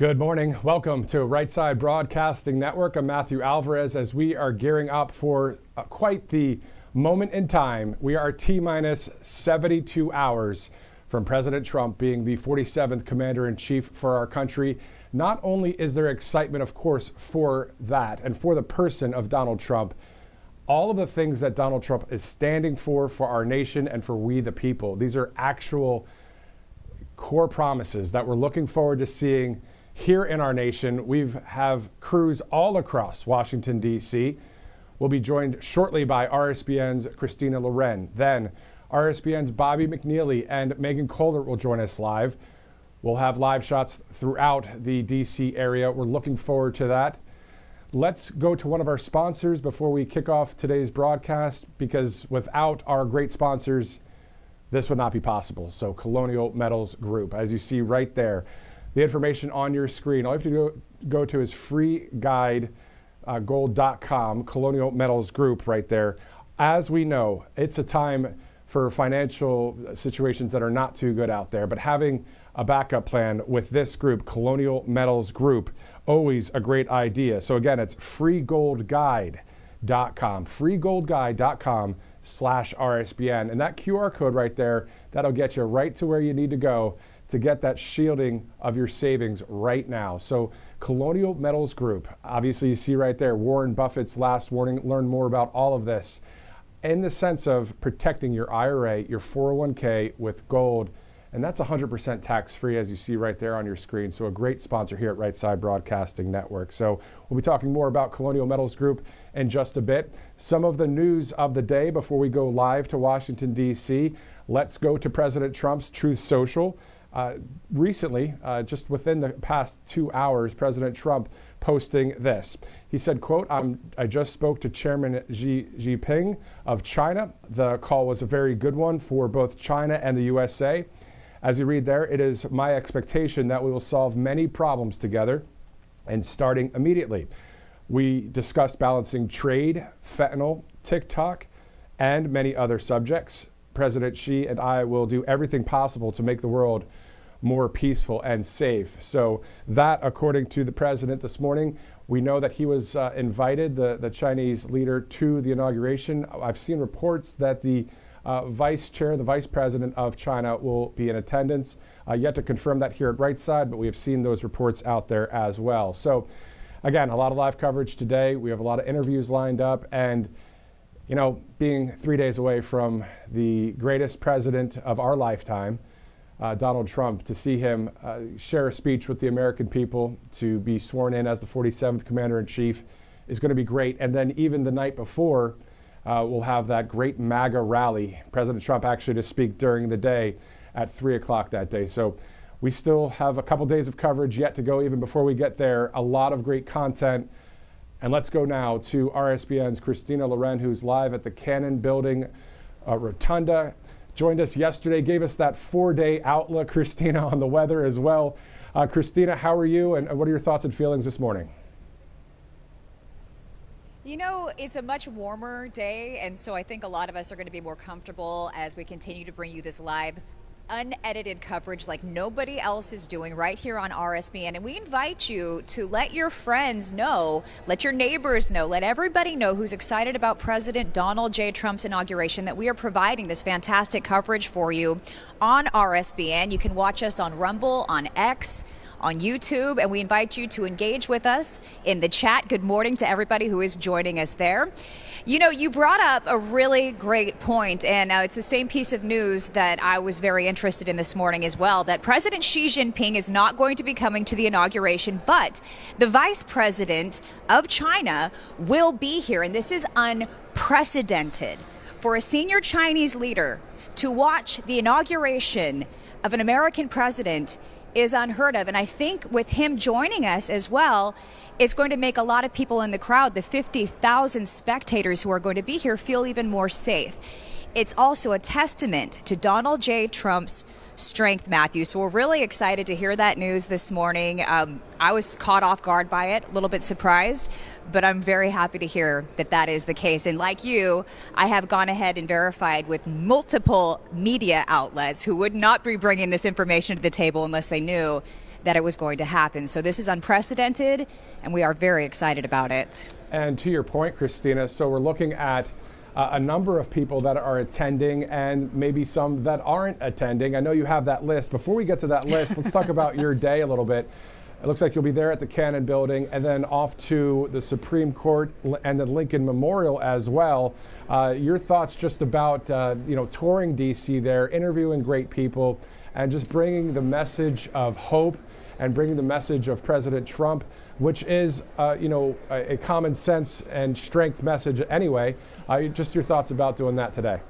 Good morning. Welcome to Right Side Broadcasting Network. I'm Matthew Alvarez as we are gearing up for quite the moment in time. We are T-minus 72 hours from President Trump being the 47th Commander-in-Chief for our country. Not only is there excitement, of course, for that and for the person of Donald Trump, all of the things that Donald Trump is standing for our nation and for we the people. These are actual core promises that we're looking forward to seeing here in our nation. We have crews all across Washington, D.C. We'll be joined shortly by RSBN's Christina Loren. Then RSBN's Bobby McNeely and Megan Kohler will join us live. We'll have live shots throughout the D.C. area. We're looking forward to that. Let's go to one of our sponsors before we kick off today's broadcast, because without our great sponsors, this would not be possible. So Colonial Metals Group, as you see right there, the information on your screen, all you have to go to is freeguidegold.com, Colonial Metals Group right there. As we know, it's a time for financial situations that are not too good out there, but having a backup plan with this group, Colonial Metals Group, always a great idea. So again, it's freegoldguide.com, freegoldguide.com/RSBN. And that QR code right there, that'll get you right to where you need to go to get that shielding of your savings right now. So Colonial Metals Group, obviously you see right there, Warren Buffett's last warning. Learn more about all of this in the sense of protecting your IRA, your 401k with gold. And that's 100% tax-free, as you see right there on your screen. So a great sponsor here at Right Side Broadcasting Network. So we'll be talking more about Colonial Metals Group in just a bit. Some of the news of the day before we go live to Washington, D.C. Let's go to President Trump's Truth Social. Recently, just within the past 2 hours, President Trump posting this. He said, quote, I just spoke to Chairman Xi Jinping of China. The call was a very good one for both China and the USA. As you read there, it is my expectation that we will solve many problems together and starting immediately. We discussed balancing trade, fentanyl, TikTok, and many other subjects. President Xi and I will do everything possible to make the world more peaceful and safe. So that, according to the president this morning, we know that he was invited, the Chinese leader, to the inauguration. I've seen reports that the vice president of China will be in attendance. Yet to confirm that here at Right Side, but we have seen those reports out there as well. So again, a lot of live coverage today. We have a lot of interviews lined up, and you know, being 3 days away from the greatest president of our lifetime, Donald Trump, to see him share a speech with the American people, to be sworn in as the 47th Commander-in-Chief is going to be great. And then even the night before, we'll have that great Maga rally. President Trump actually to speak during the day at 3 o'clock that day. So we still have a couple days of coverage yet to go even before we get there. A lot of great content. And let's go now to RSBN's Christina Loren, who's live at the Cannon Building Rotunda. Joined us yesterday, gave us that 4-day outlook, Christina, on the weather as well. Christina, how are you, and what are your thoughts and feelings this morning? You know, it's a much warmer day, and so I think a lot of us are going to be more comfortable as we continue to bring you this live, unedited coverage like nobody else is doing right here on RSBN. And we invite you to let your friends know, let your neighbors know, let everybody know who's excited about President Donald J. Trump's inauguration that we are providing this fantastic coverage for you on RSBN. You can watch us on Rumble, on X, on YouTube, and we invite you to engage with us in the chat. Good morning to everybody who is joining us there. You know, you brought up a really great point, and it's the same piece of news that I was very interested in this morning as well, that President Xi Jinping is not going to be coming to the inauguration, but the Vice President of China will be here, and this is unprecedented for a senior Chinese leader to watch the inauguration of an American president is unheard of. And I think with him joining us as well, it's going to make a lot of people in the crowd, the 50,000 spectators who are going to be here, feel even more safe. It's also a testament to Donald J. Trump's strength, Matthew. So we're really excited to hear that news this morning. I was caught off guard by it, a little bit surprised, but I'm very happy to hear that that is the case. And like you, I have gone ahead and verified with multiple media outlets who would not be bringing this information to the table unless they knew that it was going to happen. So this is unprecedented, and we are very excited about it. And to your point, Christina, so we're looking at a number of people that are attending and maybe some that aren't attending. I know you have that list. Before we get to that list, let's talk about your day a little bit. It looks like you'll be there at the Cannon Building and then off to the Supreme Court and the Lincoln Memorial as well. Your thoughts just about, touring D.C. there, interviewing great people, and just bringing the message of hope and bringing the message of President Trump, which is, a common sense and strength message anyway. Just your thoughts about doing that today.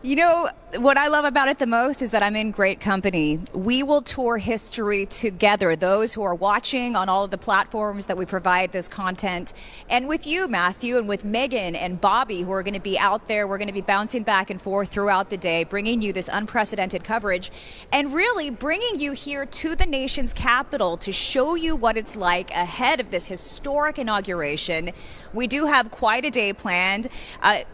You know, what I love about it the most is that I'm in great company. We will tour history together, those who are watching on all of the platforms that we provide this content. And with you, Matthew, and with Megan and Bobby, who are going to be out there. We're going to be bouncing back and forth throughout the day, bringing you this unprecedented coverage and really bringing you here to the nation's capital to show you what it's like ahead of this historic inauguration. We do have quite a day planned.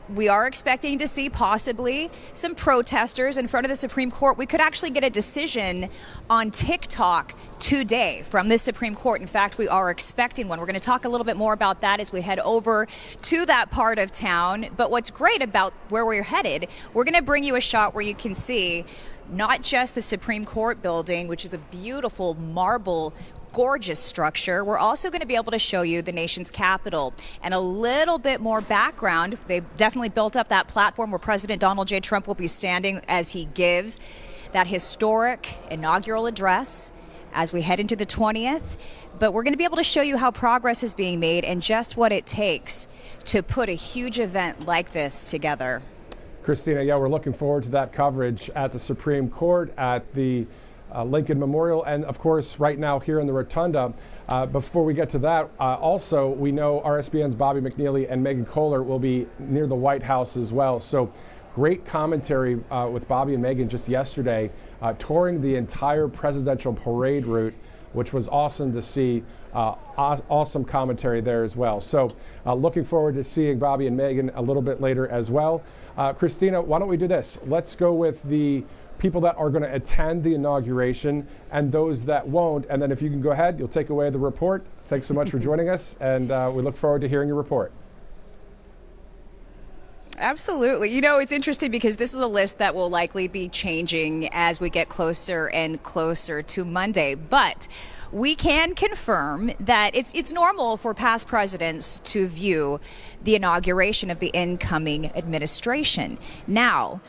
We are expecting to see possibly some protesters in front of the Supreme Court. We could actually get a decision on TikTok today from the Supreme Court. In fact, we are expecting one. We're going to talk a little bit more about that as we head over to that part of town. But what's great about where we're headed, we're going to bring you a shot where you can see not just the Supreme Court building, which is a beautiful marble gorgeous structure. We're also going to be able to show you the nation's capital and a little bit more background. They've definitely built up that platform where President Donald J. Trump will be standing as he gives that historic inaugural address as we head into the 20th. But we're going to be able to show you how progress is being made and just what it takes to put a huge event like this together. Christina, yeah, we're looking forward to that coverage at the Supreme Court, at the Lincoln Memorial, and of course right now here in the Rotunda. Before we get to that, also we know RSBN's Bobby McNeely and Megan Kohler will be near the White House as well. So great commentary with Bobby and Megan just yesterday, touring the entire presidential parade route, which was awesome to see. Awesome commentary there as well. So looking forward to seeing Bobby and Megan a little bit later as well. Christina, why don't we do this? Let's go with the people that are going to attend the inauguration and those that won't. And then if you can go ahead, you'll take away the report. Thanks so much for joining us, and we look forward to hearing your report. Absolutely. You know, it's interesting because this is a list that will likely be changing as we get closer and closer to Monday. But we can confirm that it's normal for past presidents to view the inauguration of the incoming administration. Now,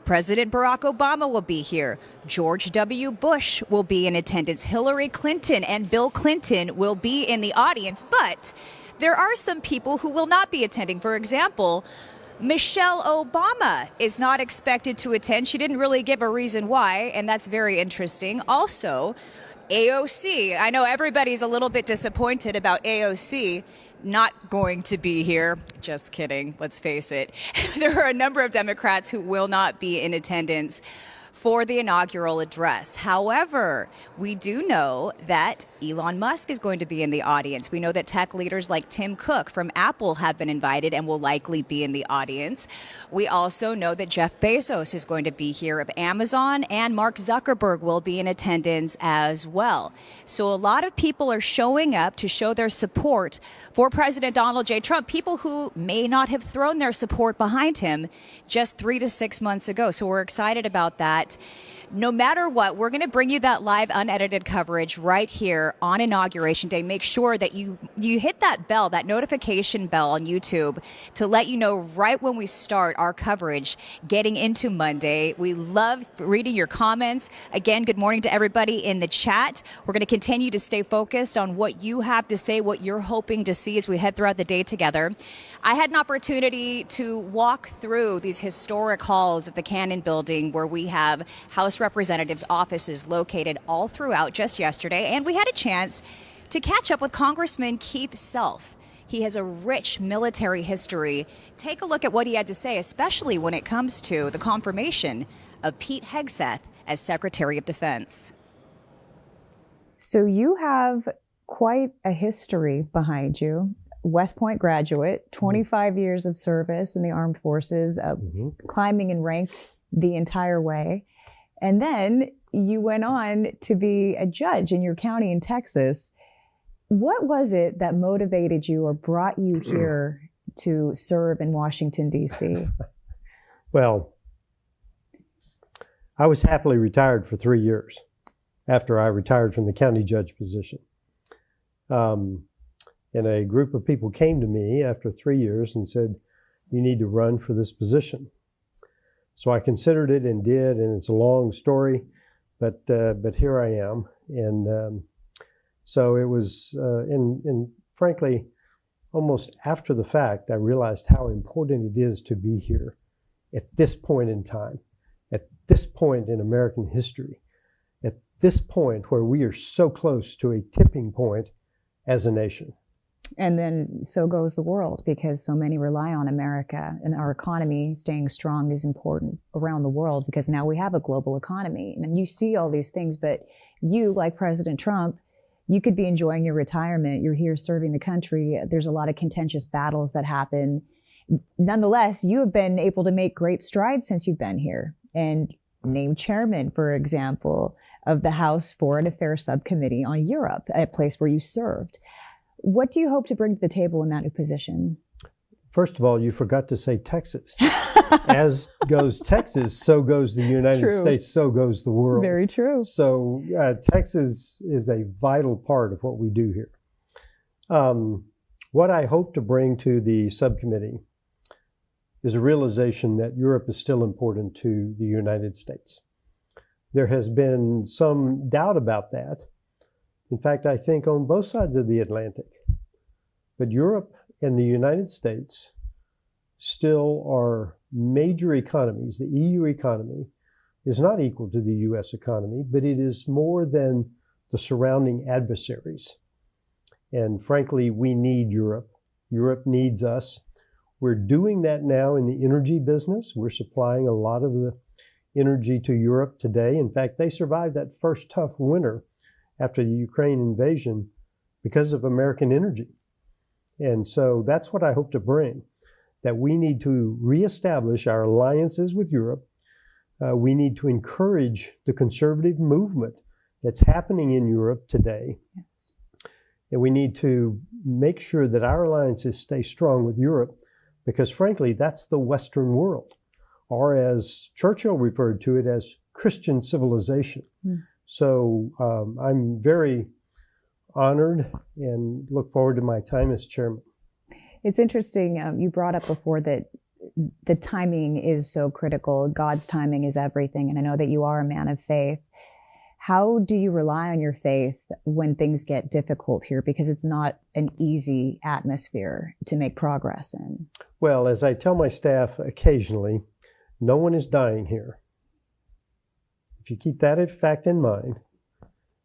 President Barack Obama will be here. George W. Bush will be in attendance. Hillary Clinton and Bill Clinton will be in the audience. But there are some people who will not be attending. For example, Michelle Obama is not expected to attend. She didn't really give a reason why, and that's very interesting. Also, AOC. I know everybody's a little bit disappointed about AOC not going to be here. Just kidding. Let's face it. There are a number of Democrats who will not be in attendance for the inaugural address. However, we do know that Elon Musk is going to be in the audience. We know that tech leaders like Tim Cook from Apple have been invited and will likely be in the audience. We also know that Jeff Bezos is going to be here of Amazon, and Mark Zuckerberg will be in attendance as well. So a lot of people are showing up to show their support for President Donald J. Trump, people who may not have thrown their support behind him just 3 to 6 months ago. So we're excited about that. No matter what, we're going to bring you that live unedited coverage right here on Inauguration Day. Make sure that you hit that bell, that notification bell on YouTube to let you know right when we start our coverage getting into Monday. We love reading your comments. Again, good morning to everybody in the chat. We're going to continue to stay focused on what you have to say, what you're hoping to see as we head throughout the day together. I had an opportunity to walk through these historic halls of the Cannon Building where we have House Representatives' offices located all throughout just yesterday, and we had a chance to catch up with Congressman Keith Self. He has a rich military history. Take a look at what he had to say, especially when it comes to the confirmation of Pete Hegseth as Secretary of Defense. So you have quite a history behind you. West Point graduate, 25 years of service in the armed forces, climbing in rank the entire way. And then you went on to be a judge in your county in Texas. What was it that motivated you or brought you here to serve in Washington, D.C.? Well, I was happily retired for 3 years after I retired from the county judge position. And a group of people came to me after 3 years and said, you need to run for this position. So I considered it and did, and it's a long story, but here I am. And so it was, and frankly, almost after the fact, I realized how important it is to be here at this point in time, at this point in American history, at this point where we are so close to a tipping point as a nation. And then so goes the world, because so many rely on America, and our economy staying strong is important around the world because now we have a global economy. And you see all these things, but you, like President Trump, you could be enjoying your retirement. You're here serving the country. There's a lot of contentious battles that happen. Nonetheless, you have been able to make great strides since you've been here, and named chairman, for example, of the House Foreign Affairs Subcommittee on Europe, a place where you served. What do you hope to bring to the table in that new position? First of all, you forgot to say Texas. As goes Texas, so goes the United States, so goes the world. Very true. So Texas is a vital part of what we do here. What I hope to bring to the subcommittee is a realization that Europe is still important to the United States. There has been some doubt about that. In fact, I think on both sides of the Atlantic. But Europe and the United States still are major economies. The EU economy is not equal to the US economy, but it is more than the surrounding adversaries. And frankly, we need Europe. Europe needs us. We're doing that now in the energy business. We're supplying a lot of the energy to Europe today. In fact, they survived that first tough winter after the Ukraine invasion because of American energy. And so that's what I hope to bring, that we need to reestablish our alliances with Europe. We need to encourage the conservative movement that's happening in Europe today. Yes. And we need to make sure that our alliances stay strong with Europe, because frankly, that's the Western world, or as Churchill referred to it, as Christian civilization. So I'm very honored and look forward to my time as chairman. It's interesting. You brought up before that the timing is so critical. God's timing is everything. And I know that you are a man of faith. How do you rely on your faith when things get difficult here? Because it's not an easy atmosphere to make progress in. Well, as I tell my staff occasionally, no one is dying here. If you keep that fact in mind,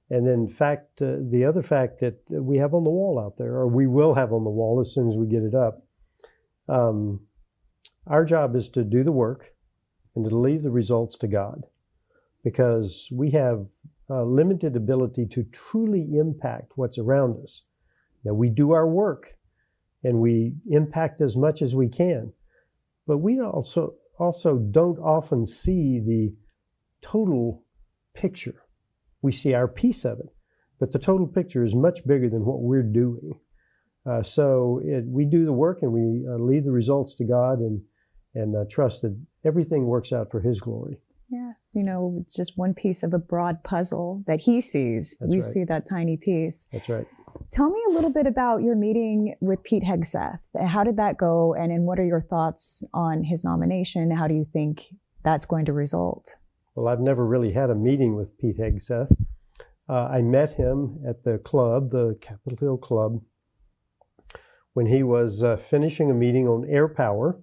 and then the other fact that we have on the wall out there, or we will have on the wall as soon as we get it up, our job is to do the work and to leave the results to God, because we have limited ability to truly impact what's around us. Now, we do our work and we impact as much as we can, but we also don't often see the total picture. We see our piece of it, but the total picture is much bigger than what we're doing. We do the work and we leave the results to God and trust that everything works out for His glory. Yes, it's just one piece of a broad puzzle that He sees. That's we right. see that tiny piece. That's right. Tell me a little bit about your meeting with Pete Hegseth. How did that go? And then what are your thoughts on his nomination? How do you think that's going to result? Well, I've never really had a meeting with Pete Hegseth. I met him at the club, the Capitol Hill Club, when he was finishing a meeting on air power,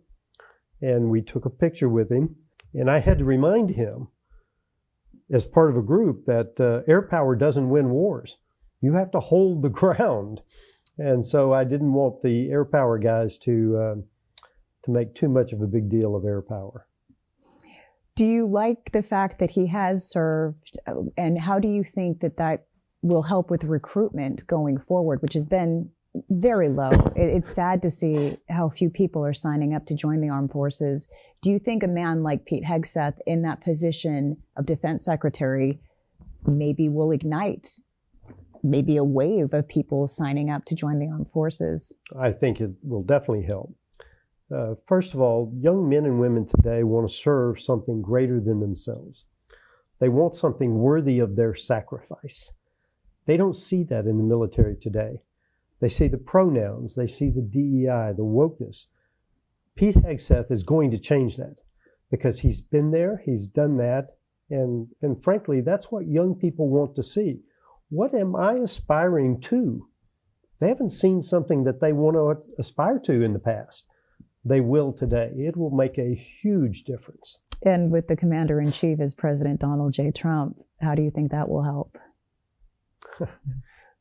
and we took a picture with him. And I had to remind him, as part of a group, that air power doesn't win wars. You have to hold the ground. And so I didn't want the air power guys to make too much of a big deal of air power. Do you like the fact that he has served, and how do you think that will help with recruitment going forward, which has been very low? It's sad to see how few people are signing up to join the armed forces. Do you think a man like Pete Hegseth in that position of defense secretary maybe will ignite maybe a wave of people signing up to join the armed forces? I think it will definitely help. First of all, young men and women today want to serve something greater than themselves. They want something worthy of their sacrifice. They don't see that in the military today. They see the pronouns, they see the DEI, the wokeness. Pete Hegseth is going to change that because he's been there, he's done that, and frankly, that's what young people want to see. What am I aspiring to? They haven't seen something that they want to aspire to in the past. They will today. It will make a huge difference. And with the commander-in-chief as President Donald J. Trump, how do you think that will help?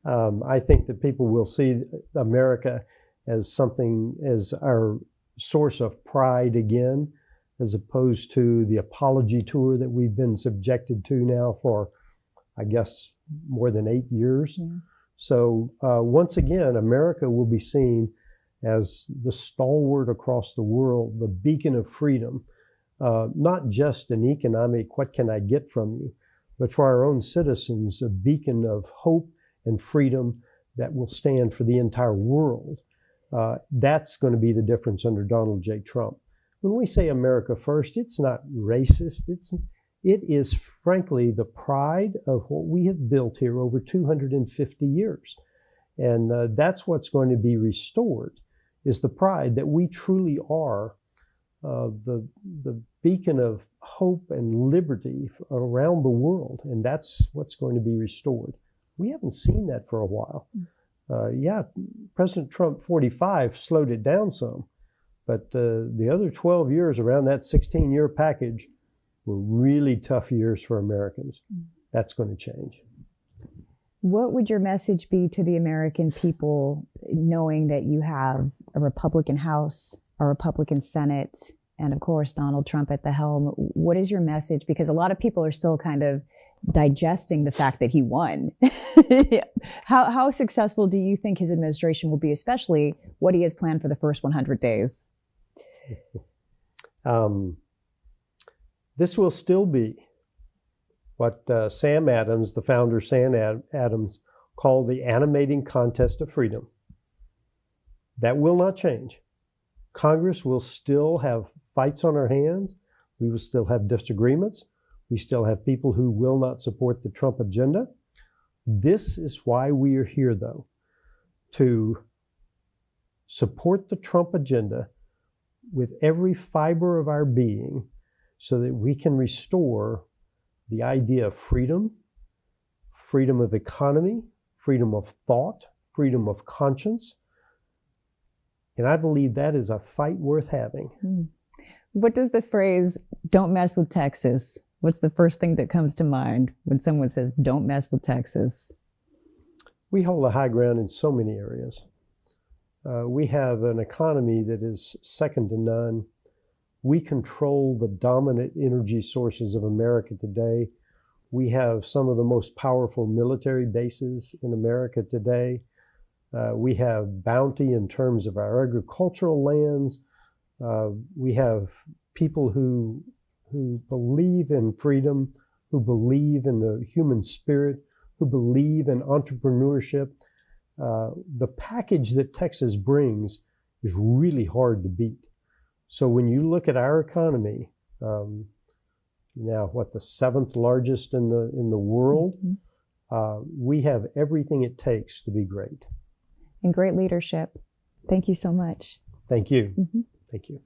I think that people will see America as something, as our source of pride again, as opposed to the apology tour that we've been subjected to now for, I guess, more than 8 years. Yeah. So once again, America will be seen as the stalwart across the world, the beacon of freedom, not just an economic, what can I get from you, but for our own citizens, a beacon of hope and freedom that will stand for the entire world. That's going to be the difference under Donald J. Trump. When we say America first, it's not racist. It is frankly the pride of what we have built here over 250 years. And that's what's going to be restored, is the pride that we truly are the beacon of hope and liberty around the world. And that's what's going to be restored. We haven't seen that for a while. Yeah, President Trump 45 slowed it down some, but the other 12 years around that 16-year package were really tough years for Americans. That's going to change. What would your message be to the American people, knowing that you have a Republican House, a Republican Senate, and of course, Donald Trump at the helm? What is your message? Because a lot of people are still kind of digesting the fact that he won. How successful do you think his administration will be, especially what he has planned for the first 100 days? This will still be what Sam Adams, the founder Sam Adams, called the animating contest of freedom. That will not change. Congress will still have fights on our hands. We will still have disagreements. We still have people who will not support the Trump agenda. This is why we are here, though, to support the Trump agenda with every fiber of our being so that we can restore the idea of freedom, freedom of economy, freedom of thought, freedom of conscience. And I believe that is a fight worth having. What does the phrase, "don't mess with Texas," what's the first thing that comes to mind when someone says, "don't mess with Texas"? We hold a high ground in so many areas. We have an economy that is second to none. We control the dominant energy sources of America today. We have some of the most powerful military bases in America today. We have bounty in terms of our agricultural lands. We have people who believe in freedom, who believe in the human spirit, who believe in entrepreneurship. The package that Texas brings is really hard to beat. So when you look at our economy, now the 7th largest in the world, we have everything it takes to be great. And great leadership. Thank you so much. Thank you. Thank you.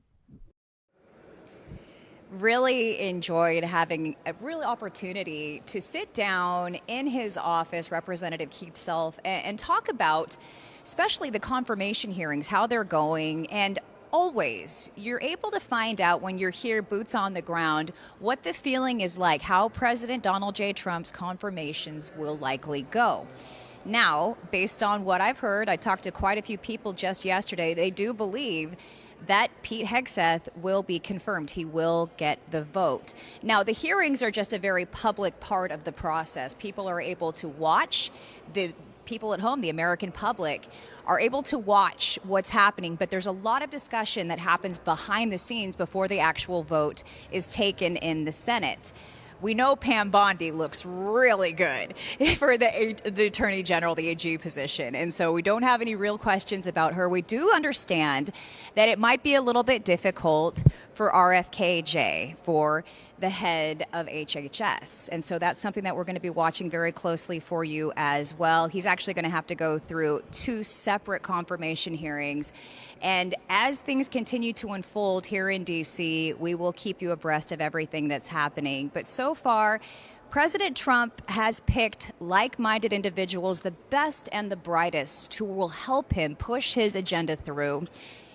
Really enjoyed having a real opportunity to sit down in his office, Representative Keith Self, and talk about especially the confirmation hearings, how they're going. And always, you're able to find out when you're here, boots on the ground, what the feeling is like, how President Donald J. Trump's confirmations will likely go. Now, based on what I've heard, I talked to quite a few people just yesterday, they do believe that Pete Hegseth will be confirmed. He will get the vote. Now, the hearings are just a very public part of the process. People are able to watch. The people at home, the American public, are able to watch what's happening, but there's a lot of discussion that happens behind the scenes before the actual vote is taken in the Senate. we know Pam Bondi looks really good for the Attorney General, the AG position. And so we don't have any real questions about her. We do understand that it might be a little bit difficult for RFKJ, for the head of HHS. And so that's something that we're going to be watching very closely for you as well. He's actually going to have to go through 2 separate confirmation hearings. And as things continue to unfold here in D.C., we will keep you abreast of everything that's happening. But so far, President Trump has picked like-minded individuals, the best and the brightest, who will help him push his agenda through.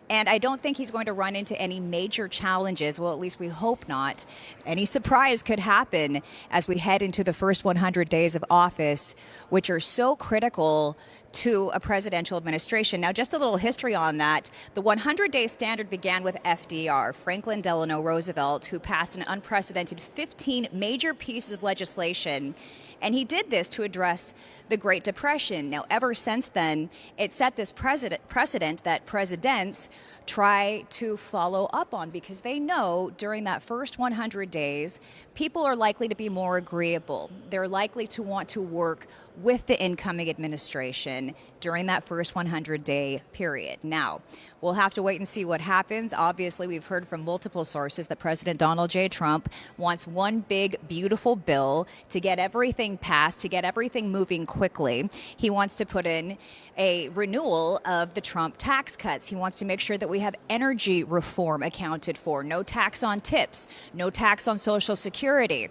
And I don't think he's going to run into any major challenges. Well, at least we hope not. Any surprise could happen as we head into the first 100 days of office, which are so critical to a presidential administration. Now, just a little history on that. The 100-day standard began with FDR, Franklin Delano Roosevelt, who passed an unprecedented 15 major pieces of legislation. And he did this to address the Great Depression. Now, ever since then, it set this precedent that presidents try to follow up on, because they know during that first 100 days, people are likely to be more agreeable. They're likely to want to work with the incoming administration during that first 100-day period. Now, we'll have to wait and see what happens. Obviously, we've heard from multiple sources that President Donald J. Trump wants one big, beautiful bill to get everything passed, to get everything moving quickly. He wants to put in a renewal of the Trump tax cuts. He wants to make sure that we have energy reform accounted for, no tax on tips, no tax on Social Security.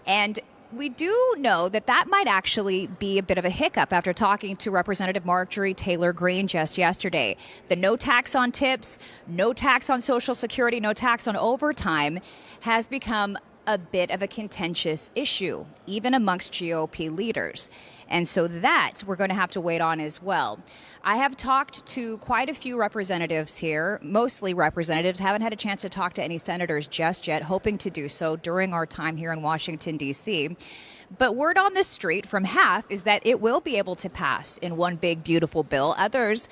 And we do know that that might actually be a bit of a hiccup after talking to Representative Marjorie Taylor Greene just yesterday. The no tax on tips, no tax on Social Security, no tax on overtime has become a bit of a contentious issue, even amongst GOP leaders. And so that we're going to have to wait on as well. I have talked to quite a few representatives here, mostly representatives. Haven't had a chance to talk to any senators just yet, hoping to do so during our time here in Washington, D.C. But word on the street from half is that it will be able to pass in one big, beautiful bill. Others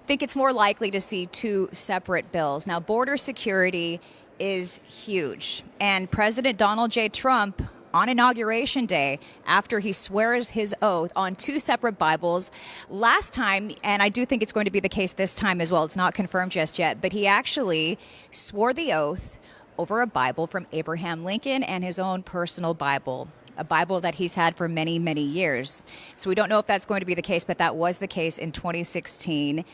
think it's more likely to see 2 separate bills. Now, border security is huge. And President Donald J. Trump, on Inauguration Day, after he swears his oath on 2 separate Bibles, last time, and I do think it's going to be the case this time as well, it's not confirmed just yet, but he actually swore the oath over a Bible from Abraham Lincoln and his own personal Bible, a Bible that he's had for many, many years. So we don't know if that's going to be the case, but that was the case in 2016.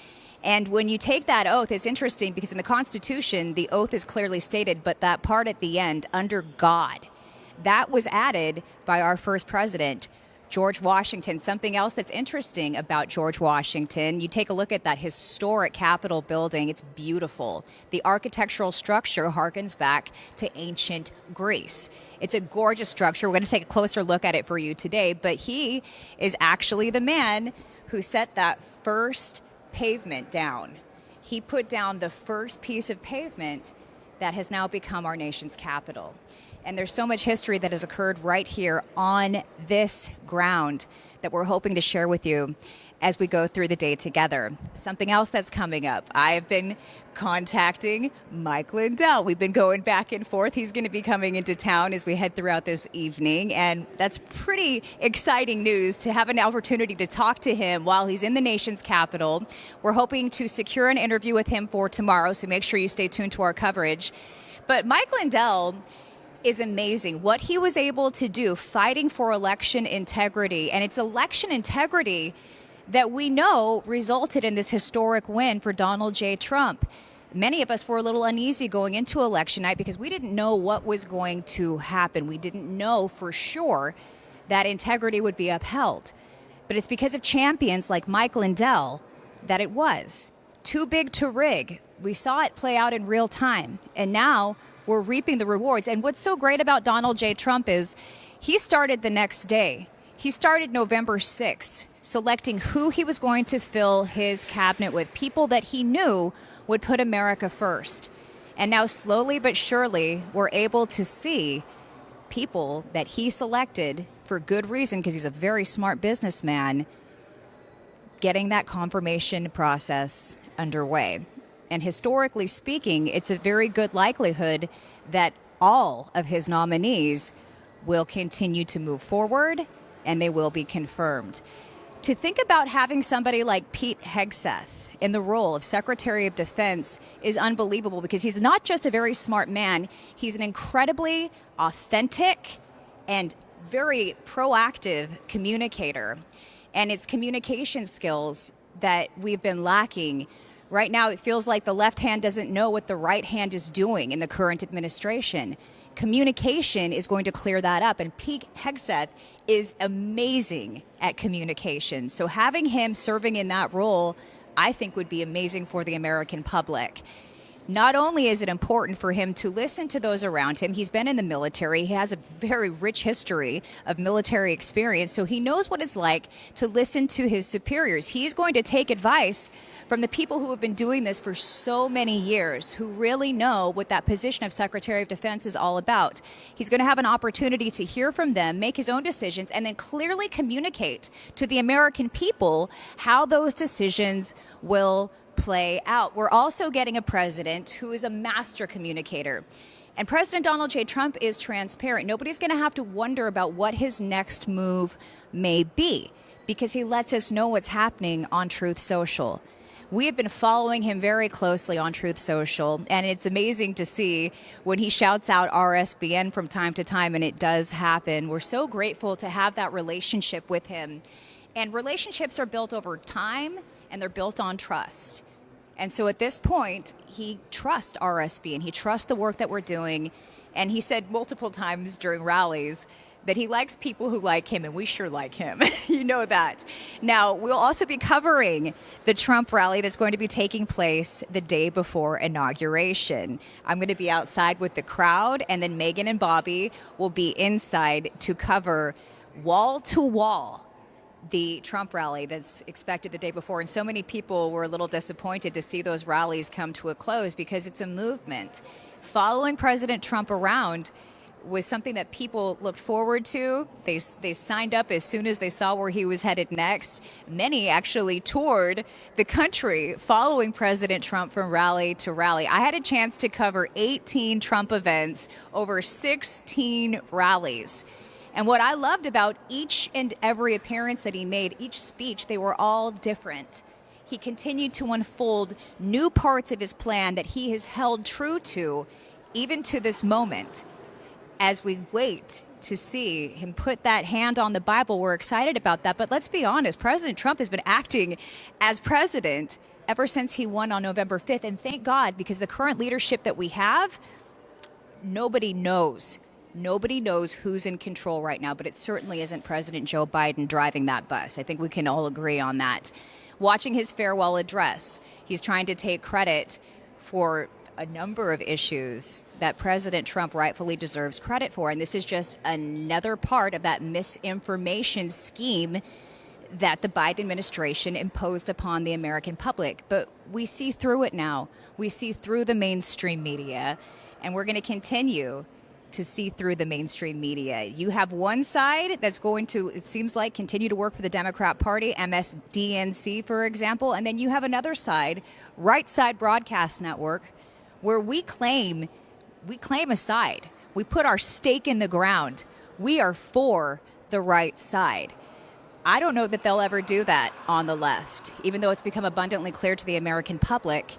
And when you take that oath, it's interesting because in the Constitution, the oath is clearly stated, but that part at the end, under God, that was added by our first president, George Washington. Something else that's interesting about George Washington, you take a look at that historic Capitol building. It's beautiful. The architectural structure harkens back to ancient Greece. It's a gorgeous structure. We're going to take a closer look at it for you today, but he is actually the man who set that first pavement down. He put down the first piece of pavement that has now become our nation's capital. And there's so much history that has occurred right here on this ground that we're hoping to share with you as we go through the day together. Something else that's coming up. I've been contacting Mike Lindell. We've been going back and forth. He's going to be coming into town as we head throughout this evening. And that's pretty exciting news to have an opportunity to talk to him while he's in the nation's capital. We're hoping to secure an interview with him for tomorrow, so make sure you stay tuned to our coverage. But Mike Lindell is amazing. What he was able to do fighting for election integrity, and it's election integrity that we know resulted in this historic win for Donald J. Trump. Many of us were a little uneasy going into election night because we didn't know what was going to happen. We didn't know for sure that integrity would be upheld. But it's because of champions like Mike Lindell that it was. Too big to rig. We saw it play out in real time. And now we're reaping the rewards. And what's so great about Donald J. Trump is he started the next day. He started November 6th, selecting who he was going to fill his cabinet with, people that he knew would put America first. And now slowly but surely, we're able to see people that he selected for good reason, because he's a very smart businessman, getting that confirmation process underway. And historically speaking, it's a very good likelihood that all of his nominees will continue to move forward, and they will be confirmed. To think about having somebody like Pete Hegseth in the role of Secretary of Defense is unbelievable, because he's not just a very smart man, he's an incredibly authentic and very proactive communicator. And it's communication skills that we've been lacking. Right now, it feels like the left hand doesn't know what the right hand is doing in the current administration. Communication is going to clear that up, and Pete Hegseth is amazing at communication. So having him serving in that role, I think, would be amazing for the American public. Not only is it important for him to listen to those around him, he's been in the military, he has a very rich history of military experience, so he knows what it's like to listen to his superiors. He's going to take advice from the people who have been doing this for so many years, who really know what that position of Secretary of Defense is all about. He's going to have an opportunity to hear from them, make his own decisions, and then clearly communicate to the American people how those decisions will play out. We're also getting a president who is a master communicator. And President Donald J. Trump is transparent. Nobody's going to have to wonder about what his next move may be, because he lets us know what's happening on Truth Social. We have been following him very closely on Truth Social, and it's amazing to see when he shouts out RSBN from time to time, and it does happen. We're so grateful to have that relationship with him. And relationships are built over time, and they're built on trust. And so at this point, he trusts RSB and he trusts the work that we're doing. And he said multiple times during rallies that he likes people who like him, and we sure like him. You know that. Now, we'll also be covering the Trump rally that's going to be taking place the day before inauguration. I'm going to be outside with the crowd, and then Megan and Bobby will be inside to cover wall to wall the Trump rally that's expected the day before. And so many people were a little disappointed to see those rallies come to a close, because it's a movement. Following President Trump around was something that people looked forward to. They signed up as soon as they saw where he was headed next. Many actually toured the country following President Trump from rally to rally. I had a chance to cover 18 Trump events over 16 rallies. And what I loved about each and every appearance that he made, each speech, they were all different. He continued to unfold new parts of his plan that he has held true to, even to this moment. As we wait to see him put that hand on the Bible, we're excited about that. But let's be honest, President Trump has been acting as president ever since he won on November 5th. And thank God, because the current leadership that we have, nobody knows. Nobody knows who's in control right now, but it certainly isn't President Joe Biden driving that bus. I think we can all agree on that. Watching his farewell address, he's trying to take credit for a number of issues that President Trump rightfully deserves credit for. And this is just another part of that misinformation scheme that the Biden administration imposed upon the American public. But we see through it now. We see through the mainstream media, and we're going to continue to see through the mainstream media. You have one side that's going to, it seems like, continue to work for the Democrat Party, MSDNC, for example, and then you have another side, Right Side Broadcast Network, where we claim a side. We put our stake in the ground. We are for the right side. I don't know that they'll ever do that on the left, even though it's become abundantly clear to the American public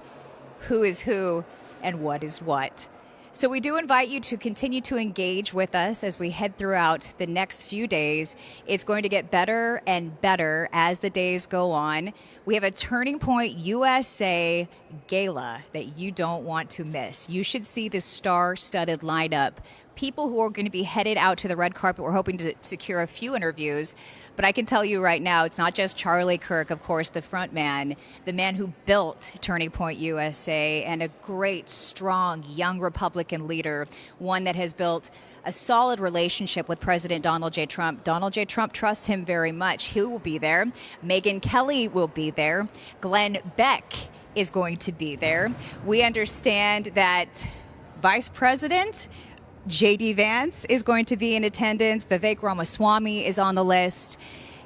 who is who and what is what. So we do invite you to continue to engage with us as we head throughout the next few days. It's going to get better and better as the days go on. We have a Turning Point USA gala that you don't want to miss. You should see the star-studded lineup. People who are going to be headed out to the red carpet. We're hoping to secure a few interviews. But I can tell you right now, it's not just Charlie Kirk, of course, the front man, the man who built Turning Point USA, and a great, strong, young Republican leader, one that has built a solid relationship with President Donald J. Trump. Donald J. Trump trusts him very much. He will be there. Megyn Kelly will be there. Glenn Beck is going to be there. We understand that Vice President J.D. Vance is going to be in attendance. Vivek Ramaswamy is on the list,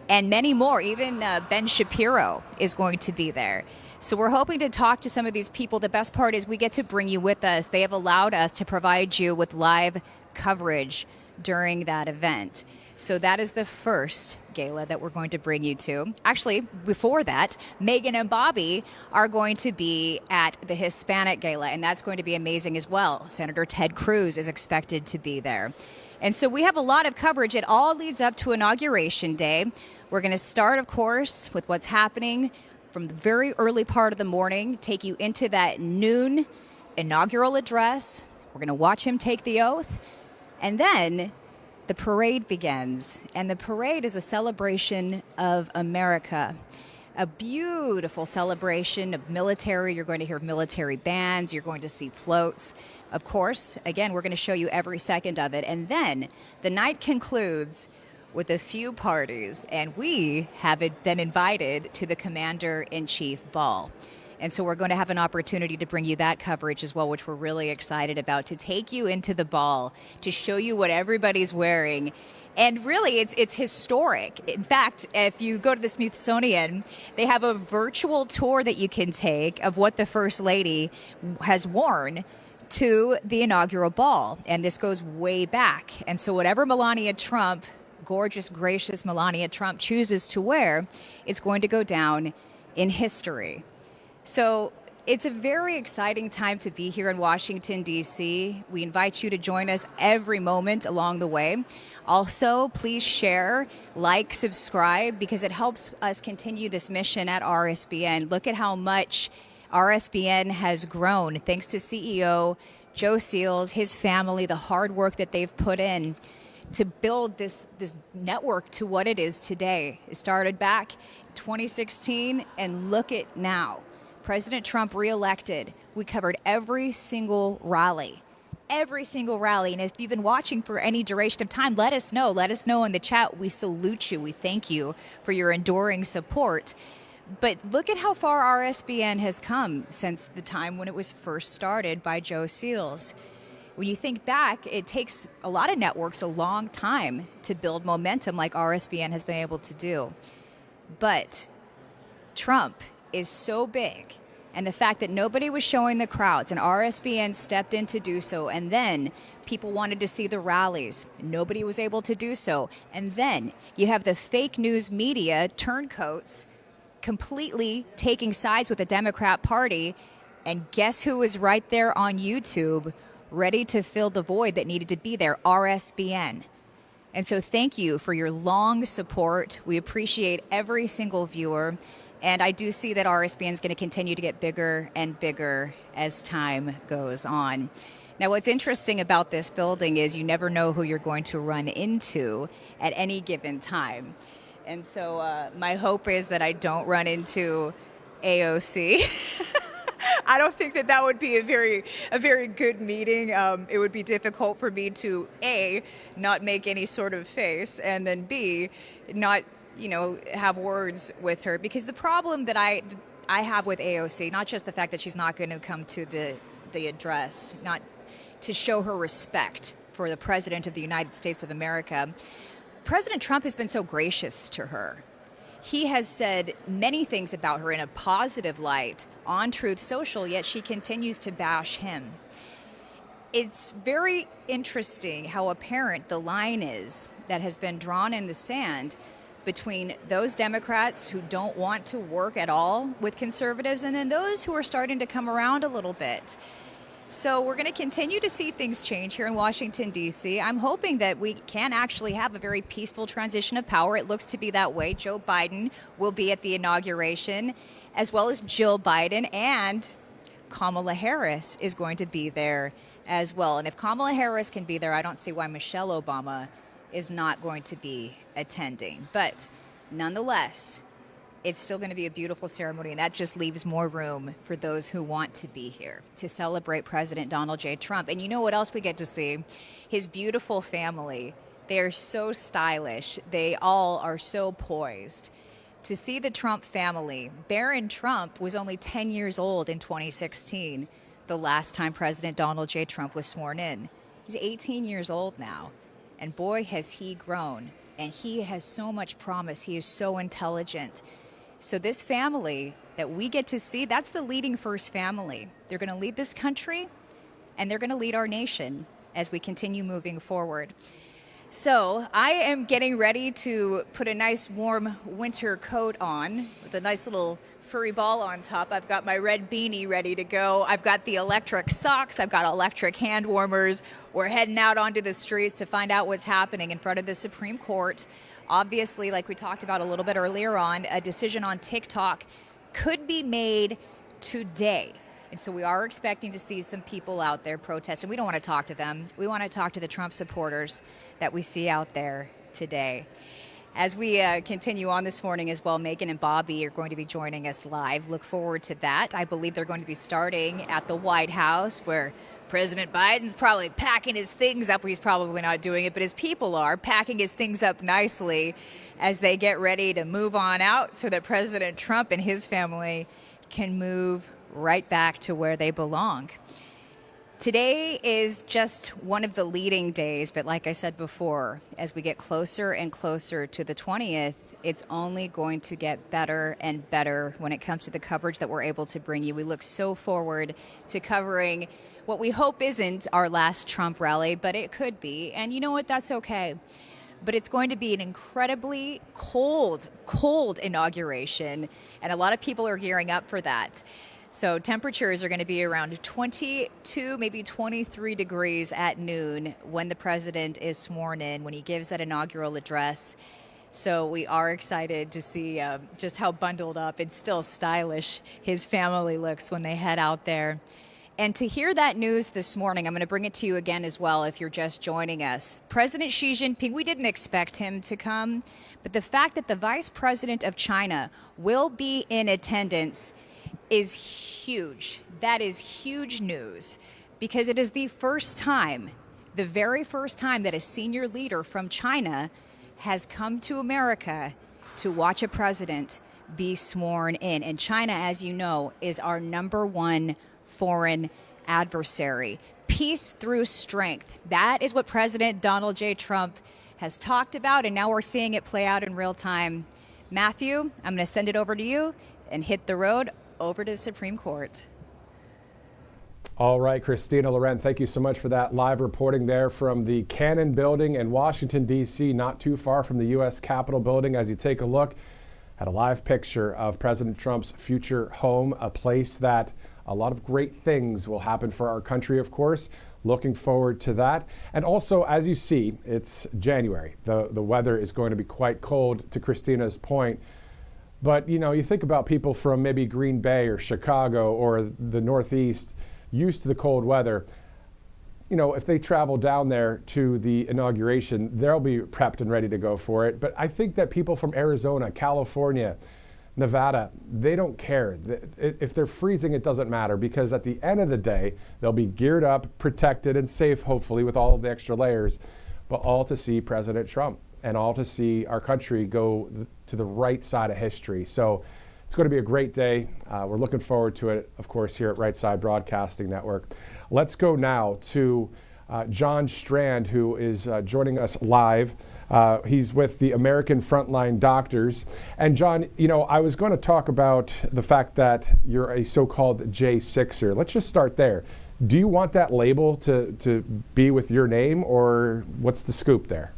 and many more. Even Ben Shapiro is going to be there. So we're hoping to talk to some of these people. The best part is we get to bring you with us. They have allowed us to provide you with live coverage during that event. So that is the first gala that we're going to bring you to. Actually, before that, Megan and Bobby are going to be at the Hispanic Gala, and that's going to be amazing as well. Senator Ted Cruz is expected to be there. And so we have a lot of coverage. It all leads up to Inauguration Day. We're going to start, of course, with what's happening from the very early part of the morning, take you into that noon inaugural address. We're going to watch him take the oath. And then the parade begins, and the parade is a celebration of America, a beautiful celebration of military. You're going to hear military bands. You're going to see floats. Of course, again, we're going to show you every second of it. And then the night concludes with a few parties, and we have been invited to the Commander-in-Chief Ball. And so we're going to have an opportunity to bring you that coverage as well, which we're really excited about, to take you into the ball, to show you what everybody's wearing. And really, it's historic. In fact, if you go to the Smithsonian, they have a virtual tour that you can take of what the First Lady has worn to the inaugural ball. And this goes way back. And so whatever Melania Trump, gorgeous, gracious Melania Trump, chooses to wear, it's going to go down in history. So it's a very exciting time to be here in Washington, D.C. We invite you to join us every moment along the way. Also, please share, like, subscribe, because it helps us continue this mission at RSBN. Look at how much RSBN has grown thanks to CEO Joe Seals, his family, the hard work that they've put in to build this network to what it is today. It started back 2016, and look at now. President Trump reelected. We covered every single rally. And if you've been watching for any duration of time, let us know. Let us know in the chat. We salute you. We thank you for your enduring support. But look at how far RSBN has come since the time when it was first started by Joe Seals. When you think back, it takes a lot of networks a long time to build momentum like RSBN has been able to do. But Trump is so big, and the fact that nobody was showing the crowds, and RSBN stepped in to do so, and then people wanted to see the rallies. Nobody was able to do so. And then you have the fake news media turncoats completely taking sides with the Democrat Party, and guess who was right there on YouTube, ready to fill the void that needed to be there? RSBN. And so thank you for your long support. We appreciate every single viewer. And I do see that RSBN is going to continue to get bigger and bigger as time goes on. Now, what's interesting about this building is you never know who you're going to run into at any given time. And so my hope is that I don't run into AOC. I don't think that would be a very good meeting. It would be difficult for me to, A, not make any sort of face, and then B, not have words with her, because the problem that I have with AOC, not just the fact that she's not going to come to the address, not to show her respect for the President of the United States of America. President Trump has been so gracious to her. He has said many things about her in a positive light on Truth Social, yet she continues to bash him. It's very interesting how apparent the line is that has been drawn in the sand between those Democrats who don't want to work at all with conservatives and then those who are starting to come around a little bit. So we're going to continue to see things change here in Washington, D.C. I'm hoping that we can actually have a very peaceful transition of power. It looks to be that way. Joe Biden will be at the inauguration, as well as Jill Biden, and Kamala Harris is going to be there as well. And if Kamala Harris can be there, I don't see why Michelle Obama is not going to be attending. But nonetheless, it's still going to be a beautiful ceremony, and that just leaves more room for those who want to be here to celebrate President Donald J. Trump. And you know what else we get to see? His beautiful family. They are so stylish. They all are so poised. To see the Trump family, Barron Trump was only 10 years old in 2016, the last time President Donald J. Trump was sworn in. He's 18 years old now. And boy, has he grown. And he has so much promise. He is so intelligent. So this family that we get to see, that's the leading first family. They're going to lead this country, and they're going to lead our nation as we continue moving forward. So I am getting ready to put a nice warm winter coat on with a nice little furry ball on top. I've got my red beanie ready to go. I've got the electric socks. I've got electric hand warmers. We're heading out onto the streets to find out what's happening in front of the Supreme Court. Obviously, like we talked about a little bit earlier on, a decision on TikTok could be made today. And so we are expecting to see some people out there protesting. We don't want to talk to them. We want to talk to the Trump supporters that we see out there today. As we continue on this morning as well, Megan and Bobby are going to be joining us live. Look forward to that. I believe they're going to be starting at the White House, where President Biden's probably packing his things up. He's probably not doing it, but his people are packing his things up nicely as they get ready to move on out so that President Trump and his family can move right back to where they belong. Today is just one of the leading days, but like I said before, as we get closer and closer to the 20th, it's only going to get better and better when it comes to the coverage that we're able to bring you. We look so forward to covering what we hope isn't our last Trump rally, but it could be. And you know what? That's okay. But it's going to be an incredibly cold inauguration, and a lot of people are gearing up for that. So temperatures are going to be around 22, maybe 23 degrees at noon when the president is sworn in, when he gives that inaugural address. So we are excited to see just how bundled up and still stylish his family looks when they head out there. And to hear that news this morning, I'm going to bring it to you again as well if you're just joining us. President Xi Jinping, we didn't expect him to come, but the fact that the vice president of China will be in attendance is huge. That is huge news, because it is the first time, the very first time that a senior leader from China has come to America to watch a president be sworn in. And China, as you know, is our number one foreign adversary. Peace through strength. That is what President Donald J. Trump has talked about, and now we're seeing it play out in real time. Matthew, I'm going to send it over to you and hit the road over to the Supreme Court. All right, Christina Loren, thank you so much for that live reporting there from the Cannon Building in Washington, D.C., not too far from the U.S. Capitol building. As you take a look at a live picture of President Trump's future home, a place that a lot of great things will happen for our country, of course. Looking forward to that. And also, as you see, it's January. The weather is going to be quite cold, to Christina's point. But, you know, you think about people from maybe Green Bay or Chicago or the Northeast used to the cold weather. You know, if they travel down there to the inauguration, they'll be prepped and ready to go for it. But I think that people from Arizona, California, Nevada, they don't care. If they're freezing, it doesn't matter, because at the end of the day, they'll be geared up, protected, and safe, hopefully, with all of the extra layers, but all to see President Trump and all to see our country go to the right side of history. So it's going to be a great day. We're looking forward to it, of course, here at Right Side Broadcasting Network. Let's go now to John Strand, who is joining us live. He's with the American Frontline Doctors. And John, you know, I was going to talk about the fact that you're a so-called J6er. Let's just start there. Do you want that label to be with your name, or what's the scoop there?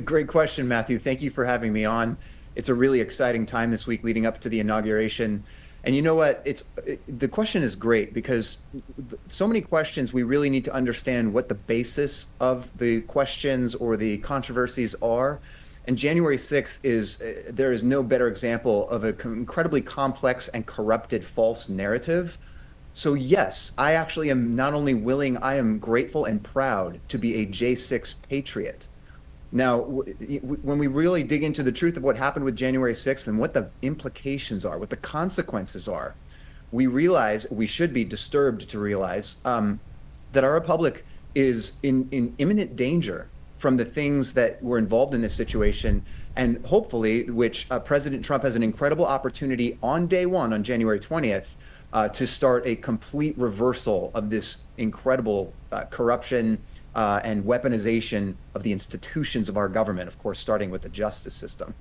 Great question, Matthew. Thank you for having me on. It's a really exciting time this week leading up to the inauguration. And you know what? The question is great, because so many questions, we really need to understand what the basis of the questions or the controversies are. And January 6th there is no better example of an incredibly complex and corrupted false narrative. So yes, I actually am not only willing, I am grateful and proud to be a J6 patriot. Now, when we really dig into the truth of what happened with January 6th and what the implications are, what the consequences are, we should be disturbed to realize that our republic is in imminent danger from the things that were involved in this situation, and hopefully, which President Trump has an incredible opportunity on day one, on January 20th, to start a complete reversal of this incredible corruption and weaponization of the institutions of our government, of course, starting with the justice system.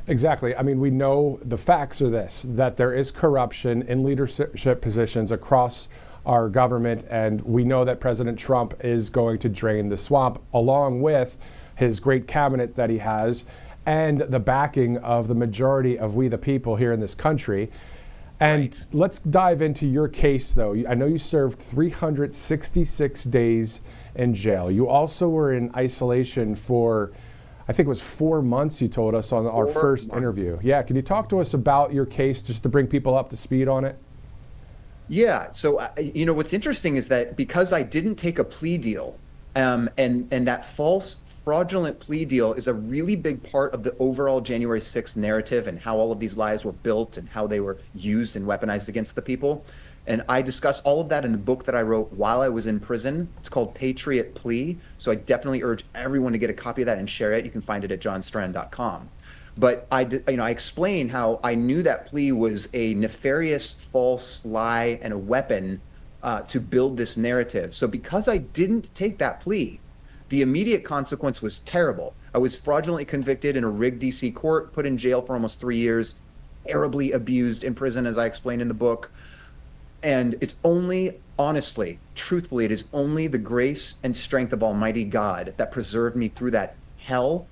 Exactly. I mean, we know the facts are that there is corruption in leadership positions across our government, and we know that President Trump is going to drain the swamp, along with his great cabinet that he has, and the backing of the majority of we the people here in this country. And Right. let's dive into your case, though. I know you served 366 days in jail. Yes. You also were in isolation for, I think it was 4 months, you told us on our 4 first months. interview. Yeah, can you talk to us about your case just to bring people up to speed on it? Yeah. So, you know, what's interesting is that because I didn't take a plea deal, and that false, fraudulent plea deal is a really big part of the overall January 6th narrative and how all of these lies were built and how they were used and weaponized against the people. And I discuss all of that in the book that I wrote while I was in prison. It's called Patriot Plea. So I definitely urge everyone to get a copy of that and share it. You can find it at johnstrand.com. But I explain how I knew that plea was a nefarious, false lie and a weapon to build this narrative. So because I didn't take that plea, the immediate consequence was terrible. I was fraudulently convicted in a rigged D.C. court, put in jail for almost 3 years, terribly abused in prison, as I explained in the book. And it's only, honestly, truthfully, it is only the grace and strength of Almighty God that preserved me through that hell.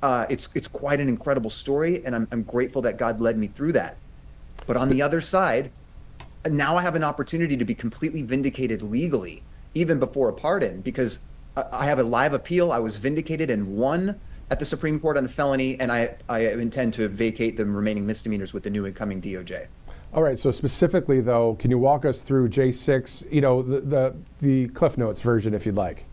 It's quite an incredible story, and I'm grateful that God led me through that. But on the other side, now I have an opportunity to be completely vindicated legally, even before a pardon, because I have a live appeal. I was vindicated and won at the Supreme Court on the felony, and I intend to vacate the remaining misdemeanors with the new incoming DOJ. All right, so specifically, though, can you walk us through J6, you know, the Cliff Notes version, if you'd like?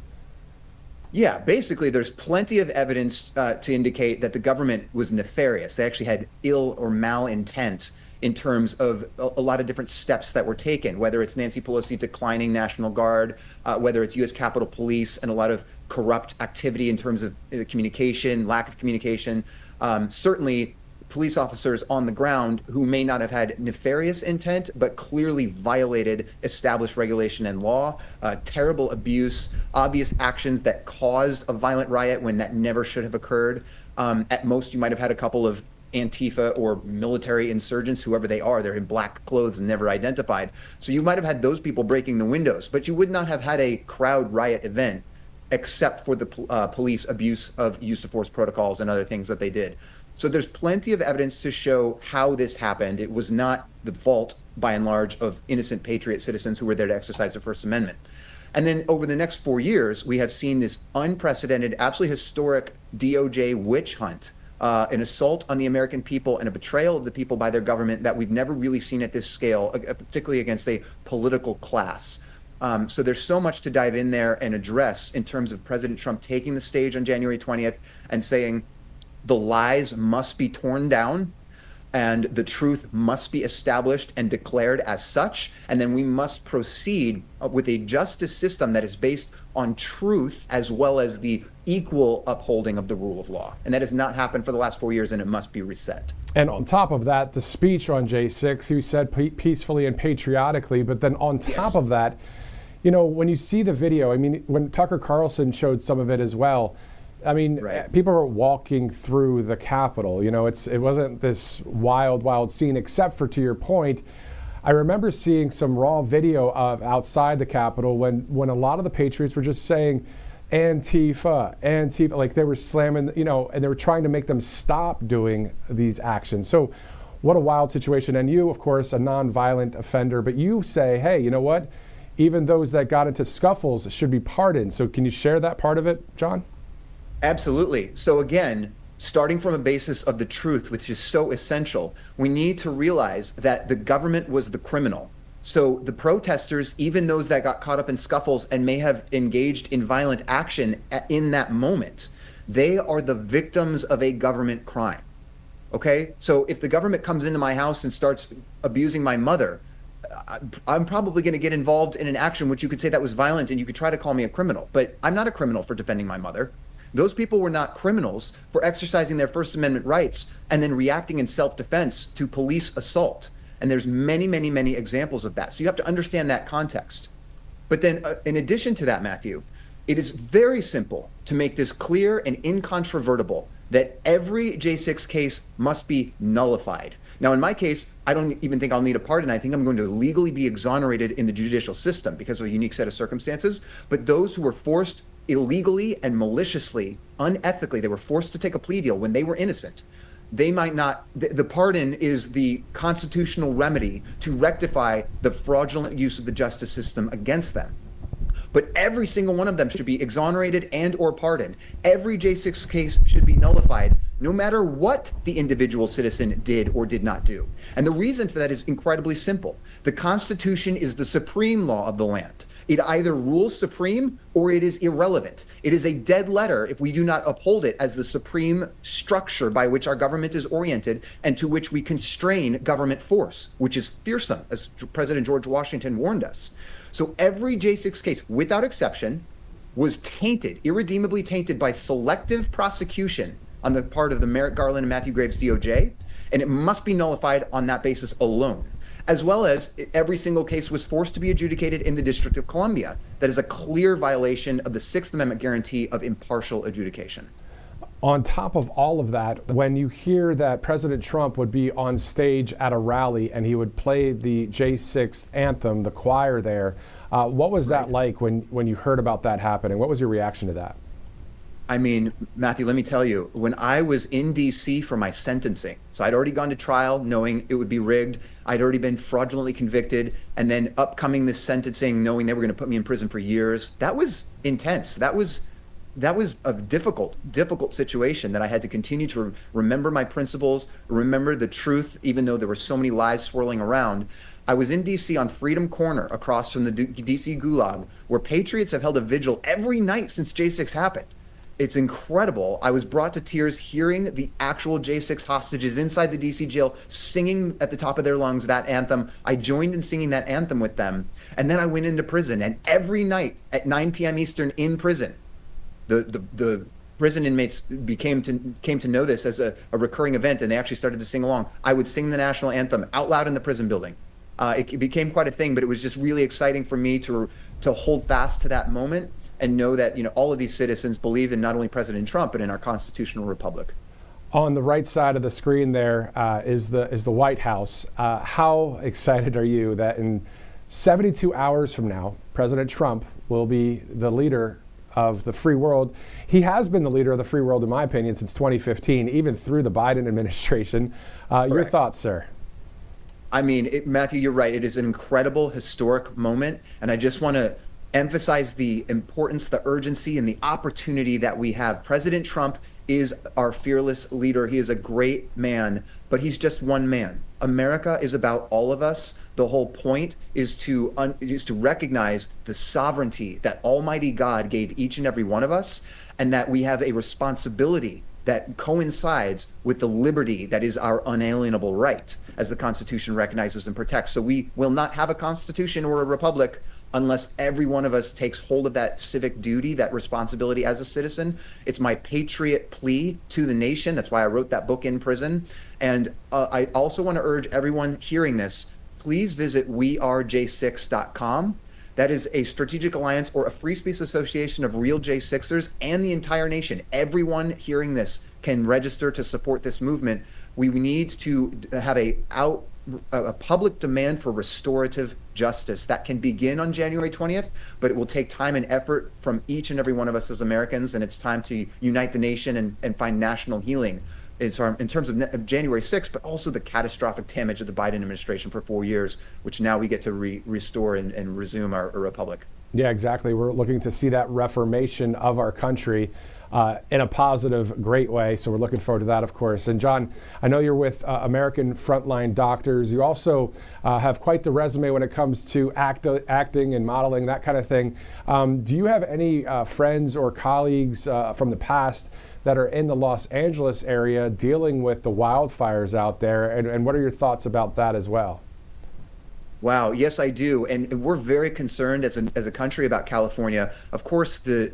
Yeah, basically, there's plenty of evidence to indicate that the government was nefarious. They actually had ill or malintent in terms of a lot of different steps that were taken, whether it's Nancy Pelosi declining National Guard, whether it's U.S. Capitol Police and a lot of corrupt activity in terms of communication, lack of communication. Certainly, police officers on the ground who may not have had nefarious intent, but clearly violated established regulation and law, terrible abuse, obvious actions that caused a violent riot when that never should have occurred. At most, you might have had a couple of Antifa or military insurgents, whoever they are, they're in black clothes and never identified. So you might have had those people breaking the windows, but you would not have had a crowd riot event except for the police abuse of use of force protocols and other things that they did. So there's plenty of evidence to show how this happened. It was not the fault, by and large, of innocent patriot citizens who were there to exercise their First Amendment. And then over the next 4 years, we have seen this unprecedented, absolutely historic DOJ witch hunt, an assault on the American people and a betrayal of the people by their government that we've never really seen at this scale, particularly against a political class. So there's so much to dive in there and address in terms of President Trump taking the stage on January 20th and saying the lies must be torn down and the truth must be established and declared as such. And then we must proceed with a justice system that is based on truth as well as the equal upholding of the rule of law. And that has not happened for the last 4 years, and it must be reset. And on top of that, the speech on J6, he said peacefully and patriotically, but then on top of that, you know, when you see the video, I mean, when Tucker Carlson showed some of it as well, I mean, people were walking through the Capitol. You know, it wasn't this wild scene, except for, to your point, I remember seeing some raw video of outside the Capitol when a lot of the patriots were just saying, Antifa, Antifa, like they were slamming, you know, and they were trying to make them stop doing these actions. So what a wild situation. And you, of course, a nonviolent offender, but you say, hey, you know what? Even those that got into scuffles should be pardoned. So can you share that part of it, John? Absolutely. So again, starting from a basis of the truth, which is so essential, we need to realize that the government was the criminal. So the protesters, even those that got caught up in scuffles and may have engaged in violent action in that moment, they are the victims of a government crime. Okay? So if the government comes into my house and starts abusing my mother, I'm probably going to get involved in an action which you could say that was violent and you could try to call me a criminal. But I'm not a criminal for defending my mother. Those people were not criminals for exercising their First Amendment rights and then reacting in self-defense to police assault. And there's many, many, many examples of that. So you have to understand that context. But then in addition to that, Matthew, it is very simple to make this clear and incontrovertible that every J6 case must be nullified. Now, in my case, I don't even think I'll need a pardon. I think I'm going to legally be exonerated in the judicial system because of a unique set of circumstances. But those who were forced illegally and maliciously, unethically, they were forced to take a plea deal when they were innocent. They might not, the pardon is the constitutional remedy to rectify the fraudulent use of the justice system against them. But every single one of them should be exonerated and or pardoned. Every J6 case should be nullified, no matter what the individual citizen did or did not do. And the reason for that is incredibly simple. The Constitution is the supreme law of the land. It either rules supreme or it is irrelevant. It is a dead letter if we do not uphold it as the supreme structure by which our government is oriented and to which we constrain government force, which is fearsome, as President George Washington warned us. So every J6 case, without exception, was tainted, irredeemably tainted by selective prosecution on the part of the Merrick Garland and Matthew Graves DOJ, and it must be nullified on that basis alone. As well as every single case was forced to be adjudicated in the District of Columbia. That is a clear violation of the Sixth Amendment guarantee of impartial adjudication. On top of all of that, when you hear that President Trump would be on stage at a rally and he would play the J6 anthem, the choir there, what was that like when you heard about that happening? What was your reaction to that? I mean, Matthew, let me tell you, when I was in D.C. for my sentencing, so I'd already gone to trial knowing it would be rigged. I'd already been fraudulently convicted. And then upcoming this sentencing, knowing they were going to put me in prison for years, that was intense. That was a difficult situation that I had to continue to remember my principles, remember the truth, even though there were so many lies swirling around. I was in D.C. on Freedom Corner across from the D.C. Gulag, where patriots have held a vigil every night since J6 happened. It's incredible. I was brought to tears hearing the actual J6 hostages inside the DC jail singing at the top of their lungs that anthem. I joined in singing that anthem with them. And then I went into prison. And every night at 9 p.m. Eastern in prison, the prison inmates came to know this as a recurring event, and they actually started to sing along. I would sing the national anthem out loud in the prison building. It became quite a thing, but it was just really exciting for me to hold fast to that moment and know that, you know, all of these citizens believe in not only President Trump, but in our constitutional republic. On the right side of the screen there is the White House. How excited are you that in 72 hours from now, President Trump will be the leader of the free world? He has been the leader of the free world, in my opinion, since 2015, even through the Biden administration. Your thoughts, sir? I mean, Matthew, you're right. It is an incredible, historic moment. And I just want to emphasize the importance, the urgency, and the opportunity that we have. President Trump is our fearless leader. He is a great man, but he's just one man. America is about all of us. The whole point is to recognize the sovereignty that Almighty God gave each and every one of us, and that we have a responsibility that coincides with the liberty that is our unalienable right, as the Constitution recognizes and protects. So we will not have a constitution or a republic unless every one of us takes hold of that civic duty, that responsibility as a citizen. It's my patriot plea to the nation. That's why I wrote that book in prison. And I also want to urge everyone hearing this, please visit wearej6.com. That is a strategic alliance or a free speech association of real J6ers and the entire nation. Everyone hearing this can register to support this movement. We need to have a public demand for restorative justice that can begin on January 20th, but it will take time and effort from each and every one of us as Americans, and it's time to unite the nation and find national healing in terms of January 6th, but also the catastrophic damage of the Biden administration for 4 years, which now we get to restore and resume our republic. Yeah, exactly. We're looking to see that reformation of our country in a positive, great way. So we're looking forward to that, of course. And John, I know you're with American Frontline Doctors. You also have quite the resume when it comes to acting and modeling, that kind of thing. Do you have any friends or colleagues from the past that are in the Los Angeles area dealing with the wildfires out there? And what are your thoughts about that as well? Wow, yes, I do, and we're very concerned as a country about California. Of course, the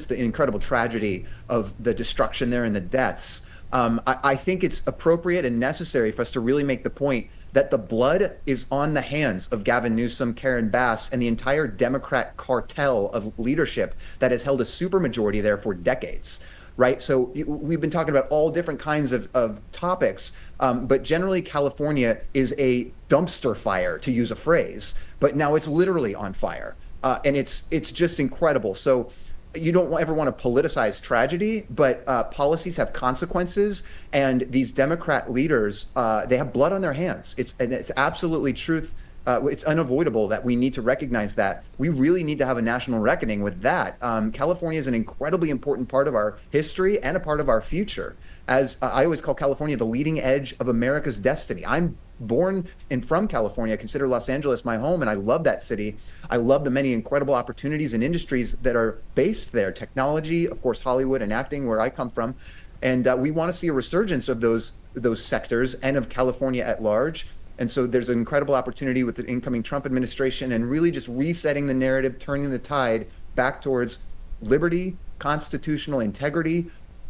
incredible tragedy of the destruction there and the deaths. I think it's appropriate and necessary for us to really make the point that the blood is on the hands of Gavin Newsom, Karen Bass, and the entire Democrat cartel of leadership that has held a supermajority there for decades. Right. So we've been talking about all different kinds of topics, but generally California is a dumpster fire, to use a phrase, but now it's literally on fire. And it's just incredible. So you don't ever want to politicize tragedy, but policies have consequences, and these Democrat leaders, they have blood on their hands. It's absolutely truth. It's unavoidable that we need to recognize that. We really need to have a national reckoning with that. California is an incredibly important part of our history and a part of our future. As I always call California the leading edge of America's destiny. I'm born and from California. I consider Los Angeles my home, and I love that city. I love the many incredible opportunities and industries that are based there. Technology, of course, Hollywood and acting, where I come from. And we want to see a resurgence of those sectors and of California at large. And so there's an incredible opportunity with the incoming Trump administration and really just resetting the narrative, turning the tide back towards liberty, constitutional integrity,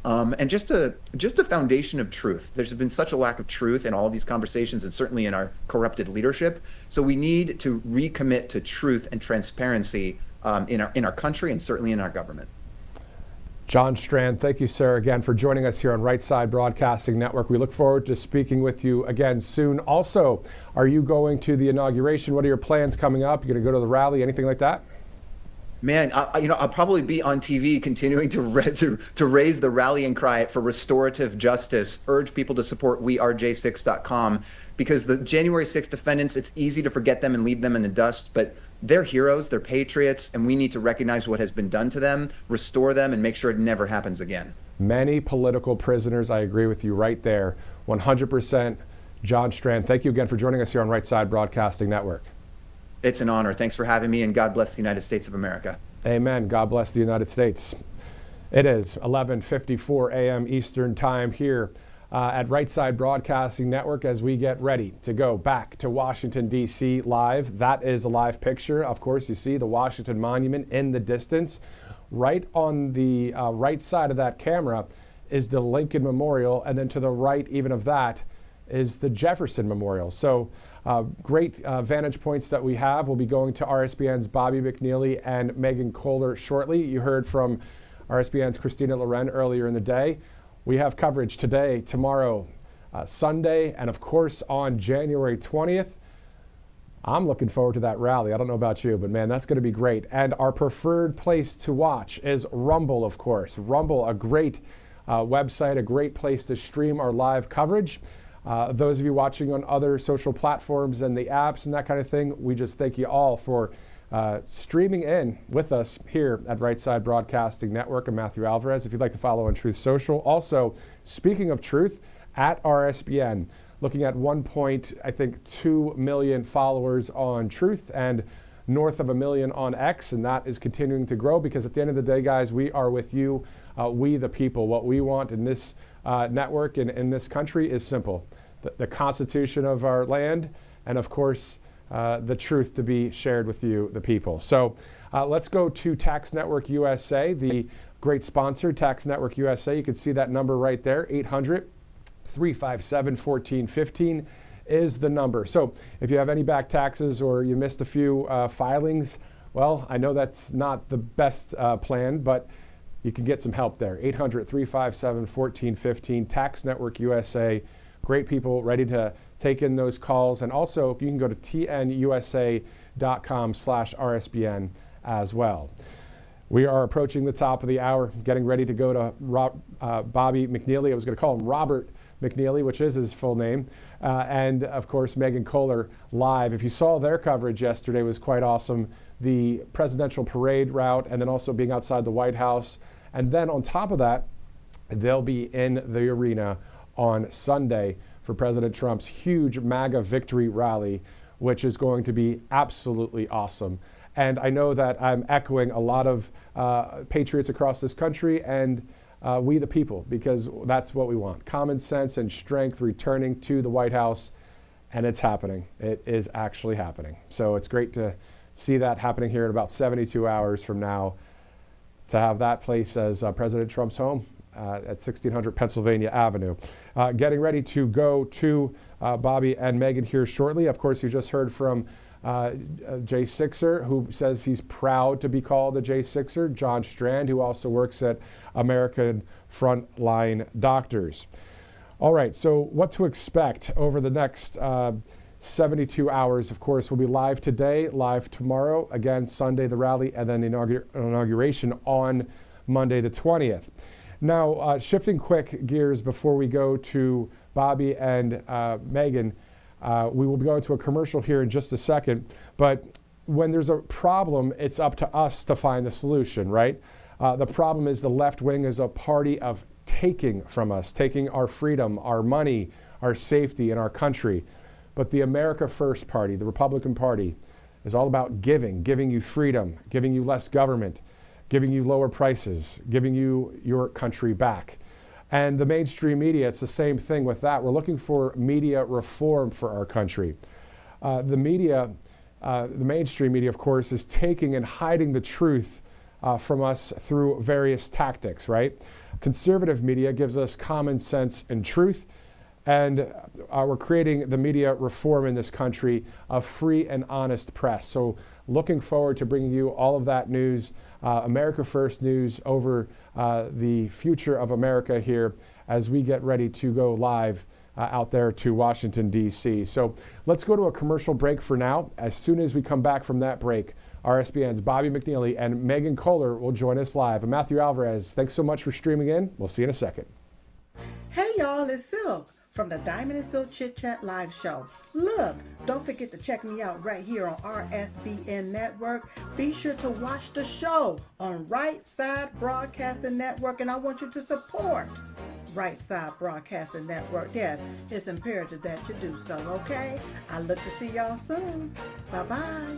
and just a foundation of truth. There's been such a lack of truth in all of these conversations, and certainly in our corrupted leadership. So we need to recommit to truth and transparency in our country and certainly in our government. John Strand, thank you, sir, again for joining us here on Right Side Broadcasting Network. We look forward to speaking with you again soon. Also, are you going to the inauguration? What are your plans coming up? You going to go to the rally, anything like that? Man, I'll probably be on TV continuing to raise the rallying cry for restorative justice, urge people to support wearej6.com, because the January 6th defendants, it's easy to forget them and leave them in the dust, but they're heroes, they're patriots, and we need to recognize what has been done to them, restore them, and make sure it never happens again. Many political prisoners, I agree with you right there, 100%. John Strand, thank you again for joining us here on Right Side Broadcasting Network. It's an honor. Thanks for having me, and God bless the United States of America. Amen. God bless the United States. It is 11:54 a.m. Eastern Time here at Right Side Broadcasting Network as we get ready to go back to Washington, D.C. live. That is a live picture. Of course, you see the Washington Monument in the distance. Right on the right side of that camera is the Lincoln Memorial, and then to the right even of that is the Jefferson Memorial. So great vantage points that we have. We'll be going to RSBN's Bobby McNeely and Megan Kohler shortly. You heard from RSBN's Christina Loren earlier in the day. We have coverage today, tomorrow, Sunday, and of course on January 20th. I'm looking forward to that rally. I don't know about you, but man, that's going to be great. And our preferred place to watch is Rumble, of course. Rumble, a great website, a great place to stream our live coverage. Those of you watching on other social platforms and the apps and that kind of thing, we just thank you all for streaming in with us here at Right Side Broadcasting Network. I'm Matthew Alvarez. If you'd like to follow on Truth Social. Also, speaking of truth, at RSBN, looking at 2 million followers on Truth and north of 1 million on X, and that is continuing to grow because at the end of the day, guys, we are with you, we the people. What we want in this network and in this country is simple. The Constitution of our land, and of course, the truth to be shared with you, the people. So let's go to Tax Network USA, the great sponsor, Tax Network USA. You can see that number right there, 800-357-1415 is the number. So if you have any back taxes or you missed a few filings, well, I know that's not the best plan, but you can get some help there. 800-357-1415, Tax Network USA. Great people ready to take in those calls. And also, you can go to tnusa.com/RSBN as well. We are approaching the top of the hour, getting ready to go to Bobby McNeely. I was going to call him Robert McNeely, which is his full name. And, of course, Megan Kohler live. If you saw their coverage yesterday, it was quite awesome. The presidential parade route and then also being outside the White House. And then on top of that, they'll be in the arena on Sunday for President Trump's huge Maga victory rally, which is going to be absolutely awesome. And I know that I'm echoing a lot of patriots across this country and we the people, because that's what we want. Common sense and strength returning to the White House, and it's happening. It is actually happening. So it's great to see that happening here in about 72 hours from now, to have that place as President Trump's home at 1600 Pennsylvania Avenue. Getting ready to go to Bobby and Megan here shortly. Of course, you just heard from J6er, who says he's proud to be called a J6er. John Strand, who also works at American Frontline Doctors. All right, so what to expect over the next 72 hours. Of course, we'll be live today, live tomorrow, again Sunday the rally, and then the inauguration on Monday the 20th. Now, shifting quick gears before we go to Bobby and Megan, we will be going to a commercial here in just a second, but when there's a problem, it's up to us to find the solution, right? The problem is the left wing is a party of taking from us, taking our freedom, our money, our safety, and our country. But the America First Party, the Republican Party, is all about giving you freedom, giving you less government, giving you lower prices, giving you your country back. And the mainstream media, it's the same thing with that. We're looking for media reform for our country. The mainstream media, of course, is taking and hiding the truth from us through various tactics, right? Conservative media gives us common sense and truth. And we're creating the media reform in this country, a free and honest press. So looking forward to bringing you all of that news, America First news over the future of America here as we get ready to go live out there to Washington, D.C. So let's go to a commercial break for now. As soon as we come back from that break, RSBN's Bobby McNeely and Megan Kohler will join us live. I'm Matthew Alvarez. Thanks so much for streaming in. We'll see you in a second. Hey y'all, it's Silk from the Diamond and Silk Chit Chat live show. Look, don't forget to check me out right here on RSBN Network. Be sure to watch the show on Right Side Broadcasting Network, and I want you to support Right Side Broadcasting Network. Yes, it's imperative that you do so, okay? I look to see y'all soon. Bye-bye.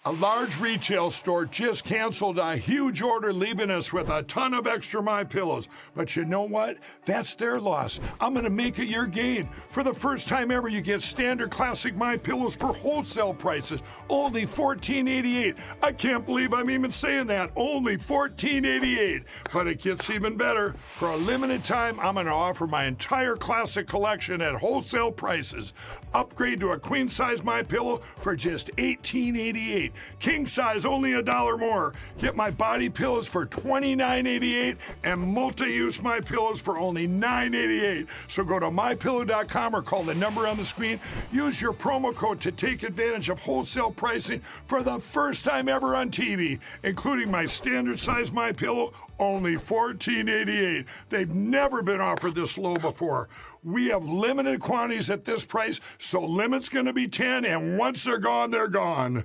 A large retail store just canceled a huge order, leaving us with a ton of extra MyPillows. But you know what? That's their loss. I'm going to make it your gain. For the first time ever, you get standard classic MyPillows for wholesale prices, only $14.88. I can't believe I'm even saying that. Only $14.88. But it gets even better. For a limited time, I'm going to offer my entire classic collection at wholesale prices. Upgrade to a queen size MyPillow for just $18.88. King size only $1 more. Get my body pillows for $29.88 and multi-use MyPillows for only $9.88. So go to mypillow.com or call the number on the screen. Use your promo code to take advantage of wholesale pricing for the first time ever on TV, including my standard size MyPillow, only $14.88. They've never been offered this low before. We have limited quantities at this price, so limit's going to be 10, and once they're gone, they're gone.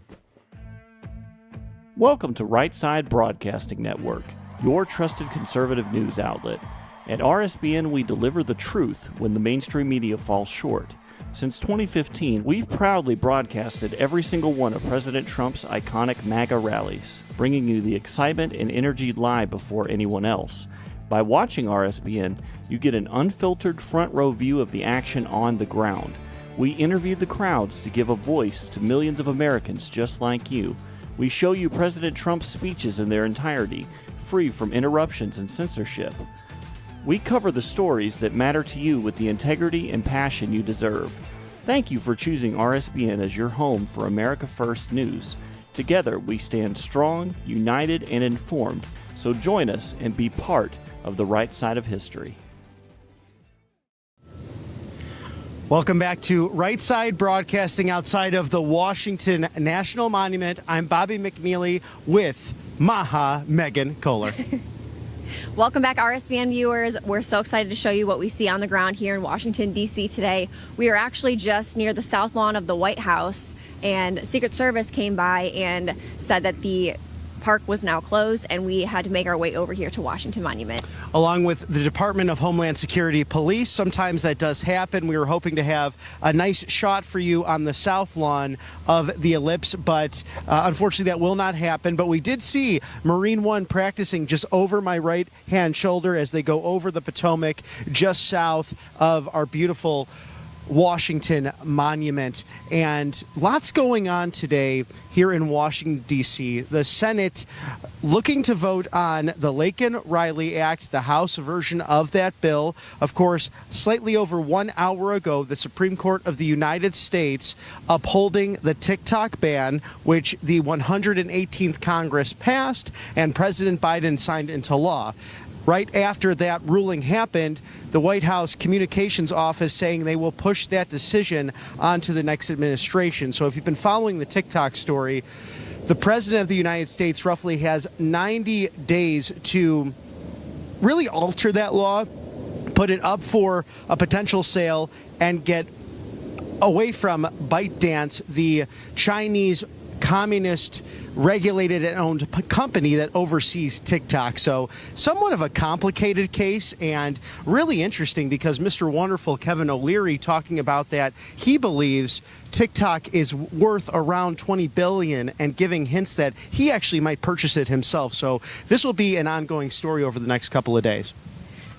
Welcome to Right Side Broadcasting Network, your trusted conservative news outlet. At RSBN, we deliver the truth when the mainstream media falls short. Since 2015, we've proudly broadcasted every single one of President Trump's iconic Maga rallies, bringing you the excitement and energy live before anyone else. By watching RSBN, you get an unfiltered front row view of the action on the ground. We interview the crowds to give a voice to millions of Americans just like you. We show you President Trump's speeches in their entirety, free from interruptions and censorship. We cover the stories that matter to you with the integrity and passion you deserve. Thank you for choosing RSBN as your home for America First News. Together, we stand strong, united, and informed. So join us and be part of the right side of history. Welcome back to Right Side Broadcasting outside of the Washington National Monument. I'm Bobby McNeely with Maha Megan Kohler. Welcome back, RSBN viewers. We're so excited to show you what we see on the ground here in Washington, D.C. today. We are actually just near the south lawn of the White House, and Secret Service came by and said that the park was now closed, and we had to make our way over here to Washington Monument. Along with the Department of Homeland Security Police, sometimes that does happen. We were hoping to have a nice shot for you on the south lawn of the ellipse, but unfortunately that will not happen. But we did see Marine One practicing just over my right-hand shoulder as they go over the Potomac just south of our beautiful Washington Monument. And lots going on today here in Washington, D.C. The Senate looking to vote on the Laken-Riley Act, the House version of that bill. Of course, slightly over 1 hour ago, the Supreme Court of the United States upholding the TikTok ban, which the 118th Congress passed and President Biden signed into law. right after that ruling happened, the White House Communications Office saying they will push that decision onto the next administration. So if you've been following the TikTok story, the President of the United States roughly has 90 days to really alter that law, put it up for a potential sale, and get away from ByteDance, the Chinese communist regulated and owned company that oversees TikTok. So somewhat of a complicated case, and really interesting because Mr. Wonderful Kevin O'Leary talking about that he believes TikTok is worth around $20 billion and giving hints that he actually might purchase it himself. So this will be an ongoing story over the next couple of days.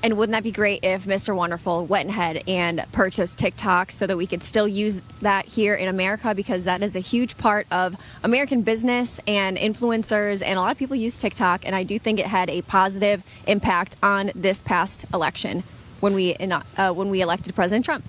And wouldn't that be great if Mr. Wonderful went ahead and purchased TikTok so that we could still use that here in America, because that is a huge part of American business and influencers, and a lot of people use TikTok, and I do think it had a positive impact on this past election when we elected President Trump.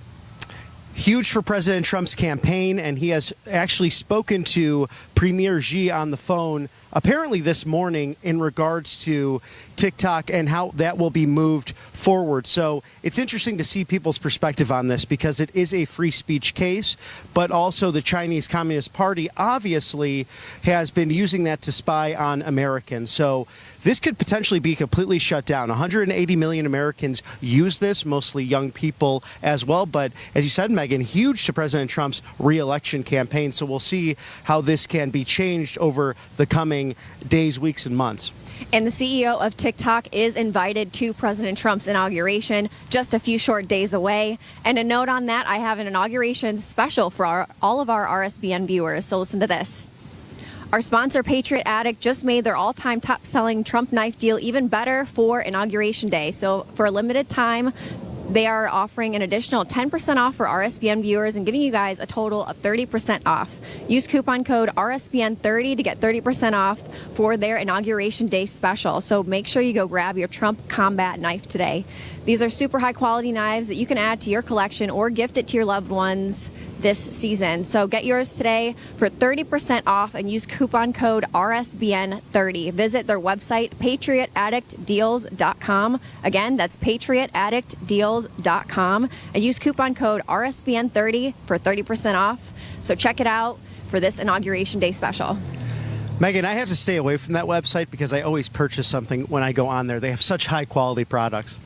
Huge for President Trump's campaign, and he has actually spoken to Premier Xi on the phone apparently this morning in regards to TikTok and how that will be moved forward. So it's interesting to see people's perspective on this because it is a free speech case, but also the Chinese Communist Party obviously has been using that to spy on Americans. So this could potentially be completely shut down. 180 million Americans use this, mostly young people as well. But as you said, Megan, huge to President Trump's re-election campaign. So we'll see how this can be changed over the coming days, weeks, and months. And the CEO of TikTok is invited to President Trump's inauguration, just a few short days away. And a note on that, I have an inauguration special for all of our RSBN viewers. So listen to this. Our sponsor, Patriot Addict, just made their all-time top-selling Trump knife deal even better for Inauguration Day. So for a limited time, they are offering an additional 10% off for RSBN viewers and giving you guys a total of 30% off. Use coupon code RSBN30 to get 30% off for their Inauguration Day special. So make sure you go grab your Trump combat knife today. These are super high quality knives that you can add to your collection or gift it to your loved ones this season. So get yours today for 30% off and use coupon code RSBN30. Visit their website, patriotaddictdeals.com. Again, that's patriotaddictdeals.com, and use coupon code RSBN30 for 30% off. So check it out for this Inauguration Day special. Megan, I have to stay away from that website because I always purchase something when I go on there. They have such high quality products.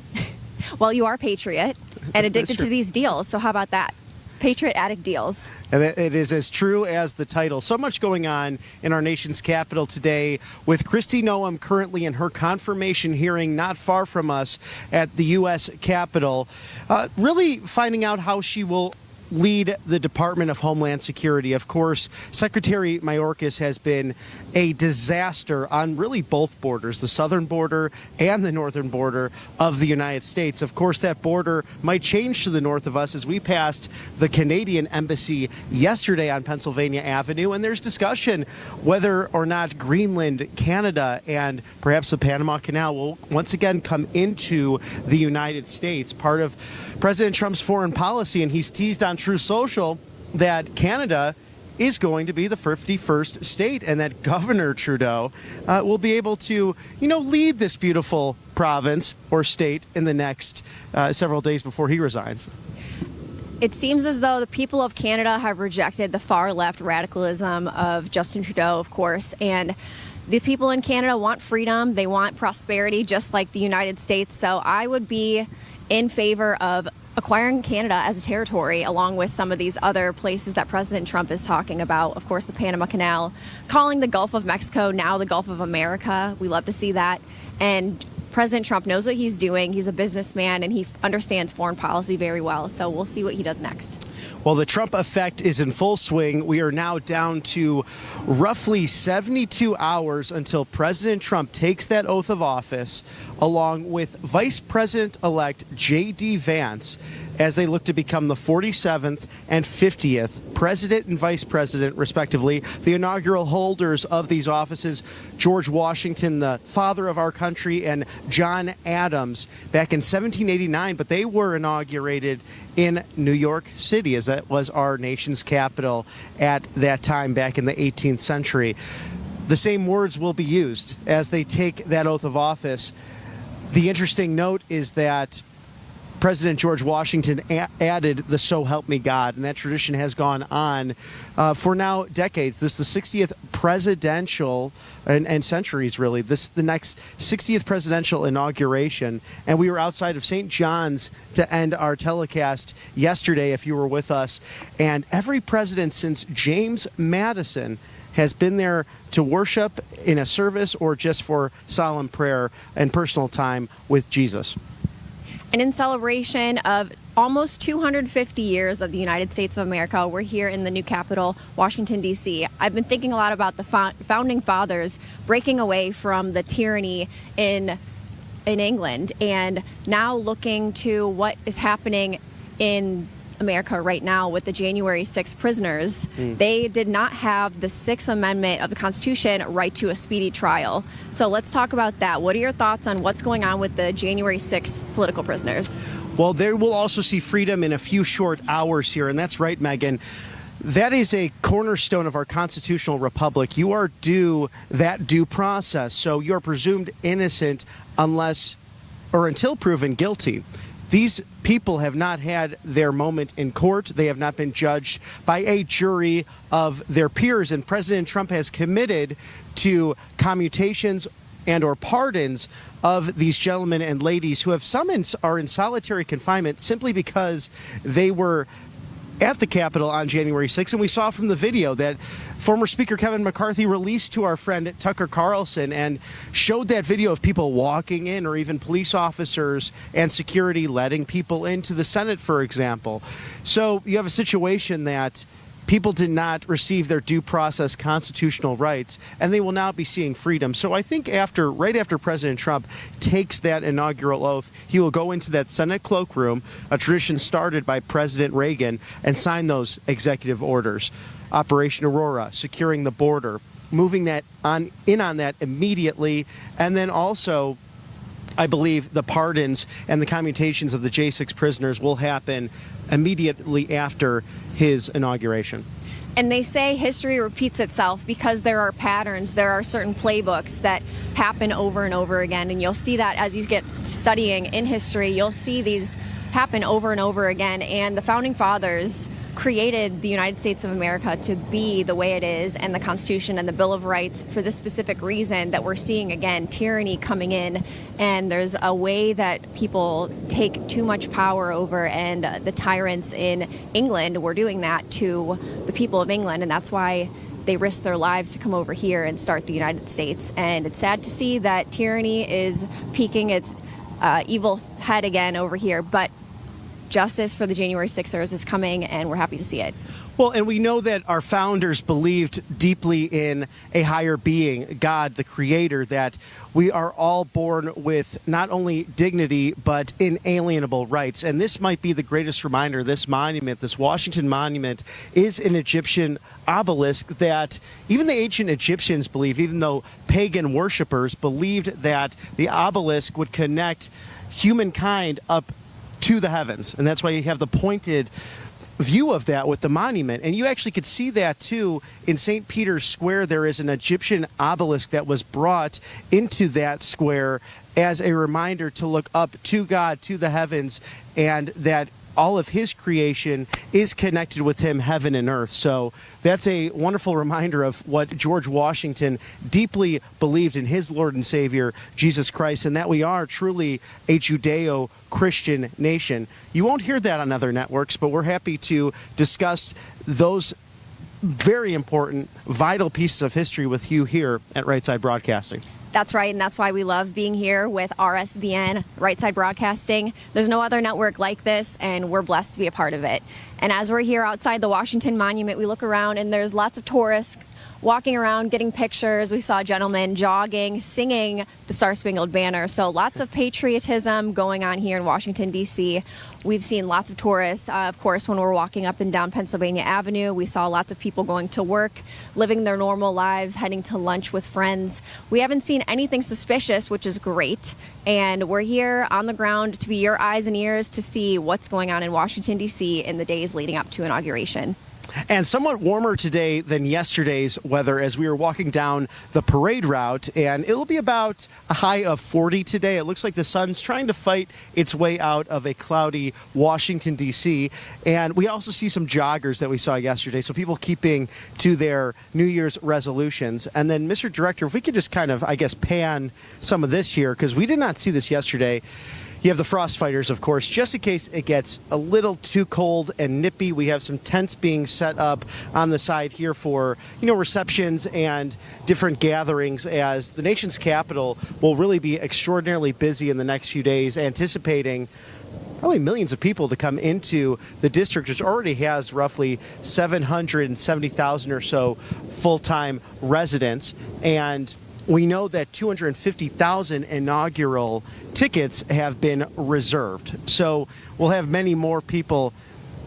Well, you are Patriot and addicted to these deals, so how about that? Patriot Addict Deals. And it is as true as the title. So much going on in our nation's capital today, with Kristi Noem currently in her confirmation hearing not far from us at the U.S. Capitol, really finding out how she will lead the Department of Homeland Security. Of course, Secretary Mayorkas has been a disaster on really both borders, the southern border and the northern border of the United States. Of course, that border might change to the north of us as we passed the Canadian embassy yesterday on Pennsylvania Avenue, and there's discussion whether or not Greenland, Canada, and perhaps the Panama Canal will once again come into the United States, part of President Trump's foreign policy, and he's teased on True Social that Canada is going to be the 51st state and that Governor Trudeau will be able to, lead this beautiful province or state in the next several days before he resigns. It seems as though the people of Canada have rejected the far-left radicalism of Justin Trudeau, of course, and the people in Canada want freedom. They want prosperity, just like the United States. So I would be in favor of acquiring Canada as a territory, along with some of these other places that President Trump is talking about. Of course, the Panama Canal, calling the Gulf of Mexico now the Gulf of America. We love to see that. And President Trump knows what he's doing. He's a businessman, and he understands foreign policy very well. So we'll see what he does next. Well, the Trump effect is in full swing. We are now down to roughly 72 hours until President Trump takes that oath of office, along with Vice President-elect J.D. Vance, as they look to become the 47th and 50th president and vice president, respectively. The inaugural holders of these offices, George Washington, the father of our country, and John Adams back in 1789, but they were inaugurated in New York City, as that was our nation's capital at that time back in the 18th century. The same words will be used as they take that oath of office. The interesting note is that President George Washington added the "So Help Me God," and that tradition has gone on for now decades. This is the 60th presidential, and centuries really, this is the next 60th presidential inauguration, and we were outside of St. John's to end our telecast yesterday, if you were with us, and every president since James Madison has been there to worship in a service or just for solemn prayer and personal time with Jesus. And in celebration of almost 250 years of the United States of America, we're here in the new capital, Washington, D.C. I've been thinking a lot about the founding fathers breaking away from the tyranny in England, and now looking to what is happening in America right now with the January 6th prisoners. They did not have the 6th Amendment of the Constitution right to a speedy trial. So let's talk about that. What are your thoughts on what's going on with the January 6th political prisoners? Well, they will also see freedom in a few short hours here, and that's right, Megan. That is a cornerstone of our constitutional republic. You are due that due process, so you're presumed innocent unless or until proven guilty. These people have not had their moment in court. They have not been judged by a jury of their peers. And President Trump has committed to commutations and or pardons of these gentlemen and ladies who have are in solitary confinement simply because they were at the Capitol on January 6th. And we saw from the video that former Speaker Kevin McCarthy released to our friend Tucker Carlson and showed that video of people walking in, or even police officers and security letting people into the Senate, for example. So you have a situation that people did not receive their due process constitutional rights, and they will now be seeing freedom. So I think right after President Trump takes that inaugural oath, he will go into that Senate cloakroom, a tradition started by President Reagan, and sign those executive orders. Operation Aurora, securing the border, moving that on that immediately, and then also I believe the pardons and the commutations of the J6 prisoners will happen immediately after his inauguration. And they say history repeats itself because there are patterns, there are certain playbooks that happen over and over again. And you'll see that as you get studying in history, you'll see these happen over and over again. And the founding fathers created the United States of America to be the way it is, and the Constitution and the Bill of Rights for this specific reason that we're seeing, again, tyranny coming in, and there's a way that people take too much power over, and the tyrants in England were doing that to the people of England, and that's why they risked their lives to come over here and start the United States. And it's sad to see that tyranny is peaking its evil head again over here, but justice for the January 6ers is coming, and we're happy to see it. Well, and we know that our founders believed deeply in a higher being, God, the Creator, that we are all born with not only dignity, but inalienable rights. And this might be the greatest reminder. This monument, this Washington Monument, is an Egyptian obelisk that even the ancient Egyptians believe, even though pagan worshipers believed that the obelisk would connect humankind up to the heavens. And that's why you have the pointed view of that with the monument. And you actually could see that too in St. Peter's Square. There is an Egyptian obelisk that was brought into that square as a reminder to look up to God, to the heavens, and that all of his creation is connected with him, heaven and earth. So that's a wonderful reminder of what George Washington deeply believed in his Lord and Savior, Jesus Christ, and that we are truly a Judeo-Christian nation. You won't hear that on other networks, but we're happy to discuss those very important, vital pieces of history with you here at Right Side Broadcasting. That's right, and that's why we love being here with RSBN, Right Side Broadcasting. There's no other network like this, and we're blessed to be a part of it. And as we're here outside the Washington Monument, we look around, and there's lots of tourists walking around, getting pictures. We saw a gentleman jogging, singing the Star-Spangled Banner. So lots of patriotism going on here in Washington, D.C. We've seen lots of tourists. Of course, when we're walking up and down Pennsylvania Avenue, we saw lots of people going to work, living their normal lives, heading to lunch with friends. We haven't seen anything suspicious, which is great. And we're here on the ground to be your eyes and ears to see what's going on in Washington, D.C. in the days leading up to inauguration. And somewhat warmer today than yesterday's weather as we were walking down the parade route, and it'll be about a high of 40 today. It looks like the sun's trying to fight its way out of a cloudy Washington, D.C. And we also see some joggers that we saw yesterday, so people keeping to their New Year's resolutions. And then, Mr. Director, if we could just kind of, I guess, pan some of this here, because we did not see this yesterday. You have the frost fighters, of course, just in case it gets a little too cold and nippy. We have some tents being set up on the side here for, receptions and different gatherings, as the nation's capital will really be extraordinarily busy in the next few days, anticipating probably millions of people to come into the district, which already has roughly 770,000 or so full-time residents. And we know that 250,000 inaugural tickets have been reserved. So we'll have many more people,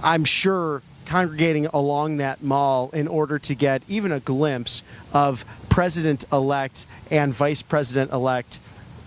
I'm sure, congregating along that mall in order to get even a glimpse of President-elect and Vice President-elect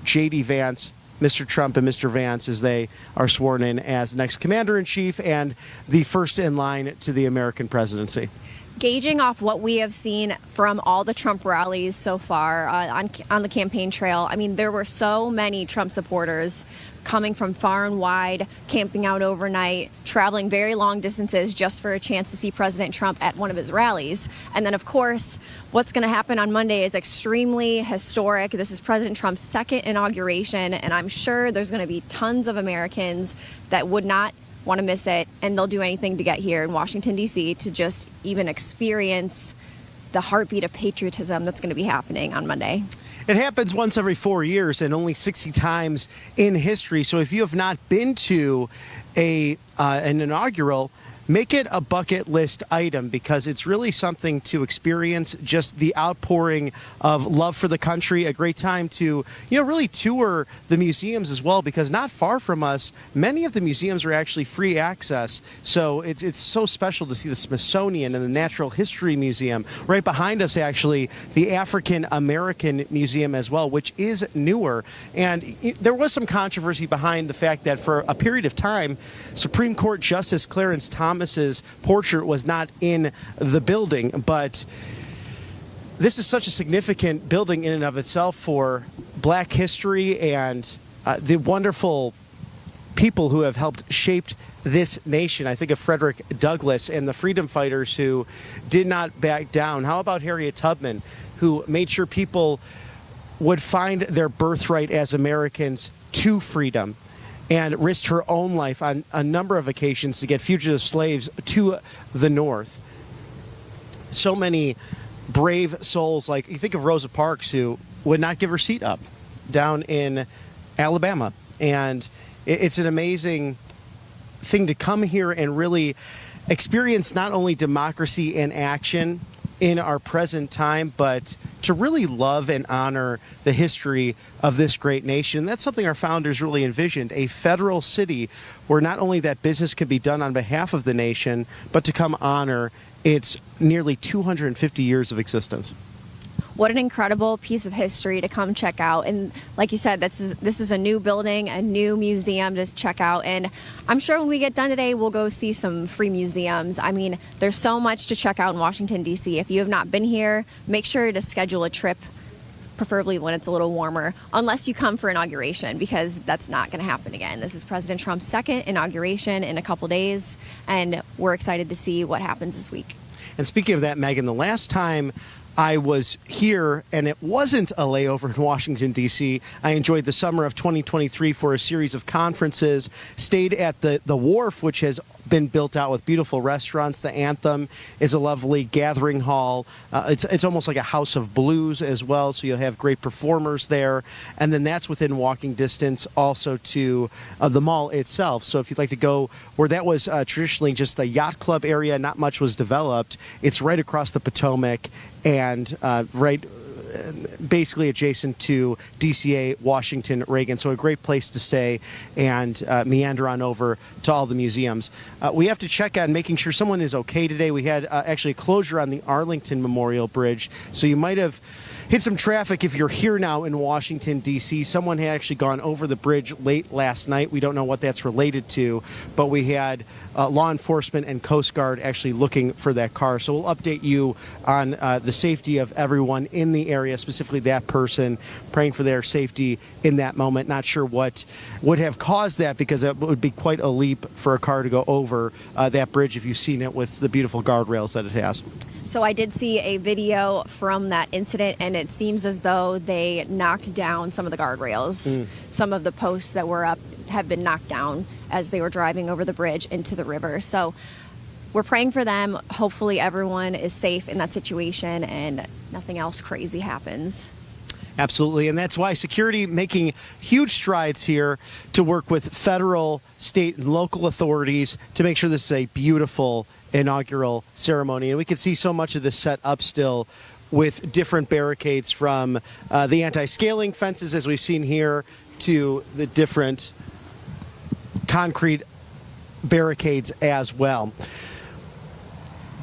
J.D. Vance, Mr. Trump and Mr. Vance, as they are sworn in as the next commander-in-chief and the first in line to the American presidency. Gauging off what we have seen from all the Trump rallies so far on the campaign trail, I mean, there were so many Trump supporters coming from far and wide, camping out overnight, traveling very long distances just for a chance to see President Trump at one of his rallies. And then, of course, what's going to happen on Monday is extremely historic. This is President Trump's second inauguration, and I'm sure there's going to be tons of Americans that would not want to miss it, and they'll do anything to get here in Washington, D.C. to just even experience the heartbeat of patriotism that's going to be happening on Monday. It happens once every 4 years and only 60 times in history. So if you have not been to an inaugural, make it a bucket list item, because it's really something to experience, just the outpouring of love for the country, a great time to, really tour the museums as well, because not far from us, many of the museums are actually free access. So it's so special to see the Smithsonian and the Natural History Museum. Right behind us, actually, the African American Museum as well, which is newer. And there was some controversy behind the fact that for a period of time, Supreme Court Justice Clarence Thomas's portrait was not in the building, but this is such a significant building in and of itself for Black history and the wonderful people who have helped shape this nation. I think of Frederick Douglass and the freedom fighters who did not back down. How about Harriet Tubman, who made sure people would find their birthright as Americans to freedom, and risked her own life on a number of occasions to get fugitive slaves to the North. So many brave souls, like you think of Rosa Parks, who would not give her seat up down in Alabama. And it's an amazing thing to come here and really experience not only democracy in action in our present time, but to really love and honor the history of this great nation. That's something our founders really envisioned, a federal city where not only that business could be done on behalf of the nation, but to come honor its nearly 250 years of existence. What an incredible piece of history to come check out. And like you said, this is a new building, a new museum to check out. And I'm sure when we get done today, we'll go see some free museums. I mean, there's so much to check out in Washington, D.C. If you have not been here, make sure to schedule a trip, preferably when it's a little warmer, unless you come for inauguration, because that's not going to happen again. This is President Trump's second inauguration in a couple days, and we're excited to see what happens this week. And speaking of that, Megan, the last time I was here, and it wasn't a layover in Washington, D.C. I enjoyed the summer of 2023 for a series of conferences, stayed at the Wharf, which has been built out with beautiful restaurants. The Anthem is a lovely gathering hall. It's almost like a house of blues as well, so you'll have great performers there. And then that's within walking distance also to the mall itself. So if you'd like to go where that was traditionally just the yacht club area, not much was developed, it's right across the Potomac and right basically adjacent to DCA, Washington, Reagan. So a great place to stay and meander on over to all the museums. We have to check on making sure someone is okay today. We had actually a closure on the Arlington Memorial Bridge, so you might have hit some traffic if you're here now in Washington, D.C. Someone had actually gone over the bridge late last night. We don't know what that's related to, but we had law enforcement and Coast Guard actually looking for that car. So we'll update you on the safety of everyone in the area, specifically that person, praying for their safety in that moment. Not sure what would have caused that, because it would be quite a leap for a car to go over that bridge if you've seen it with the beautiful guardrails that it has. So I did see a video from that incident, and it seems as though they knocked down some of the guardrails. Some of the posts that were up have been knocked down as they were driving over the bridge into the river. So we're praying for them. Hopefully everyone is safe in that situation and nothing else crazy happens. Absolutely, and that's why security making huge strides here to work with federal, state, and local authorities to make sure this is a beautiful inaugural ceremony. And we can see so much of this set up still with different barricades, from the anti-scaling fences, as we've seen here, to the different concrete barricades as well.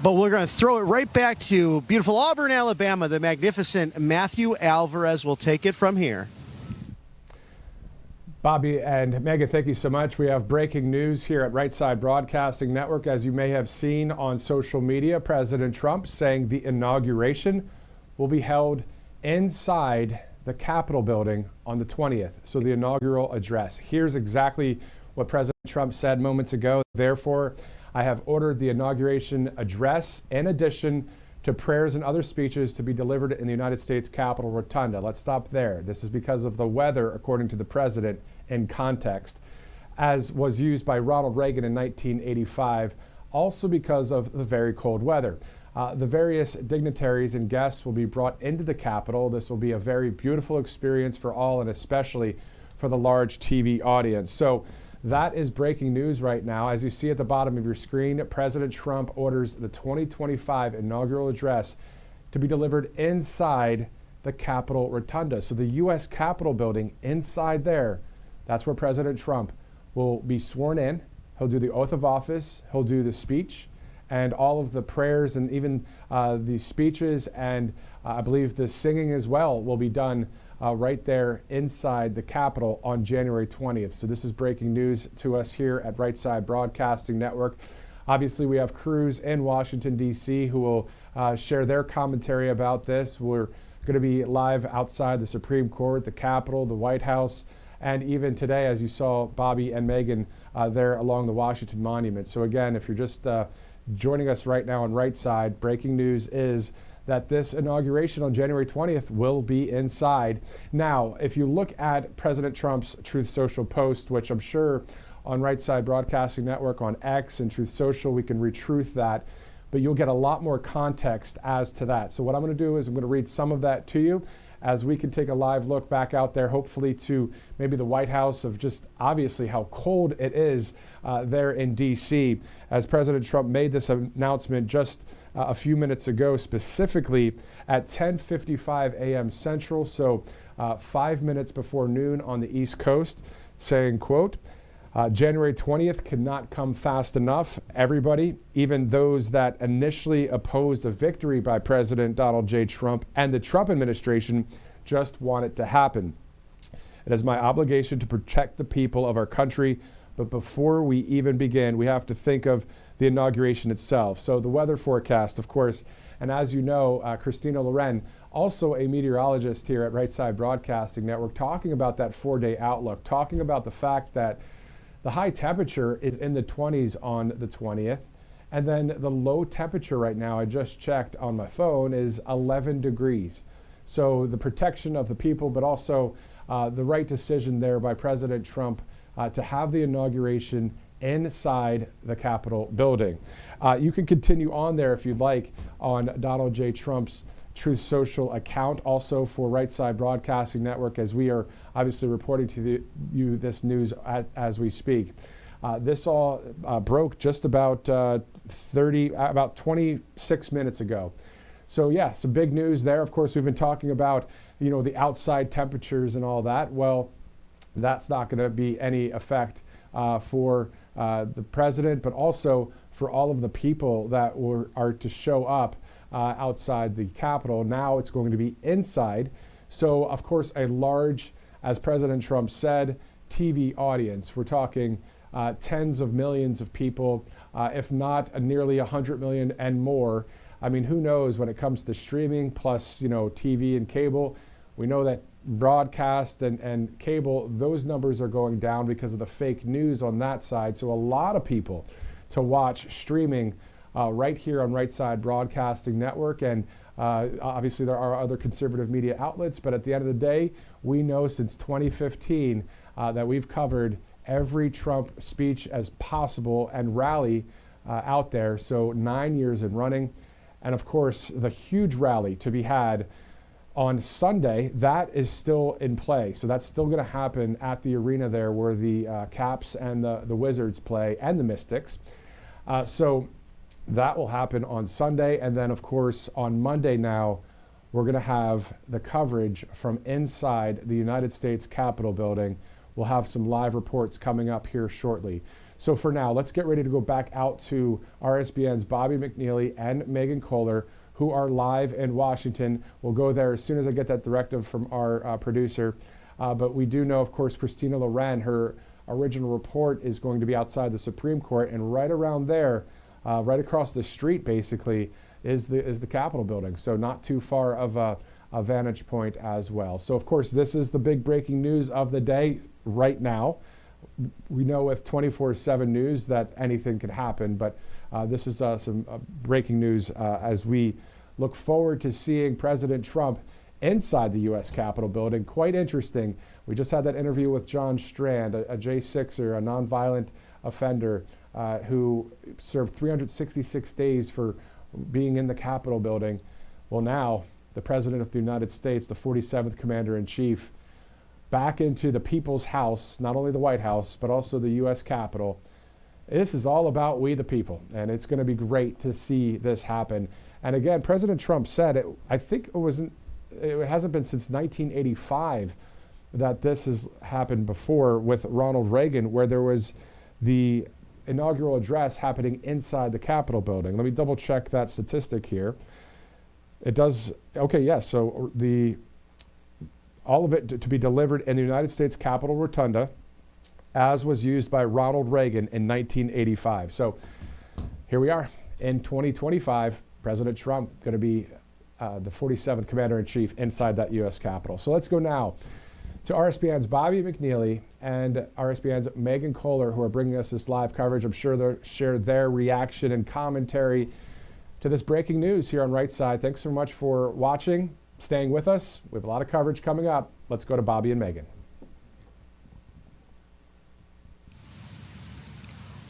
But we're going to throw it right back to beautiful Auburn, Alabama. The magnificent Matthew Alvarez will take it from here. Bobby and Megan, thank you so much. We have breaking news here at Right Side Broadcasting Network. As you may have seen on social media, President Trump saying the inauguration will be held inside the Capitol building on the 20th. So the inaugural address. Here's exactly what President Trump said moments ago. Therefore, I have ordered the inauguration address, in addition to prayers and other speeches, to be delivered in the United States Capitol Rotunda. Let's stop there. This is because of the weather, according to the president, in context, as was used by Ronald Reagan in 1985, also because of the very cold weather. The various dignitaries and guests will be brought into the Capitol. This will be a very beautiful experience for all, and especially for the large TV audience. So that is breaking news right now. As you see at the bottom of your screen, President Trump orders the 2025 inaugural address to be delivered inside the Capitol Rotunda. So the U.S. Capitol building, inside there, that's where President Trump will be sworn in. He'll do the oath of office, he'll do the speech, and all of the prayers, and even the speeches, and I believe the singing as well will be done right there inside the Capitol on January 20th. So this is breaking news to us here at Right Side Broadcasting Network. Obviously, we have crews in Washington, D.C. who will share their commentary about this. We're going to be live outside the Supreme Court, the Capitol, the White House, and even today, as you saw Bobby and Megan there along the Washington Monument. So again, if you're just joining us right now on Right Side, breaking news is that this inauguration on January 20th will be inside. Now, if you look at President Trump's Truth Social post, which I'm sure on Right Side Broadcasting Network, on X and Truth Social, we can retruth that, but you'll get a lot more context as to that. So what I'm going to do is I'm going to read some of that to you as we can take a live look back out there, hopefully to maybe the White House, of just obviously how cold it is there in D.C. As President Trump made this announcement just a few minutes ago, specifically at 10:55 a.m. Central, so 5 minutes before noon on the East Coast, saying, quote, January 20th cannot come fast enough. Everybody, even those that initially opposed a victory by President Donald J. Trump and the Trump administration, just want it to happen. It is my obligation to protect the people of our country, but before we even begin, we have to think of the inauguration itself. So the weather forecast, of course, and as you know, Christina Loren, also a meteorologist here at Right Side Broadcasting Network, talking about that 4-day outlook, talking about the fact that the high temperature is in the 20s on the 20th, and then the low temperature right now, I just checked on my phone, is 11 degrees. So the protection of the people, but also the right decision there by President Trump to have the inauguration inside the Capitol building. You can continue on there if you'd like on Donald J. Trump's Truth Social account, also for Right Side Broadcasting Network, as we are obviously reporting to you this news as we speak. This all broke just about 26 minutes ago. So yeah, some big news there. Of course, we've been talking about, the outside temperatures and all that. Well, that's not going to be any effect for the president, but also for all of the people that are to show up outside the Capitol. Now it's going to be inside. So, of course, a large, as President Trump said, TV audience. We're talking tens of millions of people, if not nearly 100 million and more. I mean, who knows when it comes to streaming plus, TV and cable. We know that broadcast and cable, those numbers are going down because of the fake news on that side. So a lot of people to watch streaming right here on Right Side Broadcasting Network. And obviously there are other conservative media outlets, but at the end of the day, we know since 2015 that we've covered every Trump speech as possible and rally out there. So 9 years in running. And of course, the huge rally to be had on Sunday, that is still in play. So that's still going to happen at the arena there where the Caps and the Wizards play and the Mystics. So that will happen on Sunday. And then, of course, on Monday now, we're going to have the coverage from inside the United States Capitol building. We'll have some live reports coming up here shortly. So for now, let's get ready to go back out to RSBN's Bobby McNeely and Megan Kohler, who are live in Washington. We'll go there as soon as I get that directive from our producer. But we do know, of course, Christina Loren, her original report is going to be outside the Supreme Court, and right around there, right across the street, basically, is the Capitol building. So not too far of a vantage point as well. So, of course, this is the big breaking news of the day right now. We know with 24/7 news that anything can happen, but this is some breaking news as we look forward to seeing President Trump inside the U.S. Capitol building. Quite interesting. We just had that interview with John Strand, a J6er, a nonviolent offender who served 366 days for being in the Capitol building. Well, now the President of the United States, the 47th Commander-in-Chief, back into the people's house, not only the White House, but also the U.S. Capitol. This is all about we the people, and it's going to be great to see this happen. And again, President Trump said, I think it hasn't been since 1985 that this has happened before with Ronald Reagan, where there was the inaugural address happening inside the Capitol building. Let me double check that statistic here. It does, okay, yes, so all of it to be delivered in the United States Capitol Rotunda, as was used by Ronald Reagan in 1985. So here we are in 2025, President Trump going to be the 47th Commander-in-Chief inside that U.S. Capitol. So let's go now to RSBN's Bobby McNeely and RSBN's Megan Kohler, who are bringing us this live coverage. I'm sure they'll share their reaction and commentary to this breaking news here on Right Side. Thanks so much for watching, staying with us. We have a lot of coverage coming up. Let's go to Bobby and Megan.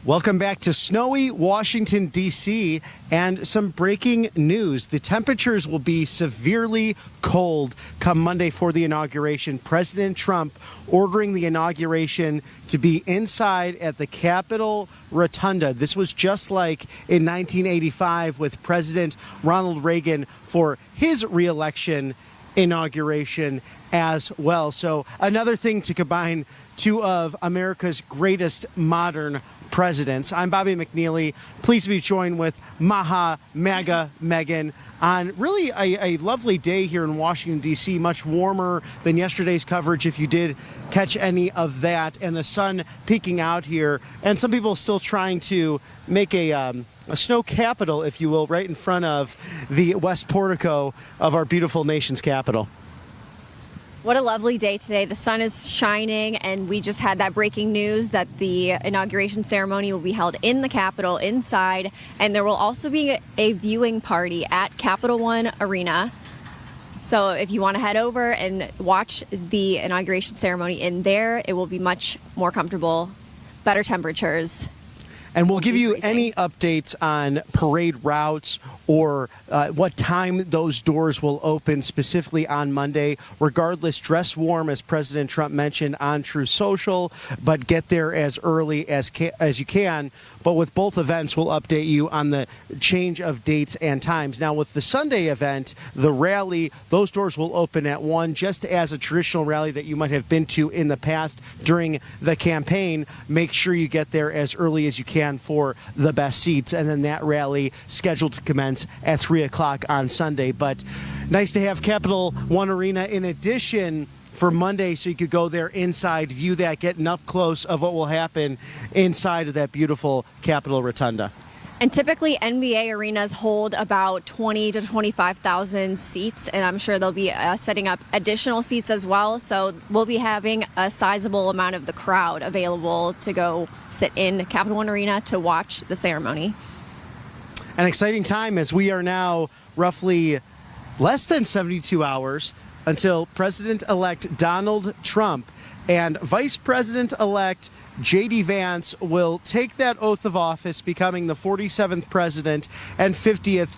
Welcome back to snowy Washington, D.C. and some breaking news. The temperatures will be severely cold come Monday for the inauguration. President Trump ordering the inauguration to be inside at the Capitol Rotunda. This was just like in 1985 with President Ronald Reagan for his reelection inauguration as well. So another thing to combine two of America's greatest modern presidents. I'm Bobby McNeely. Pleased to be joined with Maga, Megan, on really a lovely day here in Washington, D.C., much warmer than yesterday's coverage, if you did catch any of that, and the sun peeking out here, and some people still trying to make a snow capital, if you will, right in front of the west portico of our beautiful nation's capital. What a lovely day today. The sun is shining, and we just had that breaking news that the inauguration ceremony will be held in the Capitol inside, and there will also be a viewing party at Capital One Arena. So if you want to head over and watch the inauguration ceremony in there, it will be much more comfortable, better temperatures. And we'll give you any updates on parade routes or what time those doors will open specifically on Monday. Regardless, dress warm, as President Trump mentioned on Truth Social, but get there as early as you can. But with both events, we'll update you on the change of dates and times. Now, with the Sunday event, the rally, those doors will open at 1, just as a traditional rally that you might have been to in the past during the campaign. Make sure you get there as early as you can for the best seats. And then that rally scheduled to commence at 3 o'clock on Sunday. But nice to have Capital One Arena in addition for Monday, so you could go there inside, view that, get an up close of what will happen inside of that beautiful Capitol Rotunda. And typically NBA arenas hold about 20 to 25,000 seats, and I'm sure they'll be setting up additional seats as well. So we'll be having a sizable amount of the crowd available to go sit in Capital One Arena to watch the ceremony. An exciting time, as we are now roughly less than 72 hours until President-elect Donald Trump and Vice President-elect J.D. Vance will take that oath of office, becoming the 47th president and 50th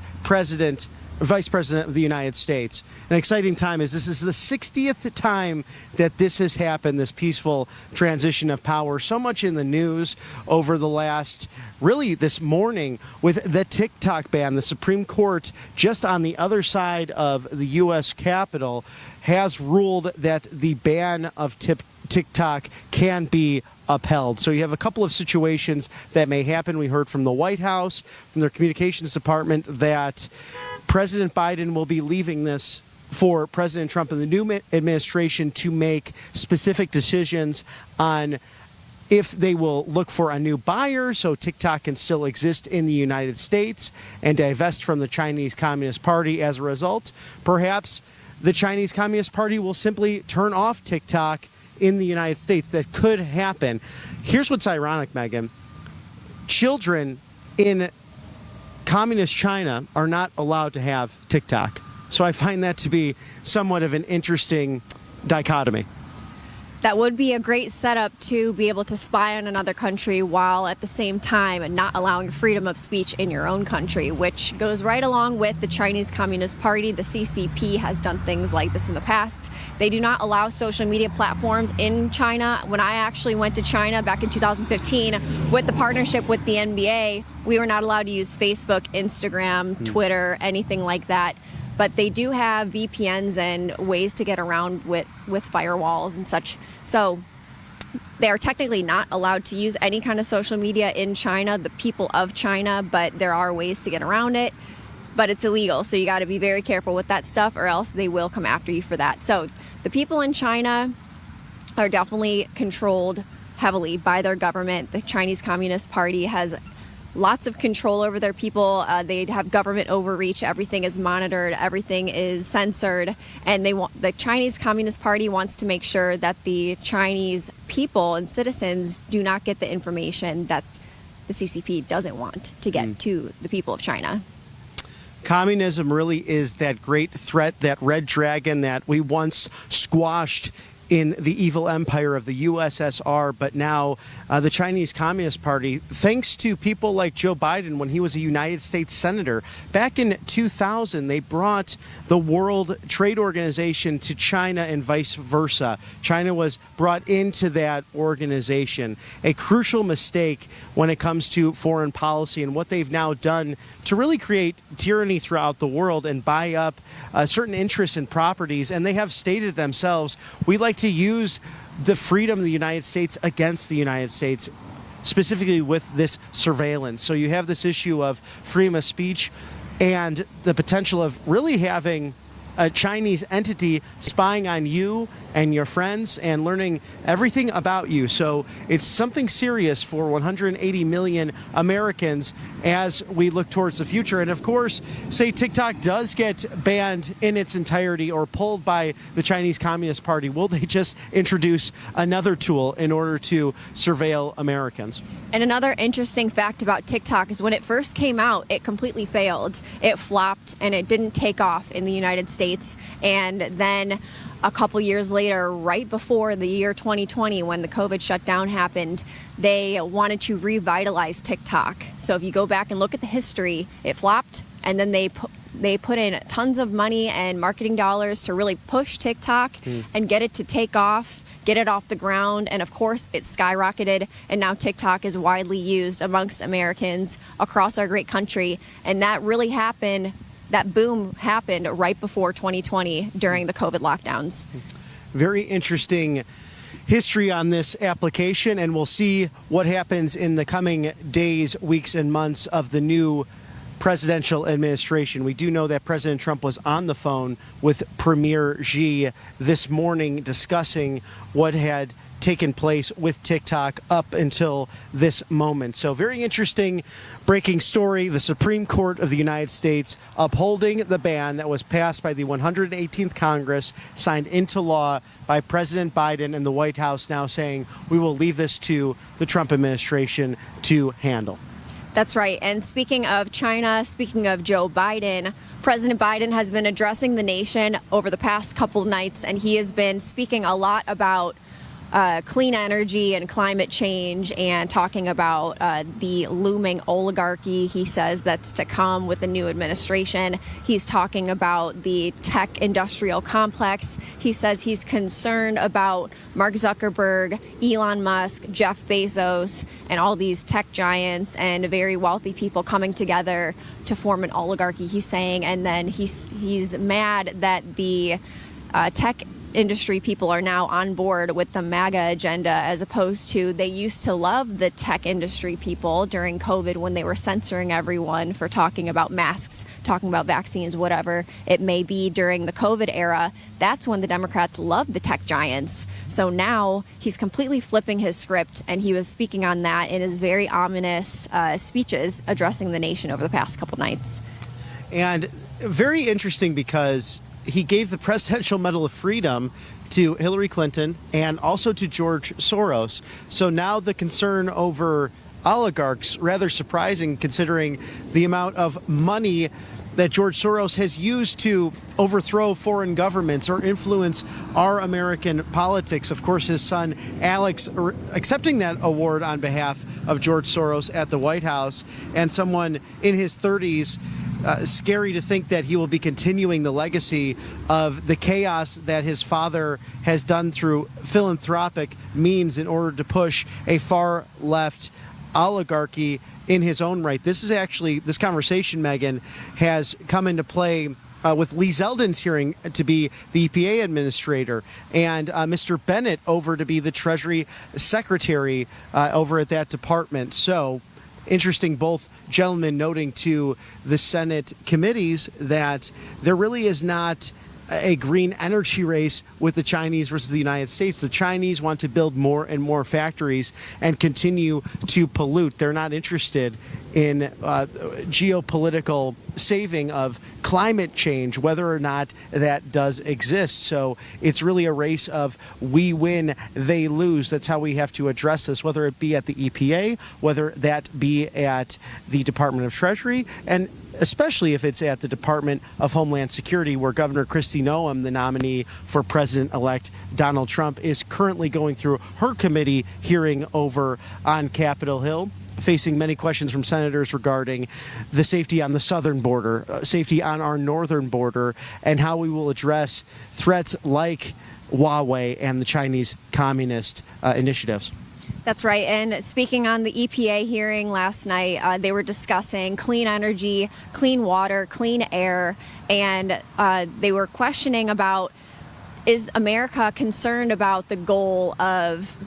Vice President of the United States. An exciting time, as this is the 60th time that this has happened, this peaceful transition of power. So much in the news over the last, really this morning, with the TikTok ban. The Supreme Court, just on the other side of the U.S. Capitol, has ruled that the ban of TikTok can be upheld. So you have a couple of situations that may happen. We heard from the White House, from their communications department, that President Biden will be leaving this for President Trump and the new administration to make specific decisions on if they will look for a new buyer so TikTok can still exist in the United States and divest from the Chinese Communist Party as a result. Perhaps the Chinese Communist Party will simply turn off TikTok in the United States. That could happen. Here's what's ironic, Megan. Children in communist China are not allowed to have TikTok. So I find that to be somewhat of an interesting dichotomy. That would be a great setup to be able to spy on another country while at the same time not allowing freedom of speech in your own country, which goes right along with the Chinese Communist Party. The CCP has done things like this in the past. They do not allow social media platforms in China. When I actually went to China back in 2015 with the partnership with the NBA, we were not allowed to use Facebook, Instagram, Twitter, anything like that. But they do have VPNs and ways to get around with firewalls and such. So they are technically not allowed to use any kind of social media in China, the people of China, but there are ways to get around it. But it's illegal, so you got to be very careful with that stuff, or else they will come after you for that. So the people in China are definitely controlled heavily by their government. The Chinese Communist Party has lots of control over their people. They have government overreach. Everything is monitored. Everything is censored. And the Chinese Communist Party wants to make sure that the Chinese people and citizens do not get the information that the CCP doesn't want to get to the people of China. Communism really is that great threat, that red dragon that we once squashed in the evil empire of the USSR, but now the Chinese Communist Party, thanks to people like Joe Biden when he was a United States Senator. Back in 2000, they brought the World Trade Organization to China and vice versa. China was brought into that organization. A crucial mistake when it comes to foreign policy and what they've now done to really create tyranny throughout the world and buy up certain interests and properties. And they have stated themselves, we like to use the freedom of the United States against the United States, specifically with this surveillance. So you have this issue of freedom of speech and the potential of really having a Chinese entity spying on you and your friends and learning everything about you. So it's something serious for 180 million Americans as we look towards the future. And of course, say TikTok does get banned in its entirety or pulled by the Chinese Communist Party, will they just introduce another tool in order to surveil Americans? And another interesting fact about TikTok is when it first came out, it completely failed. It flopped and it didn't take off in the United States. And then a couple years later, right before the year 2020, when the COVID shutdown happened, they wanted to revitalize TikTok. So if you go back and look at the history, it flopped, and then they put in tons of money and marketing dollars to really push TikTok and get it to take off, get it off the ground. And of course, it skyrocketed. And now TikTok is widely used amongst Americans across our great country. And that really happened. That boom happened right before 2020 during the COVID lockdowns. Very interesting history on this application, and we'll see what happens in the coming days, weeks, and months of the new presidential administration. We do know that President Trump was on the phone with Premier Xi this morning discussing what had taken place with TikTok up until this moment. So very interesting breaking story. The Supreme Court of the United States upholding the ban that was passed by the 118th Congress, signed into law by President Biden, and the White House now saying we will leave this to the Trump administration to handle. That's right. And speaking of China, speaking of Joe Biden, President Biden has been addressing the nation over the past couple nights, and he has been speaking a lot about clean energy and climate change, and talking about the looming oligarchy, he says, that's to come with the new administration. He's talking about the tech industrial complex. He says he's concerned about Mark Zuckerberg, Elon Musk, Jeff Bezos, and all these tech giants and very wealthy people coming together to form an oligarchy, he's saying. And then he's mad that the tech industry people are now on board with the Maga agenda, as opposed to they used to love the tech industry people during COVID when they were censoring everyone for talking about masks, talking about vaccines, whatever it may be during the COVID era. That's when the Democrats loved the tech giants. So now he's completely flipping his script, and he was speaking on that in his very ominous speeches addressing the nation over the past couple nights. And very interesting because he gave the Presidential Medal of Freedom to Hillary Clinton and also to George Soros. So now the concern over oligarchs, rather surprising considering the amount of money that George Soros has used to overthrow foreign governments or influence our American politics. Of course, his son Alex accepting that award on behalf of George Soros at the White House, and someone in his 30s. Scary to think that he will be continuing the legacy of the chaos that his father has done through philanthropic means in order to push a far left oligarchy in his own right. This conversation, Megan, has come into play with Lee Zeldin's hearing to be the EPA administrator, and Mr. Bennett over to be the Treasury Secretary over at that department. So interesting, both gentlemen noting to the Senate committees that there really is not a green energy race with the Chinese versus the United States. The Chinese want to build more and more factories and continue to pollute. They're not interested in geopolitical saving of climate change, whether or not that does exist. So it's really a race of we win, they lose. That's how we have to address this, whether it be at the EPA, whether that be at the Department of Treasury, and especially if it's at the Department of Homeland Security, where Governor Kristi Noem, the nominee for President-elect Donald Trump, is currently going through her committee hearing over on Capitol Hill, facing many questions from senators regarding the safety on the southern border, safety on our northern border, and how we will address threats like Huawei and the Chinese communist initiatives. That's right. And speaking on the EPA hearing last night, they were discussing clean energy, clean water, clean air, and they were questioning about, is America concerned about the goal of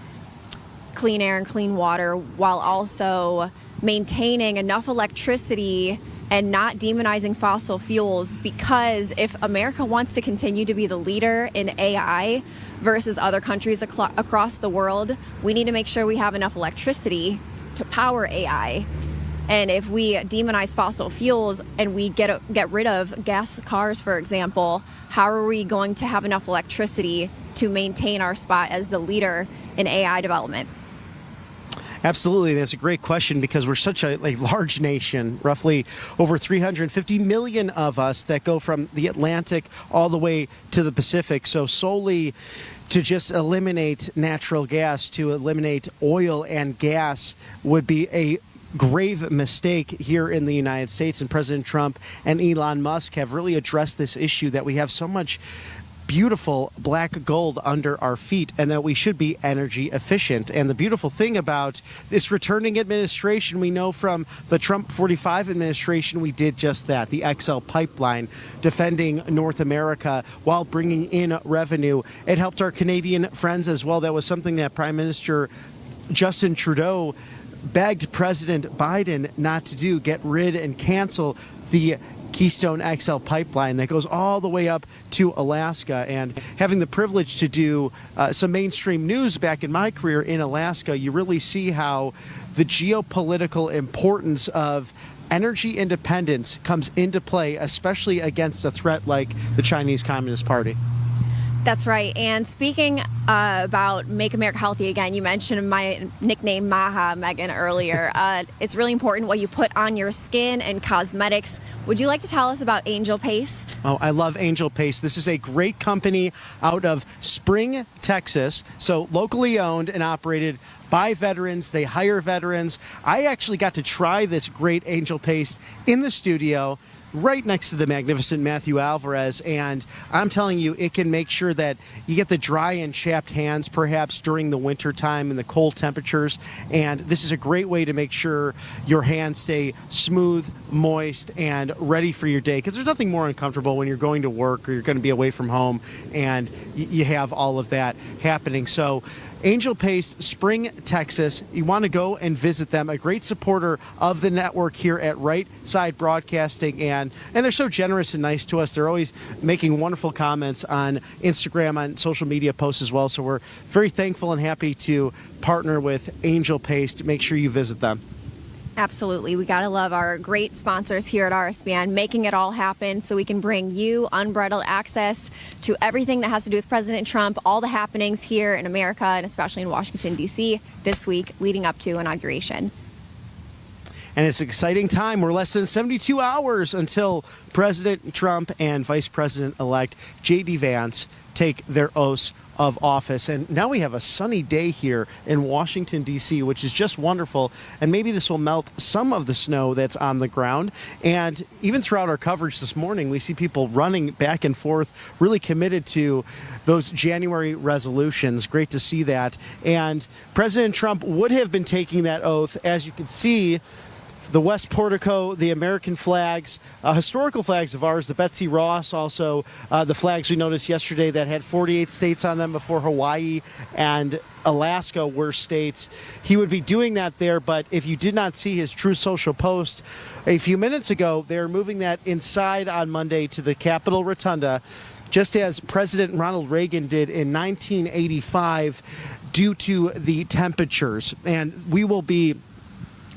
clean air and clean water while also maintaining enough electricity and not demonizing fossil fuels? Because if America wants to continue to be the leader in AI versus other countries across the world, we need to make sure we have enough electricity to power AI. And if we demonize fossil fuels and we get rid of gas cars, for example, how are we going to have enough electricity to maintain our spot as the leader in AI development? Absolutely. That's a great question because we're such a large nation, roughly over 350 million of us that go from the Atlantic all the way to the Pacific. So solely to just eliminate natural gas, to eliminate oil and gas would be a grave mistake here in the United States. And President Trump and Elon Musk have really addressed this issue that we have so much beautiful black gold under our feet and that we should be energy efficient. And the beautiful thing about this returning administration, we know from the Trump 45 administration, we did just that. The XL pipeline defending North America while bringing in revenue. It helped our Canadian friends as well. That was something that Prime Minister Justin Trudeau begged President Biden not to do, get rid and cancel the Keystone XL pipeline that goes all the way up to Alaska. And having the privilege to do some mainstream news back in my career in Alaska, you really see how the geopolitical importance of energy independence comes into play, especially against a threat like the Chinese Communist Party. That's right. And speaking about Make America Healthy Again, you mentioned my nickname Maga, Megan, earlier. It's really important what you put on your skin and cosmetics. Would you like to tell us about Angel Paste? Oh, I love Angel Paste. This is a great company out of Spring, Texas. So locally owned and operated by veterans. They hire veterans. I actually got to try this great Angel Paste in the studio right next to the magnificent Matthew Alvarez, and I'm telling you, it can make sure that you get the dry and chapped hands perhaps during the winter time and the cold temperatures. And this is a great way to make sure your hands stay smooth, moist, and ready for your day, because there's nothing more uncomfortable when you're going to work or you're going to be away from home and you have all of that happening. So Angel Paste, Spring, Texas. You want to go and visit them. A great supporter of the network here at Right Side Broadcasting, and they're so generous and nice to us. They're always making wonderful comments on Instagram, on social media posts as well. So we're very thankful and happy to partner with Angel Paste. Make sure you visit them. Absolutely. We got to love our great sponsors here at RSBN, making it all happen so we can bring you unbridled access to everything that has to do with President Trump, all the happenings here in America and especially in Washington, D.C. this week leading up to inauguration. And it's an exciting time. We're less than 72 hours until President Trump and Vice President-elect J.D. Vance take their oaths of office. And now we have a sunny day here in Washington, D.C., which is just wonderful. And maybe this will melt some of the snow that's on the ground. And even throughout our coverage this morning, we see people running back and forth, really committed to those January resolutions. Great to see that. And President Trump would have been taking that oath, as you can see, the West Portico, the American flags, historical flags of ours, the Betsy Ross, also the flags we noticed yesterday that had 48 states on them before Hawaii and Alaska were states. He would be doing that there, but if you did not see his True Social post a few minutes ago, they're moving that inside on Monday to the Capitol Rotunda, just as President Ronald Reagan did in 1985 due to the temperatures. And we will be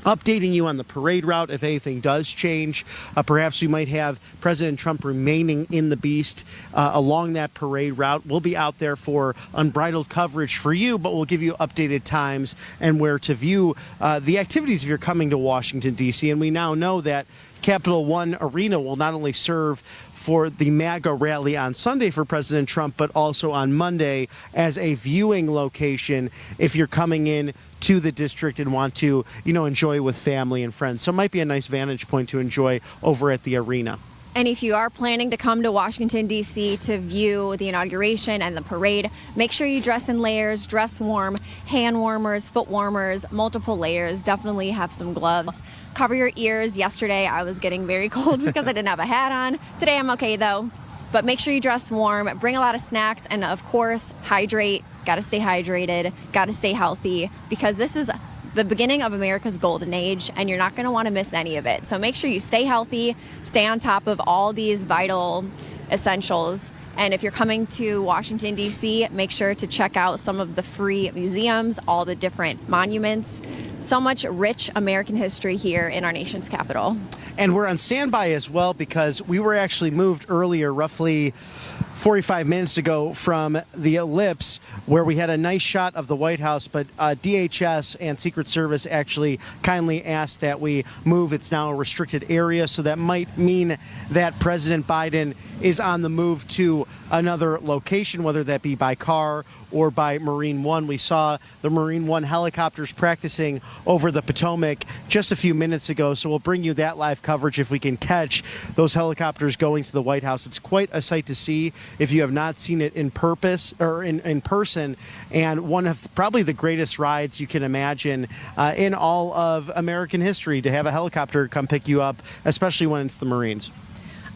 updating you on the parade route if anything does change. Perhaps we might have President Trump remaining in the beast along that parade route. We'll be out there for unbridled coverage for you, but we'll give you updated times and where to view the activities if you're coming to Washington, D.C. And we now know that Capital One Arena will not only serve for the Maga rally on Sunday for President Trump, but also on Monday as a viewing location if you're coming in to the district and want to, enjoy with family and friends. So it might be a nice vantage point to enjoy over at the arena. And if you are planning to come to Washington, D.C. to view the inauguration and the parade, make sure you dress in layers, dress warm, hand warmers, foot warmers, multiple layers. Definitely have some gloves. Cover your ears. Yesterday, I was getting very cold because I didn't have a hat on. Today, I'm okay, though. But make sure you dress warm, bring a lot of snacks, and, of course, hydrate. Got to stay hydrated, got to stay healthy, because this is the beginning of America's golden age, and you're not going to want to miss any of it. So make sure you stay healthy, stay on top of all these vital essentials, And if you're coming to Washington, D.C., make sure to check out some of the free museums, all the different monuments. So much rich American history here in our nation's capital. And we're on standby as well because we were actually moved earlier, roughly 45 minutes ago, from the ellipse where we had a nice shot of the White House, but DHS and Secret Service actually kindly asked that we move. It's now a restricted area, so that might mean that President Biden is on the move to another location, whether that be by car or by Marine One. We saw the Marine One helicopters practicing over the Potomac just a few minutes ago, so we'll bring you that live coverage if we can catch those helicopters going to the White House. It's quite a sight to see if you have not seen it in person, and one of probably the greatest rides you can imagine in all of American history, to have a helicopter come pick you up, especially when it's the Marines.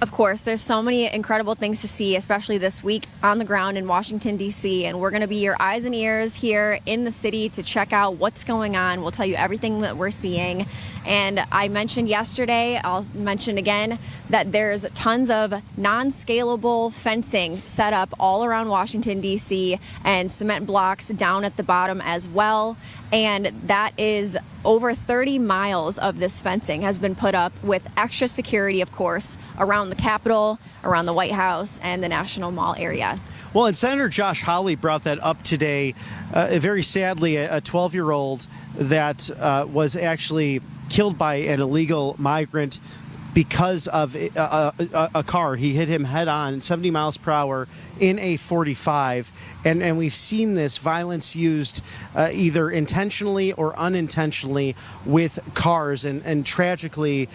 Of course, there's so many incredible things to see, especially this week on the ground in Washington, D.C., and we're going to be your eyes and ears here in the city to check out what's going on. We'll tell you everything that we're seeing. And I mentioned yesterday, I'll mention again, that there's tons of non-scalable fencing set up all around Washington, D.C., and cement blocks down at the bottom as well. And that is over 30 miles of this fencing has been put up with extra security, of course, around the Capitol, around the White House, and the National Mall area. Well, and Senator Josh Hawley brought that up today. Very sadly, a 12-year-old that was actually killed by an illegal migrant because of a car. He hit him head on, 70 miles per hour in a 45. And we've seen this violence used either intentionally or unintentionally with cars. And tragically,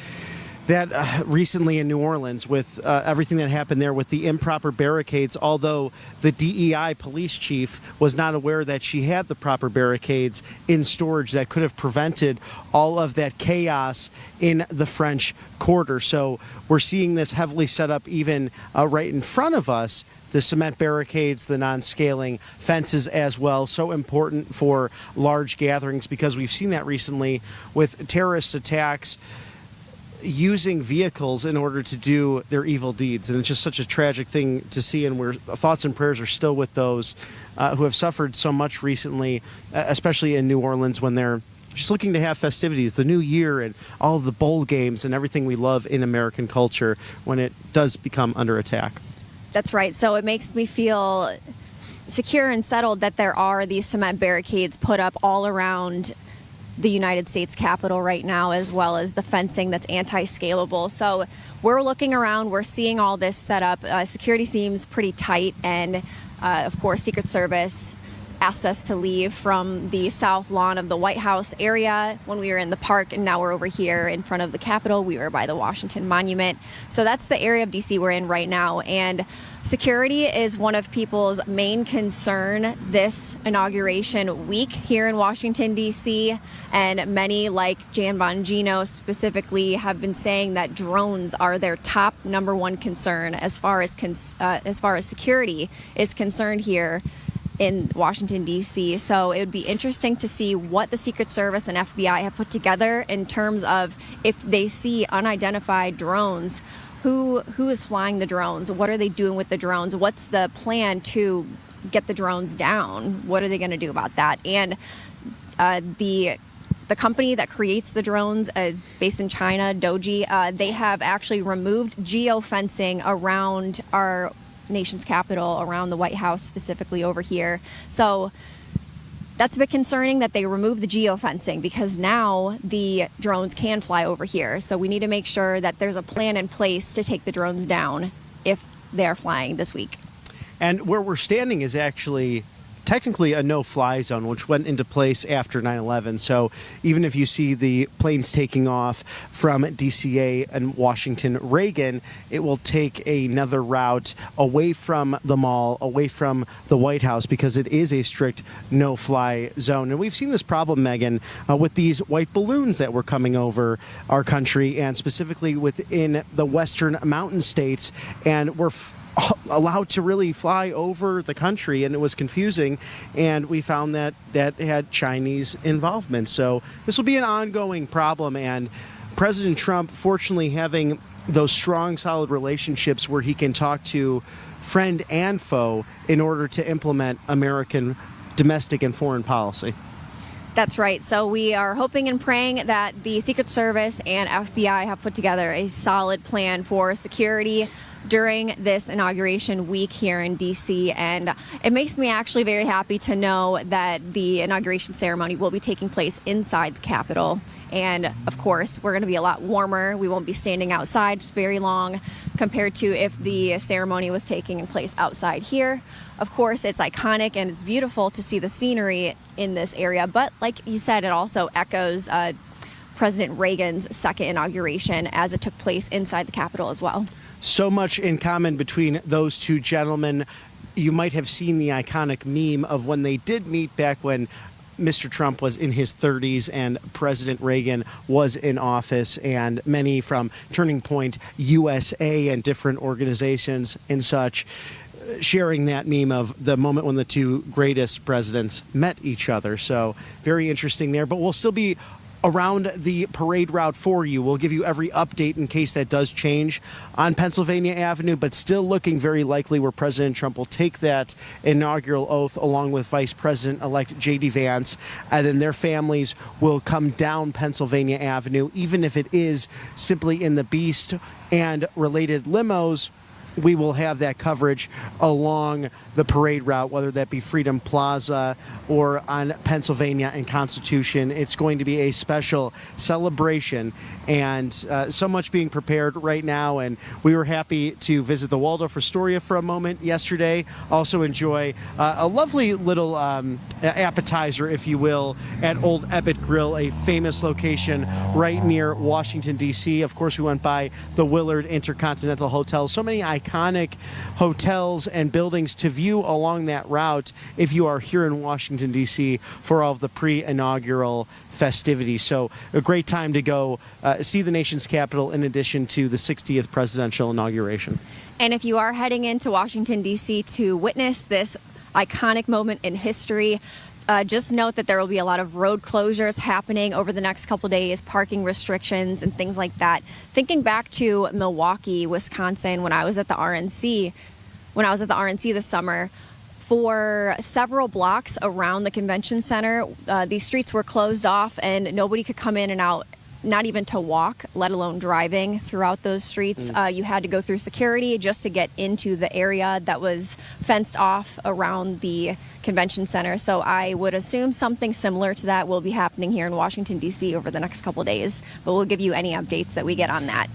that recently in New Orleans with everything that happened there with the improper barricades, although the DEI police chief was not aware that she had the proper barricades in storage that could have prevented all of that chaos in the French Quarter. So we're seeing this heavily set up even right in front of us. The cement barricades, the non-scaling fences as well, so important for large gatherings because we've seen that recently with terrorist attacks using vehicles in order to do their evil deeds. And it's just such a tragic thing to see, and our thoughts and prayers are still with those who have suffered so much recently, especially in New Orleans when they're just looking to have festivities, the new year and all of the bowl games and everything we love in American culture when it does become under attack. That's right. So it makes me feel secure and settled that there are these cement barricades put up all around the United States Capitol right now, as well as the fencing that's anti-scalable. So we're looking around, we're seeing all this set up. Security seems pretty tight, and of course, Secret Service asked us to leave from the south lawn of the White House area when we were in the park, and now we're over here in front of the Capitol. We were by the Washington Monument. So that's the area of D.C. we're in right now, and security is one of people's main concern this inauguration week here in Washington, D.C., and many, like Jan Bongino specifically, have been saying that drones are their top number one concern as far as security is concerned here in Washington, D.C. So it would be interesting to see what the Secret Service and FBI have put together in terms of if they see unidentified drones, who is flying the drones? What are they doing with the drones? What's the plan to get the drones down? What are they going to do about that? And the company that creates the drones is based in China, Doji. They have actually removed geofencing around our nation's capital, around the White House, specifically over here. So that's a bit concerning that they removed the geofencing, because now the drones can fly over here. So we need to make sure that there's a plan in place to take the drones down if they're flying this week. And where we're standing is actually technically a no-fly zone, which went into place after 9/11. So even if you see the planes taking off from DCA and Washington Reagan, it will take another route away from the mall, away from the White House, because it is a strict no-fly zone. And we've seen this problem, Megan, with these white balloons that were coming over our country, and specifically within the western mountain states, and we're allowed to really fly over the country, and it was confusing, and we found that had Chinese involvement. So this will be an ongoing problem, and President Trump, fortunately, having those strong, solid relationships where he can talk to friend and foe in order to implement American domestic and foreign policy. That's right. So we are hoping and praying that the Secret Service and FBI have put together a solid plan for security during this inauguration week here in D.C. And it makes me actually very happy to know that the inauguration ceremony will be taking place inside the Capitol. And of course, we're going to be a lot warmer. We won't be standing outside very long compared to if the ceremony was taking place outside here. Of course, it's iconic and it's beautiful to see the scenery in this area. But like you said, it also echoes President Reagan's second inauguration as it took place inside the Capitol as well. So much in common between those two gentlemen. You might have seen the iconic meme of when they did meet back when Mr. Trump was in his 30s and President Reagan was in office, and many from Turning Point USA and different organizations and such sharing that meme of the moment when the two greatest presidents met each other. So very interesting there, but we'll still be around the parade route for you. We'll give you every update in case that does change on Pennsylvania Avenue, but still looking very likely where President Trump will take that inaugural oath along with Vice President-elect J.D. Vance, and then their families will come down Pennsylvania Avenue, even if it is simply in the Beast and related limos. We will have that coverage along the parade route, whether that be Freedom Plaza or on Pennsylvania and Constitution. It's going to be a special celebration, and so much being prepared right now. And we were happy to visit the Waldorf Astoria for a moment yesterday. Also enjoy a lovely little appetizer, if you will, at Old Ebbitt Grill, a famous location right near Washington, D.C. Of course, we went by the Willard Intercontinental Hotel. So many iconic hotels and buildings to view along that route if you are here in Washington, D.C. for all of the pre-inaugural festivities. So a great time to go see the nation's capital in addition to the 60th presidential inauguration. And if you are heading into Washington, D.C. to witness this iconic moment in history, just note that there will be a lot of road closures happening over the next couple days, parking restrictions and things like that. Thinking back to Milwaukee, Wisconsin, when I was at the RNC this summer, for several blocks around the convention center, these streets were closed off and nobody could come in and out, not even to walk, let alone driving throughout those streets. You had to go through security just to get into the area that was fenced off around the convention center. So I would assume something similar to that will be happening here in Washington, D.C. over the next couple days, but we'll give you any updates that we get on that.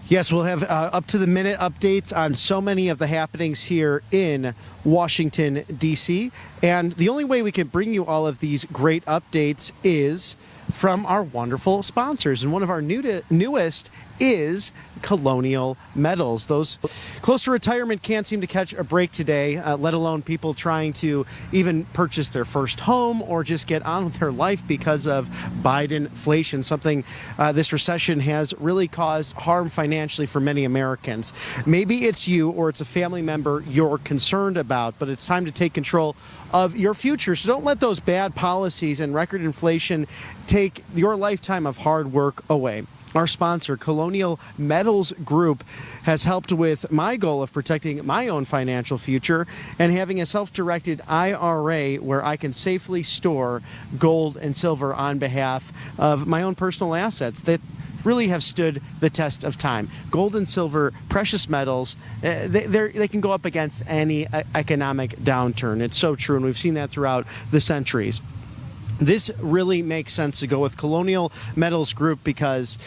Yes, we'll have up-to-the-minute updates on so many of the happenings here in Washington, D.C. And the only way we can bring you all of these great updates is from our wonderful sponsors. And one of our newest is Colonial Metals. Those close to retirement can't seem to catch a break today, let alone people trying to even purchase their first home or just get on with their life because of Bidenflation, something this recession has really caused harm financially for many Americans. Maybe it's you or it's a family member you're concerned about, but it's time to take control of your future. So don't let those bad policies and record inflation take your lifetime of hard work away. Our sponsor, Colonial Metals Group, has helped with my goal of protecting my own financial future and having a self-directed IRA where I can safely store gold and silver on behalf of my own personal assets that really have stood the test of time. Gold and silver, precious metals, they can go up against any economic downturn. It's so true, and we've seen that throughout the centuries. This really makes sense to go with Colonial Metals Group because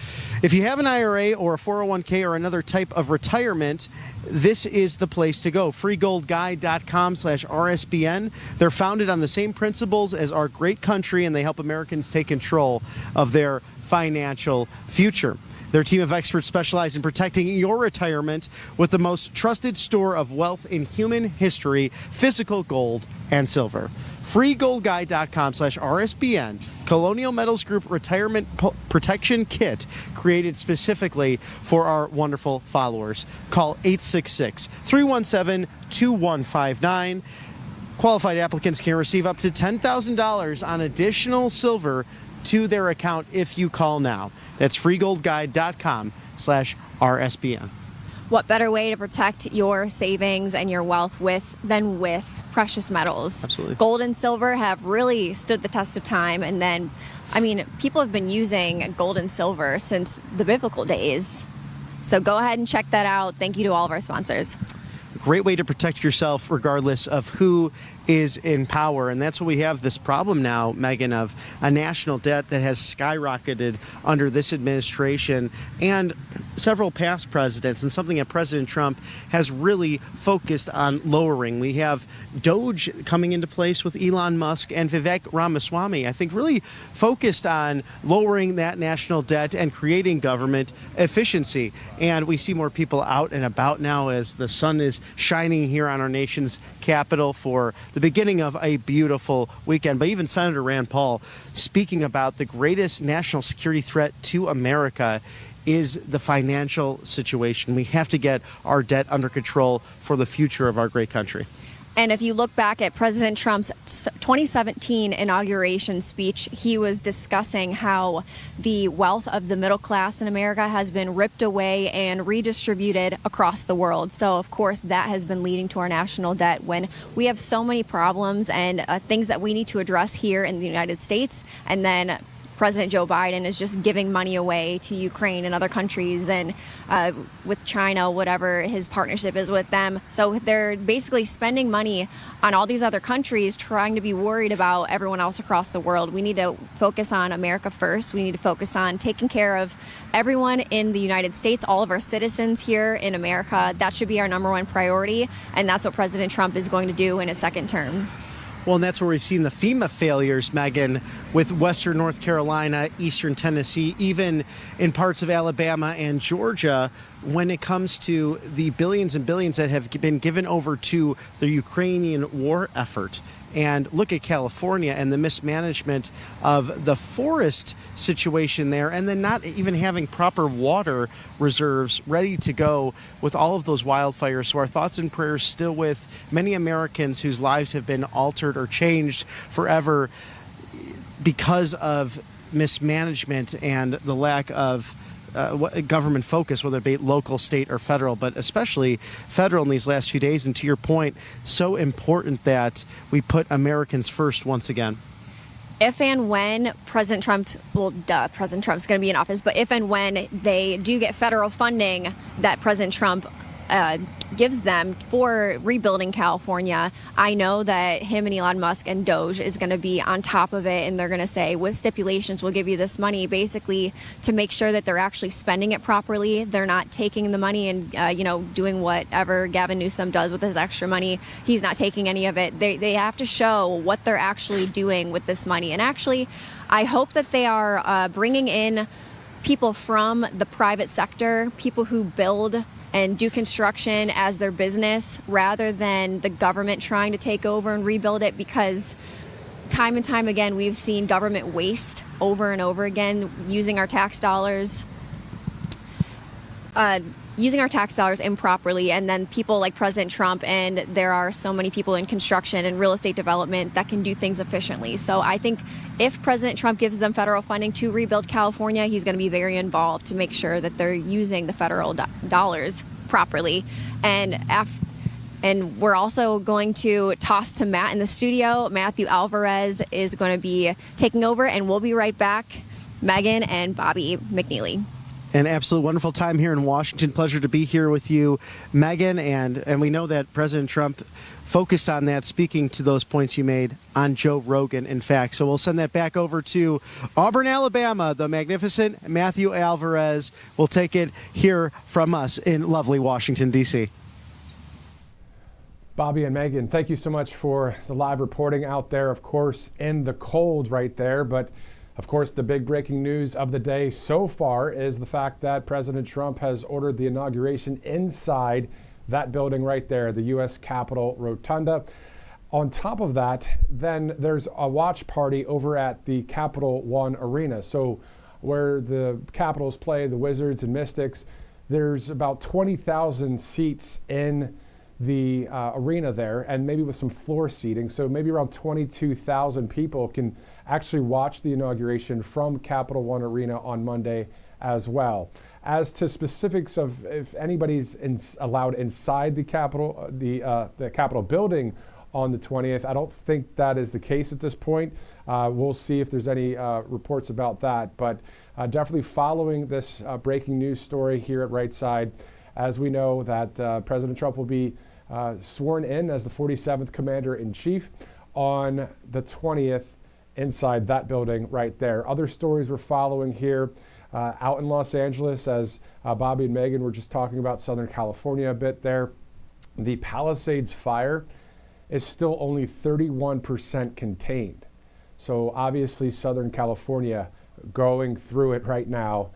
if you have an IRA or a 401k or another type of retirement, this is the place to go. freegoldguy.com/RSBN. They're founded on the same principles as our great country, and they help Americans take control of their financial future. Their team of experts specialize in protecting your retirement with the most trusted store of wealth in human history, physical gold and silver. freegoldguy.com/RSBN. Colonial Metals Group Retirement Protection Kit, created specifically for our wonderful followers. Call 866-317-2159. Qualified applicants can receive up to $10,000 on additional silver to their account if you call now. That's freegoldguide.com/RSBN. TVOS.com/RSBN. What better way to protect your savings and your wealth than with precious metals? Absolutely. Gold and silver have really stood the test of time. And then, I mean, people have been using gold and silver since the biblical days. So go ahead and check that out. Thank you to all of our sponsors. Great way to protect yourself regardless of who is in power. And that's what we have this problem now, Megan, of a national debt that has skyrocketed under this administration and several past presidents, and something that President Trump has really focused on lowering. We have Doge coming into place with Elon Musk and Vivek Ramaswamy, I think really focused on lowering that national debt and creating government efficiency. And we see more people out and about now as the sun is shining here on our nation's capital for the beginning of a beautiful weekend. But even Senator Rand Paul speaking about the greatest national security threat to America is the financial situation. We have to get our debt under control for the future of our great country. And if you look back at President Trump's 2017 inauguration speech, he was discussing how the wealth of the middle class in America has been ripped away and redistributed across the world. So, of course, that has been leading to our national debt when we have so many problems and things that we need to address here in the United States. And then President Joe Biden is just giving money away to Ukraine and other countries, and with China, whatever his partnership is with them. So they're basically spending money on all these other countries, trying to be worried about everyone else across the world. We need to focus on America first. We need to focus on taking care of everyone in the United States, all of our citizens here in America. That should be our number one priority, and that's what President Trump is going to do in his second term. Well, and that's where we've seen the FEMA failures, Megan, with Western North Carolina, Eastern Tennessee, even in parts of Alabama and Georgia, when it comes to the billions and billions that have been given over to the Ukrainian war effort. And look at California and the mismanagement of the forest situation there, and then not even having proper water reserves ready to go with all of those wildfires. So our thoughts and prayers still with many Americans whose lives have been altered or changed forever because of mismanagement and the lack of government focus, whether it be local, state, or federal, but especially federal in these last few days. And to your point, so important that we put Americans first once again. If and when President Trump, President Trump's going to be in office, but if and when they do get federal funding that President Trump gives them for rebuilding California, I know that him and Elon Musk and Doge is going to be on top of it, and they're going to say, with stipulations, we'll give you this money, basically to make sure that they're actually spending it properly. They're not taking the money and doing whatever Gavin Newsom does with his extra money. He's not taking any of it. They have to show what they're actually doing with this money. And actually, I hope that they are bringing in people from the private sector, people who build and do construction as their business, rather than the government trying to take over and rebuild it, because time and time again we've seen government waste over and over again, using our tax dollars improperly. And then people like President Trump, and there are so many people in construction and real estate development that can do things efficiently. So I think if President Trump gives them federal funding to rebuild California, he's going to be very involved to make sure that they're using the federal dollars properly. And we're also going to toss to Matt in the studio. Matthew Alvarez is going to be taking over, and we'll be right back. Megan and Bobby McNeely. An absolute wonderful time here in Washington. Pleasure to be here with you, Megan. And we know that President Trump focused on that, speaking to those points you made on Joe Rogan, in fact. So we'll send that back over to Auburn, Alabama. The magnificent Matthew Alvarez will take it here from us in lovely Washington, D.C. Bobby and Megan, thank you so much for the live reporting out there, of course, in the cold right there. But of course, the big breaking news of the day so far is the fact that President Trump has ordered the inauguration inside that building right there, the U.S. Capitol Rotunda. On top of that, then there's a watch party over at the Capital One Arena. So where the Capitals play, the Wizards and Mystics, there's about 20,000 seats in the arena there, and maybe with some floor seating. So maybe around 22,000 people can actually watch the inauguration from Capital One Arena on Monday as well. As to specifics of if anybody's allowed inside the Capitol, the Capitol building on the 20th, I don't think that is the case at this point. We'll see if there's any reports about that, but definitely following this breaking news story here at Right Side, as we know that President Trump will be sworn in as the 47th Commander-in-Chief on the 20th inside that building right there. Other stories we're following here out in Los Angeles, as Bobby and Megan were just talking about Southern California a bit there. The Palisades fire is still only 31% contained. So obviously Southern California going through it right now.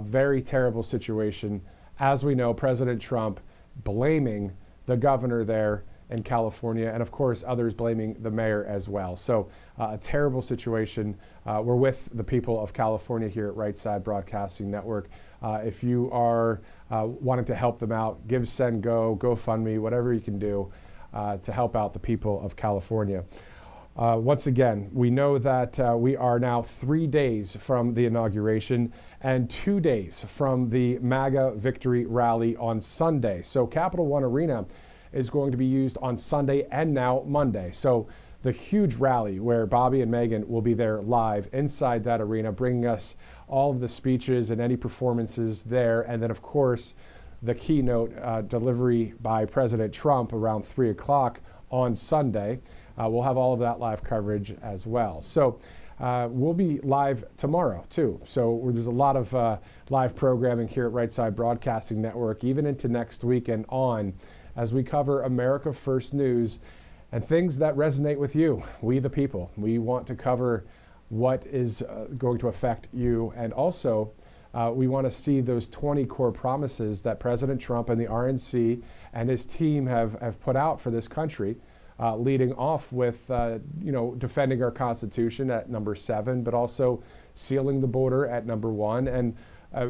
Very terrible situation. As we know, President Trump blaming the governor there in California, and of course others blaming the mayor as well. So a terrible situation. We're with the people of California here at Right Side Broadcasting Network. If you are wanting to help them out, give, send, go, GoFundMe, whatever you can do to help out the people of California. Once again, we know that we are now 3 days from the inauguration and 2 days from the Maga victory rally on Sunday. So Capital One Arena is going to be used on Sunday and now Monday. So the huge rally where Bobby and Megan will be there live inside that arena, bringing us all of the speeches and any performances there. And then, of course, the keynote delivery by President Trump around 3 o'clock on Sunday. We'll have all of that live coverage as well. So we'll be live tomorrow too. So there's a lot of live programming here at Right Side Broadcasting Network, even into next week and on, as we cover America First News and things that resonate with you, we the people. We want to cover what is going to affect you, and also we want to see those 20 core promises that President Trump and the RNC and his team have put out for this country, leading off with defending our Constitution at number 7, but also sealing the border at number 1, and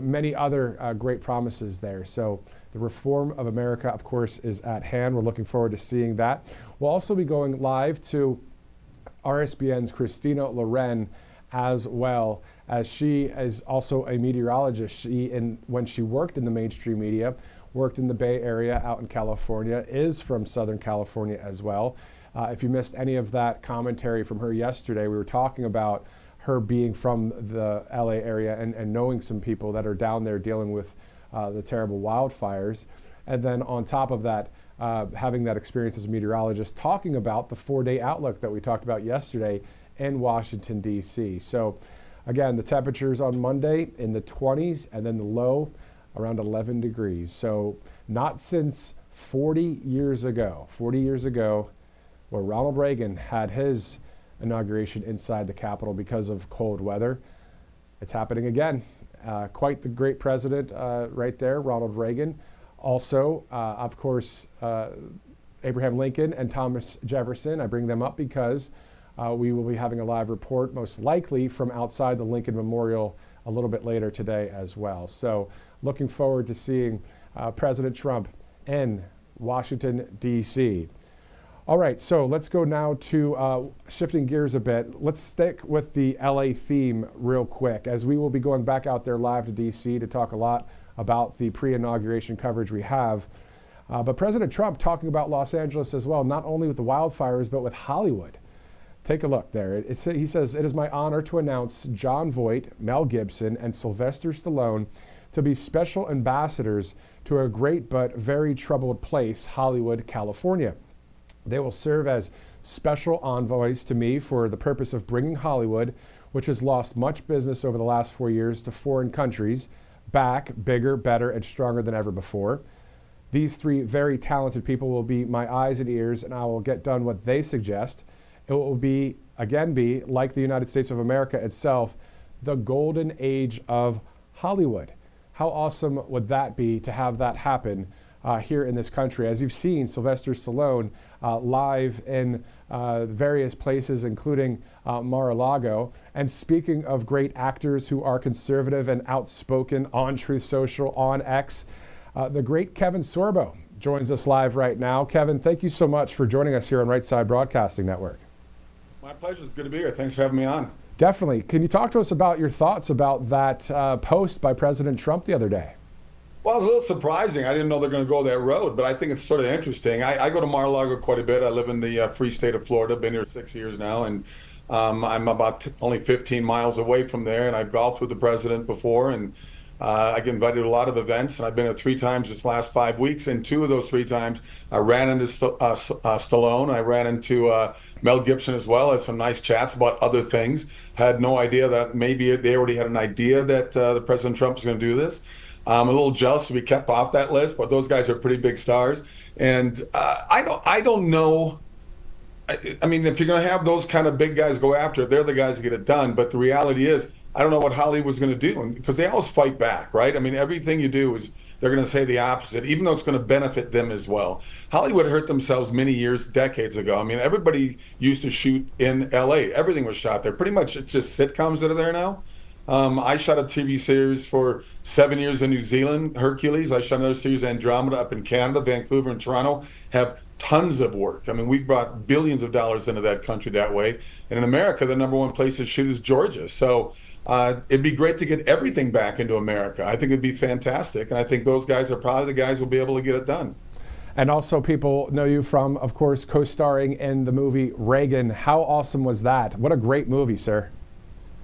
many other great promises there. So the reform of America, of course, is at hand. We're looking forward to seeing that. We'll also be going live to RSBN's Christina Loren, as well, as she is also a meteorologist. When she worked in the mainstream media, worked in the Bay Area out in California, is from Southern California as well. If you missed any of that commentary from her yesterday, we were talking about her being from the LA area and knowing some people that are down there dealing with the terrible wildfires. And then on top of that, having that experience as a meteorologist, talking about the 4-day outlook that we talked about yesterday in Washington, D.C. So again, the temperatures on Monday in the 20s, and then the low around 11 degrees. So not since 40 years ago, where Ronald Reagan had his inauguration inside the Capitol because of cold weather. It's happening again. Quite the great president right there, Ronald Reagan. Also, of course, Abraham Lincoln and Thomas Jefferson. I bring them up because we will be having a live report, most likely from outside the Lincoln Memorial a little bit later today as well. So looking forward to seeing President Trump in Washington, D.C. All right, so let's go now to shifting gears a bit. Let's stick with the LA theme real quick, as we will be going back out there live to D.C. to talk a lot about the pre-inauguration coverage we have. But President Trump talking about Los Angeles as well, not only with the wildfires, but with Hollywood. Take a look there. He says, "It is my honor to announce Jon Voight, Mel Gibson, and Sylvester Stallone to be special ambassadors to a great but very troubled place, Hollywood, California. They will serve as special envoys to me for the purpose of bringing Hollywood, which has lost much business over the last 4 years to foreign countries, back bigger, better, and stronger than ever before. These 3 very talented people will be my eyes and ears, and I will get done what they suggest. It will be, like the United States of America itself, the golden age of Hollywood." How awesome would that be to have that happen here in this country? As you've seen, Sylvester Stallone live in various places, including Mar-a-Lago. And speaking of great actors who are conservative and outspoken on Truth Social, on X, the great Kevin Sorbo joins us live right now. Kevin, thank you so much for joining us here on Right Side Broadcasting Network. My pleasure. It's good to be here. Thanks for having me on. Definitely. Can you talk to us about your thoughts about that post by President Trump the other day? Well, it's a little surprising. I didn't know they're going to go that road, but I think it's sort of interesting. I go to Mar-a-Lago quite a bit. I live in the free state of Florida. Been here 6 years now, and I'm about only 15 miles away from there. And I've golfed with the president before, and I get invited to a lot of events. And I've been there 3 times this last 5 weeks. And 2 of those 3 times, I ran into Stallone. I ran into Mel Gibson as well. Had some nice chats about other things. Had no idea that maybe they already had an idea that the President Trump was going to do this. I'm a little jealous to be kept off that list, but those guys are pretty big stars. And I don't know. I mean, if you're going to have those kind of big guys go after it, they're the guys that get it done. But the reality is, I don't know what Hollywood's going to do, because they always fight back, right? I mean, everything you do is they're going to say the opposite, even though it's going to benefit them as well. Hollywood hurt themselves many years, decades ago. I mean, everybody used to shoot in LA. Everything was shot there. Pretty much it's just sitcoms that are there now. I shot a TV series for 7 years in New Zealand, Hercules. I shot another series, Andromeda, up in Canada. Vancouver and Toronto have tons of work. I mean, we've brought billions of dollars into that country that way. And in America, the #1 place to shoot is Georgia. So it'd be great to get everything back into America. I think it'd be fantastic. And I think those guys are probably the guys who'll be able to get it done. And also, people know you from, of course, co-starring in the movie Reagan. How awesome was that? What a great movie, sir.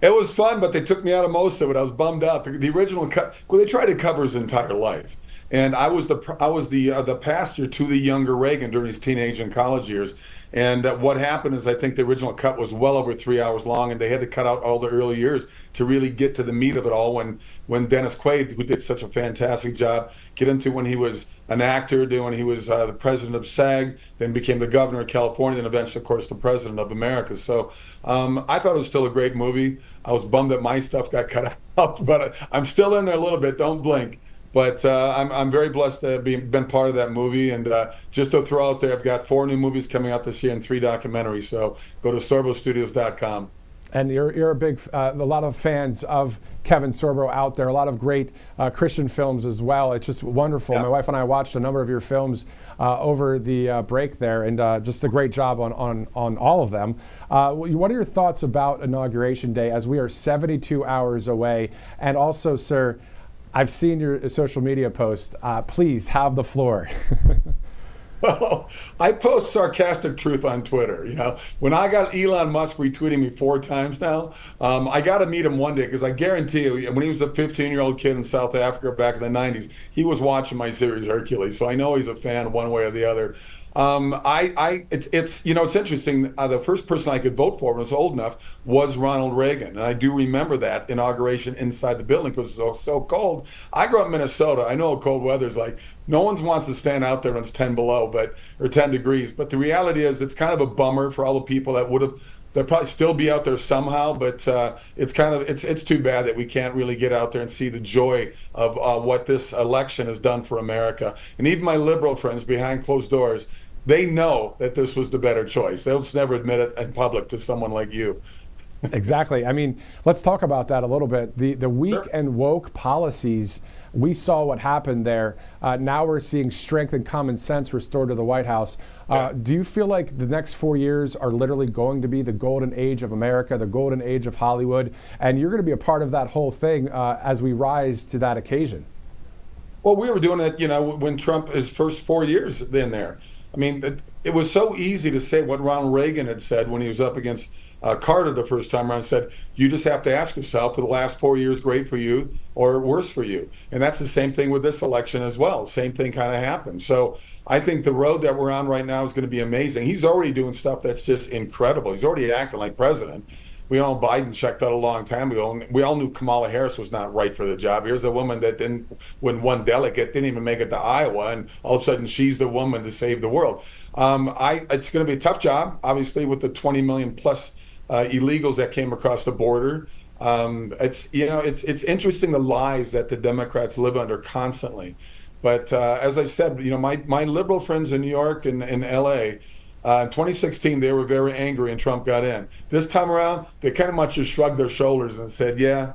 It was fun, but they took me out of most of it. I was bummed out. The original cut, well, they tried to cover his entire life, and I was the pastor to the younger Reagan during his teenage and college years. And what happened is, I think the original cut was well over 3 hours long, and they had to cut out all the early years to really get to the meat of it all. When Dennis Quaid, who did such a fantastic job, get into when he was an actor, when he was the president of SAG, then became the governor of California, and eventually, of course, the president of America. So I thought it was still a great movie. I was bummed that my stuff got cut out, but I'm still in there a little bit. Don't blink. But I'm very blessed to have been part of that movie. And just to throw out there, I've got 4 new movies coming out this year and 3 documentaries. So go to sorbostudios.com. And you're a big, a lot of fans of Kevin Sorbo out there, a lot of great Christian films as well. It's just wonderful. Yeah. My wife and I watched a number of your films over the break there, and just a great job on all of them. What are your thoughts about Inauguration Day as we are 72 hours away? And also, sir, I've seen your social media post. Please have the floor. Well, I post sarcastic truth on Twitter. You know, when I got Elon Musk retweeting me 4 times now, I got to meet him one day, because I guarantee you, when he was a 15-year-old kid in South Africa back in the 90s, he was watching my series Hercules. So I know he's a fan one way or the other. It's interesting. The first person I could vote for when I was old enough was Ronald Reagan, and I do remember that inauguration inside the building because it was so cold. I grew up in Minnesota. I know what cold weather's like. No one wants to stand out there when it's 10 below, or 10 degrees. But the reality is, it's kind of a bummer for all the people that would have. They'll probably still be out there somehow, but it's too bad that we can't really get out there and see the joy of what this election has done for America. And even my liberal friends behind closed doors, they know that this was the better choice. They'll just never admit it in public to someone like you. Exactly. I mean, let's talk about that a little bit. The weak Sure. and woke policies, we saw what happened there. Now we're seeing strength and common sense restored to the White House. Do you feel like the next 4 years are literally going to be the golden age of America, the golden age of Hollywood, and you're going to be a part of that whole thing as we rise to that occasion? Well, we were doing it, when Trump, his first 4 years in there. I mean, it was so easy to say what Ronald Reagan had said when he was up against Carter the first time around. Said, you just have to ask yourself, were the last 4 years great for you or worse for you? And that's the same thing with this election as well. Same thing kind of happened. So I think the road that we're on right now is going to be amazing. He's already doing stuff that's just incredible. He's already acting like president. We all know Biden checked out a long time ago. We all knew Kamala Harris was not right for the job. Here's a woman that when one delegate didn't even make it to Iowa, and all of a sudden she's the woman to save the world. It's going to be a tough job, obviously, with the 20 million plus illegals that came across the border. It's interesting, the lies that the Democrats live under constantly. But as I said, my liberal friends in New York and in LA. In 2016, they were very angry and Trump got in. This time around, they kind of much just shrugged their shoulders and said, yeah,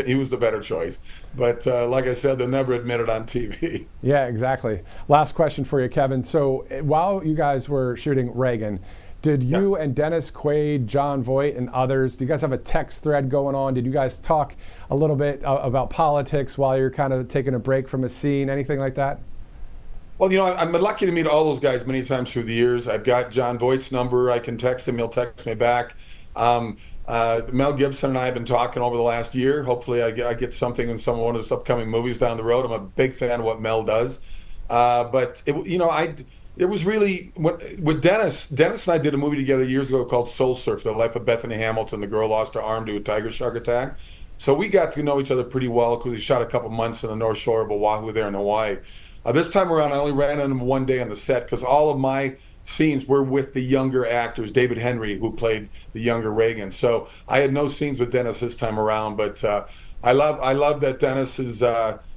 he was the better choice. But like I said, they'll never admit it on TV. Yeah, exactly. Last question for you, Kevin. So while you guys were shooting Reagan, Did you and Dennis Quaid, John Voight, and others, do you guys have a text thread going on? Did you guys talk a little bit about politics while you're kind of taking a break from a scene, anything like that? Well, I'm lucky to meet all those guys many times through the years. I've got John Voight's number. I can text him. He'll text me back. Mel Gibson and I have been talking over the last year. Hopefully I get something in one of his upcoming movies down the road. I'm a big fan of what Mel does. But it was really with Dennis and I did a movie together years ago called Soul Surf, The Life of Bethany Hamilton. The girl lost her arm to a tiger shark attack. So we got to know each other pretty well because we shot a couple months in the North Shore of Oahu there in Hawaii. This time around, I only ran into him one day on the set because all of my scenes were with the younger actors, David Henry, who played the younger Reagan. So I had no scenes with Dennis this time around, but I love that Dennis is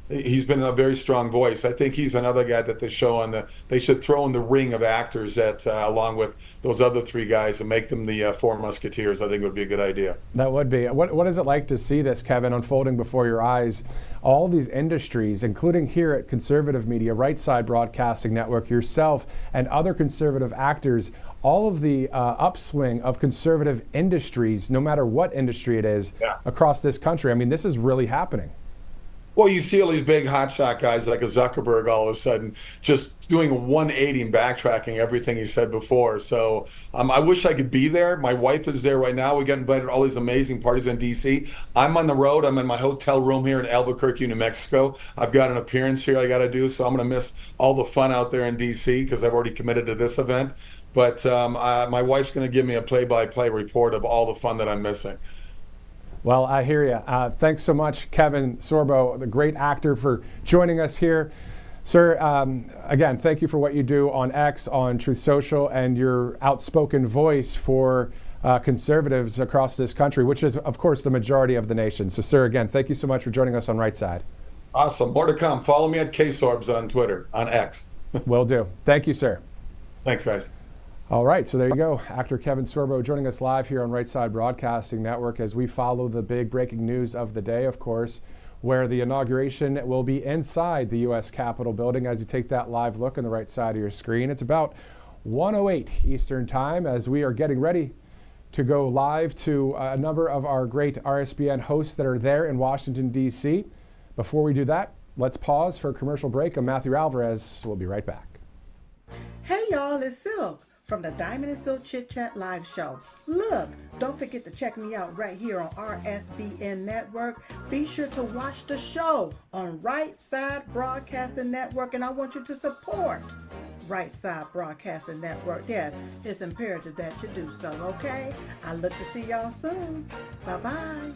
he's been a very strong voice. I think he's another guy that they should throw in the ring of actors that along with those other three guys and make them the Four Musketeers. I think it would be a good idea. That would be. What is it like to see this, Kevin, unfolding before your eyes? All these industries, including here at Conservative Media, Right Side Broadcasting Network, yourself, and other conservative actors, all of the upswing of conservative industries, no matter what industry it is, across this country. I mean, this is really happening. Well, you see all these big hotshot guys like a Zuckerberg all of a sudden just doing a 180 and backtracking everything he said before. So I wish I could be there. My wife is there right now. We get invited to all these amazing parties in D.C. I'm on the road. I'm in my hotel room here in Albuquerque, New Mexico. I've got an appearance here I got to do, so I'm going to miss all the fun out there in D.C. because I've already committed to this event. But my wife's going to give me a play-by-play report of all the fun that I'm missing. Well, I hear you. Thanks so much, Kevin Sorbo, the great actor, for joining us here. Sir, again, thank you for what you do on X, on Truth Social, and your outspoken voice for conservatives across this country, which is, of course, the majority of the nation. So, sir, again, thank you so much for joining us on Right Side. Awesome. More to come. Follow me at KSorbs on Twitter, on X. Will do. Thank you, sir. Thanks, guys. All right, so there you go. Actor Kevin Sorbo joining us live here on Right Side Broadcasting Network as we follow the big breaking news of the day, of course, where the inauguration will be inside the U.S. Capitol building. As you take that live look on the right side of your screen, it's about 1:08 Eastern Time as we are getting ready to go live to a number of our great RSBN hosts that are there in Washington, D.C. Before we do that, let's pause for a commercial break. I'm Matthew Alvarez. We'll be right back. Hey y'all, it's Silk from the Diamond and Silk Chit Chat live show. Look, don't forget to check me out right here on RSBN Network. Be sure to watch the show on Right Side Broadcasting Network, and I want you to support Right Side Broadcasting Network. Yes, it's imperative that you do so, okay? I look to see y'all soon. Bye-bye.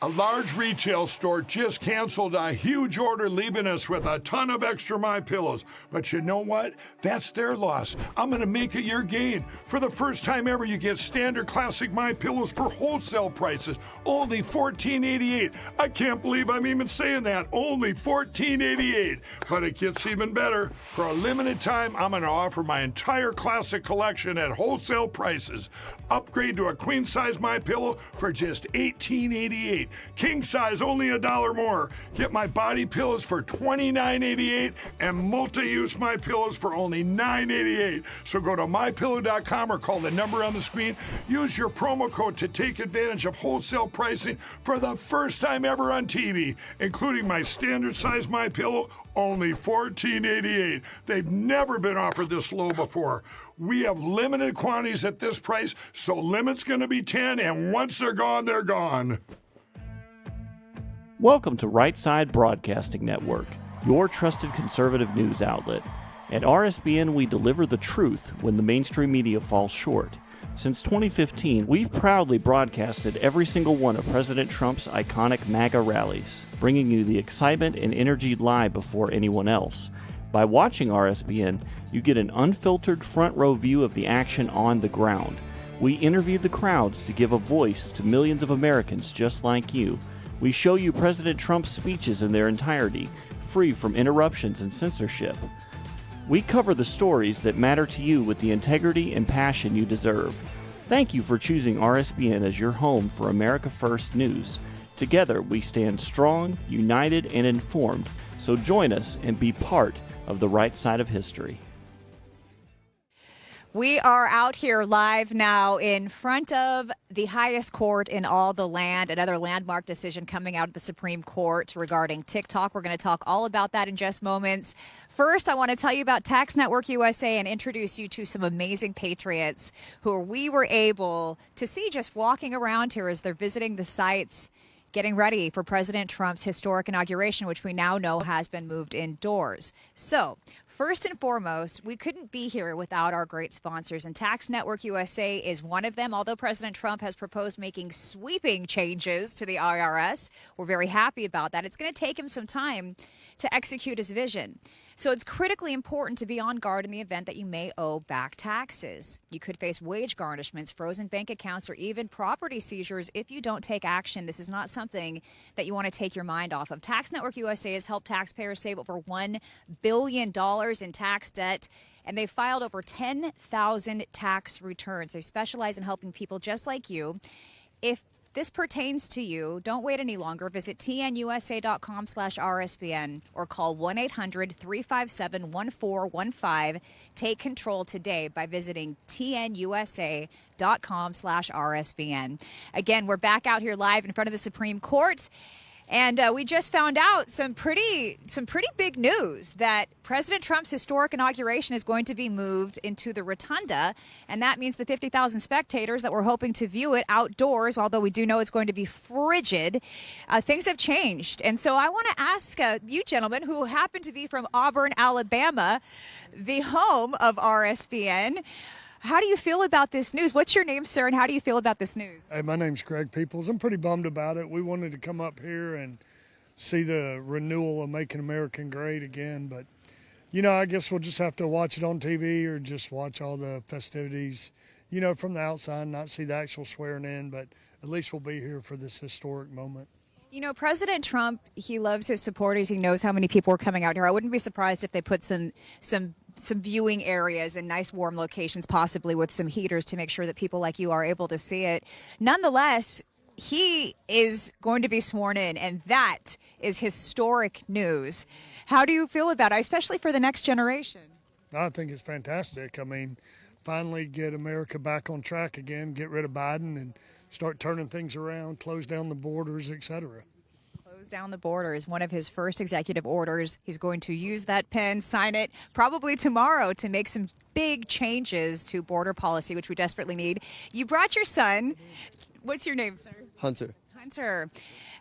A large retail store just canceled a huge order, leaving us with a ton of extra My Pillows. But you know what? That's their loss. I'm going to make it your gain. For the first time ever, you get standard classic My Pillows for wholesale prices, only $14.88. I can't believe I'm even saying that. Only $14.88. But it gets even better. For a limited time, I'm going to offer my entire classic collection at wholesale prices. Upgrade to a queen size My Pillow for just $18.88. King size only $1 more. Get my body pillows for $29.88 and multi-use My Pillows for only $9.88. So go to mypillow.com or call the number on the screen. Use your promo code to take advantage of wholesale pricing for the first time ever on TV, including my standard size My Pillow, only $14.88. They've never been offered this low before. We have limited quantities at this price, so limit's going to be 10, and once they're gone, they're gone. Welcome to Right Side Broadcasting Network, your trusted conservative news outlet. At RSBN, we deliver the truth when the mainstream media falls short. Since 2015, we've proudly broadcasted every single one of President Trump's iconic Maga rallies, bringing you the excitement and energy live before anyone else. By watching RSBN, you get an unfiltered front row view of the action on the ground. We interview the crowds to give a voice to millions of Americans just like you. We show you President Trump's speeches in their entirety, free from interruptions and censorship. We cover the stories that matter to you with the integrity and passion you deserve. Thank you for choosing RSBN as your home for America First News. Together, we stand strong, united, and informed, so join us and be part of the right side of history. We are out here live now in front of the highest court in all the land. Another landmark decision coming out of the Supreme Court regarding TikTok. We're going to talk all about that in just moments. First, I want to tell you about Tax Network USA and introduce you to some amazing patriots who we were able to see just walking around here as they're visiting the sites, getting ready for President Trump's historic inauguration, which we now know has been moved indoors. So, first and foremost, we couldn't be here without our great sponsors, and Tax Network USA is one of them. Although President Trump has proposed making sweeping changes to the IRS, we're very happy about that. It's going to take him some time to execute his vision. So it's critically important to be on guard in the event that you may owe back taxes. You could face wage garnishments, frozen bank accounts, or even property seizures if you don't take action. This is not something that you want to take your mind off of. Tax Network USA has helped taxpayers save over $1 billion in tax debt, and they've filed over 10,000 tax returns. They specialize in helping people just like you. If this pertains to you, don't wait any longer. Visit tnusa.com/RSBN or call 1-800-357-1415. Take control today by visiting tnusa.com/RSBN. Again, we're back out here live in front of the Supreme Court. And we just found out some pretty big news that President Trump's historic inauguration is going to be moved into the rotunda. And that means the 50,000 spectators that were hoping to view it outdoors, although we do know it's going to be frigid, things have changed. And so I want to ask you gentlemen who happen to be from Auburn, Alabama, the home of RSBN, how do you feel about this news? What's your name, sir, and how do you feel about this news? Hey, my name's Greg Peoples. I'm pretty bummed about it. We wanted to come up here and see the renewal of Making America Great again, but, you know, I guess we'll just have to watch it on TV or just watch all the festivities, you know, from the outside, not see the actual swearing in, but at least we'll be here for this historic moment. You know, President Trump, he loves his supporters. He knows how many people are coming out here. I wouldn't be surprised if they put some viewing areas in nice warm locations, possibly with some heaters to make sure that people like you are able to see it. Nonetheless, he is going to be sworn in, and that is historic news. How do you feel about it, especially for the next generation? I think it's fantastic. I mean, finally get America back on track again, get rid of Biden and start turning things around, close down the borders, etc. Down the border is one of his first executive orders. He's going to use that pen, sign it probably tomorrow to make some big changes to border policy, which we desperately need. You brought your son. What's your name, sir? Hunter. Hunter.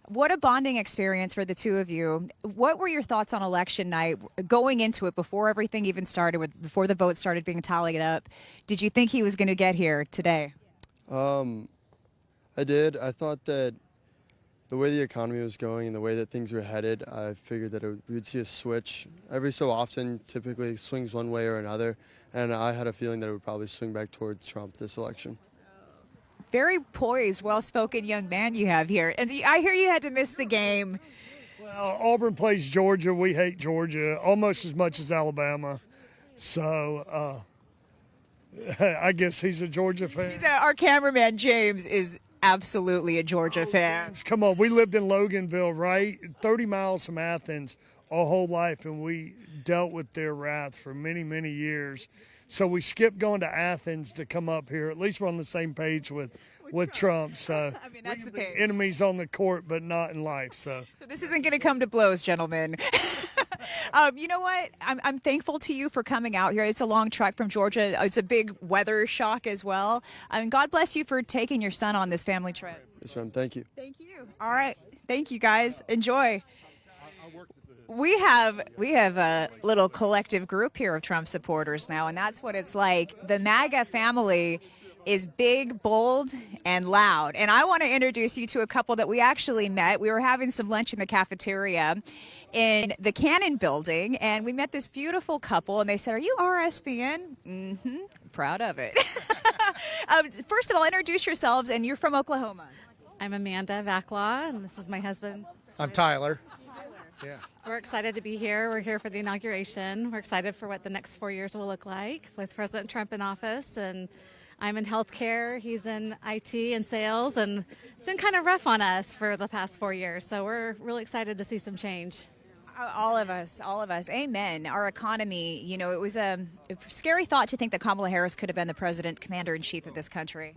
What a bonding experience for the two of you. What were your thoughts on election night going into it before everything even started, before the votes started being tallied up? Did you think he was going to get here today? I did. I thought that the way the economy was going and the way that things were headed, I figured that we would see a switch. Every so often, typically swings one way or another, and I had a feeling that it would probably swing back towards Trump this election. Very poised, well-spoken young man you have here. And I hear you had to miss the game. Well, Auburn plays Georgia. We hate Georgia almost as much as Alabama. So I guess he's a Georgia fan. Our cameraman, James, is absolutely a Georgia fan. Come on, we lived in Loganville, right? 30 miles from Athens our whole life, and we dealt with their wrath for many, many years. So we skipped going to Athens to come up here. At least we're on the same page with Trump. So I mean, that's the page. Enemies on the court, but not in life. So this isn't going to come to blows, gentlemen. You know what? I'm thankful to you for coming out here. It's a long trek from Georgia. It's a big weather shock as well. God bless you for taking your son on this family trip. Yes, ma'am. Thank you. Thank you. All right. Thank you, guys. Enjoy. We have a little collective group here of Trump supporters now, and that's what it's like. The Maga family is big, bold, and loud. And I want to introduce you to a couple that we actually met. We were having some lunch in the cafeteria in the Cannon building, and we met this beautiful couple, and they said, "Are you RSBN?" Mm-hmm. Proud of it. First of all, introduce yourselves, and you're from Oklahoma. I'm Amanda Vaclaw, and this is my husband. I'm Tyler. Yeah. We're excited to be here. We're here for the inauguration. We're excited for what the next 4 years will look like with President Trump in office. And I'm in healthcare. He's in IT and sales. And it's been kind of rough on us for the past 4 years. So we're really excited to see some change. All of us. Amen. Our economy, it was a scary thought to think that Kamala Harris could have been the president, commander-in-chief of this country.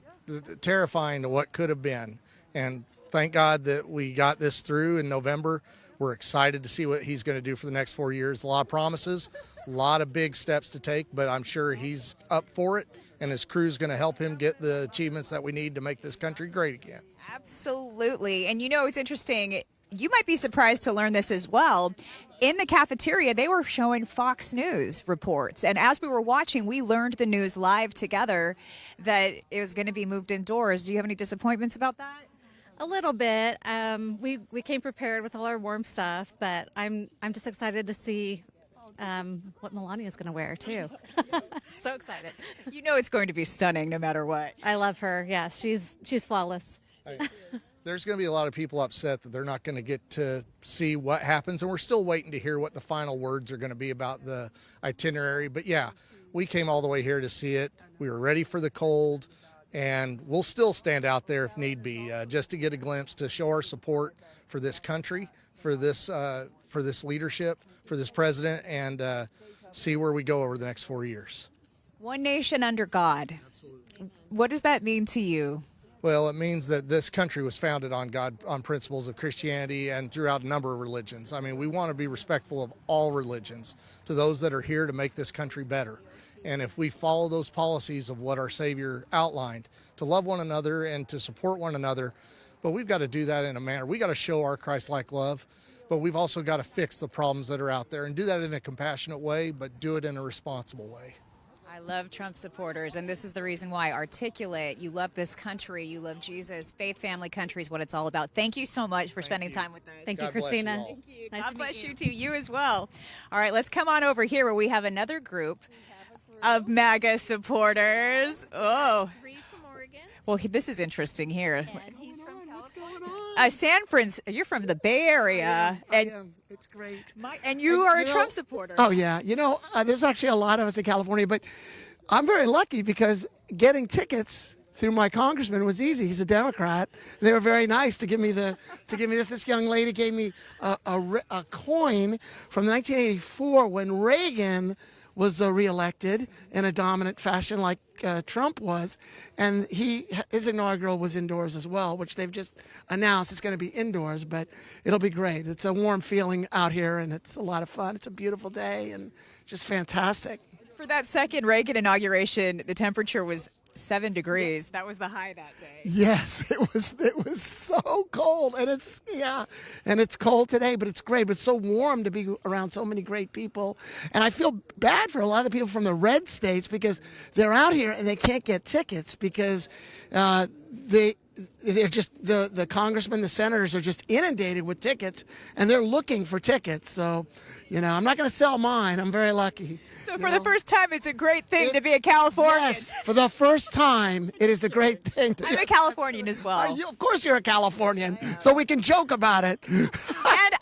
Terrifying to what could have been. And thank God that we got this through in November. We're excited to see what he's going to do for the next 4 years. A lot of promises, a lot of big steps to take, but I'm sure he's up for it, and his crew's going to help him get the achievements that we need to make this country great again. Absolutely. And it's interesting. You might be surprised to learn this as well. In the cafeteria, they were showing Fox News reports. And as we were watching, we learned the news live together that it was going to be moved indoors. Do you have any disappointments about that? A little bit. We came prepared with all our warm stuff, but I'm just excited to see what Melania's going to wear too. So excited. It's going to be stunning no matter what. I love her. Yeah, she's flawless. There's going to be a lot of people upset that they're not going to get to see what happens, and we're still waiting to hear what the final words are going to be about the itinerary. But yeah, we came all the way here to see it. We were ready for the cold. And we'll still stand out there if need be, just to get a glimpse, to show our support for this country, for this leadership, for this president, and see where we go over the next 4 years. One nation under God. Absolutely. What does that mean to you? Well, it means that this country was founded on principles of Christianity and throughout a number of religions. I mean, we want to be respectful of all religions, to those that are here to make this country better. And if we follow those policies of what our Savior outlined, to love one another and to support one another, but we've got to do that in a manner. We got to show our Christ-like love, but we've also got to fix the problems that are out there and do that in a compassionate way, but do it in a responsible way. I love Trump supporters, and this is the reason why. Articulate. You love this country. You love Jesus. Faith, family, country is what it's all about. Thank you so much for spending time with us. Thank you, Christina. Thank you. Nice God to bless meet you too. You as well. All right, let's come on over here where we have another group of MAGA supporters. Oh. From Oregon. Well, this is interesting here. And he's from California. San Francisco. You're from the Bay Area. I am. It's great. And you are a Trump supporter. Oh, yeah. There's actually a lot of us in California, but I'm very lucky because getting tickets through my congressman was easy. He's a Democrat. They were very nice to give me this. This young lady gave me a coin from 1984 when Reagan was reelected in a dominant fashion like Trump was, and his inaugural was indoors as well, which they've just announced it's going to be indoors, but it'll be great. It's a warm feeling out here, and it's a lot of fun. It's a beautiful day and just fantastic. For that second Reagan inauguration, the temperature was 7 degrees. That was the high that day. Yes, it was so cold, and it's cold today, but it's great. But it's so warm to be around so many great people, and I feel bad for a lot of the people from the red states because they're out here and they can't get tickets because they're just the congressmen, the senators are just inundated with tickets, and they're looking for tickets. So, I'm not going to sell mine. I'm very lucky. So for the first time, it's a great thing to be a Californian. Yes, for the first time, it is a great thing. I'm a Californian as well. Of course you're a Californian, so we can joke about it. And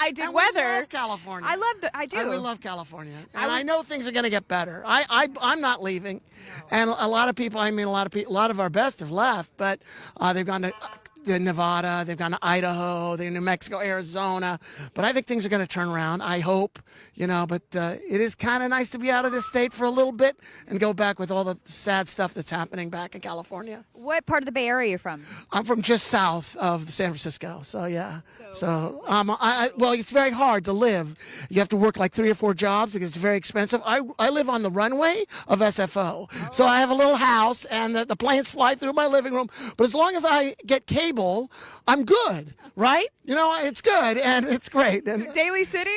I did weather. We love California. I do. We love California. And I know things are going to get better. I'm not leaving. And a lot of our best have left, but they've gone to Nevada, they've gone to Idaho, they're in New Mexico, Arizona. But I think things are going to turn around, I hope, but it is kind of nice to be out of this state for a little bit and go back with all the sad stuff that's happening back in California. What part of the Bay Area are you from? I'm from just south of San Francisco, so yeah. Well, it's very hard to live. You have to work like 3 or 4 jobs because it's very expensive. I live on the runway of SFO, so I have a little house and the planes fly through my living room. But as long as I get cable, I'm good, right? It's good and it's great. And Daly City?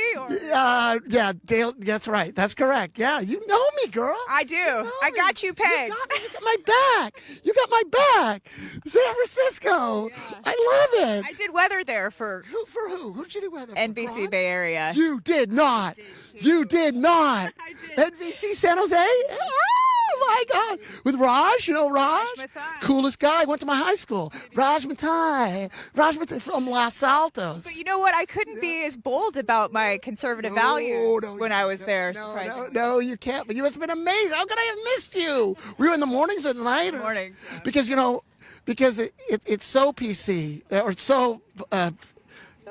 Yeah, that's right. That's correct. Yeah, you know me, girl. I do. I got you pegged. You got my back. You got my back. San Francisco. Yeah. I love it. I did weather there for who? Who did you do weather for? NBC Bay Area. You did not. You did not. I did. NBC San Jose? Oh my God. With Raj, Raj? Coolest guy. Went to my high school. Raj Mathai from Los Altos. But you know what? I couldn't be as bold about my conservative values when I was there, surprisingly. No, you can't. But you must have been amazing. How could I have missed you? Were you in the mornings or the night? Mornings. Yeah. Because, because it's so PC or it's so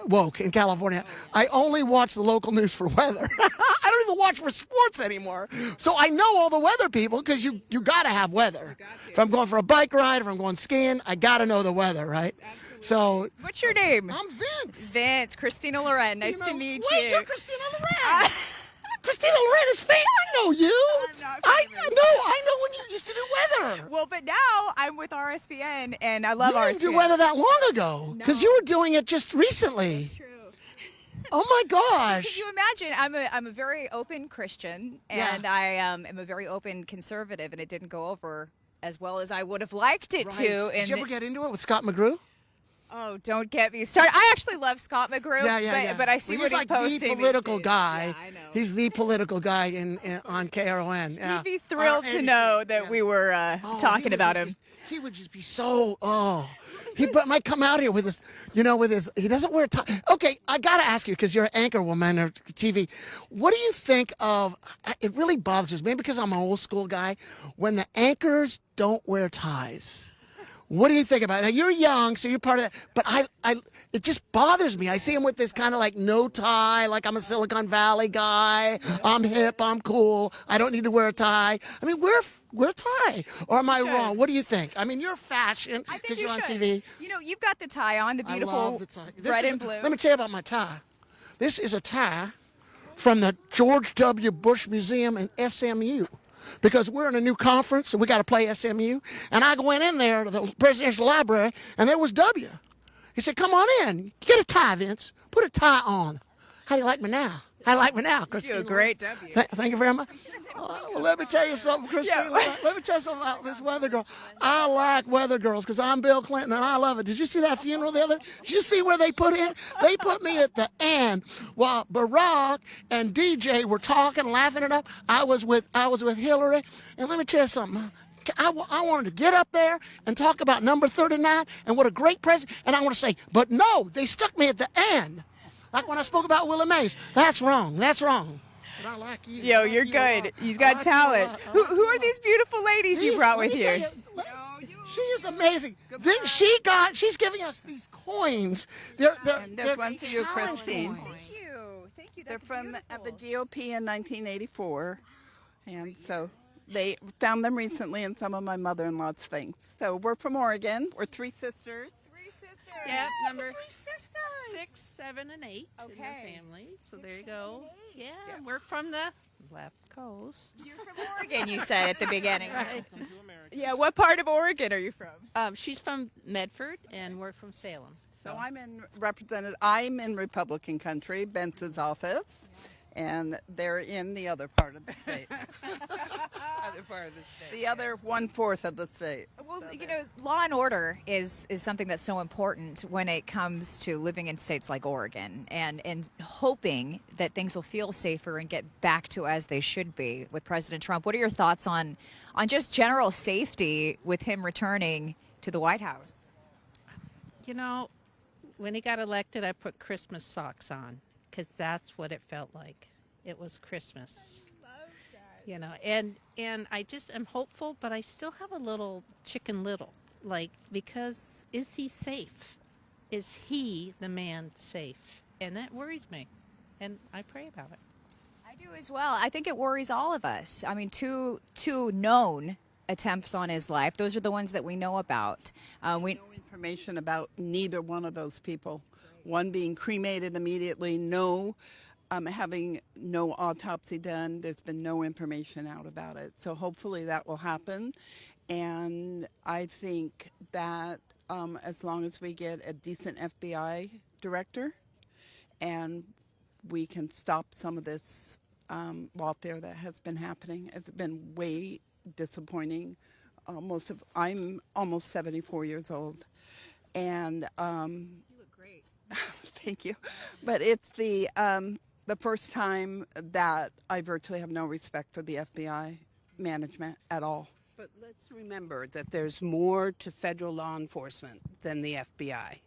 woke in California. I only watch the local news for weather. I don't even watch for sports anymore. So I know all the weather people because you got to have weather. If I'm going for a bike ride, if I'm going skiing, I got to know the weather, right? Absolutely. So what's your name? I'm Vince. Vince, Christina Loren. Nice to meet you. Wait, you're Christina Loren. Christina Loren is famous. I know you. I know when you used to do weather. Well, but now I'm with RSBN, and I love You RSBN. didn't do weather that long ago because you were doing it just recently. That's true. Oh my gosh! Can you imagine? I'm a very open Christian, and I am a very open conservative, and it didn't go over as well as I would have liked it to. Did you ever get into it with Scott McGrew? Oh, don't get me started. I actually love Scott McGrew, but I see what he's like posting. He's the political guy. Yeah, I know. He's the political guy on KRON. Yeah. He'd be thrilled to know that we were talking about him. He would just be so, he might come out here with his, he doesn't wear a tie. Okay, I got to ask you, because you're an anchor woman or TV, what do you think of, it really bothers us, maybe because I'm an old school guy, when the anchors don't wear ties? What do you think about it? Now, you're young, so you're part of that, but it just bothers me. I see him with this kind of like no tie, like I'm a Silicon Valley guy, I'm hip, I'm cool, I don't need to wear a tie. I mean, wear a tie. Or am I wrong? What do you think? I mean, you're fashion because you're on TV. You've got the tie on, the beautiful red and blue. Let me tell you about my tie. This is a tie from the George W. Bush Museum in SMU. Because we're in a new conference and we got to play SMU. And I went in there to the presidential library and there was W. He said, come on in. Get a tie, Vince. Put a tie on. How do you like me now? How do you like me now, Christine? You're a great W. Thank you very much. Well, let me tell you something, Christine. Let me tell you something about this weather girl. I like weather girls because I'm Bill Clinton and I love it. Did you see that funeral the other? Did you see where they put him? They put me at the end while Barack and DJ were talking, laughing it up. I was with Hillary, and let me tell you something. I wanted to get up there and talk about number 39 and what a great president. And I want to say, but no, they stuck me at the end. Like when I spoke about Willie Mays. That's wrong. That's wrong. But I like you. Yo, you're good. He's got talent. Who are these beautiful ladies you brought with you? She is amazing. She's giving us these coins. There's one for you, Christine. Thank you. They're from the GOP in 1984, and so they found them recently in some of my mother-in-law's things. So we're from Oregon. We're three sisters. Yes, number 3 sisters. 6, 7, and 8 in their family. So there you go. Yeah, we're from the left coast. You're from Oregon, you said at the beginning. Right. Yeah, what part of Oregon are you from? She's from Medford, and we're from Salem. So I'm in Republican country, Bence's office, and they're in the other part of the state. Other part of the state. The other 1/4 of the state. Well, law and order is something that's so important when it comes to living in states like Oregon and hoping that things will feel safer and get back to as they should be with President Trump. What are your thoughts on just general safety with him returning to the White House? When he got elected, I put Christmas socks on because that's what it felt like. It was Christmas. And I just am hopeful, but I still have a little chicken little, because is he safe? Is he the man safe? And that worries me, and I pray about it. I do as well. I think it worries all of us. I mean, two known attempts on his life. Those are the ones that we know about. We know information about neither one of those people. One being cremated immediately, having no autopsy done. There's been no information out about it. So hopefully that will happen. And I think that as long as we get a decent FBI director and we can stop some of this lawfare that has been happening, it's been way disappointing. I'm almost 74 years old. And you look great. Thank you. But it's the first time that I virtually have no respect for the FBI management at all. But let's remember that there's more to federal law enforcement than the FBI.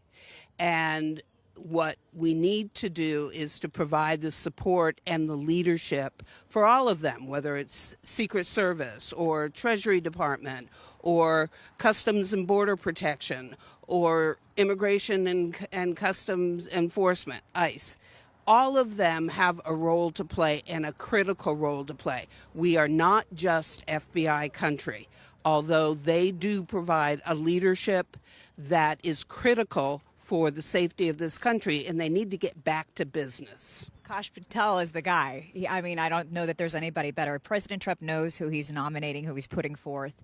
And what we need to do is to provide the support and the leadership for all of them, whether it's Secret Service or Treasury Department or Customs and Border Protection or Immigration and Customs Enforcement, ICE. All of them have a role to play and a critical role to play. We are not just FBI country, although they do provide a leadership that is critical for the safety of this country, and they need to get back to business. Kash Patel is the guy. I mean, I don't know that there's anybody better. President Trump knows who he's nominating, who he's putting forth,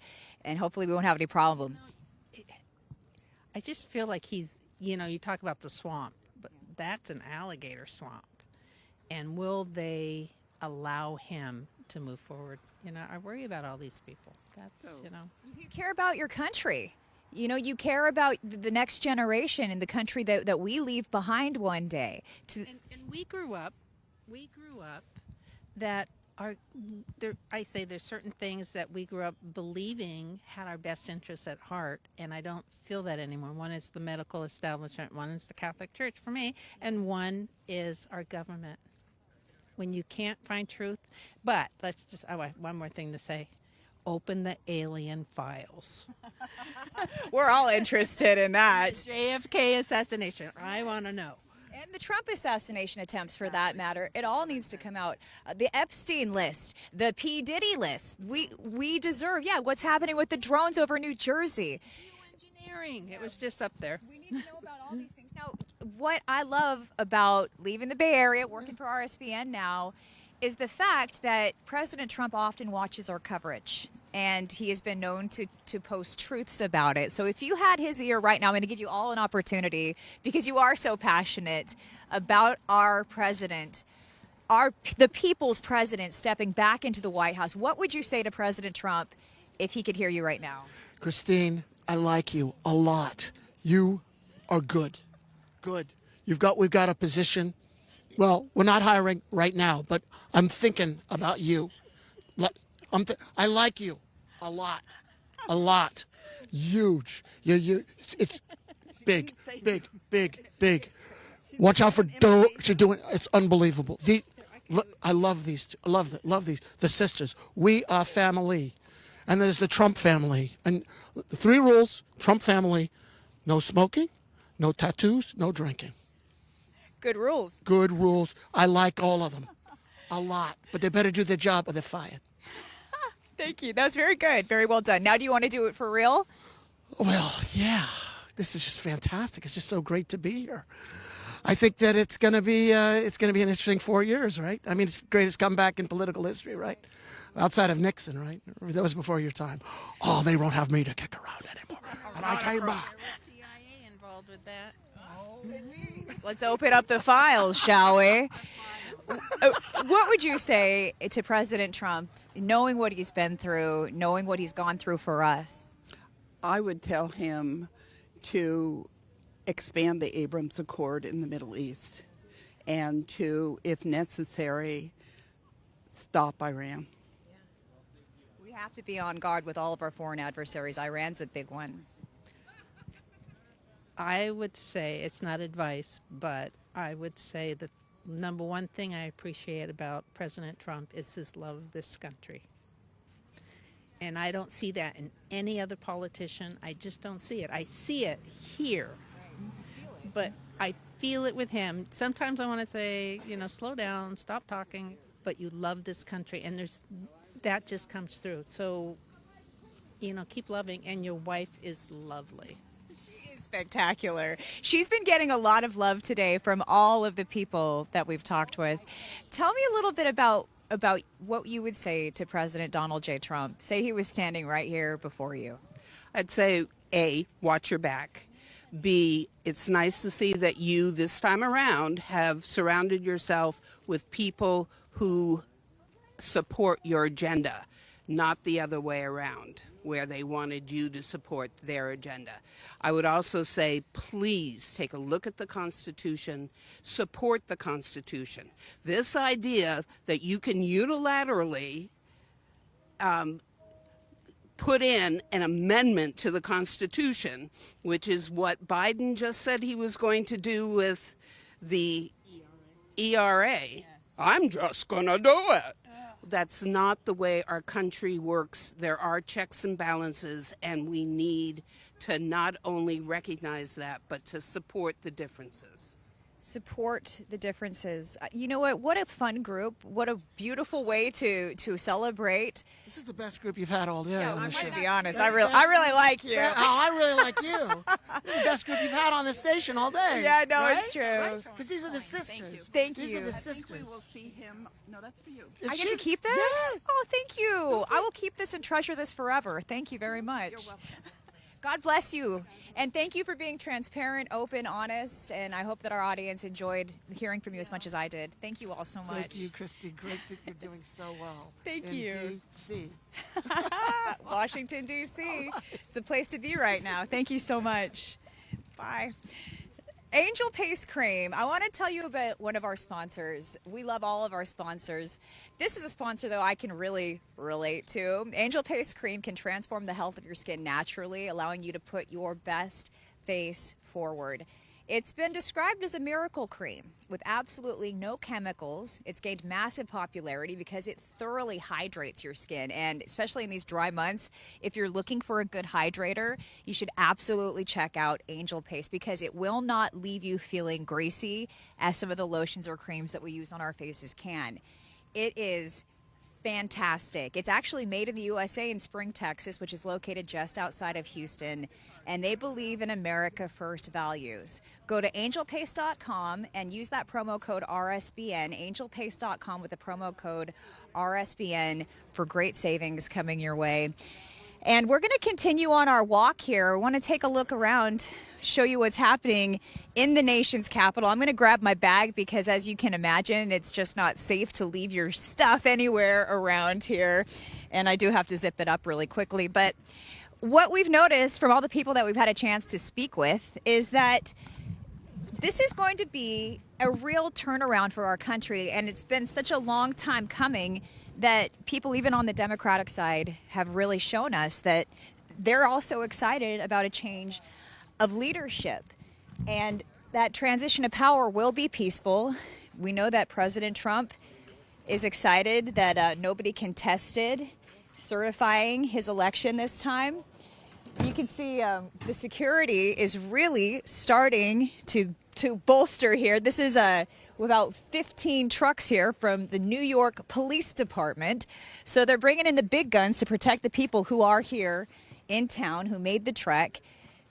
and hopefully we won't have any problems. I just feel like he's, you know, you talk about the swamp, but that's an alligator swamp. And will they allow him to move forward? You know, I worry about all these people. That's, you know. You care about your country. You know, you care about the next generation and the country that we leave behind one day. And we grew up that I say there's certain things that we grew up believing had our best interests at heart, and I don't feel that anymore. One is the medical establishment, one is the Catholic Church for me, and one is our government. When you can't find truth, but let's just, one more thing to say. Open the alien files. We're all interested in that. The JFK assassination. I want to know. And the Trump assassination attempts, for that matter. It all needs to come out. The Epstein list, the P. Diddy list. We deserve, what's happening with the drones over New Jersey. Engineering. It was just up there. We need to know about all these things. Now, what I love about leaving the Bay Area, working for RSBN now, is the fact that President Trump often watches our coverage, and he has been known to post truths about it. So if you had his ear right now, I'm going to give you all an opportunity, because you are so passionate about our president, the people's president stepping back into the White House. What would you say to President Trump if he could hear you right now? Christine, I like you a lot. You are good. Good. We've got a position. Well, we're not hiring right now, but I'm thinking about you. I like you a lot. A lot. Huge. It's big, big, big, big. Watch out for she's doing. It's unbelievable. I love these. I love these. The sisters. We are family. And there's the Trump family. And the 3 rules, Trump family: no smoking, no tattoos, no drinking. Good rules. Good rules. I like all of them. A lot. But they better do their job or they're fired. Thank you. That was very good. Very well done. Now, do you want to do it for real? Well, yeah. This is just fantastic. It's just so great to be here. I think that it's going to be an interesting 4 years, right? I mean, it's the greatest comeback in political history, right? Outside of Nixon, right? That was before your time. Oh, they won't have me to kick around anymore. And I came back. CIA involved with that. Let's open up the files, shall we? What would you say to President Trump, knowing what he's been through, knowing what he's gone through for us? I would tell him to expand the Abrams Accord in the Middle East and to, if necessary, stop Iran. We have to be on guard with all of our foreign adversaries. Iran's a big one. I would say, it's not advice, but I would say that number one thing I appreciate about President Trump is his love of this country. And I don't see that in any other politician. I just don't see it. I see it here, but I feel it with him. Sometimes I want to say, slow down, stop talking, but you love this country, and that just comes through. So, keep loving, and your wife is lovely. Spectacular. She's been getting a lot of love today from all of the people that we've talked with. Tell me a little bit about what you would say to President Donald J. Trump. Say he was standing right here before you. I'd say, A, watch your back. B, it's nice to see that you, this time around, have surrounded yourself with people who support your agenda, not the other way around, where they wanted you to support their agenda. I would also say, please take a look at the Constitution, support the Constitution. This idea that you can unilaterally put put in an amendment to the Constitution, which is what Biden just said he was going to do with the ERA. I'm just going to do it. That's not the way our country works. There are checks and balances, and we need to not only recognize that, but to support the differences. Support the differences. You know what a fun group. What a beautiful way to celebrate. This is the best group you've had all day. Yeah, on I'm this going to show. be honest. I really like you. I really like you. This is the best group you've had on this station all day. Yeah, no, right? it's true. Because these are the sisters. Thank These you. are the I sisters. We will see him. No, that's for you. I get to keep this? Yeah. Oh, thank you. I will keep this and treasure this forever. Thank you very much. You're welcome. God bless you. And thank you for being transparent, open, honest. And I hope that our audience enjoyed hearing from you as much as I did. Thank you all so much. Thank you, Christy. Great that you're doing so well. Thank in you. D.C. Washington, D.C. It's the place to be right now. Thank you so much. Bye. Angel Paste Cream. I want to tell you about one of our sponsors. We love all of our sponsors. This is a sponsor, though, I can really relate to. Angel Paste Cream can transform the health of your skin naturally, allowing you to put your best face forward. It's been described as a miracle cream with absolutely no chemicals. It's gained massive popularity because it thoroughly hydrates your skin. And especially in these dry months, if you're looking for a good hydrator, you should absolutely check out Angel Paste because it will not leave you feeling greasy as some of the lotions or creams that we use on our faces can. It is fantastic. It's actually made in the USA in Spring, Texas, which is located just outside of Houston, and they believe in America First values. Go to angelpaste.com and use that promo code RSBN, angelpaste.com with the promo code RSBN for great savings coming your way. And we're going to continue on our walk here. I want to take a look around, show you what's happening in the nation's capital. I'm going to grab my bag because, as you can imagine, it's just not safe to leave your stuff anywhere around here. And I do have to zip it up really quickly. But what we've noticed from all the people that we've had a chance to speak with is that this is going to be a real turnaround for our country. And it's been such a long time coming that people, even on the Democratic side, have really shown us that they're also excited about a change of leadership. And that transition of power will be peaceful. We know that President Trump is excited that nobody contested certifying his election this time. You can see the security is really starting to bolster here. This is about 15 trucks here from the New York Police Department. So they're bringing in the big guns to protect the people who are here in town, who made the trek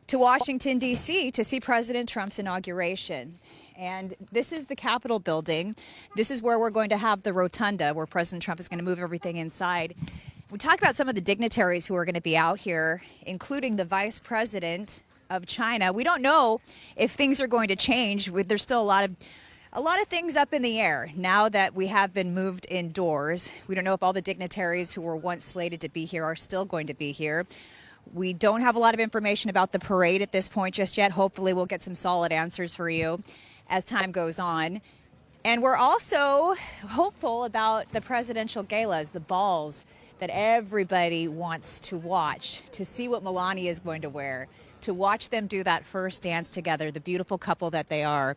to Washington, D.C. to see President Trump's inauguration. And this is the Capitol building. This is where we're going to have the rotunda, where President Trump is going to move everything inside. We talk about some of the dignitaries who are going to be out here, including the Vice President of China. We don't know if things are going to change. There's still a lot of things up in the air now that we have been moved indoors. We don't know if all the dignitaries who were once slated to be here are still going to be here. We don't have a lot of information about the parade at this point just yet. Hopefully we'll get some solid answers for you as time goes on. And we're also hopeful about the presidential galas, the balls that everybody wants to watch, to see what Melania is going to wear, to watch them do that first dance together, the beautiful couple that they are.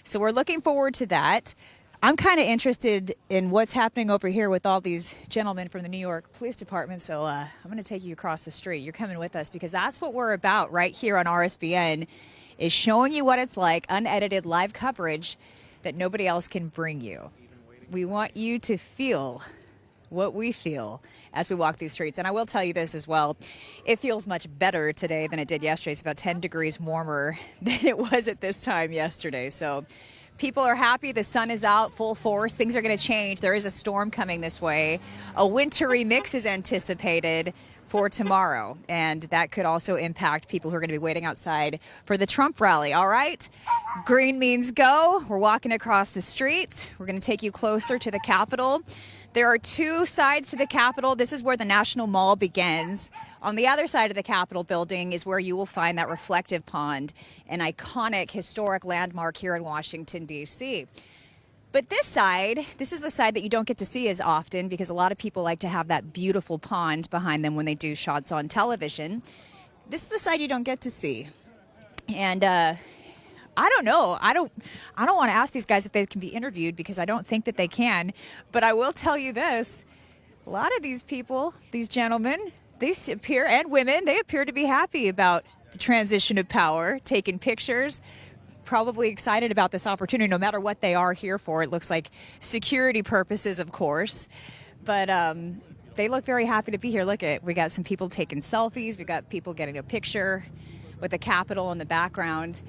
So we're looking forward to that. I'm kind of interested in what's happening over here with all these gentlemen from the New York Police Department. So I'm going to take you across the street. You're coming with us because that's what we're about right here on RSBN, is showing you what it's like, unedited live coverage that nobody else can bring you. We want you to feel what we feel as we walk these streets. And I will tell you this as well. It feels much better today than it did yesterday. It's about 10 degrees warmer than it was at this time yesterday. So people are happy. The sun is out full force. Things are going to change. There is a storm coming this way. A wintry mix is anticipated for tomorrow, and that could also impact people who are going to be waiting outside for the Trump rally. All right, green means go. We're walking across the street. We're going to take you closer to the Capitol. There are two sides to the Capitol. This is where the National Mall begins. On the other side of the Capitol building is where you will find that reflective pond, an iconic historic landmark here in Washington, D.C. But this is the side that you don't get to see as often because a lot of people like to have that beautiful pond behind them when they do shots on television. This is the side you don't get to see. And I don't know. I don't want to ask these guys if they can be interviewed because I don't think that they can. But I will tell you this. A lot of these people, these gentlemen, and women, they appear to be happy about the transition of power, taking pictures, probably excited about this opportunity, no matter what they are here for. It looks like security purposes, of course, but they look very happy to be here. We got some people taking selfies. We got people getting a picture with the Capitol in the background.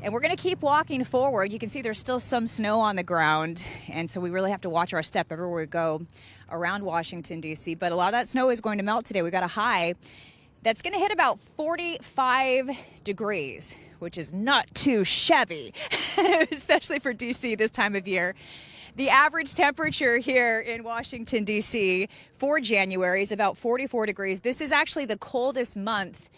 And we're going to keep walking forward. You can see there's still some snow on the ground, and so we really have to watch our step everywhere we go around Washington, D.C. But a lot of that snow is going to melt today. We got a high that's going to hit about 45 degrees, which is not too shabby, especially for D.C. this time of year. The average temperature here in Washington, D.C. for January is about 44 degrees. This is actually the coldest month.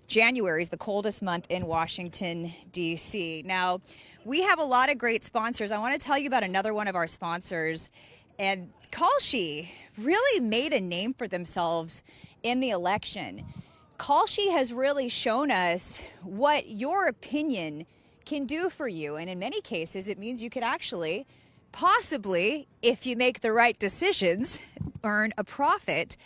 January is the coldest month in Washington, D.C. Now, we have a lot of great sponsors. I want to tell you about another one of our sponsors. And Kalshi really made a name for themselves in the election. Kalshi has really shown us what your opinion can do for you. And in many cases, it means you could actually, possibly, if you make the right decisions, earn a profit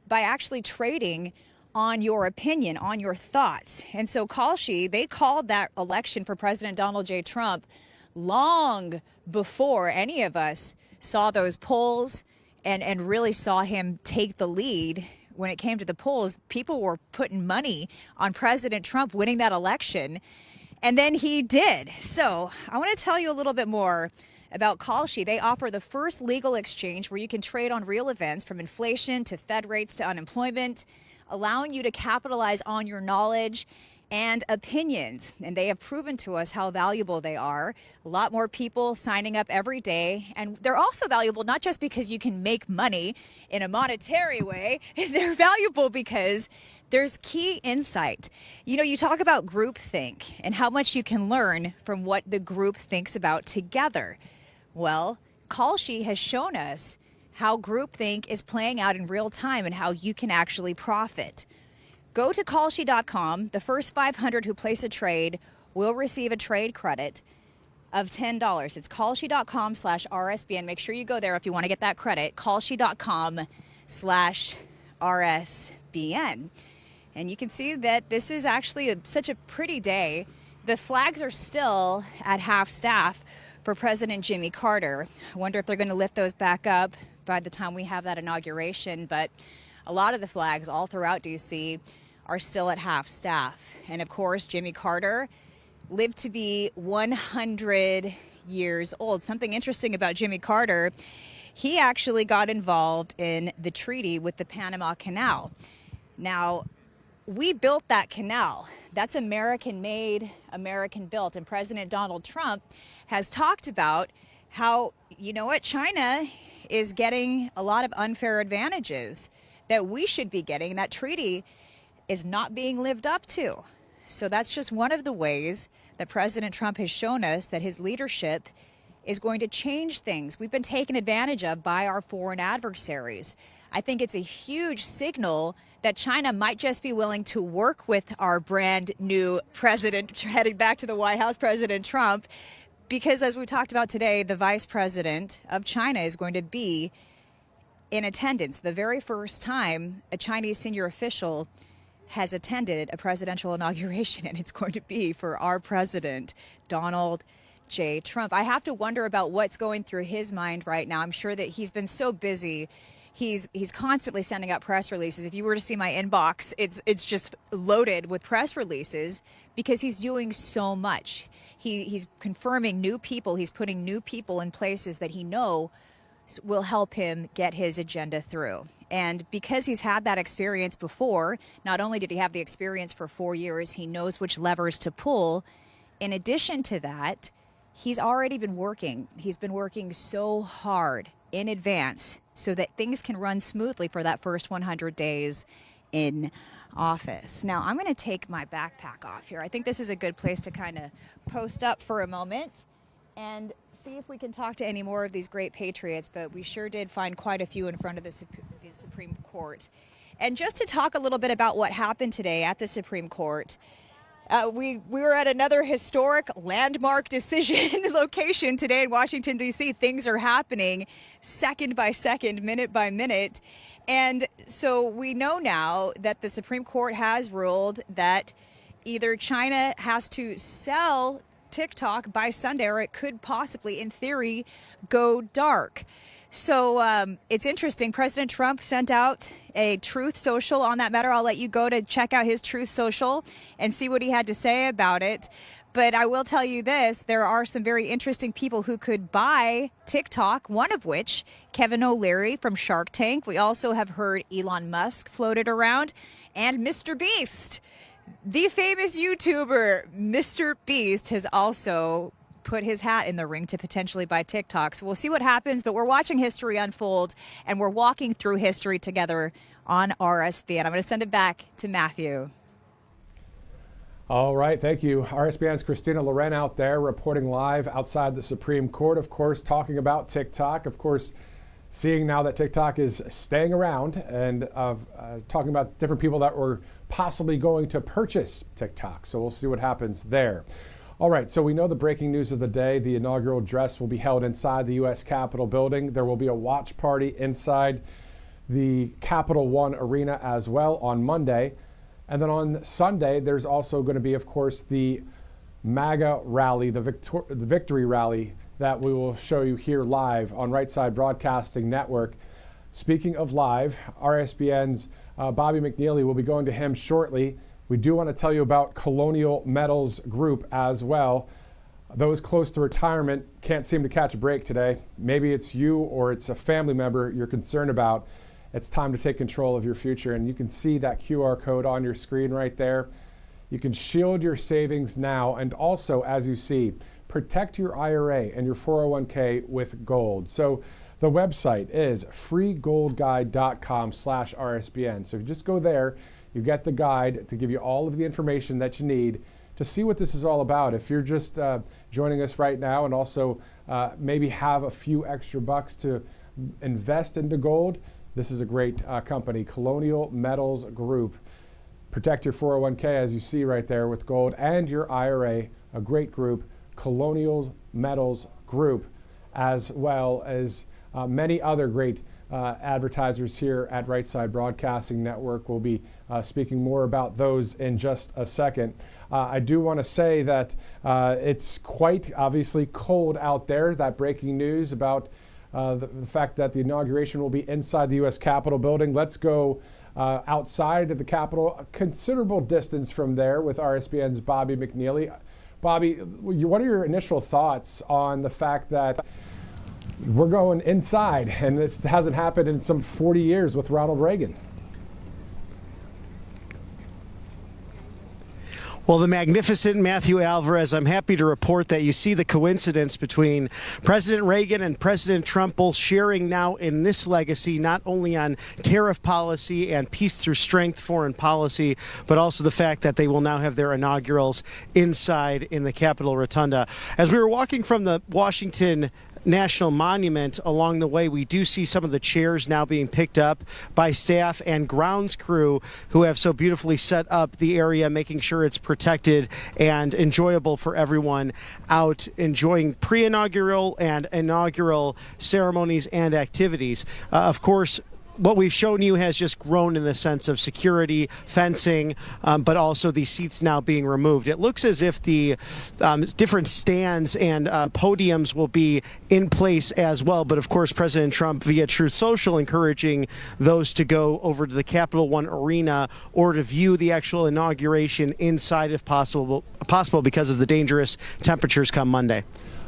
by actually trading on your opinion, on your thoughts. And so Kalshi, they called that election for President Donald J. Trump long before any of us saw those polls and really saw him take the lead. When it came to the polls, people were putting money on President Trump winning that election, and then he did. So I want to tell you a little bit more about Kalshi. They offer the first legal exchange where you can trade on real events, from inflation to Fed rates to unemployment, allowing you to capitalize on your knowledge and opinions. And they have proven to us how valuable they are. A lot more people signing up every day. And they're also valuable not just because you can make money in a monetary way. They're valuable because there's key insight. You know, you talk about groupthink and how much you can learn from what the group thinks about together. Well, Kalshi has shown us how groupthink is playing out in real time and how you can actually profit. Go to Kalshi.com. The first 500 who place a trade will receive a trade credit of $10. It's Kalshi.com/RSBN. Make sure you go there if you want to get that credit. Kalshi.com/RSBN. And you can see that this is actually such a pretty day. The flags are still at half staff for President Jimmy Carter. I wonder if they're going to lift those back up by the time we have that inauguration. But a lot of the flags all throughout D.C. are still at half staff. And of course, Jimmy Carter lived to be 100 years old. Something interesting about Jimmy Carter, he actually got involved in the treaty with the Panama Canal. Now, we built that canal. That's American-made, American-built. And President Donald Trump has talked about how, you know what, China is getting a lot of unfair advantages that we should be getting. That treaty is not being lived up to. So that's just one of the ways that President Trump has shown us that his leadership is going to change things. We've been taken advantage of by our foreign adversaries. I think it's a huge signal that China might just be willing to work with our brand new president heading back to the White House, President Trump, because as we talked about today, the vice president of China is going to be in attendance. The very first time a Chinese senior official has attended a presidential inauguration, and it's going to be for our president, Donald J. Trump. I have to wonder about what's going through his mind right now. I'm sure that he's been so busy. He's constantly sending out press releases. If you were to see my inbox, it's just loaded with press releases because he's doing so much. He's confirming new people. He's putting new people in places that he knows will help him get his agenda through. And because he's had that experience before, not only did he have the experience for 4 years, he knows which levers to pull. In addition to that, he's already been working. He's been working so hard in advance so that things can run smoothly for that first 100 days in office. Now, I'm going to take my backpack off here. I think this is a good place to kind of post up for a moment and see if we can talk to any more of these great patriots, but we sure did find quite a few in front of the Supreme Court. And just to talk a little bit about what happened today at the Supreme Court, we were at another historic landmark decision location today in Washington, D.C. Things are happening second by second, minute by minute. And so we know now that the Supreme Court has ruled that either China has to sell TikTok by Sunday, or it could possibly, in theory, go dark. So it's interesting. President Trump sent out a Truth Social on that matter. I'll let you go to check out his Truth Social and see what he had to say about it. But I will tell you this, there are some very interesting people who could buy TikTok, one of which, Kevin O'Leary from Shark Tank. We also have heard Elon Musk floated around, and Mr. Beast. The famous YouTuber, Mr. Beast, has also put his hat in the ring to potentially buy TikTok. So we'll see what happens, but we're watching history unfold, and we're walking through history together on RSBN. I'm going to send it back to Matthew. All right, thank you. RSBN's Christina Loren out there reporting live outside the Supreme Court, of course, talking about TikTok. Of course, seeing now that TikTok is staying around, and talking about different people that were possibly going to purchase TikTok. So we'll see what happens there. All right, so we know the breaking news of the day. The inaugural address will be held inside the U.S. Capitol building. There will be a watch party inside the Capital One Arena as well on Monday. And then on Sunday, there's also going to be, of course, the Maga rally, the victory rally that we will show you here live on Right Side Broadcasting Network. Speaking of live, RSBN's Bobby McNeely will be going to him shortly. We do want to tell you about Colonial Metals Group as well. Those close to retirement can't seem to catch a break today. Maybe it's you or it's a family member you're concerned about. It's time to take control of your future, and you can see that QR code on your screen right there. You can shield your savings now, and also, as you see, protect your IRA and your 401k with gold. So the website is freegoldguide.com/RSBN. So if you just go there, you get the guide to give you all of the information that you need to see what this is all about. If you're just joining us right now and also maybe have a few extra bucks to invest into gold, this is a great company, Colonial Metals Group. Protect your 401k, as you see right there, with gold, and your IRA, a great group, Colonial Metals Group, as well as many other great advertisers here at Right Side Broadcasting Network. We'll be speaking more about those in just a second. I do want to say that it's quite obviously cold out there. That breaking news about the fact that the inauguration will be inside the U.S. Capitol building. Let's go outside of the Capitol, a considerable distance from there, with RSBN's Bobby McNeely. Bobby, what are your initial thoughts on the fact that we're going inside, and this hasn't happened in some 40 years with Ronald Reagan? Well, the magnificent Matthew Alvarez, I'm happy to report that you see the coincidence between President Reagan and President Trump both sharing now in this legacy, not only on tariff policy and peace through strength foreign policy, but also the fact that they will now have their inaugurals inside in the Capitol Rotunda. As we were walking from the Washington National Monument along the way, we do see some of the chairs now being picked up by staff and grounds crew who have so beautifully set up the area, making sure it's protected and enjoyable for everyone out enjoying pre-inaugural and inaugural ceremonies and activities. Of course, what we've shown you has just grown in the sense of security, fencing, but also the seats now being removed. It looks as if the different stands and podiums will be in place as well. But of course, President Trump via Truth Social encouraging those to go over to the Capital One Arena or to view the actual inauguration inside if possible because of the dangerous temperatures come Monday.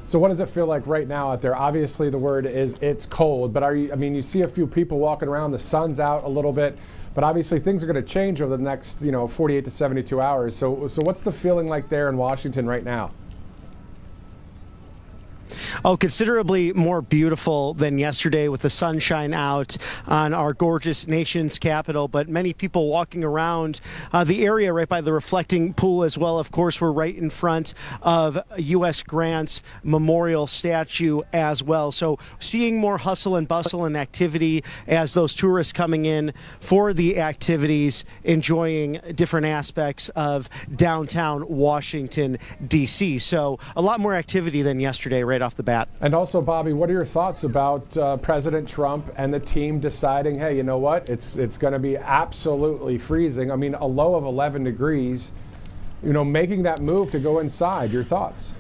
So what does it feel like right now out there? Obviously the word is it's cold, but you see a few people walking around, the sun's out a little bit, but obviously things are going to change over the next 48 to 72 hours. So what's the feeling like there in Washington right now? Oh, considerably more beautiful than yesterday with the sunshine out on our gorgeous nation's capital, but many people walking around the area right by the reflecting pool as well. Of course, we're right in front of U.S. Grant's memorial statue as well. So seeing more hustle and bustle and activity as those tourists coming in for the activities, enjoying different aspects of downtown Washington, D.C. So a lot more activity than yesterday right off the bat. And also, Bobby, what are your thoughts about President Trump and the team deciding, hey, you know what, it's going to be absolutely freezing. I mean, a low of 11 degrees, you know, making that move to go inside. Your thoughts?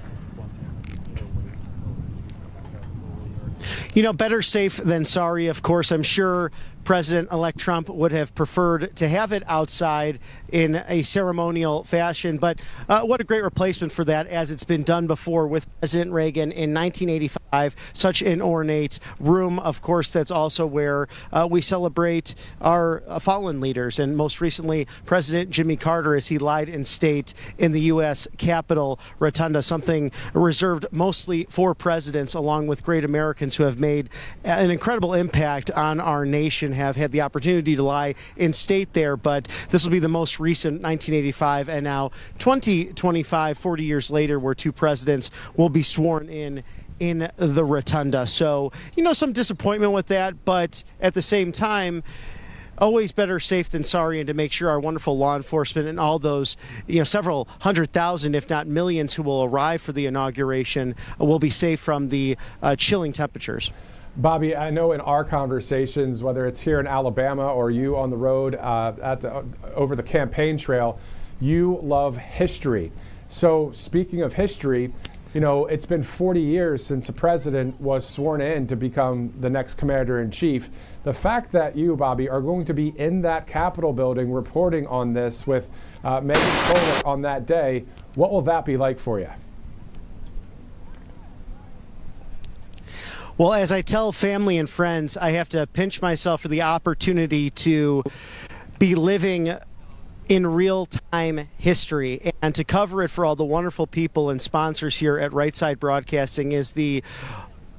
You know, better safe than sorry, of course. I'm sure President-elect Trump would have preferred to have it outside in a ceremonial fashion, but what a great replacement for that, as it's been done before with President Reagan in 1985. Such an ornate room, of course. That's also where we celebrate our fallen leaders, and most recently President Jimmy Carter as he lied in state in the U.S. Capitol Rotunda, something reserved mostly for presidents, along with great Americans who have made an incredible impact on our nation, have had the opportunity to lie in state there. But this will be the most recent, 1985, and now 2025, 40 years later, where two presidents will be sworn in the Rotunda. So, you know, some disappointment with that, but at the same time, always better safe than sorry, and to make sure our wonderful law enforcement and all those, you know, several 100,000, if not millions, who will arrive for the inauguration will be safe from the chilling temperatures. Bobby, I know in our conversations, whether it's here in Alabama or you on the road over the campaign trail, you love history. So speaking of history, you know, it's been 40 years since a president was sworn in to become the next commander-in-chief. The fact that you, Bobby, are going to be in that Capitol building reporting on this with Megan Kohler on that day, what will that be like for you? Well, as I tell family and friends, I have to pinch myself for the opportunity to be living in real-time history, and to cover it for all the wonderful people and sponsors here at Right Side Broadcasting is the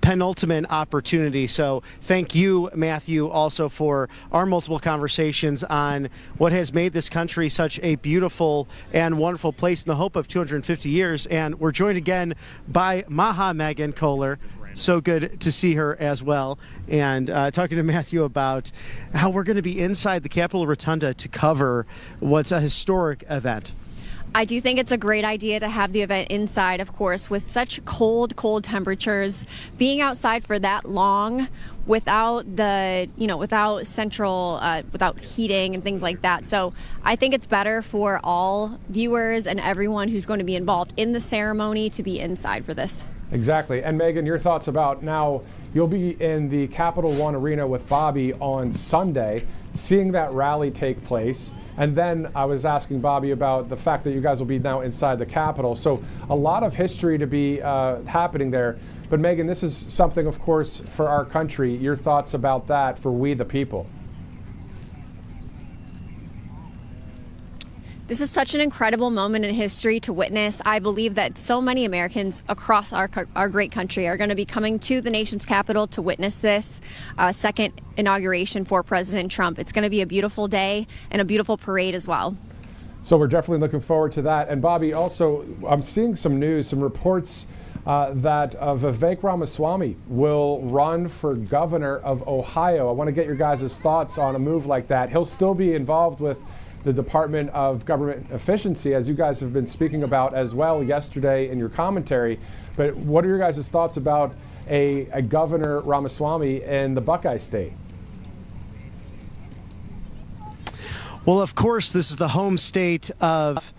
penultimate opportunity. So thank you, Matthew, also for our multiple conversations on what has made this country such a beautiful and wonderful place in the hope of 250 years. And we're joined again by Maga Megan Kohler. So good to see her as well. And talking to Matthew about how we're going to be inside the Capitol Rotunda to cover what's a historic event. I do think it's a great idea to have the event inside, of course, with such cold temperatures. Being outside for that long without without central, without heating and things like that. So I think it's better for all viewers and everyone who's going to be involved in the ceremony to be inside for this. Exactly. And Megan, your thoughts about now you'll be in the Capital One Arena with Bobby on Sunday, seeing that rally take place. And then I was asking Bobby about the fact that you guys will be now inside the Capitol. So a lot of history to be happening there. But Megan, this is something, of course, for our country. Your thoughts about that for we the people? This is such an incredible moment in history to witness. I believe that so many Americans across our great country are going to be coming to the nation's capital to witness this second inauguration for President Trump. It's going to be a beautiful day and a beautiful parade as well. So we're definitely looking forward to that. And Bobby, also, I'm seeing some news, some reports that Vivek Ramaswamy will run for governor of Ohio. I want to get your guys' thoughts on a move like that. He'll still be involved with the Department of Government Efficiency, as you guys have been speaking about as well yesterday in your commentary. But what are your guys' thoughts about a Governor Ramaswamy in the Buckeye State? Well, of course, this is the home state of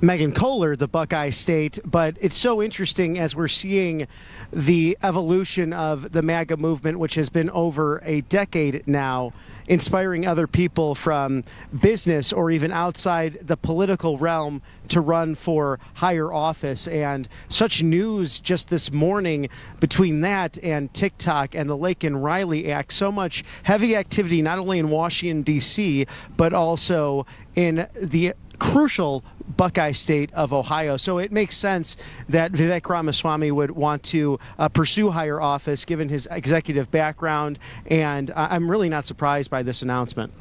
Megan Kohler, the Buckeye State, but it's so interesting as we're seeing the evolution of the MAGA movement, which has been over a decade now, inspiring other people from business or even outside the political realm to run for higher office. And such news just this morning between that and TikTok and the Laken Riley Act. So much heavy activity, not only in Washington, D.C., but also in the crucial Buckeye state of Ohio. So it makes sense that Vivek Ramaswamy would want to pursue higher office given his executive background, and I'm really not surprised by this announcement.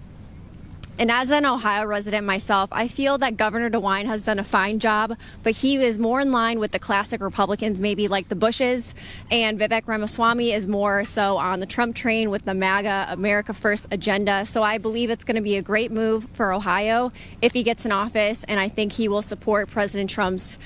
And as an Ohio resident myself, I feel that Governor DeWine has done a fine job, but he is more in line with the classic Republicans, maybe like the Bushes, and Vivek Ramaswamy is more so on the Trump train with the Maga America First agenda. So I believe it's going to be a great move for Ohio if he gets in office, and I think he will support President Trump's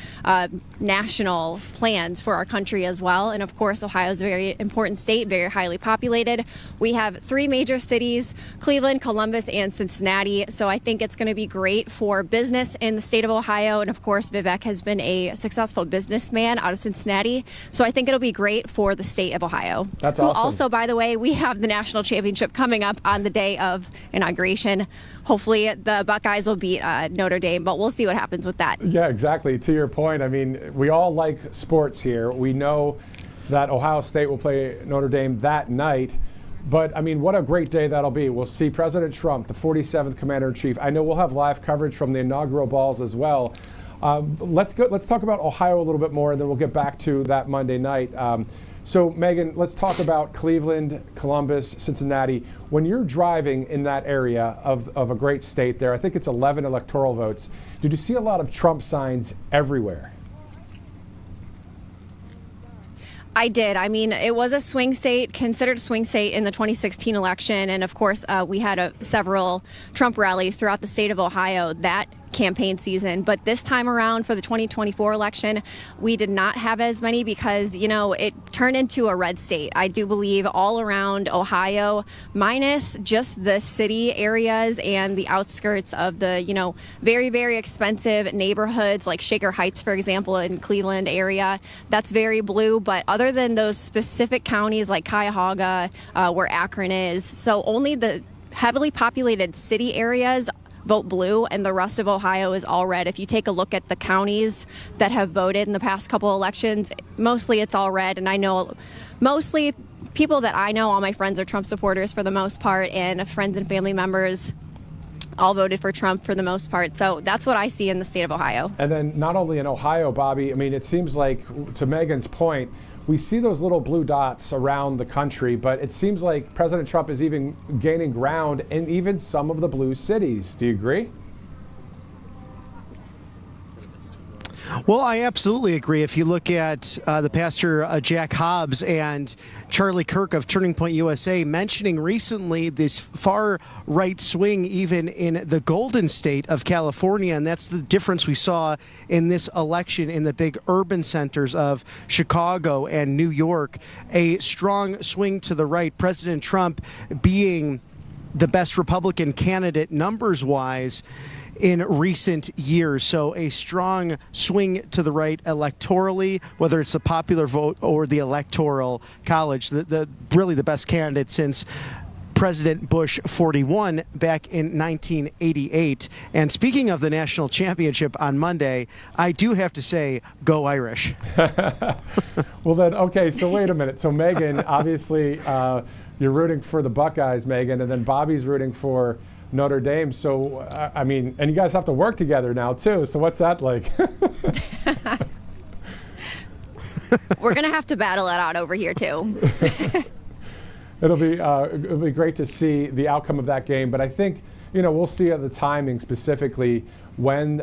national plans for our country as well. And of course, Ohio is a very important state, very highly populated. We have 3 major cities, Cleveland, Columbus, and Cincinnati. So I think it's going to be great for business in the state of Ohio. And of course, Vivek has been a successful businessman out of Cincinnati. So I think it'll be great for the state of Ohio. That's awesome. Also, by the way, we have the national championship coming up on the day of inauguration. Hopefully the Buckeyes will beat Notre Dame, but we'll see what happens with that. Yeah, exactly. To your point, I mean, we all like sports here. We know that Ohio State will play Notre Dame that night. But, I mean, what a great day that'll be. We'll see President Trump, the 47th Commander-in-Chief. I know we'll have live coverage from the inaugural balls as well. Let's talk about Ohio a little bit more, and then we'll get back to that Monday night. So, Megan, let's talk about Cleveland, Columbus, Cincinnati. When you're driving in that area of a great state there, I think it's 11 electoral votes, did you see a lot of Trump signs everywhere? I did. I mean, it was a swing state, considered a swing state in the 2016 election. And of course, we had several Trump rallies throughout the state of Ohio that campaign season. But this time around for the 2024 election, we did not have as many because, you know, it turned into a red state. I do believe all around Ohio, minus just the city areas and the outskirts of the, you know, very, very expensive neighborhoods like Shaker Heights, for example, in Cleveland area. That's very blue. But other than those specific counties like Cuyahoga, where Akron is, so only the heavily populated city areas vote blue, and the rest of Ohio is all red. If you take a look at the counties that have voted in the past couple elections, mostly it's all red. And I know mostly people that I know, all my friends are Trump supporters for the most part, and friends and family members all voted for Trump for the most part. So that's what I see in the state of Ohio. And then not only in Ohio, Bobby, I mean, it seems like, to Megan's point, we see those little blue dots around the country, but it seems like President Trump is even gaining ground in even some of the blue cities. Do you agree? Well, I absolutely agree. If you look at the pastor Jack Hobbs and Charlie Kirk of Turning Point USA mentioning recently this far right swing even in the Golden State of California, and that's the difference we saw in this election in the big urban centers of Chicago and New York. A strong swing to the right, President Trump being the best Republican candidate numbers-wise in recent years. So a strong swing to the right electorally, whether it's the popular vote or the electoral college, the really the best candidate since President Bush 41 back in 1988. And speaking of the national championship on Monday, I do have to say, go Irish. Well then, okay, so wait a minute. So Megan, obviously you're rooting for the Buckeyes, Megan, and then Bobby's rooting for Notre Dame. So, I mean, and you guys have to work together now, too. So what's that like? We're going to have to battle it out over here, too. It'll be great to see the outcome of that game. But I think, you know, we'll see the timing specifically when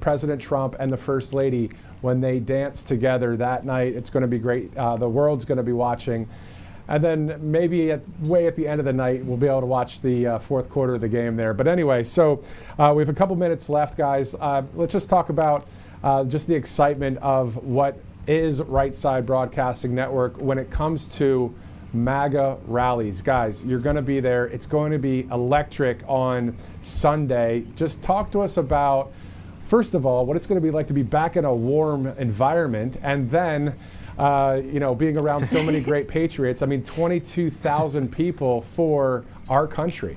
President Trump and the First Lady, when they dance together that night. It's going to be great. The world's going to be watching. And then maybe way at the end of the night, we'll be able to watch the fourth quarter of the game there. But anyway, so we have a couple minutes left, guys. Let's just talk about just the excitement of what is Right Side Broadcasting Network when it comes to MAGA rallies. Guys, you're going to be there. It's going to be electric on Sunday. Just talk to us about, first of all, what it's going to be like to be back in a warm environment, and then you know, being around so many great Patriots. I mean, 22,000 people for our country.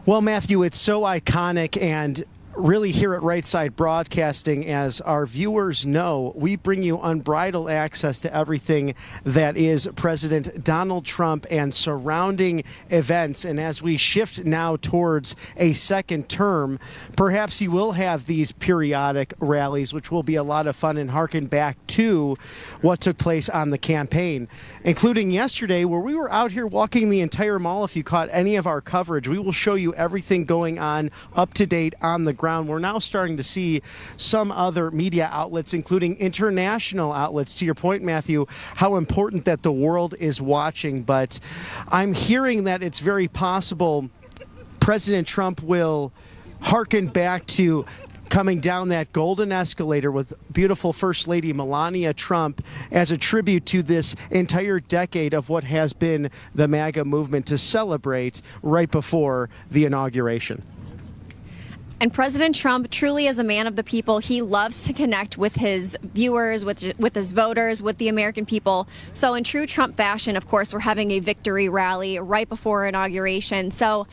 Well, Matthew, it's so iconic, and really here at Right Side Broadcasting, as our viewers know, we bring you unbridled access to everything that is President Donald Trump and surrounding events. And as we shift now towards a second term, perhaps he will have these periodic rallies, which will be a lot of fun and harken back to what took place on the campaign, including yesterday where we were out here walking the entire mall. If you caught any of our coverage, we will show you everything going on up to date on the ground. We're now starting to see some other media outlets, including international outlets, to your point, Matthew, how important that the world is watching. But I'm hearing that it's very possible President Trump will harken back to coming down that golden escalator with beautiful First Lady Melania Trump as a tribute to this entire decade of what has been the MAGA movement to celebrate right before the inauguration. And President Trump truly is a man of the people. He loves to connect with his viewers, with his voters, with the American people. So in true Trump fashion, of course, we're having a victory rally right before inauguration. So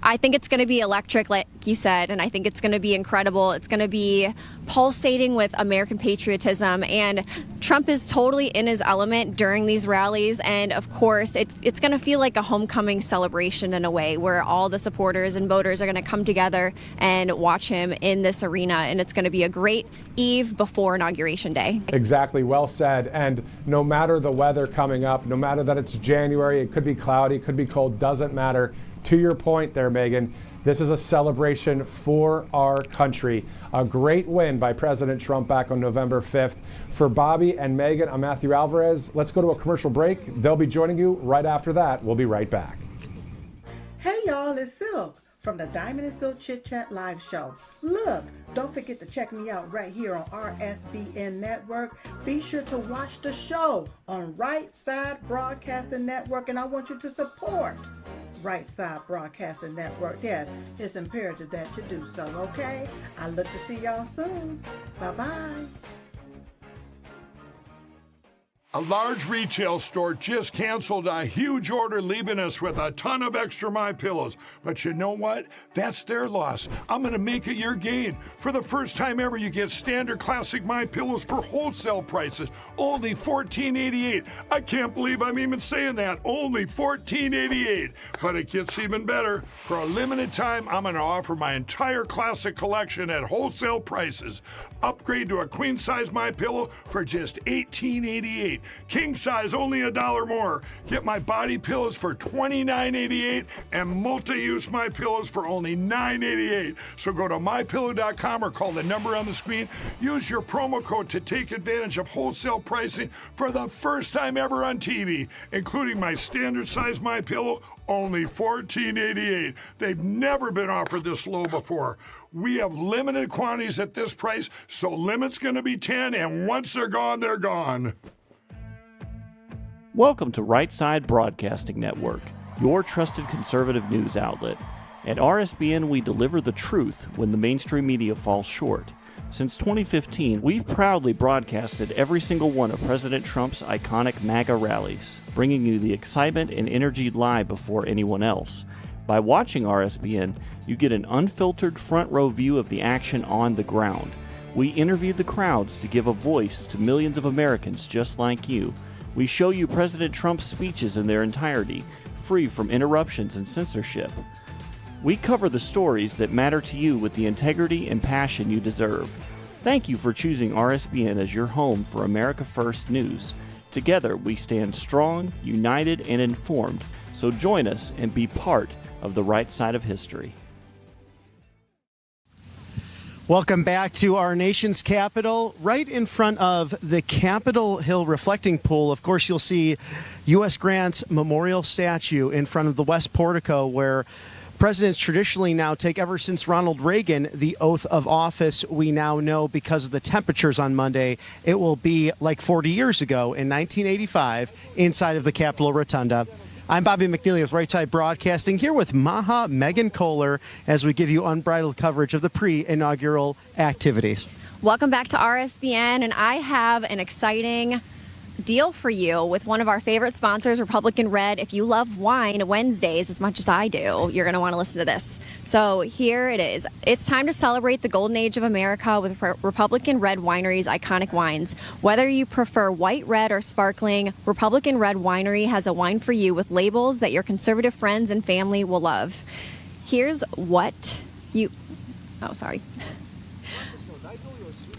I think it's going to be electric, like you said, and I think it's going to be incredible. It's going to be pulsating with American patriotism, and Trump is totally in his element during these rallies. And of course, it's going to feel like a homecoming celebration in a way, where all the supporters and voters are going to come together and watch him in this arena, and it's going to be a great eve before Inauguration Day. Exactly, well said. And no matter the weather coming up, no matter that it's January, it could be cloudy, it could be cold, doesn't matter. To your point there, Megan, this is a celebration for our country. A great win by President Trump back on November 5th. For Bobby and Megan, I'm Matthew Alvarez. Let's go to a commercial break. They'll be joining you right after that. We'll be right back. Hey y'all, it's Silk from the Diamond and Silk Chit Chat live show. Look, don't forget to check me out right here on RSBN Network. Be sure to watch the show on Right Side Broadcasting Network, and I want you to support Right Side Broadcasting Network. Yes, it's imperative that you do so, okay? I look to see y'all soon. Bye-bye. A large retail store just canceled a huge order, leaving us with a ton of extra My Pillows. But you know what? That's their loss. I'm going to make it your gain. For the first time ever, you get standard classic My Pillows for wholesale prices, only $14.88. I can't believe I'm even saying that. Only $14.88. But it gets even better. For a limited time, I'm going to offer my entire classic collection at wholesale prices. Upgrade to a queen size My Pillow for just $18.88. King size only $1 more. Get my body pillows for $29.88 and multi-use My Pillows for only $9.88. So go to mypillow.com or call the number on the screen. Use your promo code to take advantage of wholesale pricing for the first time ever on TV, including my standard size My Pillow, only $14.88. They've never been offered this low before. We have limited quantities at this price, so limit's going to be 10, and once they're gone, they're gone. Welcome to Right Side Broadcasting Network, your trusted conservative news outlet. At RSBN, we deliver the truth when the mainstream media falls short. Since 2015, we've proudly broadcasted every single one of President Trump's iconic MAGA rallies, bringing you the excitement and energy live before anyone else. By watching RSBN, you get an unfiltered front row view of the action on the ground. We interview the crowds to give a voice to millions of Americans just like you. We show you President Trump's speeches in their entirety, free from interruptions and censorship. We cover the stories that matter to you with the integrity and passion you deserve. Thank you for choosing RSBN as your home for America First news. Together, we stand strong, united, and informed. So join us and be part of the right side of history. Welcome back to our nation's capital, right in front of the Capitol Hill reflecting pool. Of course, you'll see U.S. Grant's memorial statue in front of the West Portico, where presidents traditionally now take, ever since Ronald Reagan, the oath of office. We now know, because of the temperatures on Monday, it will be like 40 years ago in 1985 inside of the Capitol Rotunda. I'm Bobby McNeely with Right Side Broadcasting, here with Maha Megan Kohler as we give you unbridled coverage of the pre-inaugural activities. Welcome back to RSBN, and I have an exciting deal for you with one of our favorite sponsors, Republican Red. If you love wine Wednesdays as much as I do, you're going to want to listen to this. So here it is. It's time to celebrate the golden age of America with Republican Red Winery's iconic wines. Whether you prefer white, red, or sparkling, Republican Red Winery has a wine for you with labels that your conservative friends and family will love. Here's what you... Oh, sorry.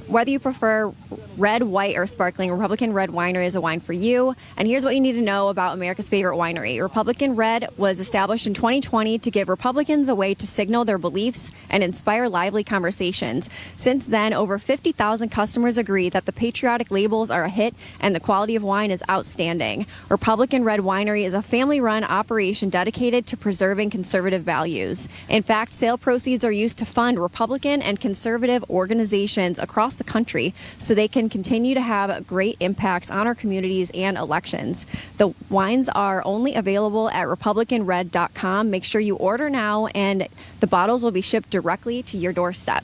Whether you prefer red, white, or sparkling, Republican Red Winery is a wine for you. And here's what you need to know about America's favorite winery. Republican Red was established in 2020 to give Republicans a way to signal their beliefs and inspire lively conversations. Since then, over 50,000 customers agree that the patriotic labels are a hit and the quality of wine is outstanding. Republican Red Winery is a family-run operation dedicated to preserving conservative values. In fact, sale proceeds are used to fund Republican and conservative organizations across the country so they can continue to have great impacts on our communities and elections. The wines are only available at republicanred.com. Make sure you order now and the bottles will be shipped directly to your doorstep.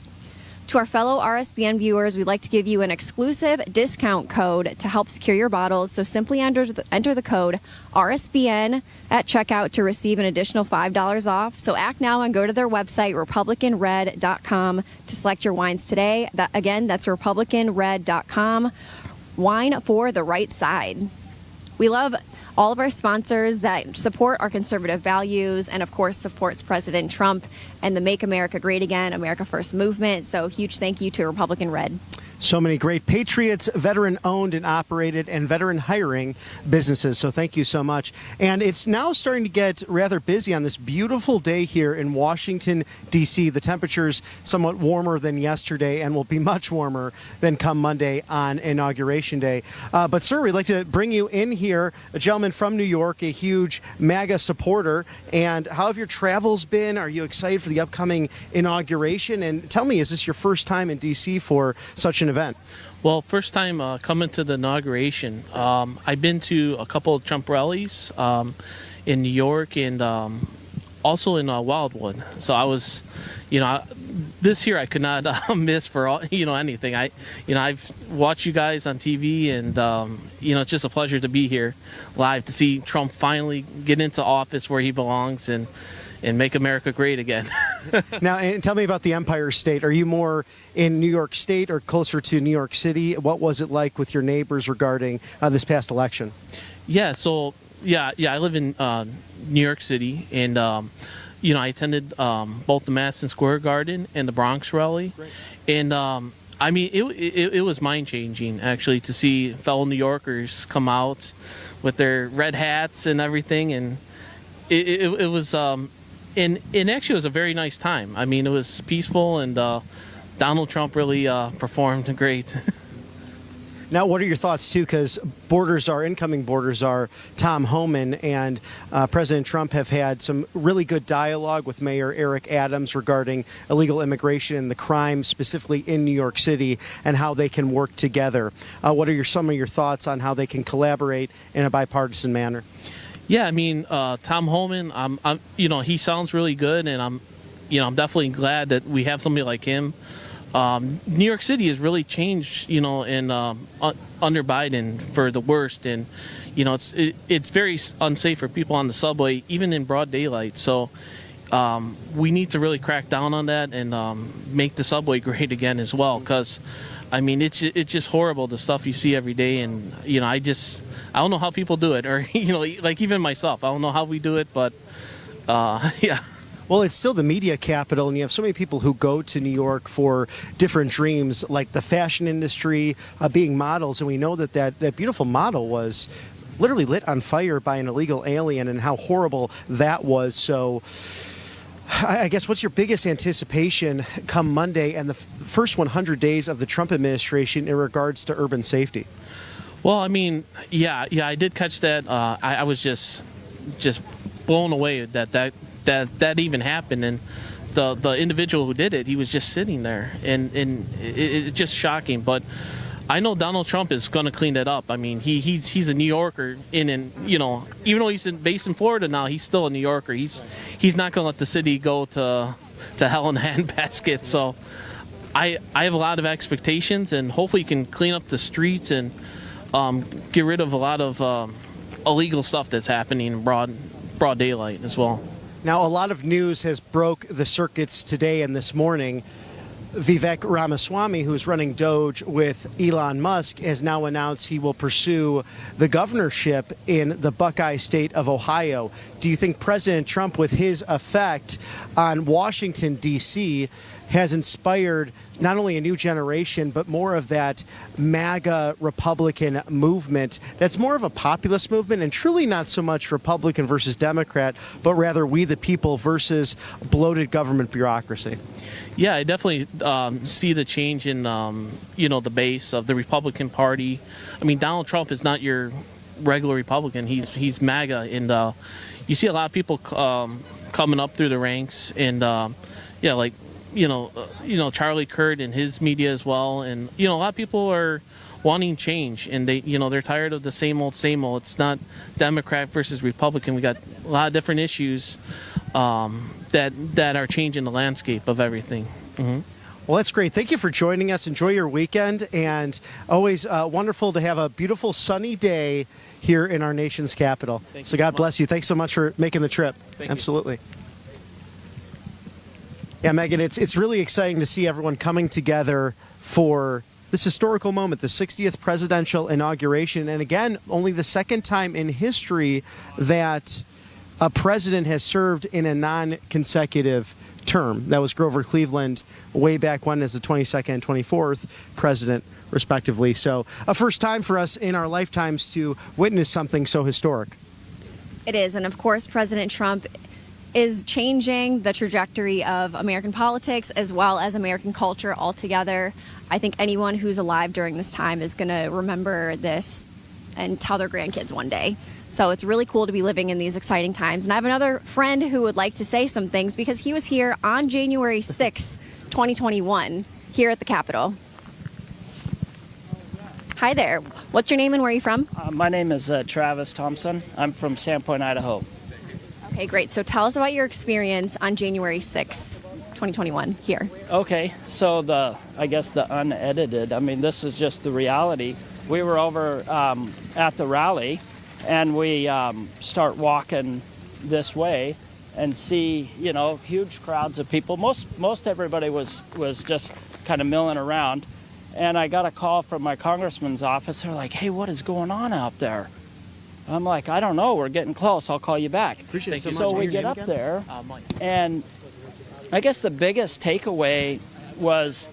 To our fellow RSBN viewers, we'd like to give you an exclusive discount code to help secure your bottles. So simply enter the code RSBN at checkout to receive an additional $5 off. So act now and go to their website, republicanred.com, to select your wines today. That's republicanred.com. Wine for the right side. We love all of our sponsors that support our conservative values and, of course, supports President Trump and the Make America Great Again, America First movement. So huge thank you to Republican Red. So many great Patriots, veteran-owned and operated, and veteran-hiring businesses. So thank you so much. And it's now starting to get rather busy on this beautiful day here in Washington, D.C. The temperature's somewhat warmer than yesterday and will be much warmer than come Monday on Inauguration Day. But, sir, we'd like to bring you in here, a gentleman from New York, a huge Maga supporter. And how have your travels been? Are you excited for the upcoming inauguration? And tell me, is this your first time in D.C. for such an event? Well, first time coming to the inauguration. I've been to a couple of Trump rallies in New York and also in Wildwood. So I was, this year I could not miss for anything. I've watched you guys on TV, and it's just a pleasure to be here live to see Trump finally get into office where he belongs and make America great again. Now, and tell me about the Empire State. Are you more in New York State or closer to New York City? What was it like with your neighbors regarding this past election? Yeah, I live in New York City, and I attended both the Madison Square Garden and the Bronx rally. Great. And it was mind-changing, actually, to see fellow New Yorkers come out with their red hats and everything, and it was and actually it was a very nice time. I mean, it was peaceful, and Donald Trump really performed great. Now, what are your thoughts, too, because incoming borders are Tom Homan and President Trump have had some really good dialogue with Mayor Eric Adams regarding illegal immigration and the crime specifically in New York City and how they can work together. What are some of your thoughts on how they can collaborate in a bipartisan manner? Yeah, I mean, Tom Homan, he sounds really good, and I'm definitely glad that we have somebody like him. New York City has really changed, under Biden for the worst, and it's very unsafe for people on the subway, even in broad daylight. So we need to really crack down on that and make the subway great again as well, because I mean it's just horrible, the stuff you see every day, and I don't know how people do it, or like even myself, I don't know how we do it, but yeah. Well, it's still the media capital, and you have so many people who go to New York for different dreams, like the fashion industry, being models, and we know that beautiful model was literally lit on fire by an illegal alien, and how horrible that was. So I guess what's your biggest anticipation come Monday and the first 100 days of the Trump administration in regards to urban safety? Well, I mean, yeah, I did catch that. I was just blown away that even happened, and the individual who did it, he was just sitting there, and it's just shocking. But I know Donald Trump is going to clean that up. I mean, he's a New Yorker, even though he's based in Florida now, he's still a New Yorker. He's not going to let the city go to hell in a handbasket. So I have a lot of expectations, and hopefully he can clean up the streets and get rid of a lot of illegal stuff that's happening in broad daylight as well. Now, a lot of news has broke the circuits today and this morning. Vivek Ramaswamy, who's running Doge with Elon Musk, has now announced he will pursue the governorship in the Buckeye state of Ohio. Do you think President Trump, with his effect on Washington, D.C., has inspired not only a new generation, but more of that Maga Republican movement that's more of a populist movement and truly not so much Republican versus Democrat, but rather we the people versus bloated government bureaucracy? Yeah, I definitely see the change in, the base of the Republican Party. I mean, Donald Trump is not your regular Republican. He's MAGA, and you see a lot of people coming up through the ranks, and Charlie Kirk and his media as well, and a lot of people are wanting change, and they're tired of the same old. It's not Democrat versus Republican. We got a lot of different issues that are changing the landscape of everything. Mm-hmm. Well, that's great. Thank you for joining us. Enjoy your weekend, and always wonderful to have a beautiful sunny day here in our nation's capital. So God bless you. Thanks so much for making the trip. Absolutely. Yeah, Megan, it's really exciting to see everyone coming together for this historical moment, the 60th presidential inauguration. And again, only the second time in history that a president has served in a non-consecutive term. That was Grover Cleveland way back when as the 22nd and 24th president, respectively. So a first time for us in our lifetimes to witness something so historic. It is. And of course, President Trump is changing the trajectory of American politics as well as American culture altogether. I think anyone who's alive during this time is going to remember this and tell their grandkids one day. So it's really cool to be living in these exciting times. And I have another friend who would like to say some things because he was here on January 6th, 2021, here at the Capitol. Hi there. What's your name and where are you from? My name is Travis Thompson. I'm from Sandpoint, Idaho. Okay, great. So tell us about your experience on January 6th, 2021 here. Okay, so the unedited, this is just the reality. We were over at the rally, and we start walking this way and see, huge crowds of people. Most everybody was just kind of milling around. And I got a call from my congressman's office. They're like, hey, what is going on out there? I'm like, I don't know. We're getting close. I'll call you back. Appreciate it so much. So we get up there, and I guess the biggest takeaway was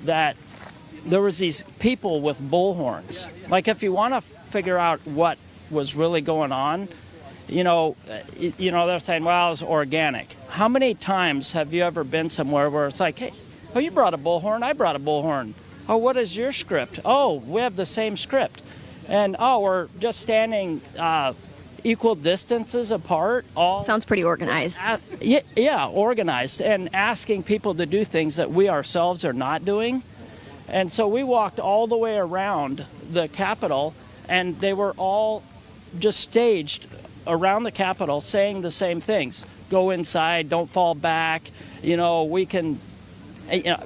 that there was these people with bullhorns. Like, if you want to figure out what was really going on, they're saying, well, it's organic. How many times have you ever been somewhere where it's like, hey, oh, you brought a bullhorn, I brought a bullhorn. Oh, what is your script? Oh, we have the same script. And, oh, we're just standing equal distances apart. Sounds pretty organized. Organized, and asking people to do things that we ourselves are not doing. And so we walked all the way around the Capitol, and they were all just staged around the Capitol saying the same things. Go inside, don't fall back, we can... I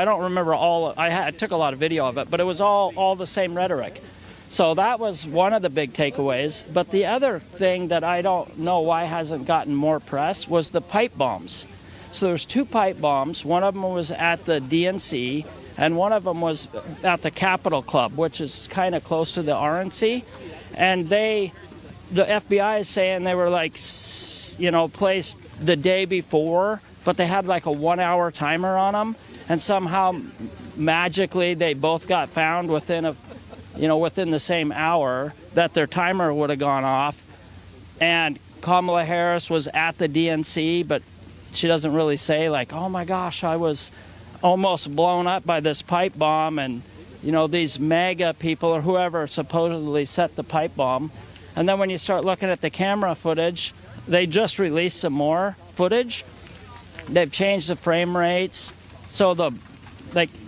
don't remember all. I took a lot of video of it, but it was all the same rhetoric. So that was one of the big takeaways. But the other thing that I don't know why hasn't gotten more press was the pipe bombs. So there's 2 pipe bombs. One of them was at the DNC, and one of them was at the Capitol Club, which is kind of close to the RNC. And the FBI is saying they were placed the day before, but they had like a 1-hour timer on them, and somehow magically they both got found within the same hour that their timer would have gone off. And Kamala Harris was at the DNC, but she doesn't really say oh my gosh, I was almost blown up by this pipe bomb, and these MAGA people or whoever supposedly set the pipe bomb. And then when you start looking at the camera footage, they just released some more footage. They've changed the frame rates, so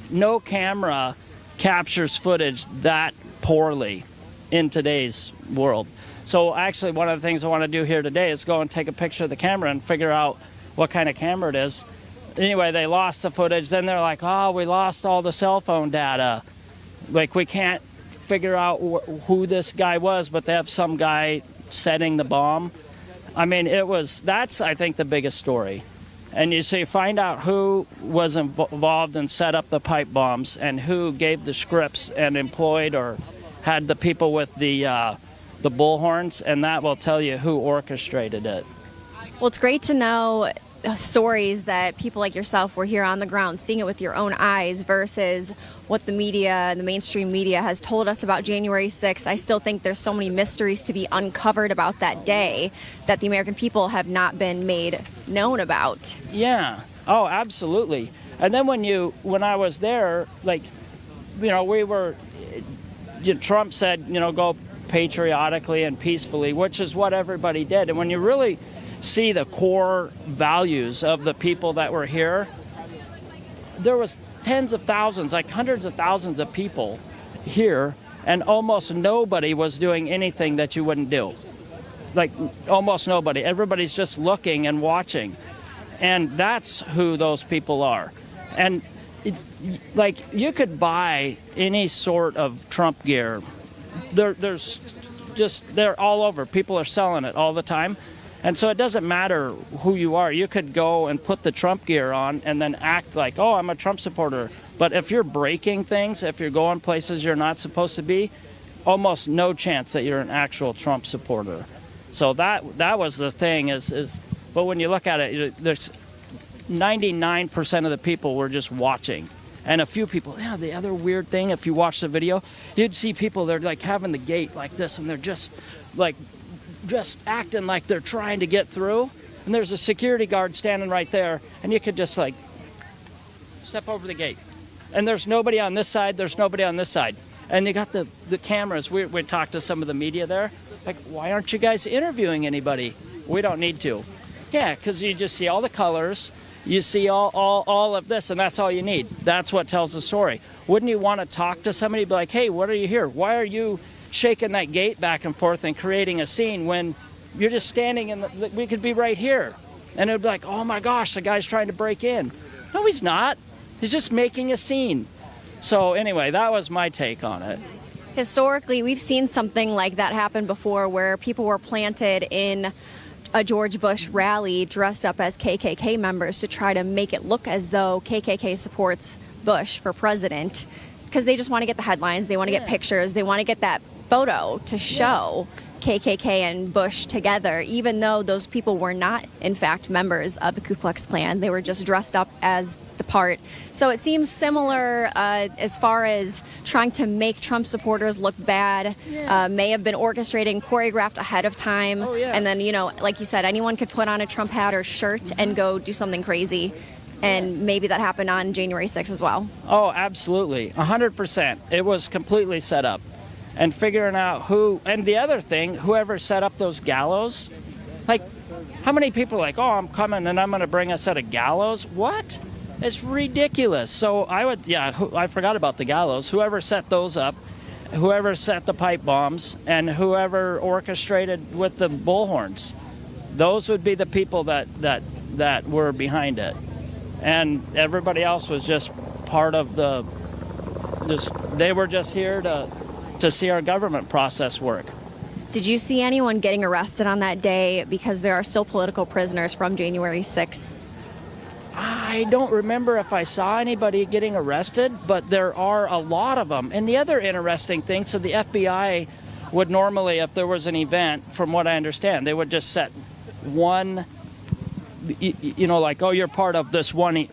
no camera captures footage that poorly in today's world. So actually, one of the things I want to do here today is go and take a picture of the camera and figure out what kind of camera it is. Anyway, they lost the footage. Then they're like, oh, we lost all the cell phone data. We can't figure out who this guy was, but they have some guy setting the bomb. I mean, that's, I think, the biggest story. And you find out who was involved and set up the pipe bombs and who gave the scripts and employed or had the people with the bullhorns, and that will tell you who orchestrated it. Well, it's great to know stories that people like yourself were here on the ground seeing it with your own eyes versus what the media, the mainstream media, has told us about January 6th. I still think there's so many mysteries to be uncovered about that day that the American people have not been made known about. Yeah. Oh, absolutely. And then when I was there, Trump said, go patriotically and peacefully, which is what everybody did. And when you really see the core values of the people that were here, there was tens of thousands, like hundreds of thousands of people here, and almost nobody was doing anything that you wouldn't do. Like almost nobody. Everybody's just looking and watching. And that's who those people are. And you could buy any sort of Trump gear. They're all over. People are selling it all the time. And so it doesn't matter who you are. You could go and put the Trump gear on and then act like, oh, I'm a Trump supporter. But if you're breaking things, if you're going places you're not supposed to be, almost no chance that you're an actual Trump supporter. So that was the thing but when you look at it, there's 99% of the people were just watching. And a few people, the other weird thing, if you watch the video, you'd see people, they're like having the gate like this, and they're just acting like they're trying to get through. And there's a security guard standing right there, and you could just step over the gate. And there's nobody on this side, there's nobody on this side. And you got the cameras. We talked to some of the media there. Like, why aren't you guys interviewing anybody? We don't need to. Yeah, because you just see all the colors. You see all of this, and that's all you need. That's what tells the story. Wouldn't you want to talk to somebody, be like, hey, what are you here? Why are you shaking that gate back and forth and creating a scene when you're just standing we could be right here? And it would be like, oh my gosh, the guy's trying to break in. No, he's not. He's just making a scene. So anyway, that was my take on it. Historically, we've seen something like that happen before where people were planted in a George Bush rally dressed up as KKK members to try to make it look as though KKK supports Bush for president, because they just want to get the headlines, they want to get pictures, they want to get that photo to show KKK and Bush together, even though those people were not, in fact, members of the Ku Klux Klan. They were just dressed up as the part. So it seems similar as far as trying to make Trump supporters look bad, may have been orchestrated and choreographed ahead of time. Oh, yeah. And then, like you said, anyone could put on a Trump hat or shirt and go do something crazy. And maybe that happened on January 6th as well. Oh, absolutely. 100%. It was completely set up. And figuring out who, and the other thing, whoever set up those gallows, like, how many people are like, oh, I'm coming and I'm going to bring a set of gallows? What? It's ridiculous. So I forgot about the gallows. Whoever set those up, whoever set the pipe bombs, and whoever orchestrated with the bullhorns, those would be the people that were behind it. And everybody else was just part of they were just here to see our government process work. Did you see anyone getting arrested on that day, because there are still political prisoners from January 6th? I don't remember if I saw anybody getting arrested, but there are a lot of them. And the other interesting thing, so the FBI would normally, if there was an event, from what I understand, they would just set one, like, oh, you're part of this one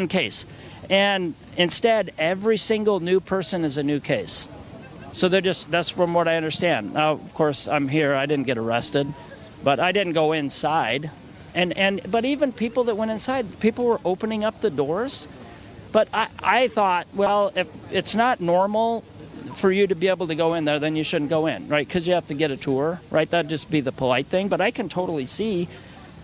case. And instead, every single new person is a new case. So that's from what I understand. Now, of course, I'm here. I didn't get arrested, but I didn't go inside. But even people that went inside, people were opening up the doors. But I thought, well, if it's not normal for you to be able to go in there, then you shouldn't go in, right? Because you have to get a tour, right? That'd just be the polite thing. But I can totally see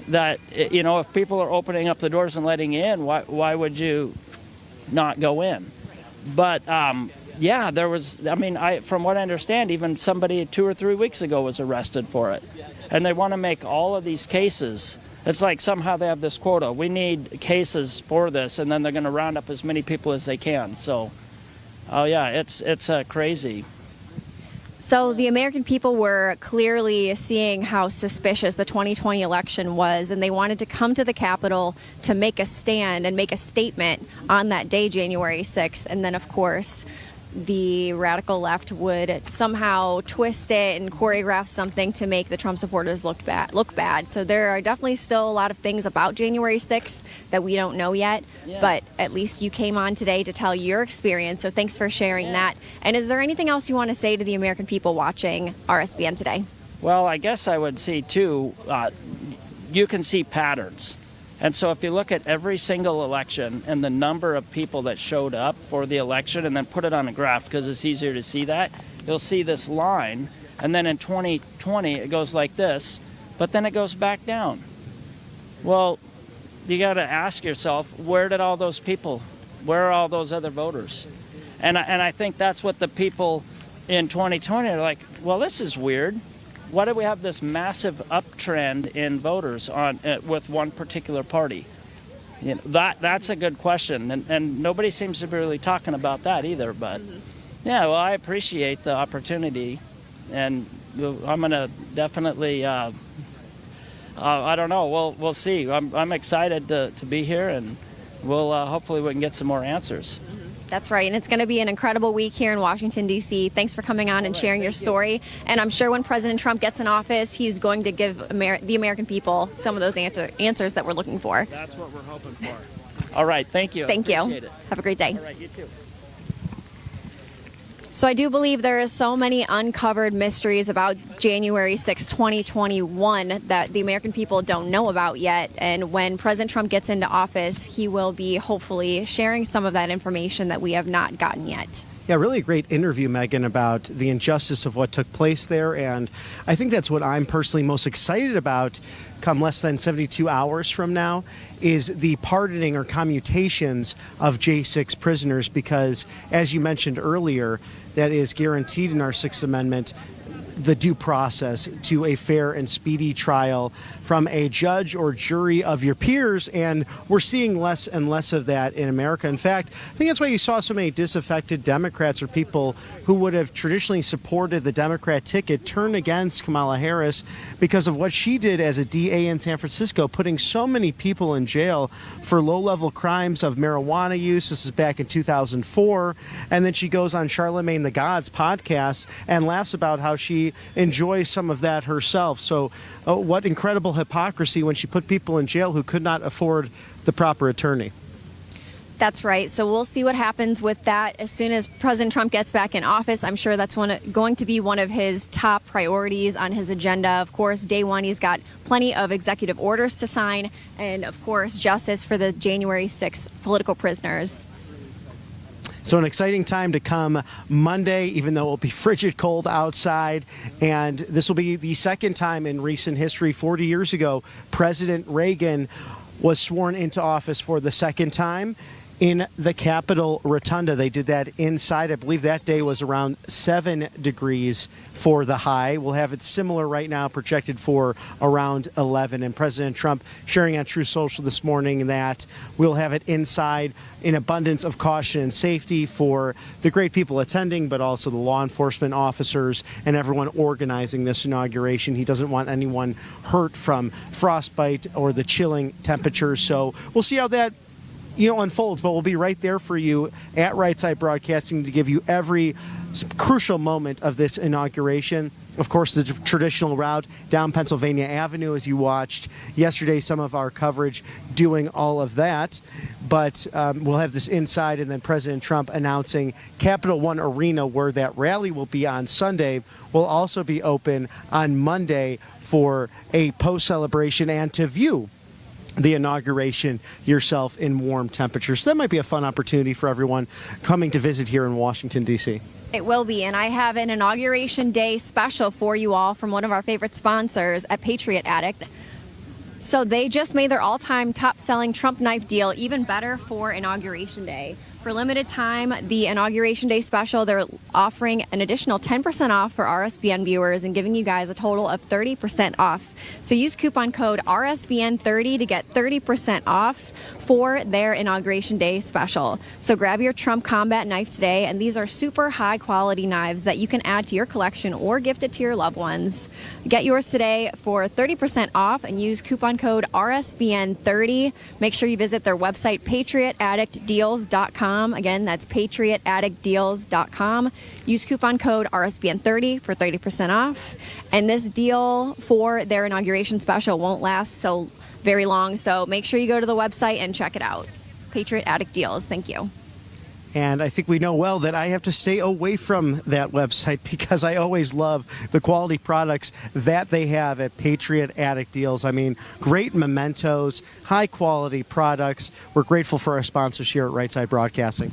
that, if people are opening up the doors and letting you in, why would you not go in? But there was, from what I understand, even somebody 2 or 3 weeks ago was arrested for it. And they want to make all of these cases. It's like somehow they have this quota. We need cases for this, and then they're going to round up as many people as they can. So Oh yeah, it's crazy. So the American people were clearly seeing how suspicious the 2020 election was, and they wanted to come to the Capitol to make a stand and make a statement on that day, January 6th. And then, of course, the radical left would somehow twist it and choreograph something to make the Trump supporters look bad. So there are definitely still a lot of things about January 6th that we don't know yet, but at least you came on today to tell your experience, so thanks for sharing that. And is there anything else you want to say to the American people watching RSBN today? Well, I guess I would say, too, you can see patterns. And so if you look at every single election and the number of people that showed up for the election and then put it on a graph because it's easier to see that, you'll see this line. And then in 2020, it goes like this, but then it goes back down. Well, you got to ask yourself, where are all those other voters? And I think that's what the people in 2020 are like, well, this is weird. Why do we have this massive uptrend in voters with one particular party? You know, that's a good question, and nobody seems to be really talking about that either. But yeah, well, I appreciate the opportunity, and I'm gonna definitely. I don't know. We'll see. I'm excited to be here, and we'll hopefully we can get some more answers. That's right, and it's going to be an incredible week here in Washington, D.C. Thanks for coming on and sharing your story. And I'm sure when President Trump gets in office, he's going to give the American people some of those answers that we're looking for. That's what we're hoping for. All right, thank you. Thank you. Appreciate it. Have a great day. All right, you too. So I do believe there is so many uncovered mysteries about January 6, 2021 that the American people don't know about yet. And when President Trump gets into office, he will be hopefully sharing some of that information that we have not gotten yet. Yeah, really a great interview, Megan, about the injustice of what took place there. And I think that's what I'm personally most excited about come less than 72 hours from now is the pardoning or commutations of J6 prisoners, because as you mentioned earlier, that is guaranteed in our Sixth Amendment, the due process to a fair and speedy trial from a judge or jury of your peers, and we're seeing less and less of that in America. In fact, I think that's why you saw so many disaffected Democrats or people who would have traditionally supported the Democrat ticket turn against Kamala Harris because of what she did as a DA in San Francisco, putting so many people in jail for low-level crimes of marijuana use. This is back in 2004, and then she goes on Charlemagne the God's podcast and laughs about how she enjoys some of that herself. So what incredible hypocrisy when she put people in jail who could not afford the proper attorney. That's right. So we'll see what happens with that as soon as President Trump gets back in office. I'm sure that's going to be one of his top priorities on his agenda. Of course, day one, he's got plenty of executive orders to sign, and of course, justice for the January 6th political prisoners. So an exciting time to come Monday, even though it will be frigid cold outside. And this will be the second time in recent history. 40 years ago, President Reagan was sworn into office for the second time in the Capitol Rotunda. They did that inside. I believe that day was around 7 degrees for the high. We'll have it similar right now, projected for around 11. And President Trump sharing on True Social this morning that we'll have it inside in abundance of caution and safety for the great people attending, but also the law enforcement officers and everyone organizing this inauguration. He doesn't want anyone hurt from frostbite or the chilling temperatures. So we'll see how that unfolds, but we'll be right there for you at Right Side Broadcasting to give you every crucial moment of this inauguration. Of course, the traditional route down Pennsylvania Avenue, as you watched yesterday, some of our coverage doing all of that. But we'll have this inside, and then President Trump announcing Capital One Arena, where that rally will be on Sunday, will also be open on Monday for a post-celebration and to view the inauguration yourself in warm temperatures. So that might be a fun opportunity for everyone coming to visit here in Washington, D.C. It will be, and I have an Inauguration Day special for you all from one of our favorite sponsors at Patriot Addict. So they just made their all-time top-selling Trump knife deal even better for Inauguration Day. For limited time, the Inauguration Day special, they're offering an additional 10% off for RSBN viewers and giving you guys a total of 30% off. So use coupon code RSBN30 to get 30% off for their Inauguration Day special. So grab your Trump combat knife today, and these are super high quality knives that you can add to your collection or gift it to your loved ones. Get yours today for 30% off and use coupon code RSBN30. Make sure you visit their website, patriotaddictdeals.com. Again, that's patriotaddictdeals.com. Use coupon code RSBN30 for 30% off. And this deal for their inauguration special won't last so very long, so make sure you go to the website and check it out. Patriot Addict Deals. Thank you. And I think we know well that I have to stay away from that website because I always love the quality products that they have at Patriot Addict Deals. I mean, great mementos, high quality products. We're grateful for our sponsors here at Right Side Broadcasting.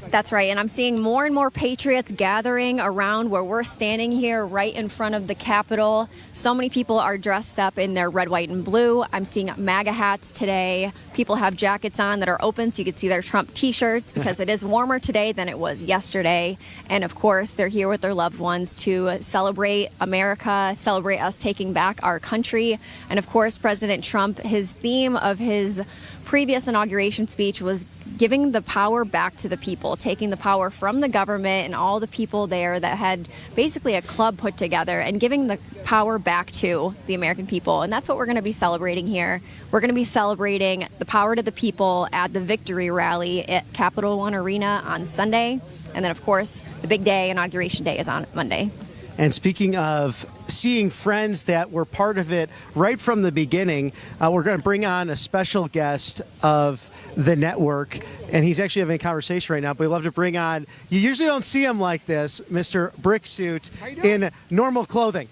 That's right, and I'm seeing more and more Patriots gathering around where we're standing here right in front of the Capitol. So many people are dressed up in their red, white, and blue. I'm seeing MAGA hats today. People have jackets on that are open so you can see their Trump t-shirts because it is warmer today than it was yesterday. And of course, they're here with their loved ones to celebrate America, celebrate us taking back our country. And of course, President Trump, his theme of his previous inauguration speech was giving the power back to the people, taking the power from the government and all the people there that had basically a club put together and giving the power back to the American people. And that's what we're going to be celebrating here. We're going to be celebrating the power to the people at the victory rally at Capital One Arena on Sunday. And then, of course, the big day, Inauguration Day, is on Monday. And speaking of seeing friends that were part of it right from the beginning, we're going to bring on a special guest of the network, and he's actually having a conversation right now, but we love to bring on, you usually don't see him like this, Mr. Bricksuit in normal clothing.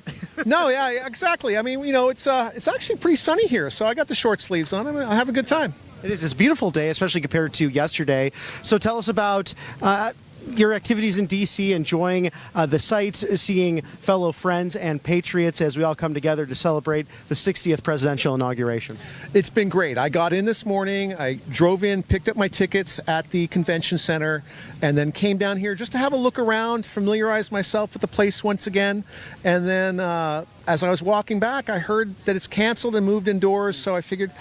No, yeah, exactly. I mean, you know, it's actually pretty sunny here, so I got the short sleeves on. I have a good time. It is. It's a beautiful day, especially compared to yesterday. So tell us about your activities in D.C., enjoying the sights, seeing fellow friends and patriots as we all come together to celebrate the 60th presidential inauguration. It's been great. I got in this morning, I drove in, picked up my tickets at the convention center, and then came down here just to have a look around, familiarize myself with the place once again. And then as I was walking back, I heard that it's canceled and moved indoors, so I figured,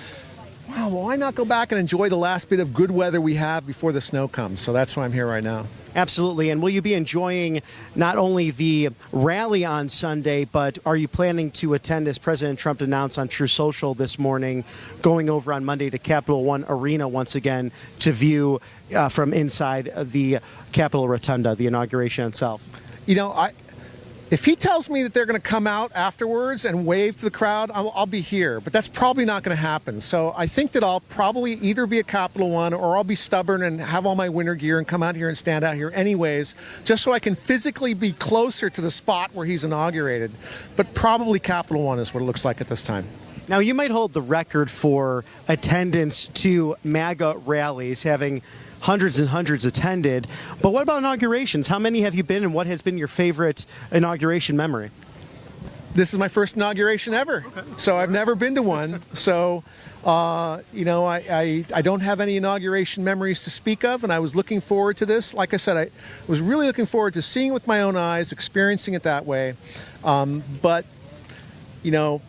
wow, well, why not go back and enjoy the last bit of good weather we have before the snow comes? So that's why I'm here right now. Absolutely. And will you be enjoying not only the rally on Sunday, but are you planning to attend, as President Trump announced on True Social this morning, going over on Monday to Capital One Arena once again to view from inside the Capitol Rotunda, the inauguration itself? You know, if he tells me that they're going to come out afterwards and wave to the crowd, I'll be here. But that's probably not going to happen. So I think that I'll probably either be at Capital One or I'll be stubborn and have all my winter gear and come out here and stand out here anyways, just so I can physically be closer to the spot where he's inaugurated. But probably Capital One is what it looks like at this time. Now, you might hold the record for attendance to MAGA rallies, having hundreds and hundreds attended. But what about inaugurations? How many have you been, and what has been your favorite inauguration memory? This is my first inauguration ever, so I've never been to one. So, you know, I don't have any inauguration memories to speak of, and I was looking forward to this. Like I said, I was really looking forward to seeing it with my own eyes, experiencing it that way. But, you know,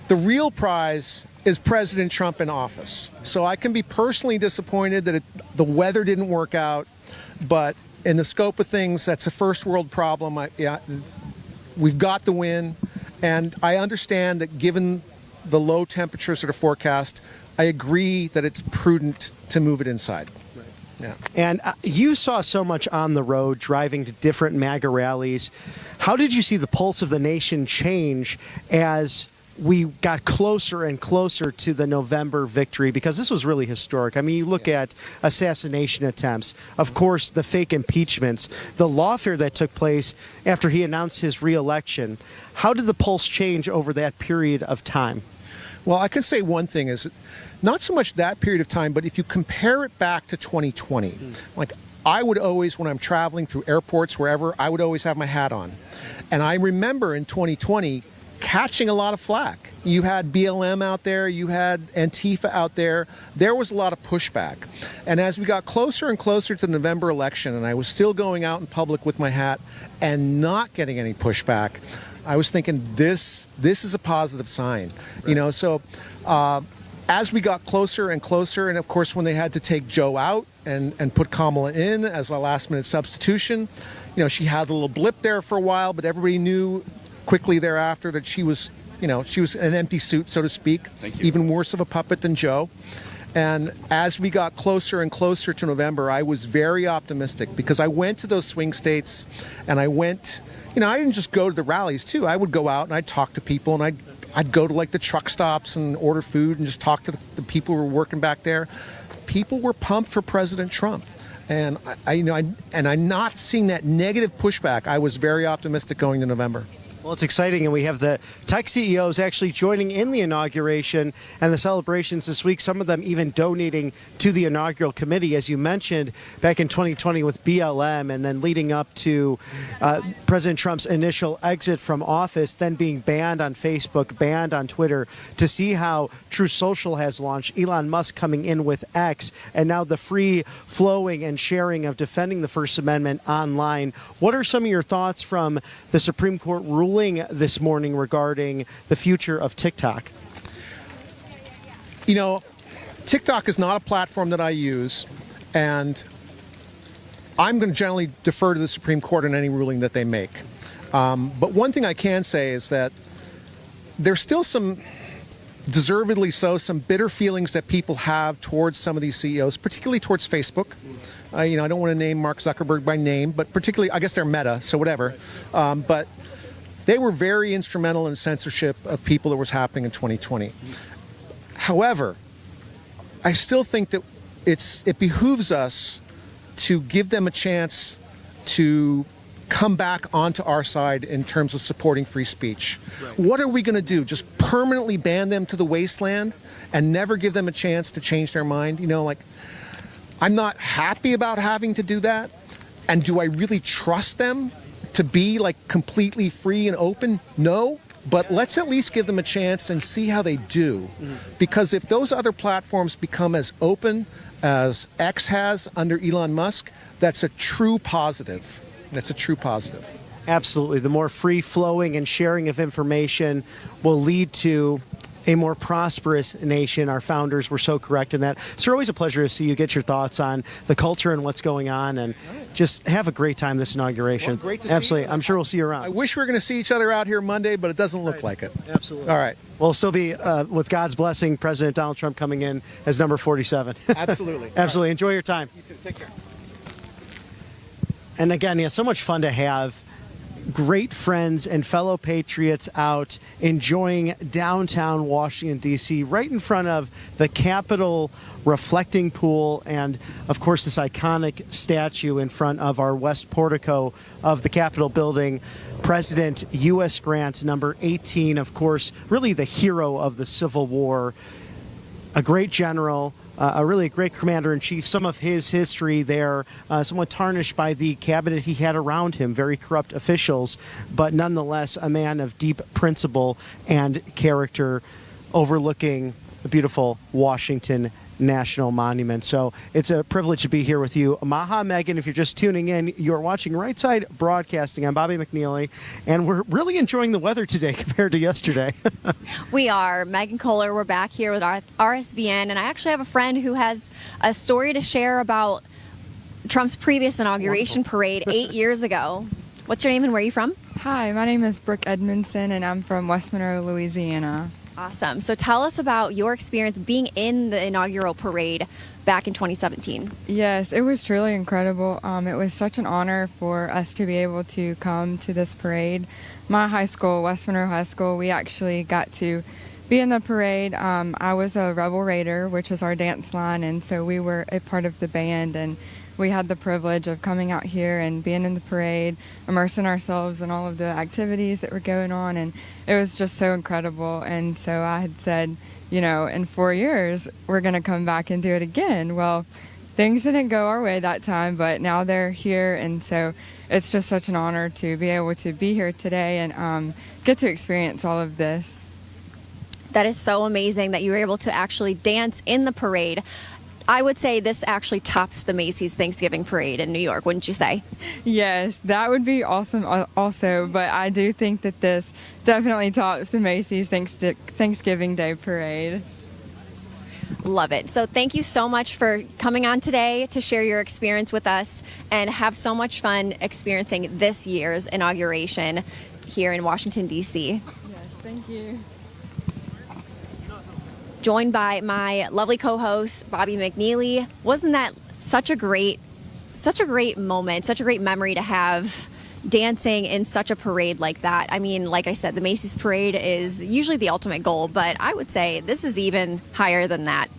the real prize is President Trump in office. So I can be personally disappointed that the weather didn't work out, but in the scope of things, that's a first world problem. We've got the win, and I understand that given the low temperatures that are forecast, I agree that it's prudent to move it inside. Right. Yeah. And you saw so much on the road, driving to different MAGA rallies. How did you see the pulse of the nation change as we got closer and closer to the November victory? Because this was really historic. I mean, you look at assassination attempts, of course, the fake impeachments, the lawfare that took place after he announced his reelection. How did the pulse change over that period of time? Well, I can say one thing is not so much that period of time, but if you compare it back to 2020, like I would always, when I'm traveling through airports, wherever, I would always have my hat on. And I remember in 2020, catching a lot of flack. You had BLM out there, you had Antifa out there. There was a lot of pushback. And as we got closer and closer to the November election, and I was still going out in public with my hat and not getting any pushback, I was thinking this is a positive sign. You know, so as we got closer and closer, and of course when they had to take Joe out and put Kamala in as a last-minute substitution, you know, she had a little blip there for a while, but everybody knew quickly thereafter that she was an empty suit, so to speak, even worse of a puppet than Joe. And as we got closer and closer to November, I was very optimistic because I went to those swing states and I didn't just go to the rallies too. I would go out and I'd talk to people, and I'd go to like the truck stops and order food and just talk to the people who were working back there. People were pumped for President Trump. And I'm not seeing that negative pushback. I was very optimistic going to November. Well, it's exciting, and we have the tech CEOs actually joining in the inauguration and the celebrations this week, some of them even donating to the inaugural committee, as you mentioned, back in 2020 with BLM, and then leading up to President Trump's initial exit from office, then being banned on Facebook, banned on Twitter, to see how True Social has launched, Elon Musk coming in with X, and now the free flowing and sharing of defending the First Amendment online. What are some of your thoughts from the Supreme Court ruling this morning regarding the future of TikTok? You know, TikTok is not a platform that I use, and I'm going to generally defer to the Supreme Court on any ruling that they make. But one thing I can say is that there's still some, deservedly so, some bitter feelings that people have towards some of these CEOs, particularly towards Facebook. I don't want to name Mark Zuckerberg by name, but particularly, I guess they're Meta, so whatever. But they were very instrumental in censorship of people that was happening in 2020. However, I still think that it behooves us to give them a chance to come back onto our side in terms of supporting free speech. Right. What are we going to do? Just permanently ban them to the wasteland and never give them a chance to change their mind? I'm not happy about having to do that. And do I really trust them to be completely free and open? No, but let's at least give them a chance and see how they do. Because if those other platforms become as open as X has under Elon Musk, that's a true positive. That's a true positive. Absolutely. The more free flowing and sharing of information will lead to a more prosperous nation. Our founders were so correct in that. It's always a pleasure to see you, get your thoughts on the culture and what's going on, and just have a great time this inauguration. Well, great to see Absolutely. you. I'm sure we'll see you around. I wish we were going to see each other out here Monday, but it doesn't look like it. Absolutely. All right. We'll still be, with God's blessing, President Donald Trump coming in as number 47. Absolutely. Absolutely. Enjoy your time. You too. Take care. And again, so much fun to have great friends and fellow patriots out enjoying downtown Washington, D.C., right in front of the Capitol reflecting pool and, of course, this iconic statue in front of our west portico of the Capitol building. President U.S. Grant, number 18, of course, really the hero of the Civil War, a great general, a really great commander-in-chief. Some of his history there, somewhat tarnished by the cabinet he had around him, very corrupt officials, but nonetheless a man of deep principle and character, overlooking the beautiful Washington National Monument. So it's a privilege to be here with you. Maha, Megan, if you're just tuning in, you're watching Right Side Broadcasting. I'm Bobby McNeely, and we're really enjoying the weather today compared to yesterday. We are. Megan Kohler, we're back here with RSBN, and I actually have a friend who has a story to share about Trump's previous inauguration parade 8 years ago. What's your name and where are you from? Hi, my name is Brooke Edmondson, and I'm from West Monroe, Louisiana. Awesome. So tell us about your experience being in the inaugural parade back in 2017. Yes, it was truly incredible. It was such an honor for us to be able to come to this parade. My high school, West Monroe High School, we actually got to be in the parade. I was a Rebel Raider, which is our dance line, and so we were a part of the band, and we had the privilege of coming out here and being in the parade, immersing ourselves in all of the activities that were going on, and it was just so incredible. And so I had said, in 4 years, we're going to come back and do it again. Well, things didn't go our way that time, but now they're here, and so it's just such an honor to be able to be here today and get to experience all of this. That is so amazing that you were able to actually dance in the parade. I would say this actually tops the Macy's Thanksgiving Parade in New York, wouldn't you say? Yes, that would be awesome also, but I do think that this definitely tops the Macy's Thanksgiving Day Parade. Love it. So thank you so much for coming on today to share your experience with us and have so much fun experiencing this year's inauguration here in Washington, D.C. Yes, thank you. Joined by my lovely co-host, Bobby McNeely. Wasn't that such a great moment, such a great memory to have dancing in such a parade like that? I mean, like I said, the Macy's Parade is usually the ultimate goal, but I would say this is even higher than that.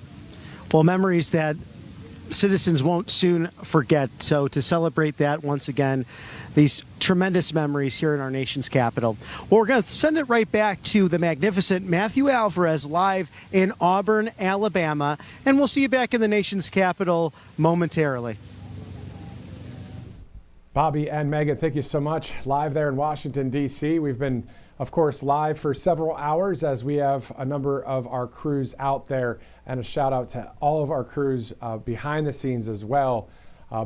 Well, memories that citizens won't soon forget. So to celebrate that once again, these tremendous memories here in our nation's capital. Well, we're going to send it right back to the magnificent Matthew Alvarez live in Auburn, Alabama, and we'll see you back in the nation's capital momentarily. Bobby and Megan, thank you so much. Live there in Washington, D.C. We've been, of course, live for several hours as we have a number of our crews out there, and a shout out to all of our crews behind the scenes as well,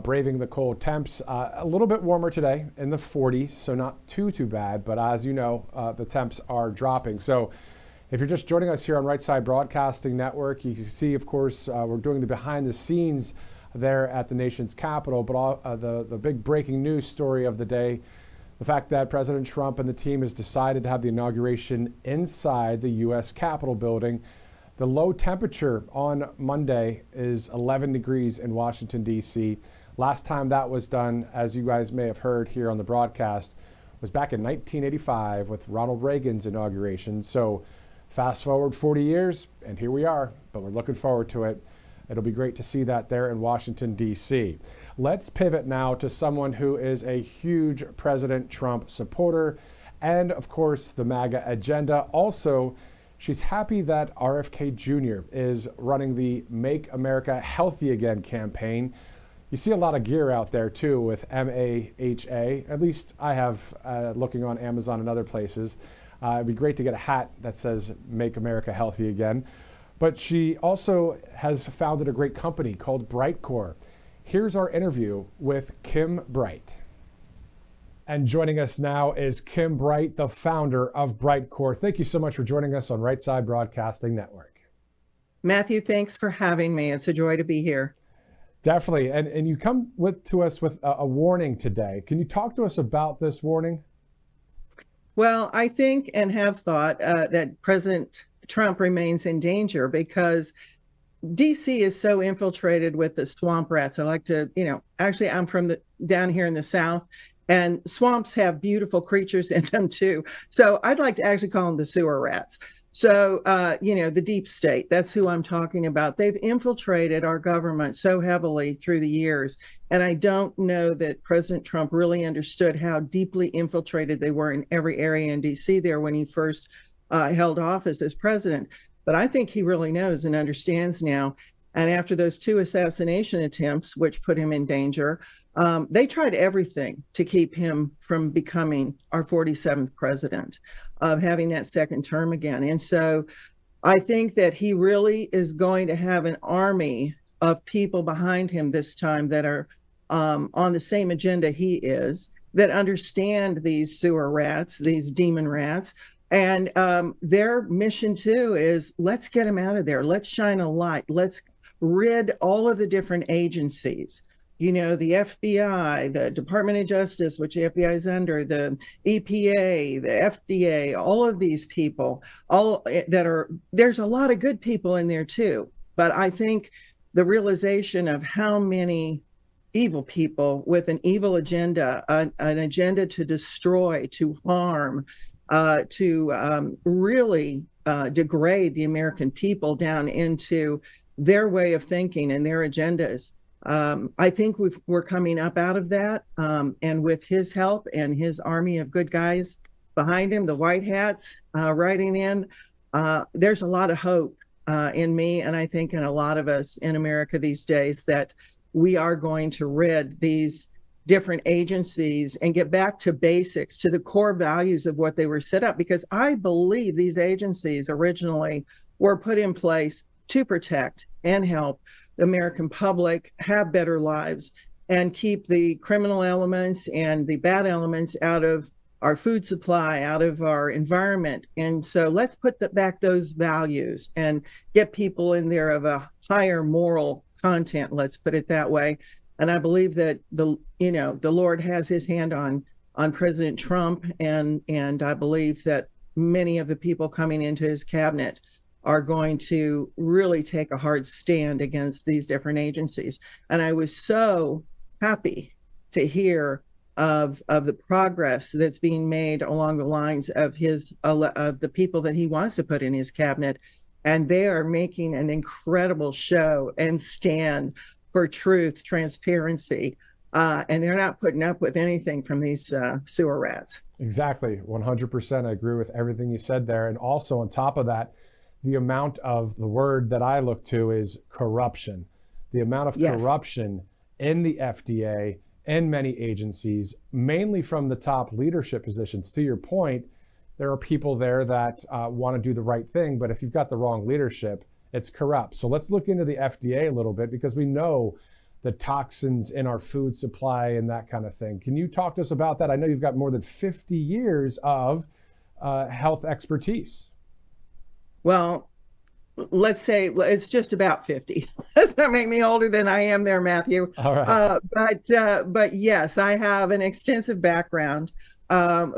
braving the cold temps. A little bit warmer today in the 40s, so not too bad, but as you know, the temps are dropping. So if you're just joining us here on Right Side Broadcasting Network, you can see, of course, we're doing the behind the scenes there at the nation's capital, but the big breaking news story of the day, the fact that President Trump and the team has decided to have the inauguration inside the U.S. Capitol building. The low temperature on Monday is 11 degrees in Washington, D.C. Last time that was done, as you guys may have heard here on the broadcast, was back in 1985 with Ronald Reagan's inauguration. So fast forward 40 years, and here we are, but we're looking forward to it. It'll be great to see that there in Washington, D.C. Let's pivot now to someone who is a huge President Trump supporter and, of course, the Maga agenda. Also, she's happy that RFK Jr. is running the Make America Healthy Again campaign. You see a lot of gear out there, too, with MAHA. At least I have, looking on Amazon and other places. It'd be great to get a hat that says Make America Healthy Again. But she also has founded a great company called Brightcore. Here's our interview with Kim Bright. And joining us now is Kim Bright, the founder of Brightcore. Thank you so much for joining us on Right Side Broadcasting Network. Matthew, thanks for having me. It's a joy to be here. Definitely. And you come to us with a warning today. Can you talk to us about this warning? Well, I think and have thought that President Trump remains in danger because DC is so infiltrated with the swamp rats. I like to, actually I'm from down here in the South, and swamps have beautiful creatures in them too. So I'd like to actually call them the sewer rats. So, the deep state, that's who I'm talking about. They've infiltrated our government so heavily through the years. And I don't know that President Trump really understood how deeply infiltrated they were in every area in DC there when he first held office as president. But I think he really knows and understands now. And after those 2 assassination attempts, which put him in danger, they tried everything to keep him from becoming our 47th president, of having that second term again. And so I think that he really is going to have an army of people behind him this time that are on the same agenda he is, that understand these sewer rats, these demon rats. And their mission too is, let's get them out of there. Let's shine a light. Let's rid all of the different agencies, the FBI, the Department of Justice, which the FBI is under, the EPA, the FDA, all of these people, there's a lot of good people in there too. But I think the realization of how many evil people with an evil agenda, an agenda to destroy, to harm, to really degrade the American people down into their way of thinking and their agendas. I think we're coming up out of that, and with his help and his army of good guys behind him, the white hats riding in, there's a lot of hope in me, and I think in a lot of us in America these days, that we are going to rid these different agencies and get back to basics, to the core values of what they were set up. Because I believe these agencies originally were put in place to protect and help the American public have better lives and keep the criminal elements and the bad elements out of our food supply, out of our environment. And so let's put back those values and get people in there of a higher moral content, let's put it that way. And I believe that the Lord has his hand on President Trump, and I believe that many of the people coming into his cabinet are going to really take a hard stand against these different agencies. And I was so happy to hear of the progress that's being made along the lines of the people that he wants to put in his cabinet. And they are making an incredible show and stand for truth, transparency, and they're not putting up with anything from these sewer rats. Exactly, 100%. I agree with everything you said there. And also on top of that, the amount of the word that I look to is corruption. The amount of corruption in the FDA and many agencies, mainly from the top leadership positions. To your point, there are people there that want to do the right thing, but if you've got the wrong leadership, it's corrupt. So let's look into the FDA a little bit, because we know the toxins in our food supply and that kind of thing. Can you talk to us about that? I know you've got more than 50 years of health expertise. Well, let's say it's just about 50. Let's not make me older than I am there, Matthew. All right. But yes, I have an extensive background,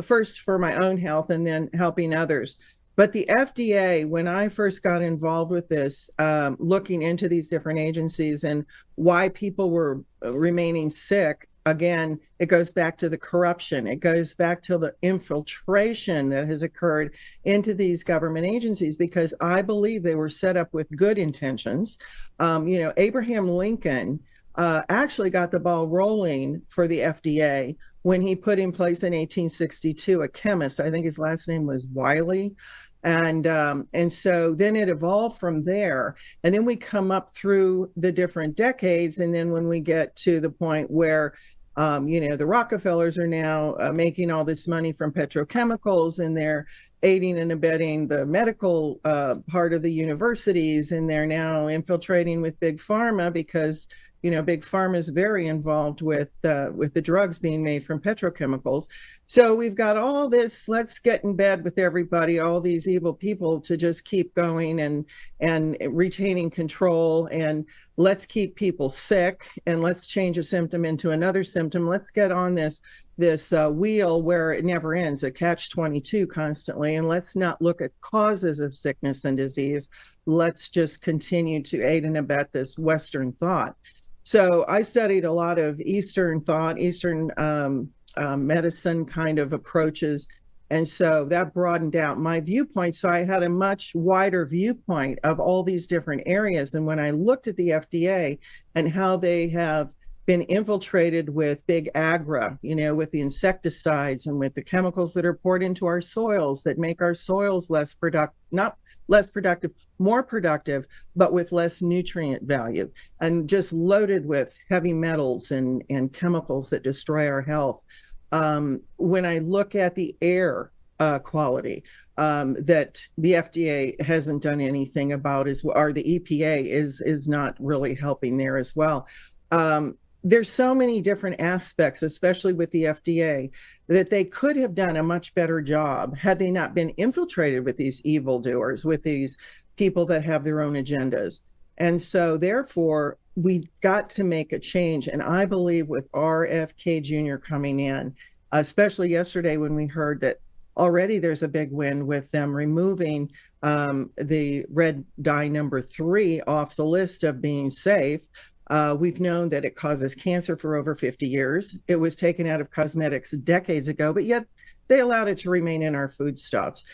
first for my own health and then helping others. But the FDA, when I first got involved with this, looking into these different agencies and why people were remaining sick, again, it goes back to the corruption. It goes back to the infiltration that has occurred into these government agencies, because I believe they were set up with good intentions. Abraham Lincoln actually got the ball rolling for the FDA when he put in place in 1862 a chemist. I think his last name was Wiley. And so then it evolved from there. And then we come up through the different decades. And then when we get to the point where, the Rockefellers are now making all this money from petrochemicals, and they're aiding and abetting the medical part of the universities. And they're now infiltrating with Big Pharma, because Big Pharma is very involved with the drugs being made from petrochemicals. So we've got all this, let's get in bed with everybody, all these evil people to just keep going and retaining control, and let's keep people sick, and let's change a symptom into another symptom. Let's get on this wheel where it never ends, a catch-22 constantly, and let's not look at causes of sickness and disease. Let's just continue to aid and abet this Western thought. So I studied a lot of Eastern thought, Eastern medicine kind of approaches. And so that broadened out my viewpoint. So I had a much wider viewpoint of all these different areas. And when I looked at the FDA and how they have been infiltrated with big agra, with the insecticides and with the chemicals that are poured into our soils that make our soils less productive, not less productive, more productive, but with less nutrient value, and just loaded with heavy metals and chemicals that destroy our health. When I look at the air quality that the FDA hasn't done anything about, or the EPA is not really helping there as well. There's so many different aspects, especially with the FDA, that they could have done a much better job had they not been infiltrated with these evildoers, with these people that have their own agendas. And so therefore, we got to make a change. And I believe with RFK Jr. coming in, especially yesterday when we heard that already there's a big win with them removing the red dye number 3 off the list of being safe. We've known that it causes cancer for over 50 years. It was taken out of cosmetics decades ago, but yet they allowed it to remain in our foodstuffs.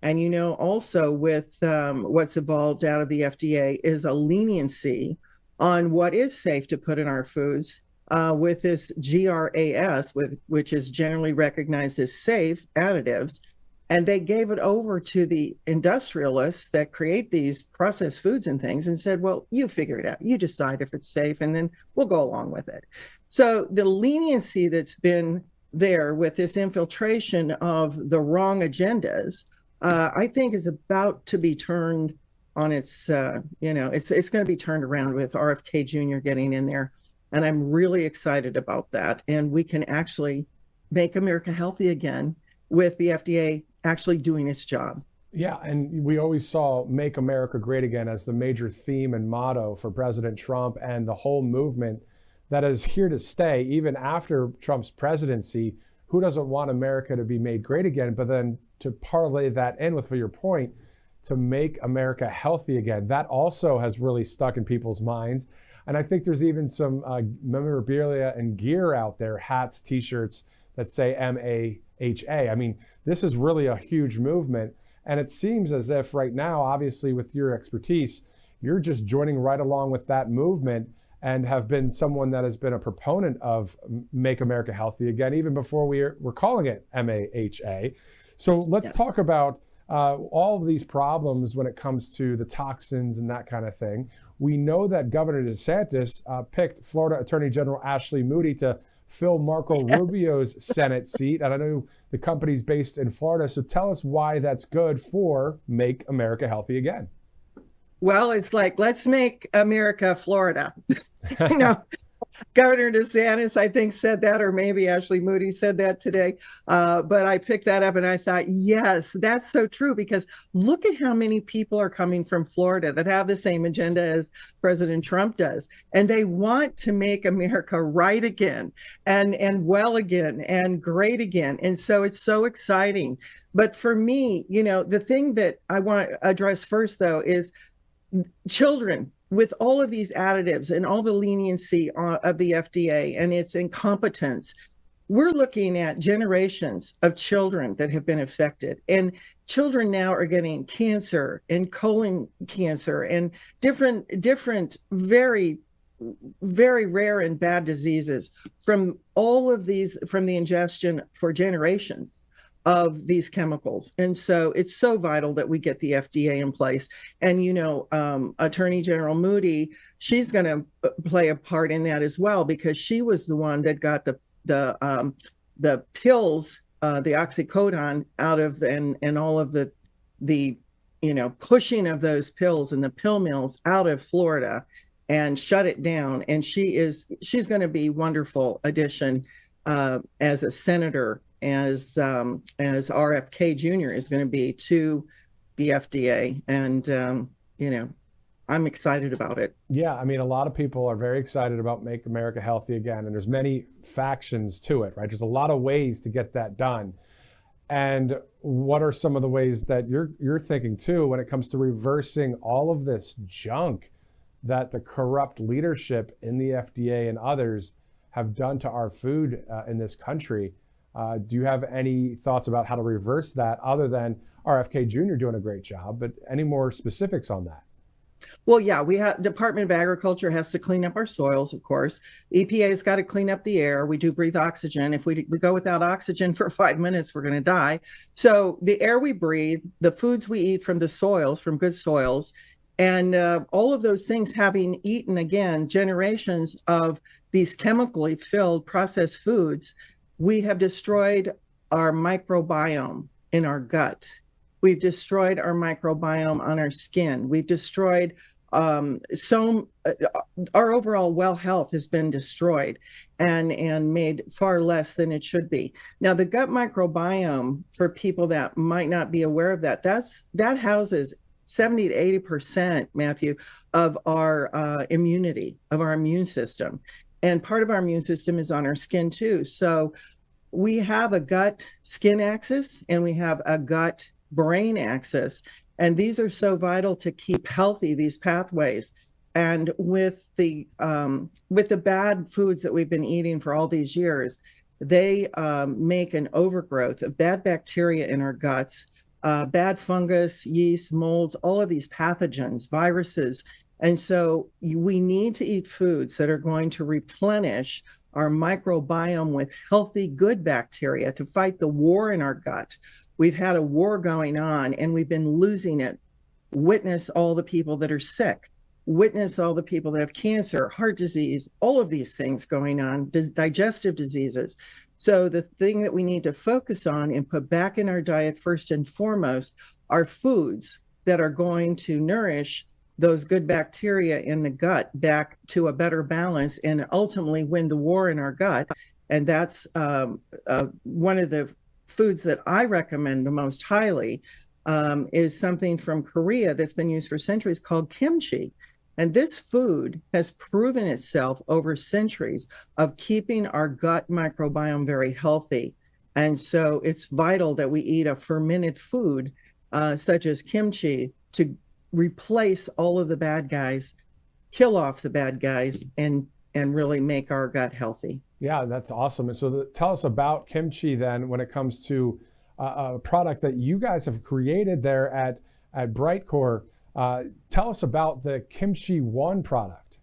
And, also with what's evolved out of the FDA is a leniency on what is safe to put in our foods with this GRAS, which is generally recognized as safe additives. And they gave it over to the industrialists that create these processed foods and things and said, well, you figure it out. You decide if it's safe, and then we'll go along with it. So the leniency that's been there with this infiltration of the wrong agendas, I think is about to be turned on its, it's going to be turned around with RFK Jr. getting in there. And I'm really excited about that. And we can actually make America healthy again with the FDA actually doing its job. Yeah, and we always saw Make America Great Again as the major theme and motto for President Trump and the whole movement that is here to stay even after Trump's presidency. Who doesn't want America to be made great again? But then to parlay that in with your point, to make America healthy again, that also has really stuck in people's minds. And I think there's even some memorabilia and gear out there, hats, t-shirts that say MAHA. I mean, this is really a huge movement. And it seems as if right now, obviously with your expertise, you're just joining right along with that movement and have been someone that has been a proponent of Make America Healthy Again, even before we're calling it MAHA. So let's talk about all of these problems when it comes to the toxins and that kind of thing. We know that Governor DeSantis picked Florida Attorney General Ashley Moody to fill Marco Rubio's Senate seat. And I know the company's based in Florida. So tell us why that's good for Make America Healthy Again. Well, it's like, let's make America Florida. Governor DeSantis, I think, said that, or maybe Ashley Moody said that today. But I picked that up and I thought, yes, that's so true, because look at how many people are coming from Florida that have the same agenda as President Trump does. And they want to make America right again and well again and great again. And so it's so exciting. But for me, the thing that I want to address first, though, is children. With all of these additives and all the leniency of the FDA and its incompetence, we're looking at generations of children that have been affected. And children now are getting cancer and colon cancer and different very, very rare and bad diseases from all of these, from the ingestion for generations of these chemicals. And so it's so vital that we get the FDA in place. And, Attorney General Moody, she's going to play a part in that as well, because she was the one that got the pills, the oxycodone out of, and all of the pushing of those pills and the pill mills out of Florida and shut it down. And she's going to be a wonderful addition as a senator, as RFK Jr. is going to be to the FDA. And, I'm excited about it. Yeah, I mean, a lot of people are very excited about Make America Healthy Again, and there's many factions to it, right? There's a lot of ways to get that done. And what are some of the ways that you're thinking too when it comes to reversing all of this junk that the corrupt leadership in the FDA and others have done to our food in this country? Do you have any thoughts about how to reverse that, other than RFK Jr. doing a great job, but any more specifics on that? Well, yeah, we have Department of Agriculture has to clean up our soils, of course. EPA's got to clean up the air. We do breathe oxygen. If we go without oxygen for 5 minutes, we're going to die. So the air we breathe, the foods we eat from the soils, from good soils, and all of those things, having eaten, again, generations of these chemically filled processed foods, we have destroyed our microbiome in our gut. We've destroyed our microbiome on our skin. We've destroyed our overall well health has been destroyed and made far less than it should be. Now, the gut microbiome, for people that might not be aware of that, that houses 70 to 80%, Matthew, of our immunity, of our immune system. And part of our immune system is on our skin too. So we have a gut skin axis and we have a gut brain axis. And these are so vital to keep healthy, these pathways. And with the bad foods that we've been eating for all these years, they make an overgrowth of bad bacteria in our guts, bad fungus, yeast, molds, all of these pathogens, viruses. And so we need to eat foods that are going to replenish our microbiome with healthy, good bacteria to fight the war in our gut. We've had a war going on and we've been losing it. Witness all the people that are sick. Witness all the people that have cancer, heart disease, all of these things going on, digestive diseases. So the thing that we need to focus on and put back in our diet first and foremost are foods that are going to nourish those good bacteria in the gut back to a better balance and ultimately win the war in our gut. And that's one of the foods that I recommend the most highly is something from Korea that's been used for centuries called kimchi. And this food has proven itself over centuries of keeping our gut microbiome very healthy. And so it's vital that we eat a fermented food such as kimchi to replace all of the bad guys, kill off the bad guys, and really make our gut healthy. Yeah, that's awesome. And so tell us about kimchi then when it comes to a product that you guys have created there at Brightcore. Tell us about the Kimchi One product.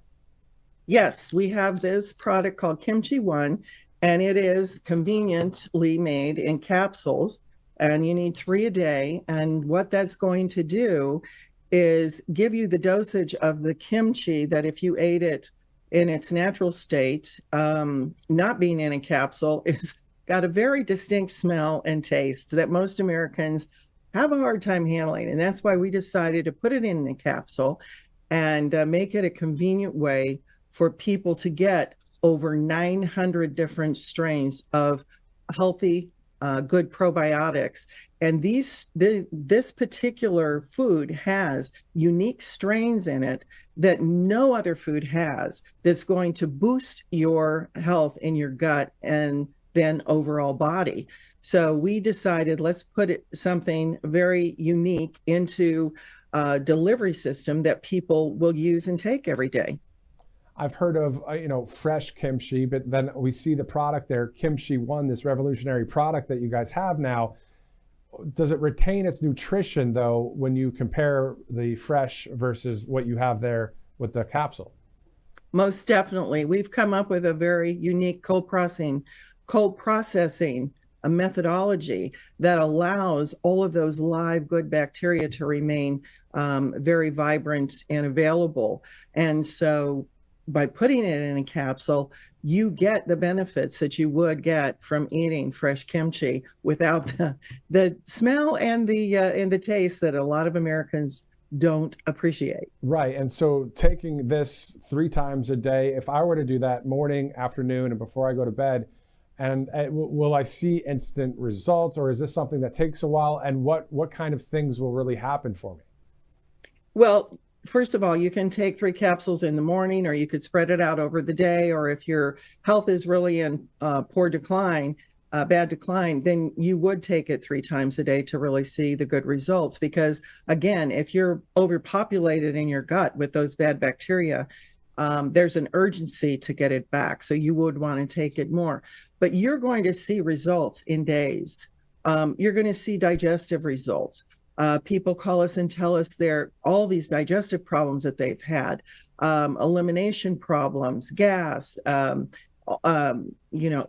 Yes, we have this product called Kimchi One, and it is conveniently made in capsules, and you need 3 a day. And what that's going to do is give you the dosage of the kimchi that if you ate it in its natural state, not being in a capsule, is got a very distinct smell and taste that most Americans have a hard time handling. And that's why we decided to put it in a capsule and make it a convenient way for people to get over 900 different strains of healthy, good probiotics. And this particular food has unique strains in it that no other food has that's going to boost your health in your gut and then overall body. So we decided let's put something very unique into a delivery system that people will use and take every day. I've heard of fresh kimchi, but then we see the product there, Kimchi One, this revolutionary product that you guys have now. Does it retain its nutrition though when you compare the fresh versus what you have there with the capsule? Most definitely. We've come up with a very unique cold processing a methodology that allows all of those live good bacteria to remain very vibrant and available. And so by putting it in a capsule, you get the benefits that you would get from eating fresh kimchi without the smell and the taste that a lot of Americans don't appreciate. Right. And so taking this 3 times a day, if I were to do that morning, afternoon, and before I go to bed, and will I see instant results, or is this something that takes a while? And what kind of things will really happen for me? Well, first of all, you can take 3 capsules in the morning, or you could spread it out over the day. Or if your health is really in bad decline, then you would take it 3 times a day to really see the good results. Because again, if you're overpopulated in your gut with those bad bacteria, there's an urgency to get it back. So you would want to take it more. But you're going to see results in days. You're going to see digestive results. People call us and tell us all these digestive problems that they've had, elimination problems, gas,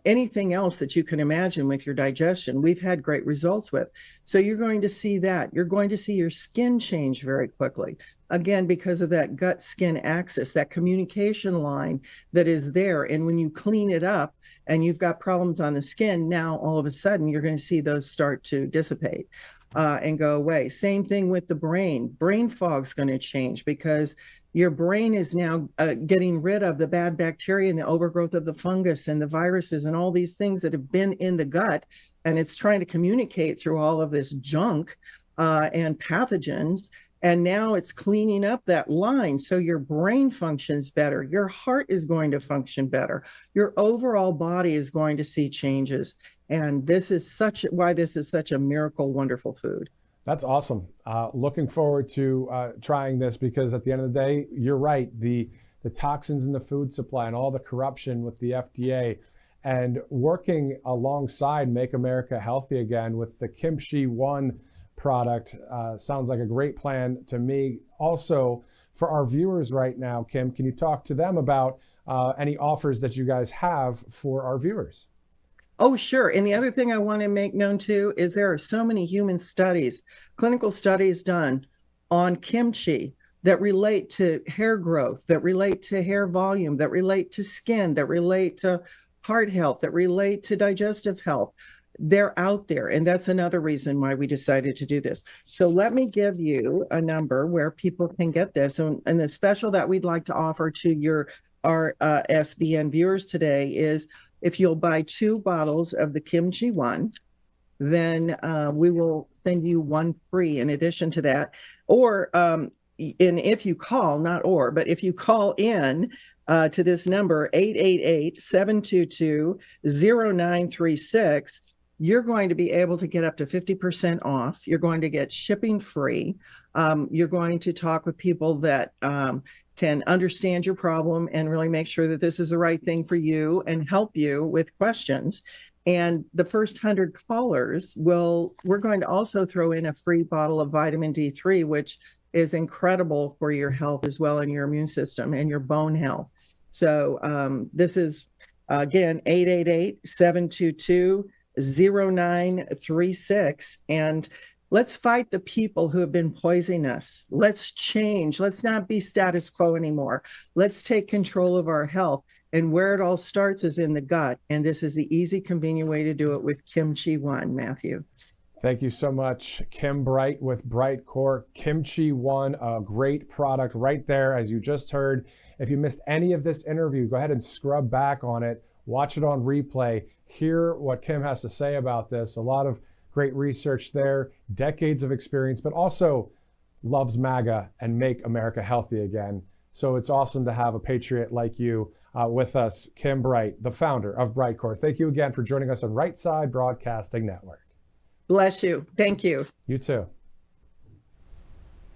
anything else that you can imagine with your digestion, we've had great results with. So you're going to see that. You're going to see your skin change very quickly. Again, because of that gut-skin axis, that communication line that is there. And when you clean it up and you've got problems on the skin, now all of a sudden you're going to see those start to dissipate and go away. Same thing with the brain. Brain fog's going to change because your brain is now getting rid of the bad bacteria and the overgrowth of the fungus and the viruses and all these things that have been in the gut. And it's trying to communicate through all of this junk and pathogens. And now it's cleaning up that line. So your brain functions better. Your heart is going to function better. Your overall body is going to see changes. And this is why this is such a miracle, wonderful food. That's awesome. Looking forward to trying this, because at the end of the day, you're right. The toxins in the food supply and all the corruption with the FDA, and working alongside Make America Healthy Again with the Kimchi One product sounds like a great plan to me. Also, for our viewers right now, Kim, can you talk to them about any offers that you guys have for our viewers? Oh, sure. And the other thing I want to make known too is there are so many human studies, clinical studies done on kimchi that relate to hair growth, that relate to hair volume, that relate to skin, that relate to heart health, that relate to digestive health. They're out there. And that's another reason why we decided to do this. So let me give you a number where people can get this. And the special that we'd like to offer to our SBN viewers today is if you'll buy 2 bottles of the Kimchi One, then we will send you 1 free in addition to that. Or, and if you call, but if you call in to this number, 888-722-0936, you're going to be able to get up to 50% off. You're going to get shipping free. You're going to talk with people that can understand your problem and really make sure that this is the right thing for you and help you with questions. And the first 100 callers we're going to also throw in a free bottle of vitamin D3, which is incredible for your health as well and your immune system and your bone health. So this is, again, 888-722-0936. And let's fight the people who have been poisoning us. Let's change. Let's not be status quo anymore. Let's take control of our health. And where it all starts is in the gut. And this is the easy, convenient way to do it with Kimchi One, Matthew. Thank you so much, Kim Bright with Brightcore. Kimchi One, a great product right there, as you just heard. If you missed any of this interview, go ahead and scrub back on it. Watch it on replay. Hear what Kim has to say about this. A lot of great research there, decades of experience, but also loves MAGA and Make America Healthy Again. So it's awesome to have a patriot like you with us, Kim Bright, the founder of Brightcore. Thank you again for joining us on Right Side Broadcasting Network. Bless you. Thank you. You too.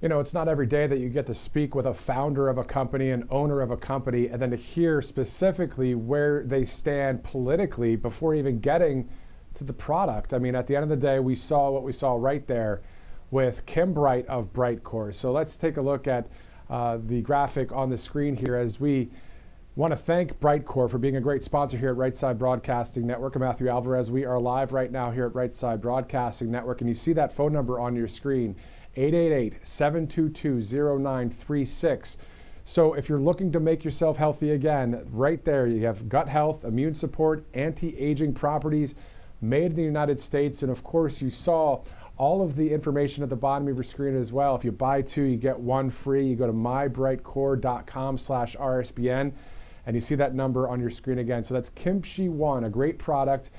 You know, it's not every day that you get to speak with a founder of a company, an owner of a company, and then to hear specifically where they stand politically before even getting to the product. I mean, at the end of the day, we saw what we saw right there with Kim Bright of Brightcore. So let's take a look at the graphic on the screen here as we want to thank Brightcore for being a great sponsor here at Right Side Broadcasting Network. I'm Matthew Alvarez. We are live right now here at Right Side Broadcasting Network, and you see that phone number on your screen, 888-722-0936. So if you're looking to make yourself healthy again, right there you have gut health, immune support, anti-aging properties, made in the United States. And of course, you saw all of the information at the bottom of your screen as well. If you buy 2, you get 1 free. You go to mybrightcore.com/RSBN, and you see that number on your screen again. So that's Kimchi One, a great product.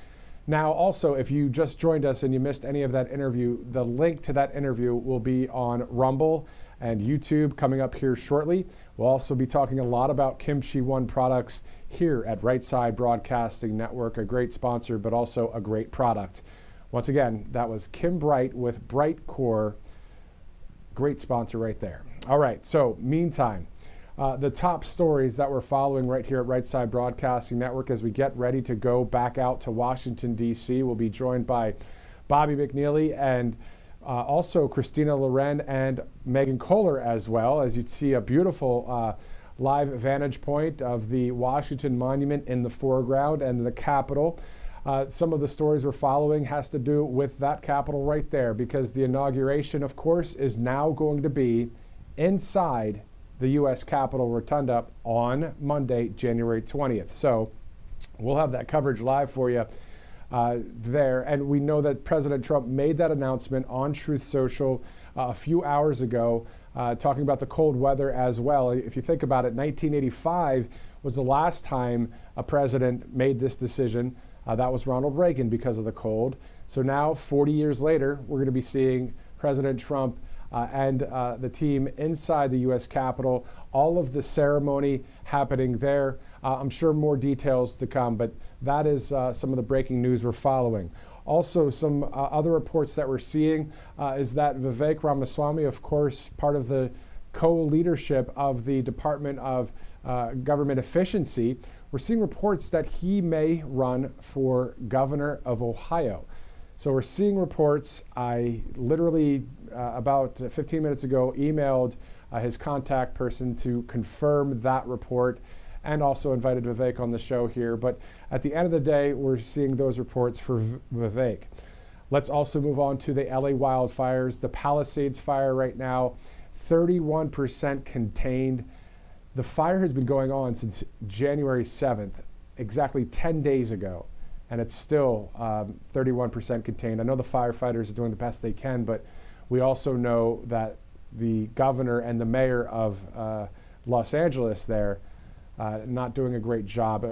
Now, also, if you just joined us and you missed any of that interview, the link to that interview will be on Rumble and YouTube coming up here shortly. We'll also be talking a lot about Kimchi One products here at Right Side Broadcasting Network, a great sponsor, but also a great product. Once again, that was Kim Bright with Brightcore. Great sponsor right there. All right, so meantime, the top stories that we're following right here at Right Side Broadcasting Network as we get ready to go back out to Washington, D.C. We'll be joined by Bobby McNeely and also Christina Loren and Megan Kohler as well, as you see a beautiful live vantage point of the Washington Monument in the foreground and the Capitol. Some of the stories we're following has to do with that Capitol right there, because the inauguration, of course, is now going to be inside the U.S. Capitol Rotunda on Monday, January 20th. So we'll have that coverage live for you there. And we know that President Trump made that announcement on Truth Social a few hours ago, talking about the cold weather as well. If you think about it, 1985 was the last time a president made this decision. That was Ronald Reagan because of the cold. So now, 40 years later, we're going to be seeing President Trump and the team inside the U.S. Capitol, all of the ceremony happening there. I'm sure more details to come, but that is some of the breaking news we're following. Also, some other reports that we're seeing is that Vivek Ramaswamy, of course, part of the co-leadership of the Department of Government Efficiency, we're seeing reports that he may run for governor of Ohio. So we're seeing reports. I literally, about 15 minutes ago, emailed his contact person to confirm that report. and also invited Vivek on the show here. But at the end of the day, we're seeing those reports for Vivek. Let's also move on to the LA wildfires. The Palisades fire right now, 31% contained. The fire has been going on since January 7th, exactly 10 days ago, and it's still 31% contained. I know the firefighters are doing the best they can, but we also know that the governor and the mayor of Los Angeles there not doing a great job.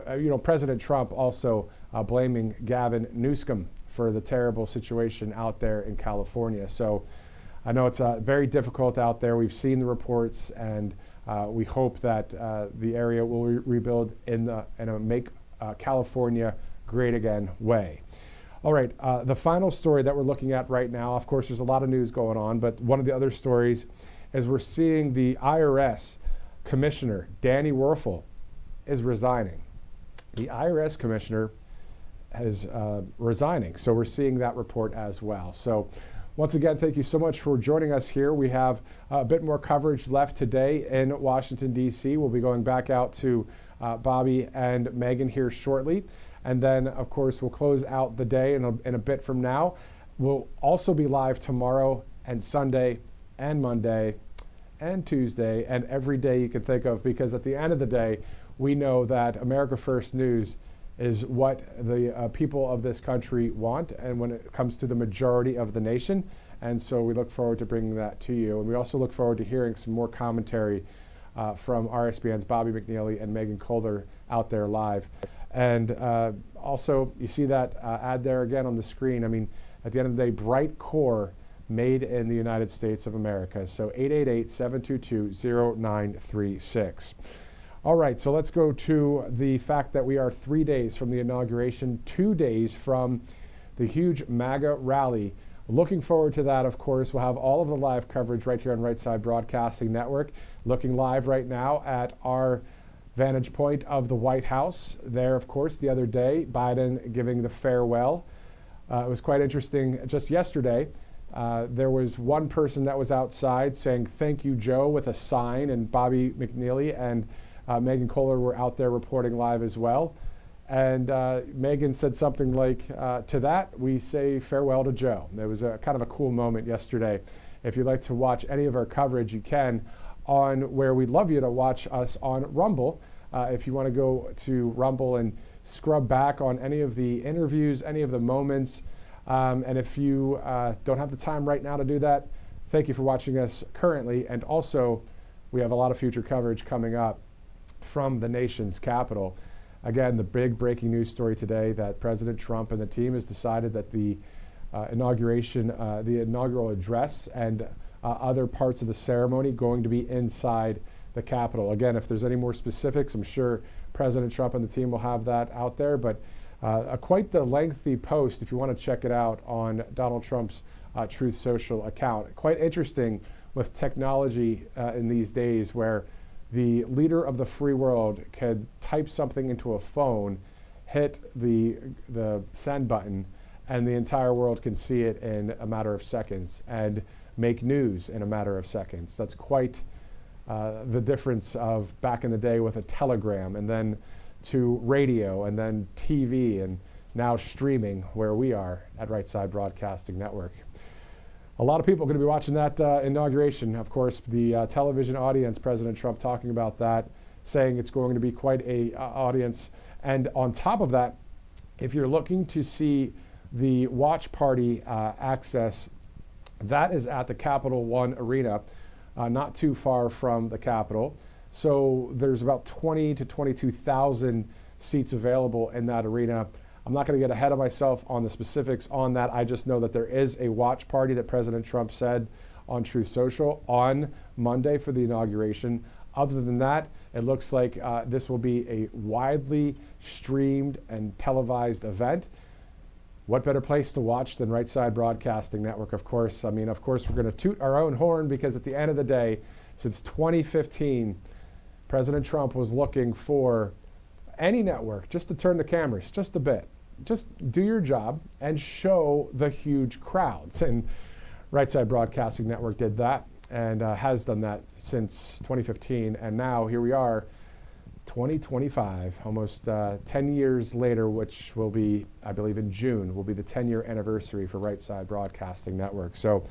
President Trump also blaming Gavin Newsom for the terrible situation out there in California. So I know it's very difficult out there. We've seen the reports, and we hope that the area will rebuild in a Make California Great Again way. All right, the final story that we're looking at right now, of course, there's a lot of news going on, but one of the other stories is we're seeing the IRS Commissioner, Danny Werfel, is resigning. The IRS Commissioner is resigning, so we're seeing that report as well. So once again, thank you so much for joining us here. We have a bit more coverage left today in Washington, D.C. We'll be going back out to Bobby and Megan here shortly. And then, of course, we'll close out the day in a bit from now. We'll also be live tomorrow and Sunday and Monday and Tuesday and every day you can think of, because at the end of the day, we know that America First News is what the people of this country want, and when it comes to the majority of the nation. And so we look forward to bringing that to you. And we also look forward to hearing some more commentary from RSBN's Bobby McNeely and Megan Kohler out there live. And also, you see that ad there again on the screen. I mean, at the end of the day, Brightcore, made in the United States of America. So 888-722-0936. All right, so let's go to the fact that we are 3 days from the inauguration, 2 days from the huge Maga rally. Looking forward to that, of course. We'll have all of the live coverage right here on Right Side Broadcasting Network. Looking live right now at our vantage point of the White House. There, of course, the other day, Biden giving the farewell. It was quite interesting. Just yesterday, there was one person that was outside saying, "Thank you, Joe," with a sign, and Bobby McNeely and Megan Kohler were out there reporting live as well. And Megan said something like, to that, we say farewell to Joe. It was a kind of a cool moment yesterday. If you'd like to watch any of our coverage, you can on where we'd love you to watch us on Rumble. If you want to go to Rumble and scrub back on any of the interviews, any of the moments, and if you don't have the time right now to do that, thank you for watching us currently. And also, we have a lot of future coverage coming up from the nation's capital. Again, the big breaking news story today that President Trump and the team has decided that the inauguration, the inaugural address and other parts of the ceremony going to be inside the Capitol. Again, if there's any more specifics, I'm sure President Trump and the team will have that out there. But quite the lengthy post, if you want to check it out, on Donald Trump's Truth Social account. Quite interesting with technology in these days where the leader of the free world could type something into a phone, hit the send button, and the entire world can see it in a matter of seconds and make news in a matter of seconds. That's quite the difference of back in the day with a telegram, and then to radio, and then TV, and now streaming where we are at Right Side Broadcasting Network. A lot of people are going to be watching that inauguration. Of course, the television audience, President Trump talking about that, saying it's going to be quite a audience. And on top of that, if you're looking to see the watch party access, that is at the Capital One Arena, not too far from the Capitol. So there's about 20 to 22,000 seats available in that arena. I'm not going to get ahead of myself on the specifics on that. I just know that there is a watch party that President Trump said on Truth Social on Monday for the inauguration. Other than that, it looks like this will be a widely streamed and televised event. What better place to watch than Right Side Broadcasting Network, of course. I mean, of course, we're going to toot our own horn because at the end of the day, since 2015, President Trump was looking for any network just to turn the cameras just a bit. Just do your job and show the huge crowds. And Right Side Broadcasting Network did that and has done that since 2015. And now here we are 2025, almost 10 years later, which will be, I believe in June, will be the 10-year anniversary for Right Side Broadcasting Network. So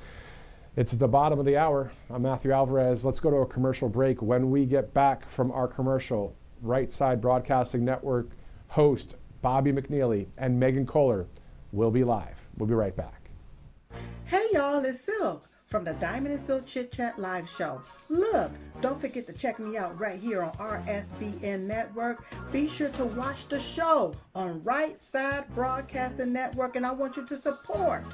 it's at the bottom of the hour. I'm Matthew Alvarez. Let's go to a commercial break. When we get back from our commercial, Right Side Broadcasting Network host Bobby McNeely and Megan Kohler will be live. We'll be right back. Hey y'all, it's Silk from the Diamond and Silk Chit Chat live show. Look, don't forget to check me out right here on RSBN Network. Be sure to watch the show on Right Side Broadcasting Network, and I want you to support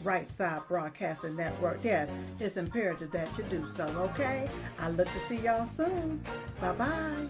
Right Side Broadcasting Network. Yes, it's imperative that you do so, okay? I look to see y'all soon. Bye-bye.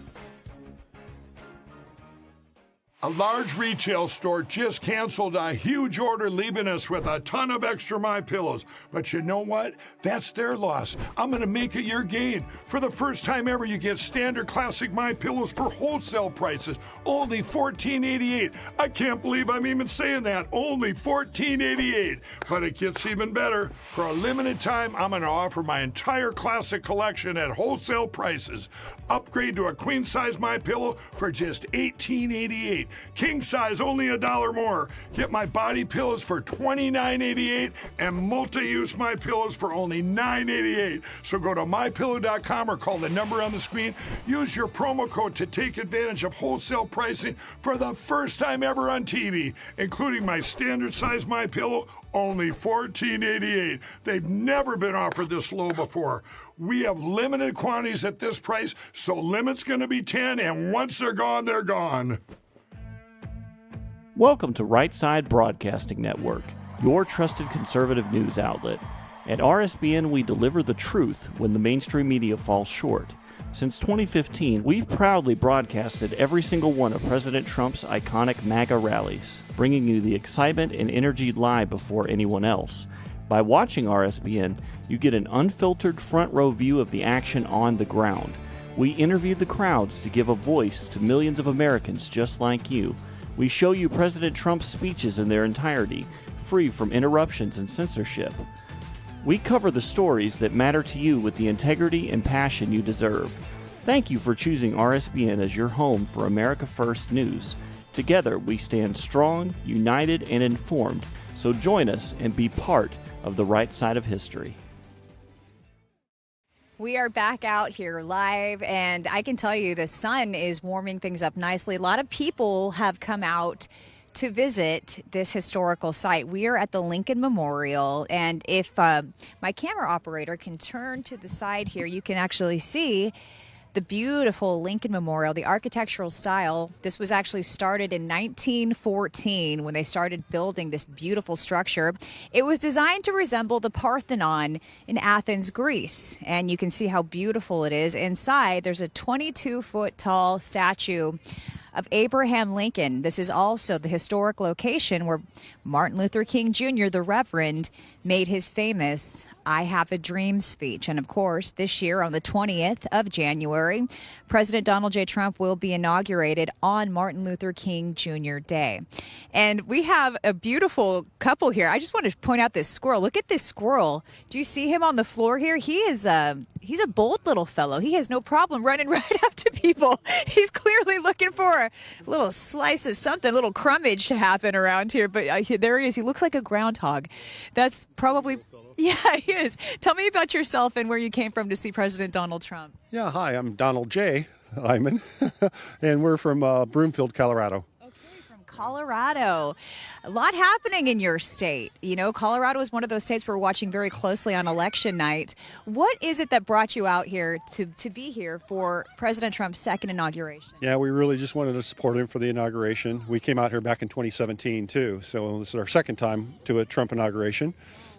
A large retail store just canceled a huge order, leaving us with a ton of extra MyPillows. But you know what? That's their loss. I'm going to make it your gain. For the first time ever, you get standard classic MyPillows for wholesale prices, only $14.88. I can't believe I'm even saying that. Only $14.88. But it gets even better. For a limited time, I'm going to offer my entire classic collection at wholesale prices. Upgrade to a queen size MyPillow for just $18.88. King size only $1 more. Get my body pillows for $29.88 and multi-use MyPillows for only $9.88. So go to mypillow.com or call the number on the screen. Use your promo code to take advantage of wholesale pricing for the first time ever on TV, including my standard size MyPillow, only $14.88. They've never been offered this low before. We have limited quantities at this price, so limit's going to be 10, and once they're gone, they're gone. Welcome to Right Side Broadcasting Network, your trusted conservative news outlet. At RSBN, we deliver the truth when the mainstream media falls short. Since 2015, we've proudly broadcasted every single one of President Trump's iconic Maga rallies, bringing you the excitement and energy live before anyone else. By watching RSBN, you get an unfiltered front row view of the action on the ground. We interview the crowds to give a voice to millions of Americans just like you. We show you President Trump's speeches in their entirety, free from interruptions and censorship. We cover the stories that matter to you with the integrity and passion you deserve. Thank you for choosing RSBN as your home for America First news. Together, we stand strong, united, and informed. So join us and be part of the right side of history. We are back out here live, and I can tell you the sun is warming things up nicely. A lot of people have come out to visit this historical site. We are at the Lincoln Memorial, and if my camera operator can turn to the side here, you can actually see the beautiful Lincoln Memorial, the architectural style. This was actually started in 1914 when they started building this beautiful structure. It was designed to resemble the Parthenon in Athens, Greece. And you can see how beautiful it is. Inside, there's a 22-foot tall statue of Abraham Lincoln. This is also the historic location where Martin Luther King Jr., the Reverend, made his famous I Have a Dream speech. And of course, this year on the 20th of January, President Donald J. Trump will be inaugurated on Martin Luther King Jr. Day. And we have a beautiful couple here. I just want to point out this squirrel. Look at this squirrel. Do you see him on the floor here? He's a bold little fellow. He has no problem running right up to people. He's clearly looking for a little slice of something, a little crummage to happen around here. But there he is. He looks like a groundhog. That's probably... Yeah, he is. Tell me about yourself and where you came from to see President Donald Trump. Yeah, hi, I'm Donald J. Lyman, and we're from Broomfield, Colorado. Colorado. A lot happening in your state. You know, Colorado is one of those states we're watching very closely on election night. What is it that brought you out here to be here for President Trump's second inauguration? Yeah, we really just wanted to support him for the inauguration. We came out here back in 2017, too, so this is our second time to a Trump inauguration.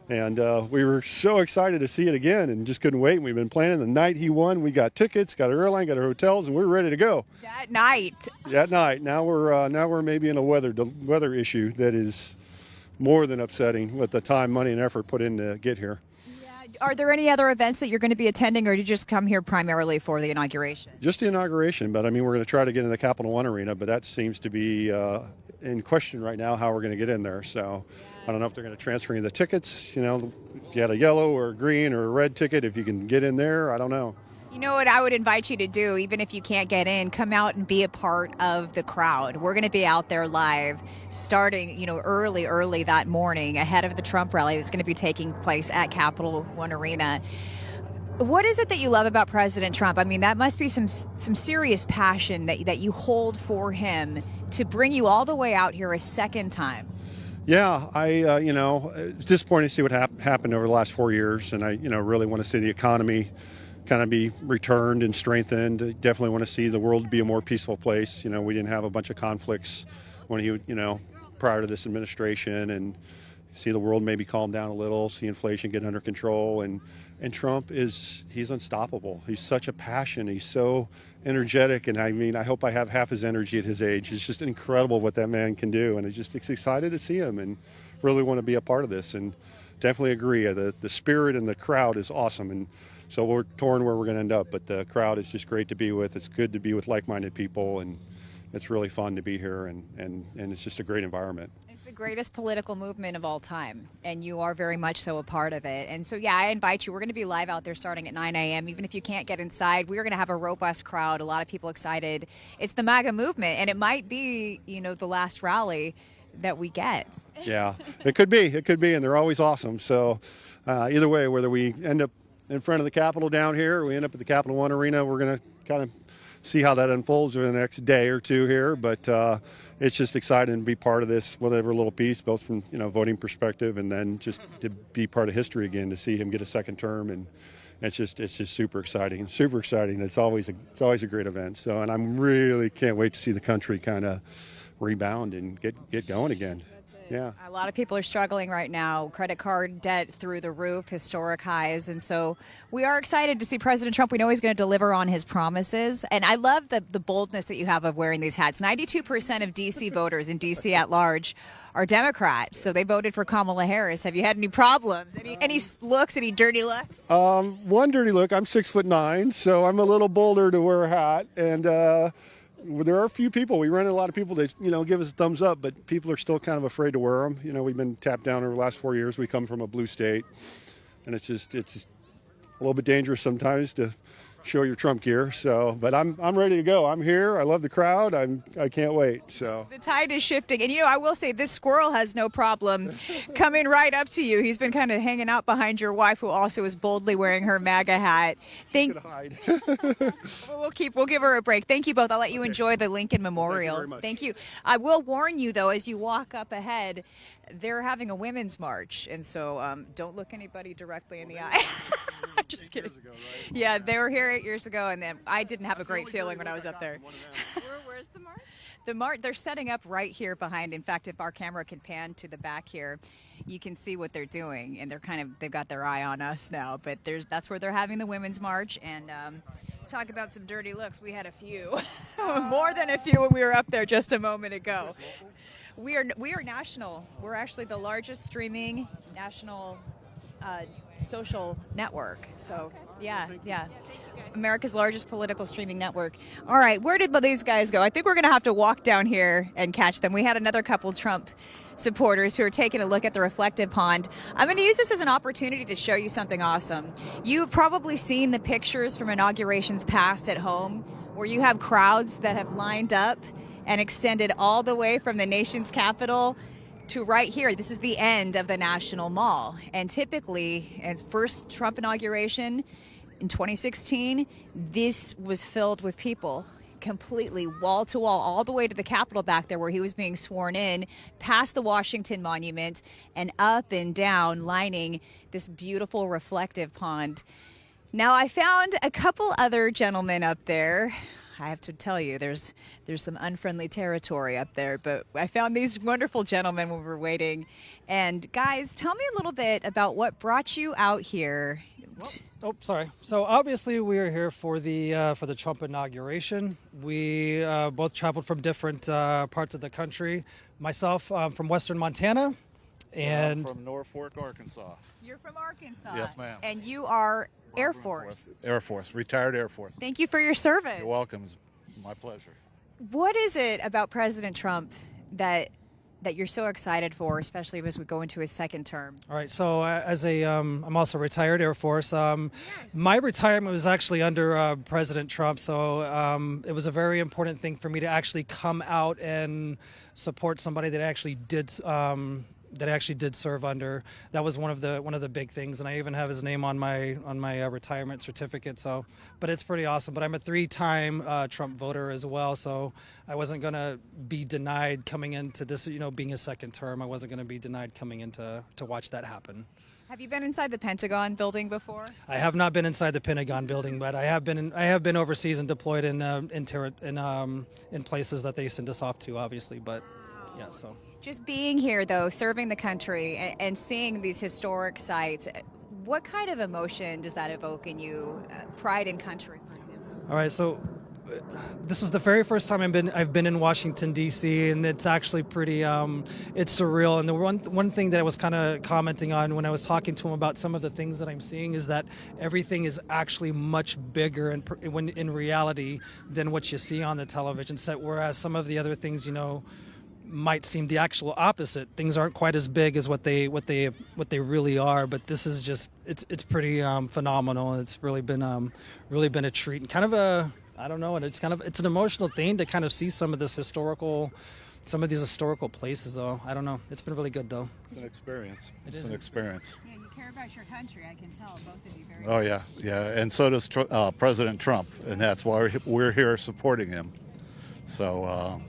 And we were so excited to see it again and just couldn't wait. We've been planning the night he won. We got tickets, got our airline, got our hotels, and we're ready to go. That night. That night. Now we're maybe in a weather issue that is more than upsetting with the time, money, and effort put in to get here. Are there any other events that you're going to be attending, or did you just come here primarily for the inauguration? Just the inauguration, but I mean, we're going to try to get in the Capital One Arena, but that seems to be in question right now how we're going to get in there. So I don't know if they're going to transfer any of the tickets. You know, if you had a yellow or a green or a red ticket, if you can get in there, I don't know. You know what I would invite you to do, even if you can't get in, come out and be a part of the crowd. We're going to be out there live starting, early that morning ahead of the Trump rally that's going to be taking place at Capital One Arena. What is it that you love about President Trump? I mean, that must be some serious passion that you hold for him to bring you all the way out here a second time. Yeah, it's disappointing to see what happened over the last 4 years, and I, really want to see the economy kind of be returned and strengthened. I definitely want to see the world be a more peaceful place. We didn't have a bunch of conflicts when prior to this administration, and see the world maybe calm down a little, see inflation get under control, and Trump he's unstoppable. He's such a passion. He's so energetic, and I hope I have half his energy at his age. It's just incredible what that man can do, and it's excited to see him and really want to be a part of this, and definitely agree. The spirit and the crowd is awesome, and so we're torn where we're going to end up, but the crowd is just great to be with. It's good to be with like-minded people, and it's really fun to be here, and it's just a great environment. It's the greatest political movement of all time, and you are very much so a part of it. And so, yeah, I invite you. We're going to be live out there starting at 9 a.m. Even if you can't get inside, we're going to have a robust crowd, a lot of people excited. It's the MAGA movement, and it might be, the last rally that we get. Yeah, it could be, and they're always awesome. So either way, whether we end up in front of the Capitol down here, or we end up at the Capital One Arena, we're going to kind of see how that unfolds over the next day or two here. But it's just exciting to be part of this, whatever little piece, both from voting perspective, and then just to be part of history again, to see him get a second term, and it's just super exciting. It's always a great event. So, and I'm really can't wait to see the country kind of rebound and get going again. Yeah. A lot of people are struggling right now. Credit card debt through the roof, historic highs. And so we are excited to see President Trump. We know he's going to deliver on his promises. And I love the boldness that you have of wearing these hats. 92% of D.C. voters in D.C. at large are Democrats. So they voted for Kamala Harris. Have you had any problems? Any looks, any dirty looks? One dirty look. I'm 6'9", so I'm a little bolder to wear a hat. And there are a few people. We run into a lot of people that give us a thumbs up, but people are still kind of afraid to wear them. We've been tapped down over the last 4 years. We come from a blue state, and it's a little bit dangerous sometimes to show your Trump gear. So, but I'm ready to go. I'm here. I love the crowd. I can't wait. So the tide is shifting, and I will say this squirrel has no problem coming right up to you. He's been kind of hanging out behind your wife, who also is boldly wearing her MAGA hat. Hide. We'll give her a break. Thank you both. I'll let you enjoy the Lincoln Memorial. Thank you very much. Thank you. I will warn you though, as you walk up ahead, they're having a women's march, and so don't look anybody directly in the eye. Just kidding. Years ago, right? Yeah, they were here 8 years ago, and then I didn't have a great feeling when I was up there. Where's the march? The march, they're setting up right here behind. In fact, if our camera can pan to the back here, you can see what they're doing, and they've got their eye on us now. But that's where they're having the women's march, and talk about some dirty looks. We had a few, more than a few when we were up there just a moment ago. We are national. We're actually the largest streaming national social network. So yeah. America's largest political streaming network. All right, where did these guys go? I think we're going to have to walk down here and catch them. We had another couple Trump supporters who are taking a look at the reflective pond. I'm going to use this as an opportunity to show you something awesome. You've probably seen the pictures from inaugurations past at home where you have crowds that have lined up and extended all the way from the nation's capital to right here. This is the end of the National Mall. And typically, at first Trump inauguration in 2016, this was filled with people completely, wall to wall, all the way to the Capitol back there where he was being sworn in, past the Washington Monument, and up and down, lining this beautiful reflective pond. Now, I found a couple other gentlemen up there. I have to tell you, there's some unfriendly territory up there, but I found these wonderful gentlemen when we were waiting. And guys, tell me a little bit about what brought you out here. Sorry. So obviously we are here for the Trump inauguration. We both traveled from different parts of the country. Myself, from Western Montana, and I'm from Norfolk, Arkansas. You're from Arkansas. Yes, ma'am. And you are Air Force. Air Force, retired Air Force. Thank you for your service. You're welcome. It's my pleasure. What is it about President Trump that that you're so excited for, especially as we go into his second term? All right, so as I'm also retired Air Force. My retirement was actually under President Trump, so it was a very important thing for me to actually come out and support somebody that actually did serve under. That was one of the big things, and I even have his name on my retirement certificate. So, but it's pretty awesome. But I'm a 3-time Trump voter as well, so I wasn't going to be denied coming into this. Being a second term, I wasn't going to be denied coming in to watch that happen. Have you been inside the Pentagon building before? I have not been inside the Pentagon building, but I have been overseas and deployed in places that they send us off to, obviously. But yeah, so. Just being here, though, serving the country and seeing these historic sites, what kind of emotion does that evoke in you? Pride in country, for example. All right, so this is the very first time I've been in Washington D.C. and it's actually pretty it's surreal. And the one thing that I was kind of commenting on when I was talking to him about some of the things that I'm seeing is that everything is actually much bigger in reality than what you see on the television set. Whereas some of the other things, might seem the actual opposite. Things aren't quite as big as what they really are, but this is just it's pretty phenomenal. It's really been a treat and kind of and it's an emotional thing to kind of see some of these historical places, though. I don't know. It's been really good, though. It's an experience. It's an experience. Yeah, you care about your country. I can tell both of you very Oh yeah, and so does President Trump, and that's why we're here supporting him. So.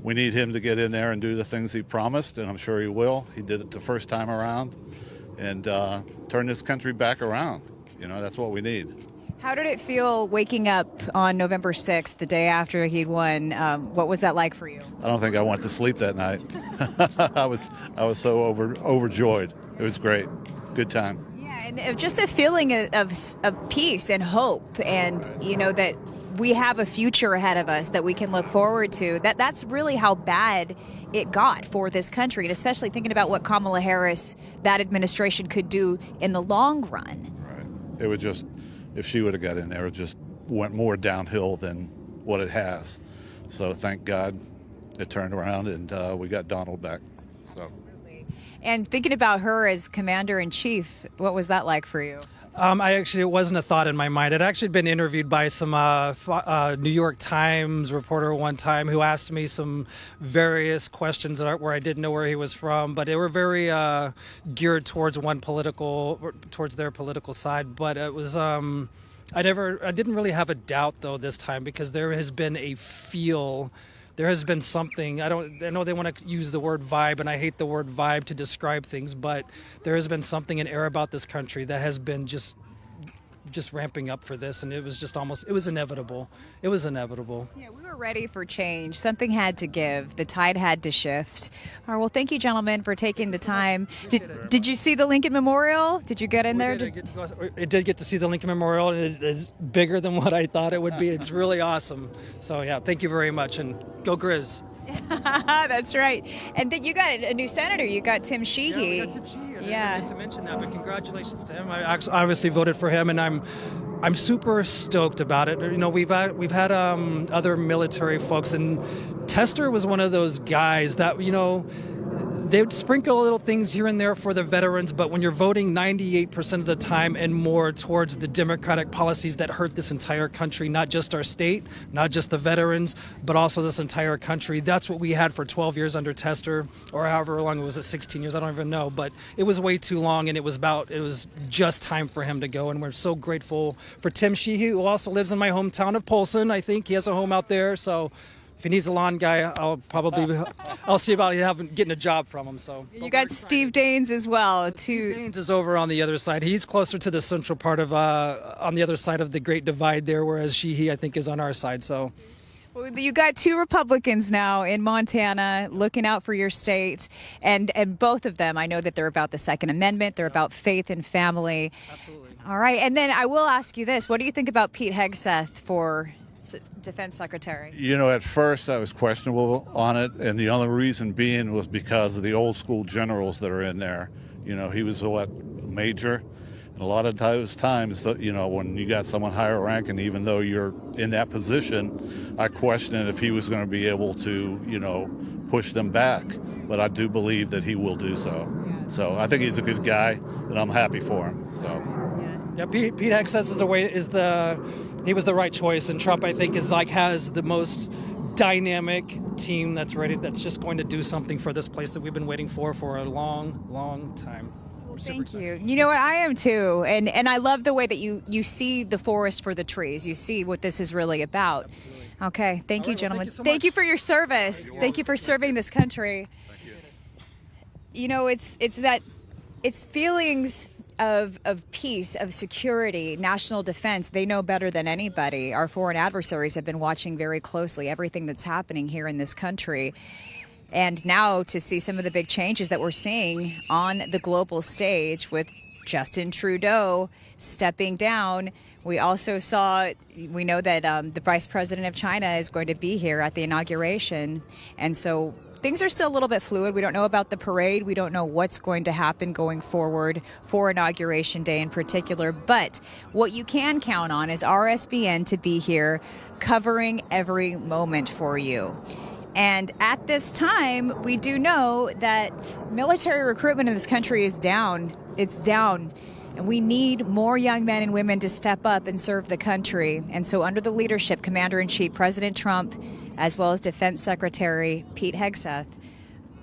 We need him to get in there and do the things he promised, and I'm sure he will. He did it the first time around, and turn this country back around. That's what we need. How did it feel waking up on November 6th, the day after he'd won? What was that like for you? I don't think I went to sleep that night. I was so overjoyed. It was great. Good time. Yeah, and just a feeling of peace and hope, and that we have a future ahead of us that we can look forward to. That's really how bad it got for this country, and especially thinking about what Kamala Harris, that administration, could do in the long run. Right. It would just, if she would have got in there, it just went more downhill than what it has. So thank God it turned around and we got Donald back. So. Absolutely. And thinking about her as commander-in-chief, what was that like for you? It wasn't a thought in my mind. I'd actually been interviewed by some New York Times reporter one time who asked me some various questions where I didn't know where he was from, but they were very geared towards towards their political side. But it was I didn't really have a doubt though this time, because there has been there has been something. I know they want to use the word vibe, and I hate the word vibe to describe things, but there has been something in air about this country that has been just ramping up for this, and it was inevitable. It was inevitable. Yeah, we were ready for change. Something had to give. The tide had to shift. All right, well, thank you, gentlemen, for taking the time. Did you see the Lincoln Memorial? Did you get in there? I did get to see the Lincoln Memorial, and it is bigger than what I thought it would be. It's really awesome. So, yeah, thank you very much, and go Grizz. That's right. And then you got a new senator. You got Tim Sheehy. Yeah, we got Tim Sheehy. I didn't to mention that, but congratulations to him. I obviously voted for him, and I'm super stoked about it. We've had other military folks, and Tester was one of those guys that they would sprinkle little things here and there for the veterans, but when you're voting 98% of the time and more towards the Democratic policies that hurt this entire country, not just our state, not just the veterans, but also this entire country, that's what we had for 12 years under Tester, or however long it was, 16 years, I don't even know, but it was way too long, and it was just time for him to go, and we're so grateful for Tim Sheehy, who also lives in my hometown of Polson. I think he has a home out there, so if he needs a lawn guy, I'll see about getting a job from him. So you got Steve Daines as well. Steve Daines is over on the other side. He's closer to the central part of on the other side of the Great Divide there, whereas Sheehy, I think, is on our side. So. Well, you got two Republicans now in Montana looking out for your state, and both of them, I know that they're about the Second Amendment. They're about faith and family. Absolutely. All right, and then I will ask you this: what do you think about Pete Hegseth for Defense Secretary? At first I was questionable on it, and the only reason being was because of the old school generals that are in there. He was a major, and a lot of those times, when you got someone higher ranking, even though you're in that position, I questioned if he was going to be able to, push them back, but I do believe that he will do so. So I think he's a good guy, and I'm happy for him. So. Yeah, Pete Hegseth he was the right choice, and Trump, I think, has the most dynamic team that's ready, that's just going to do something for this place that we've been waiting for a long, long time. Thank you. You know what? I am too. And I love the way that you see the forest for the trees. You see what this is really about. Absolutely. Okay. Thank you, gentlemen. Thank you for your service. Thank you for serving this country. You know, it's feelings of peace, of security, national defense. They know better than anybody. Our foreign adversaries have been watching very closely everything that's happening here in this country. And now to see some of the big changes that we're seeing on the global stage with Justin Trudeau stepping down. We also we know that the Vice President of China is going to be here at the inauguration. And so things are still a little bit fluid. We don't know about the parade. We don't know what's going to happen going forward for Inauguration Day in particular. But what you can count on is RSBN to be here covering every moment for you. And at this time, we do know that military recruitment in this country is down. It's down. And we need more young men and women to step up and serve the country. And so under the leadership, Commander-in-Chief President Trump, as well as Defense Secretary Pete Hegseth,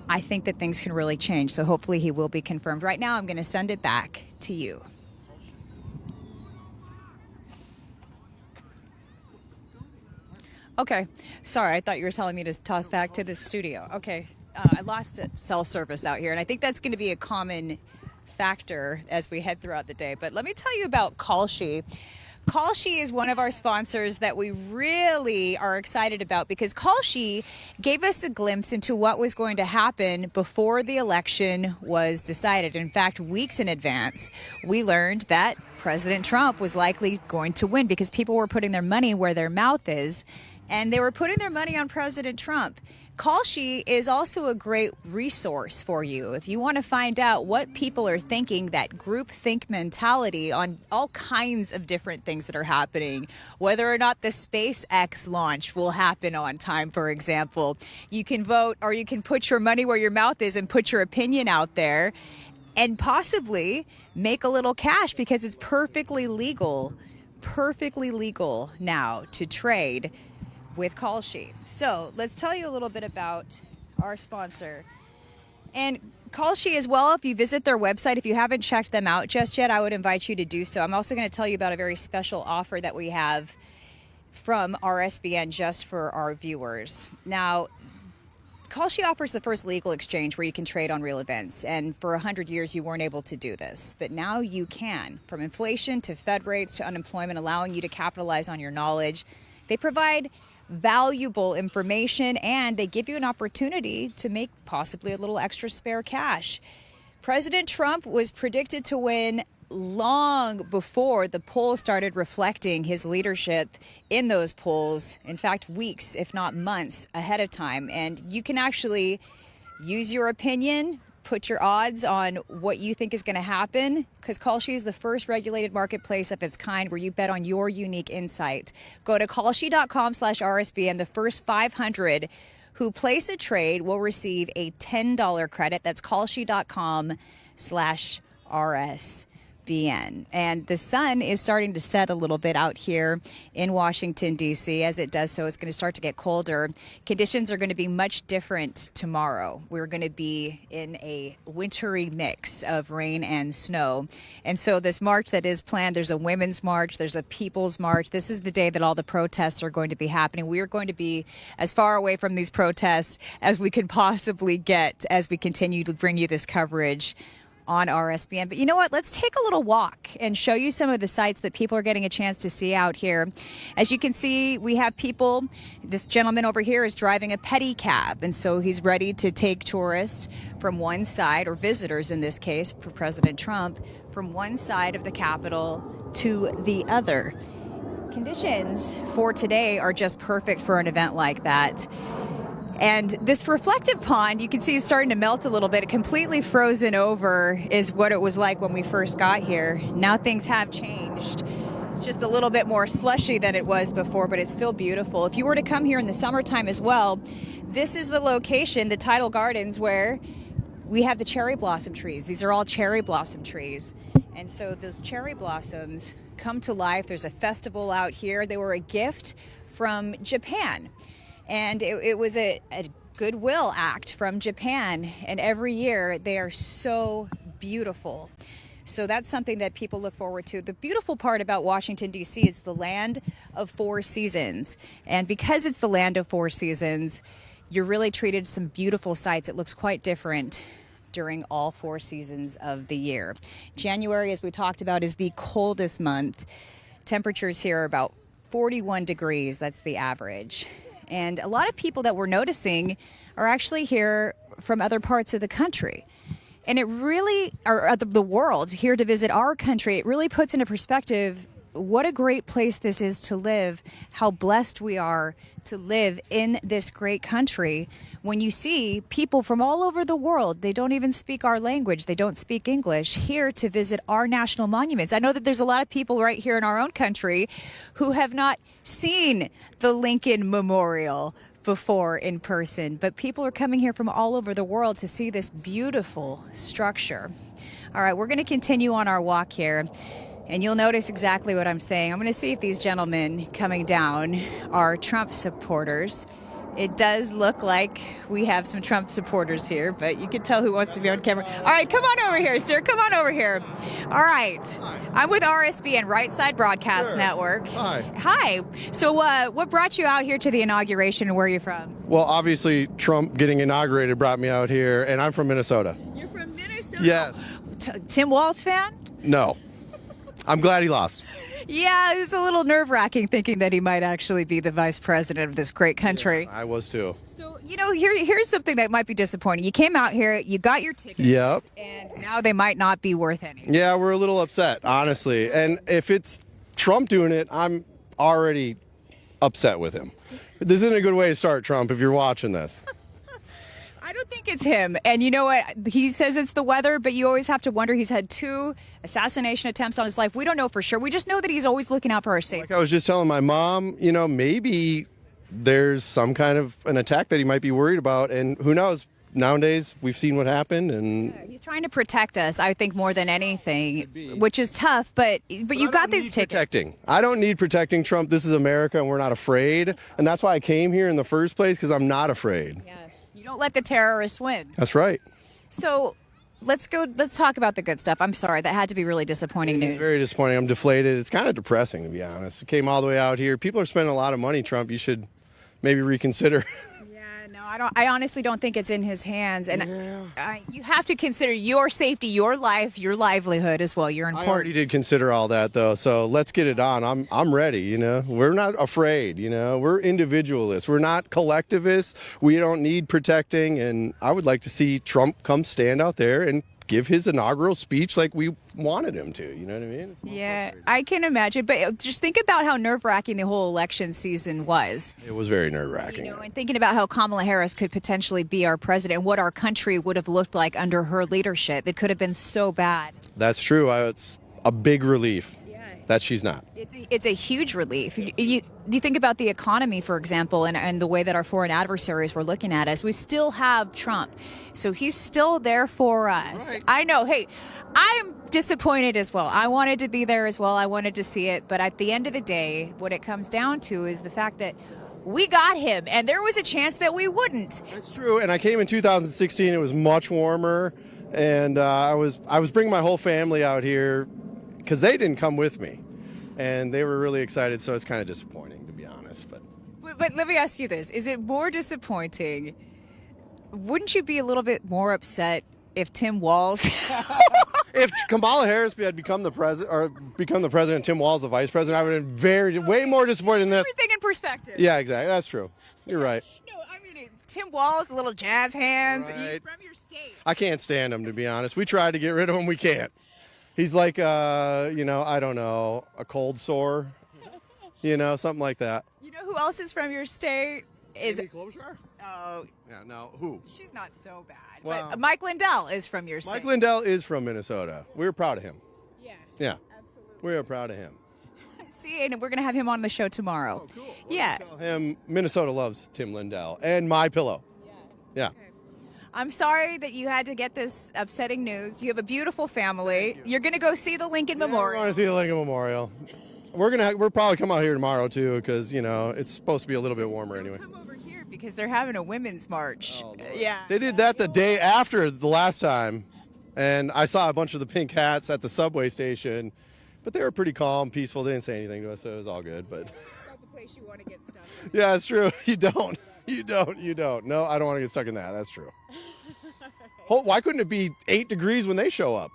I think that things can really change. So hopefully he will be confirmed. Right now, I'm going to send it back to you. Okay. Sorry, I thought you were telling me to toss back to the studio. Okay. I lost cell service out here, and I think that's going to be a common factor as we head throughout the day. But let me tell you about Kalshi. Kalshi is one of our sponsors that we really are excited about because Kalshi gave us a glimpse into what was going to happen before the election was decided. In fact, weeks in advance, we learned that President Trump was likely going to win because people were putting their money where their mouth is, and they were putting their money on President Trump. Kalshi is also a great resource for you if you want to find out what people are thinking, that groupthink mentality on all kinds of different things that are happening, whether or not the SpaceX launch will happen on time, for example. You can vote, or you can put your money where your mouth is and put your opinion out there and possibly make a little cash because it's perfectly legal now to trade with Kalshi. So let's tell you a little bit about our sponsor. And Kalshi as well, if you visit their website, if you haven't checked them out just yet, I would invite you to do so. I'm also going to tell you about a very special offer that we have from RSBN just for our viewers. Now, Kalshi offers the first legal exchange where you can trade on real events. And for 100 years, you weren't able to do this. But now you can. From inflation to Fed rates to unemployment, allowing you to capitalize on your knowledge. They provide valuable information, and they give you an opportunity to make possibly a little extra spare cash. President Trump was predicted to win long before the polls started reflecting his leadership in those polls. In fact, weeks, if not months ahead of time. And you can actually use your opinion, put your odds on what you think is going to happen, because Kalshi is the first regulated marketplace of its kind where you bet on your unique insight. Go to Kalshi.com/RSBN. The first 500 who place a trade will receive a $10 credit. That's Kalshi.com/RSBN. And the sun is starting to set a little bit out here in Washington, D.C. As it does so, it's going to start to get colder. Conditions are going to be much different tomorrow. We're going to be in a wintry mix of rain and snow. And so this march that is planned, there's a women's march, there's a people's march. This is the day that all the protests are going to be happening. We are going to be as far away from these protests as we can possibly get as we continue to bring you this coverage on RSBN. But you know what? Let's take a little walk and show you some of the sights that people are getting a chance to see out here. As you can see, we have people. This gentleman over here is driving a pedicab, and so he's ready to take tourists from one side, or visitors in this case for President Trump, from one side of the Capitol to the other. Conditions for today are just perfect for an event like that. And this reflective pond, you can see it's starting to melt a little bit. Completely frozen over is what it was like when we first got here. Now things have changed. It's just a little bit more slushy than it was before, but it's still beautiful. If you were to come here in the summertime as well, this is the location, the Tidal Gardens, where we have the cherry blossom trees. These are all cherry blossom trees. And so those cherry blossoms come to life. There's a festival out here. They were a gift from Japan. And it was a goodwill act from Japan. And every year they are so beautiful. So that's something that people look forward to. The beautiful part about Washington, D.C. is the land of 4 seasons. And because it's the land of 4 seasons, you're really treated to some beautiful sights. It looks quite different during all 4 seasons of the year. January, as we talked about, is the coldest month. Temperatures here are about 41 degrees. That's the average. And a lot of people that we're noticing are actually here from other parts of the country. And it really, or the world, here to visit our country, it really puts into perspective what a great place this is to live, how blessed we are to live in this great country. When you see people from all over the world, they don't even speak our language, they don't speak English, here to visit our national monuments. I know that there's a lot of people right here in our own country who have not seen the Lincoln Memorial before in person, but people are coming here from all over the world to see this beautiful structure. All right, we're going to continue on our walk here, and you'll notice exactly what I'm saying. I'm going to see if these gentlemen coming down are Trump supporters. It does look like we have some Trump supporters here, but you can tell who wants to be on camera. All right, come on over here, sir. Come on over here. All right. Hi. I'm with RSBN, Right Side Broadcast Network. Hi. Hi. So what brought you out here to the inauguration, and where are you from? Well, obviously, Trump getting inaugurated brought me out here, and I'm from Minnesota. You're from Minnesota? Yes. Tim Walz fan? No. I'm glad he lost. Yeah, it was a little nerve-wracking thinking that he might actually be the vice president of this great country. Yeah, I was too. So, here's something that might be disappointing. You came out here, you got your tickets, Yep. and now they might not be worth any. Yeah, we're a little upset, honestly. And if it's Trump doing it, I'm already upset with him. This isn't a good way to start, Trump, if you're watching this. I don't think it's him. And you know what? He says it's the weather, but you always have to wonder. He's had 2 assassination attempts on his life. We don't know for sure. We just know that he's always looking out for our safety. Like I was just telling my mom, maybe there's some kind of an attack that he might be worried about. And who knows? Nowadays, we've seen what happened. And he's trying to protect us, I think, more than anything, which is tough. But you got these tickets. Protecting. I don't need protecting, Trump. This is America, and we're not afraid. And that's why I came here in the first place, because I'm not afraid. Yeah. You don't let the terrorists win. That's right. So let's talk about the good stuff. I'm sorry, that had to be really disappointing news. Very disappointing. I'm deflated. It's kind of depressing, to be honest. I came all the way out here. People are spending a lot of money, Trump. You should maybe reconsider. I honestly don't think it's in his hands, and you have to consider your safety, your life, your livelihood as well. You're important. I already did consider all that, though, so let's get it on. I'm ready, We're not afraid, We're individualists. We're not collectivists. We don't need protecting, and I would like to see Trump come stand out there and give his inaugural speech like we wanted him to. You know what I mean? Yeah, I can imagine. But just think about how nerve-wracking the whole election season was. It was very nerve-wracking. And thinking about how Kamala Harris could potentially be our president and what our country would have looked like under her leadership. It could have been so bad. That's true. It's a big relief that she's not. It's a huge relief. You think about the economy, for example, and the way that our foreign adversaries were looking at us. We still have Trump, so he's still there for us. Right. I know. Hey, I'm disappointed as well. I wanted to be there as well. I wanted to see it, but at the end of the day, what it comes down to is the fact that we got him, and there was a chance that we wouldn't. That's true. And I came in 2016. It was much warmer, and I was bringing my whole family out here because they didn't come with me, and they were really excited. So it's kind of disappointing, to be honest. But let me ask you this: is it more disappointing? Wouldn't you be a little bit more upset if Tim Walz? If Kamala Harris had become the president, Tim Walz the vice president, I would have been way more disappointed in this. Everything in perspective. Yeah, exactly. That's true. You're right. No, I mean, Tim Walz, little jazz hands. Right. He's from your state. I can't stand him, to be honest. We tried to get rid of him. We can't. He's like, I don't know, a cold sore, something like that. You know who else is from your state? Amy Klobuchar? Oh. Yeah, no, who? She's not so bad. Well, but Mike Lindell is from your state. Mike Lindell is from Minnesota. We're proud of him. Yeah. Yeah. Absolutely. We are proud of him. See, and we're going to have him on the show tomorrow. Oh, cool. Yeah. Tell him Minnesota loves Tim Lindell and My Pillow. Yeah. I'm sorry that you had to get this upsetting news. You have a beautiful family. You're going to go see the Lincoln I Memorial. want to see the Lincoln Memorial. We're probably come out here tomorrow too, because it's supposed to be a little bit warmer anyway. Come over here because they're having a women's march. Yeah. They did that the day after the last time, and I saw a bunch of the pink hats at the subway station, but they were pretty calm, peaceful. They didn't say anything to us, so it was all good. But It's not the place you want to get stuck in. yeah, it's true. You don't. No, I don't want to get stuck in that. That's true. Why couldn't it be 8 degrees when they show up?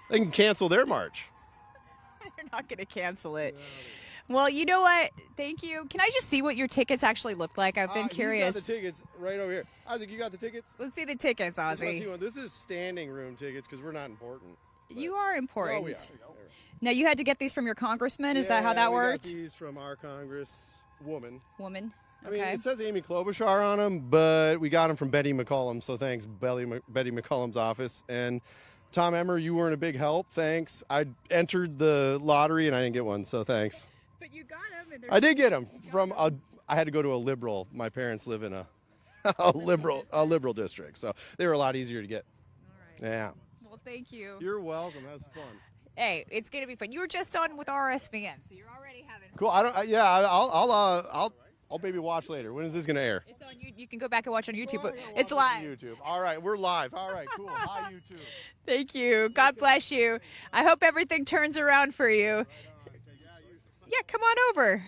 They can cancel their march. They're not going to cancel it. Well, you know what? Thank you. Can I just see what your tickets actually look like? I've been curious. He's got the tickets right over here. Isaac, you got the tickets? Let's see the tickets, Ozzy. This is standing room tickets because we're not important. You are important. Oh, we are. Now, you had to get these from your congressman? Is that how that worked? We got these from our congresswoman. Woman. I mean, Okay. it says Amy Klobuchar on them, but we got them from Betty McCollum, so thanks, Betty McCollum's office. And Tom Emmer, you weren't a big help, thanks. I entered the lottery and I didn't get one, so thanks. But you got them. I did get them from I had to go to a liberal. My parents live in a liberal district, so they were a lot easier to get. All right. Yeah. Well, thank you. You're welcome. That was fun. Hey, it's going to be fun. You were just on with RSBN, so you're already having fun. Cool. I'll maybe watch later. When is this gonna air? It's on you. You can go back and watch on YouTube. But it's live. YouTube. All right, we're live. All right, cool. Hi, YouTube. Thank you. God bless you. I hope everything turns around for you. Yeah, come on over.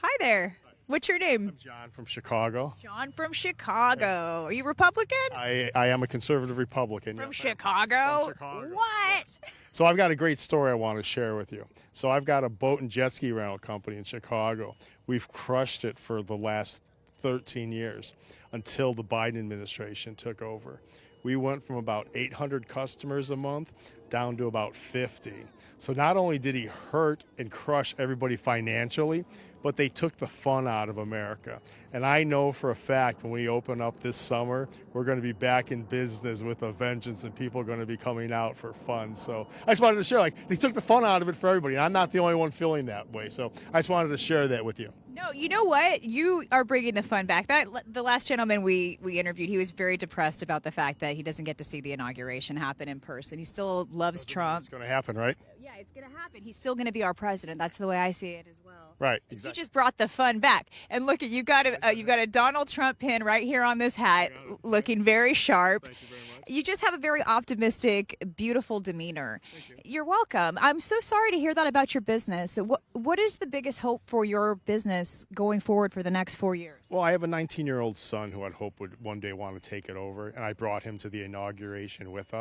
Hi there. What's your name? I'm John from Chicago. John from Chicago. Are you Republican? I am a conservative Republican. From yes, Chicago? From Chicago. What? So I've got a great story I want to share with you. So I've got a boat and jet ski rental company in Chicago. We've crushed it for the last 13 years until the Biden administration took over. We went from about 800 customers a month down to about 50. So not only did he hurt and crush everybody financially, but they took the fun out of America. And I know for a fact when we open up this summer, we're going to be back in business with a vengeance and people are going to be coming out for fun. So I just wanted to share, they took the fun out of it for everybody. And I'm not the only one feeling that way. So I just wanted to share that with you. No, you know what? You are bringing the fun back. The last gentleman we interviewed, he was very depressed about the fact that he doesn't get to see the inauguration happen in person. He still loves Trump. It's going to happen, right? Yeah, it's going to happen. He's still going to be our president. That's the way I see it as well. Right, You exactly. just brought the fun back. And look, you've got a Donald Trump pin right here on this hat, looking very sharp. Thank you very much. You just have a very optimistic, beautiful demeanor. You're welcome. I'm so sorry to hear that about your business. What is the biggest hope for your business going forward for the next 4 years? Well, I have a 19-year-old son who I'd hope would one day want to take it over, and I brought him to the inauguration with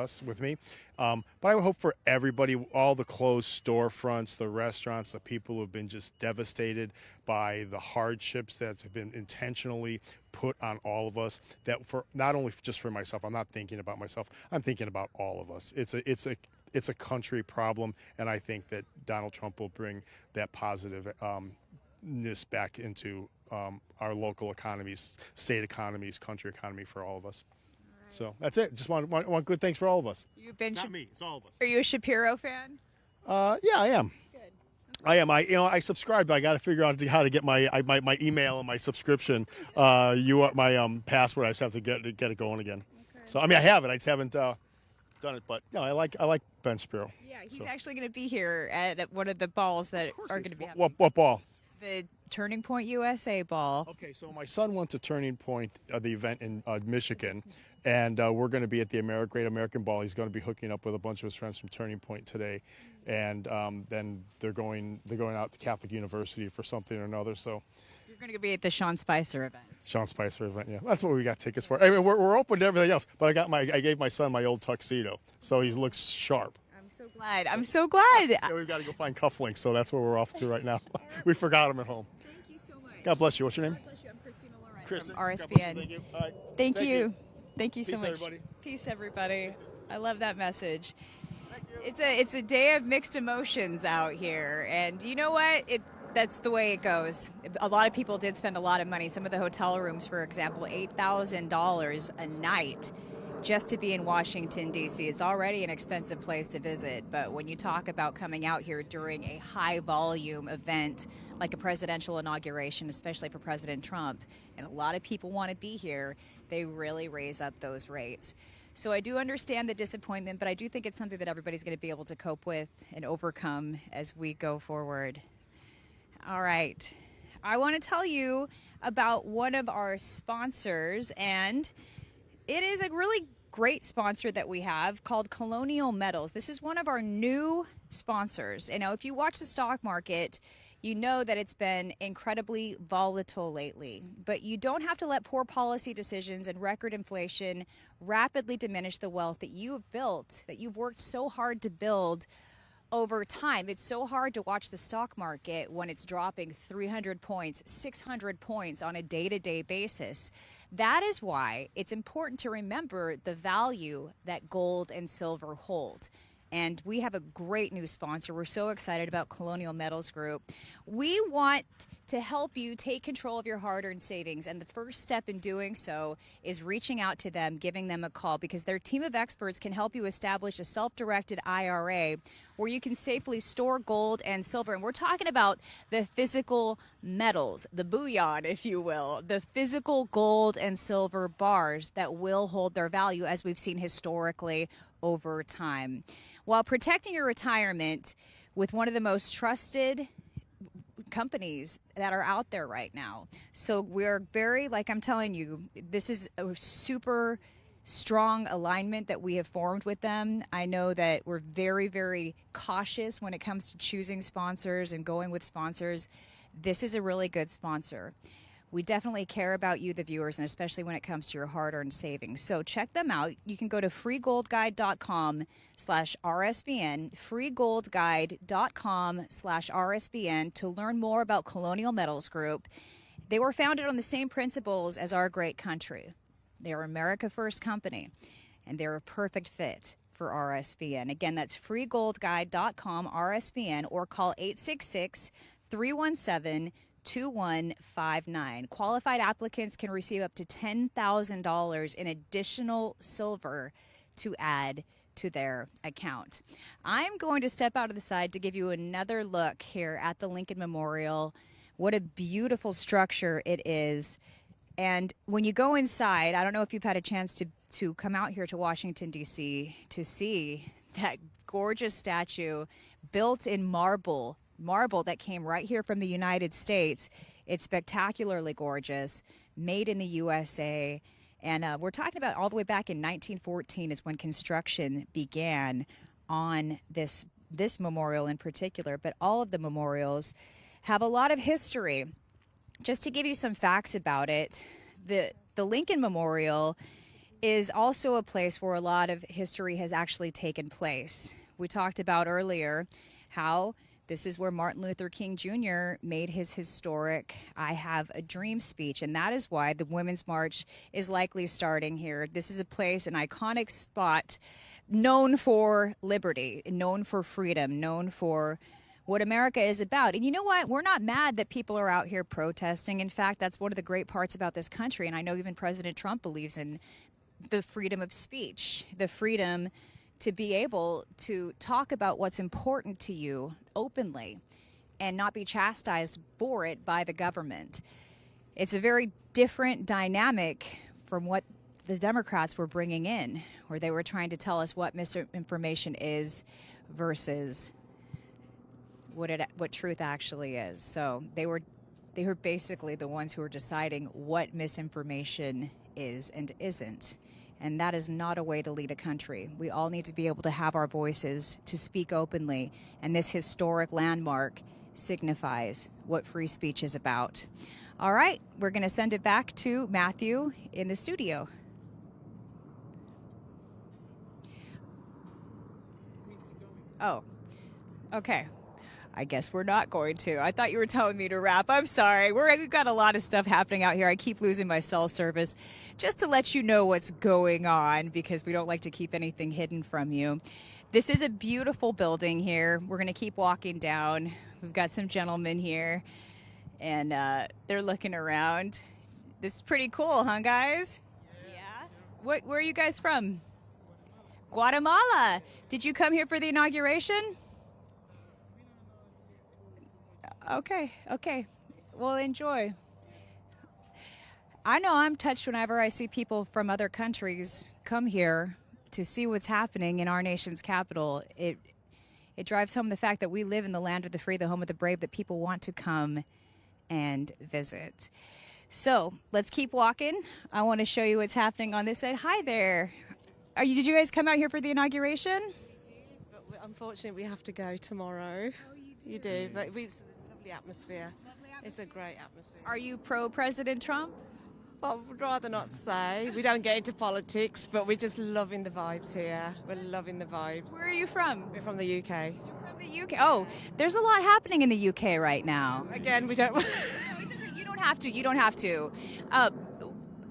me. But I would hope for everybody, all the closed storefronts, the restaurants, the people who have been just devastated by the hardships that have been intentionally put on all of us, that for not only just for myself, I'm not thinking about myself, I'm thinking about all of us. It's a country problem, and I think that Donald Trump will bring that positiveness back into our local economies, state economies, country economy for all of us. Right. So that's it. Just want good things for all of us. You've been it's not me. It's all of us. Are you a Shapiro fan? Yeah, I am. Good. I am. I subscribe, but I got to figure out how to get my email and my subscription. My password. I just have to get it going again. Okay. So I have it. I just haven't done it. But I like Ben Shapiro. Yeah, he's actually going to be here at one of the balls that are going to be happening. What ball? The Turning Point USA ball. Okay, so my son went to Turning Point, the event in Michigan, and we're going to be at the Great American Ball. He's going to be hooking up with a bunch of his friends from Turning Point today, and then they're going out to Catholic University for something or another. So You're going to be at the Sean Spicer event. Sean Spicer event, yeah, that's what we got tickets for. I mean, we're open to everything else, but I gave my son my old tuxedo, so he looks sharp. I'm so glad. Yeah, we've got to go find cufflinks, so that's where we're off to right now. We forgot them at home. Thank you so much. God bless you. What's your name? God bless you. I'm Christina Laurent Kristen. from RSBN. God bless you. Thank you. All right. Thank you. Thank you so Peace, much. everybody. Peace, everybody. I love that message. It's a day of mixed emotions out here, and you know what? That's the way it goes. A lot of people did spend a lot of money. Some of the hotel rooms, for example, $8,000 a night. just to be in Washington, D.C. It's already an expensive place to visit, but when you talk about coming out here during a high-volume event like a presidential inauguration, especially for President Trump, and a lot of people want to be here, they really raise up those rates. So I do understand the disappointment, but I do think it's something that everybody's going to be able to cope with and overcome as we go forward. All right. I want to tell you about one of our sponsors, and it is a really great sponsor that we have called Colonial Metals. This is one of our new sponsors. You know, if you watch the stock market, you know that it's been incredibly volatile lately, but you don't have to let poor policy decisions and record inflation rapidly diminish the wealth that you have built, that you've worked so hard to build over time. It's so hard to watch the stock market when it's dropping 300 points, 600 points on a day-to-day basis. That is why it's important to remember the value that gold and silver hold. And we have a great new sponsor. We're so excited about Colonial Metals Group. We want to help you take control of your hard-earned savings. And the first step in doing so is reaching out to them, giving them a call, because their team of experts can help you establish a self-directed IRA where you can safely store gold and silver. And we're talking about the physical metals, the bullion, if you will, the physical gold and silver bars that will hold their value, as we've seen historically over time, while protecting your retirement with one of the most trusted companies that are out there right now. So we're very, like I'm telling you, this is a super strong alignment that we have formed with them. I know that we're very, very cautious when it comes to choosing sponsors and going with sponsors. This is a really good sponsor. We definitely care about you, the viewers, and especially when it comes to your hard-earned savings. So check them out. You can go to freegoldguide.com/RSBN, freegoldguide.com/RSBN to learn more about Colonial Metals Group. They were founded on the same principles as our great country. They're America First company, and they're a perfect fit for RSBN. Again, that's freegoldguide.com/RSBN, or call 866-317-2159. Qualified applicants can receive up to $10,000 in additional silver to add to their account. I'm going to step out of the side to give you another look here at the Lincoln Memorial. What a beautiful structure it is. And when you go inside, I don't know if you've had a chance to come out here to Washington, D.C. to see that gorgeous statue built in marble that came right here from the United States. It's spectacularly gorgeous, made in the USA. And we're talking about all the way back in 1914 is when construction began on this memorial in particular, but all of the memorials have a lot of history. Just to give you some facts about it, the Lincoln Memorial is also a place where a lot of history has actually taken place. We talked about earlier how this is where Martin Luther King Jr. made his historic I Have a Dream speech, and that is why the Women's March is likely starting here. This is a place, an iconic spot, known for liberty, known for freedom, known for what America is about. And you know what? We're not mad that people are out here protesting. In fact, that's one of the great parts about this country, and I know even President Trump believes in the freedom of speech, the freedom to be able to talk about what's important to you openly and not be chastised for it by the government. It's a very different dynamic from what the Democrats were bringing in, where they were trying to tell us what misinformation is versus what truth actually is. So they were basically the ones who were deciding what misinformation is and isn't. And that is not a way to lead a country. We all need to be able to have our voices, to speak openly. And this historic landmark signifies what free speech is about. All right, we're going to send it back to Matthew in the studio. Oh, okay. I guess we're not going to. I thought you were telling me to wrap. I'm sorry. We've got a lot of stuff happening out here. I keep losing my cell service. Just to let you know what's going on, because we don't like to keep anything hidden from you. This is a beautiful building here. We're going to keep walking down. We've got some gentlemen here, and they're looking around. This is pretty cool, huh, guys? Yeah. Where are you guys from? Guatemala. Did you come here for the inauguration? Okay. Well, enjoy. I know I'm touched whenever I see people from other countries come here to see what's happening in our nation's capital. It drives home the fact that we live in the land of the free, the home of the brave, that people want to come and visit. So let's keep walking. I want to show you what's happening on this side. Hi there. Did you guys come out here for the inauguration? But unfortunately, we have to go tomorrow. Oh, you do? But it's a lovely atmosphere. It's a great atmosphere. Are you pro-President Trump? Well, I would rather not say. We don't get into politics, but we're just loving the vibes here. We're loving the vibes. Where are you from? We're from the UK. You're from the UK? Oh, there's a lot happening in the UK right now. Again, we don't... No, it's okay. You don't have to.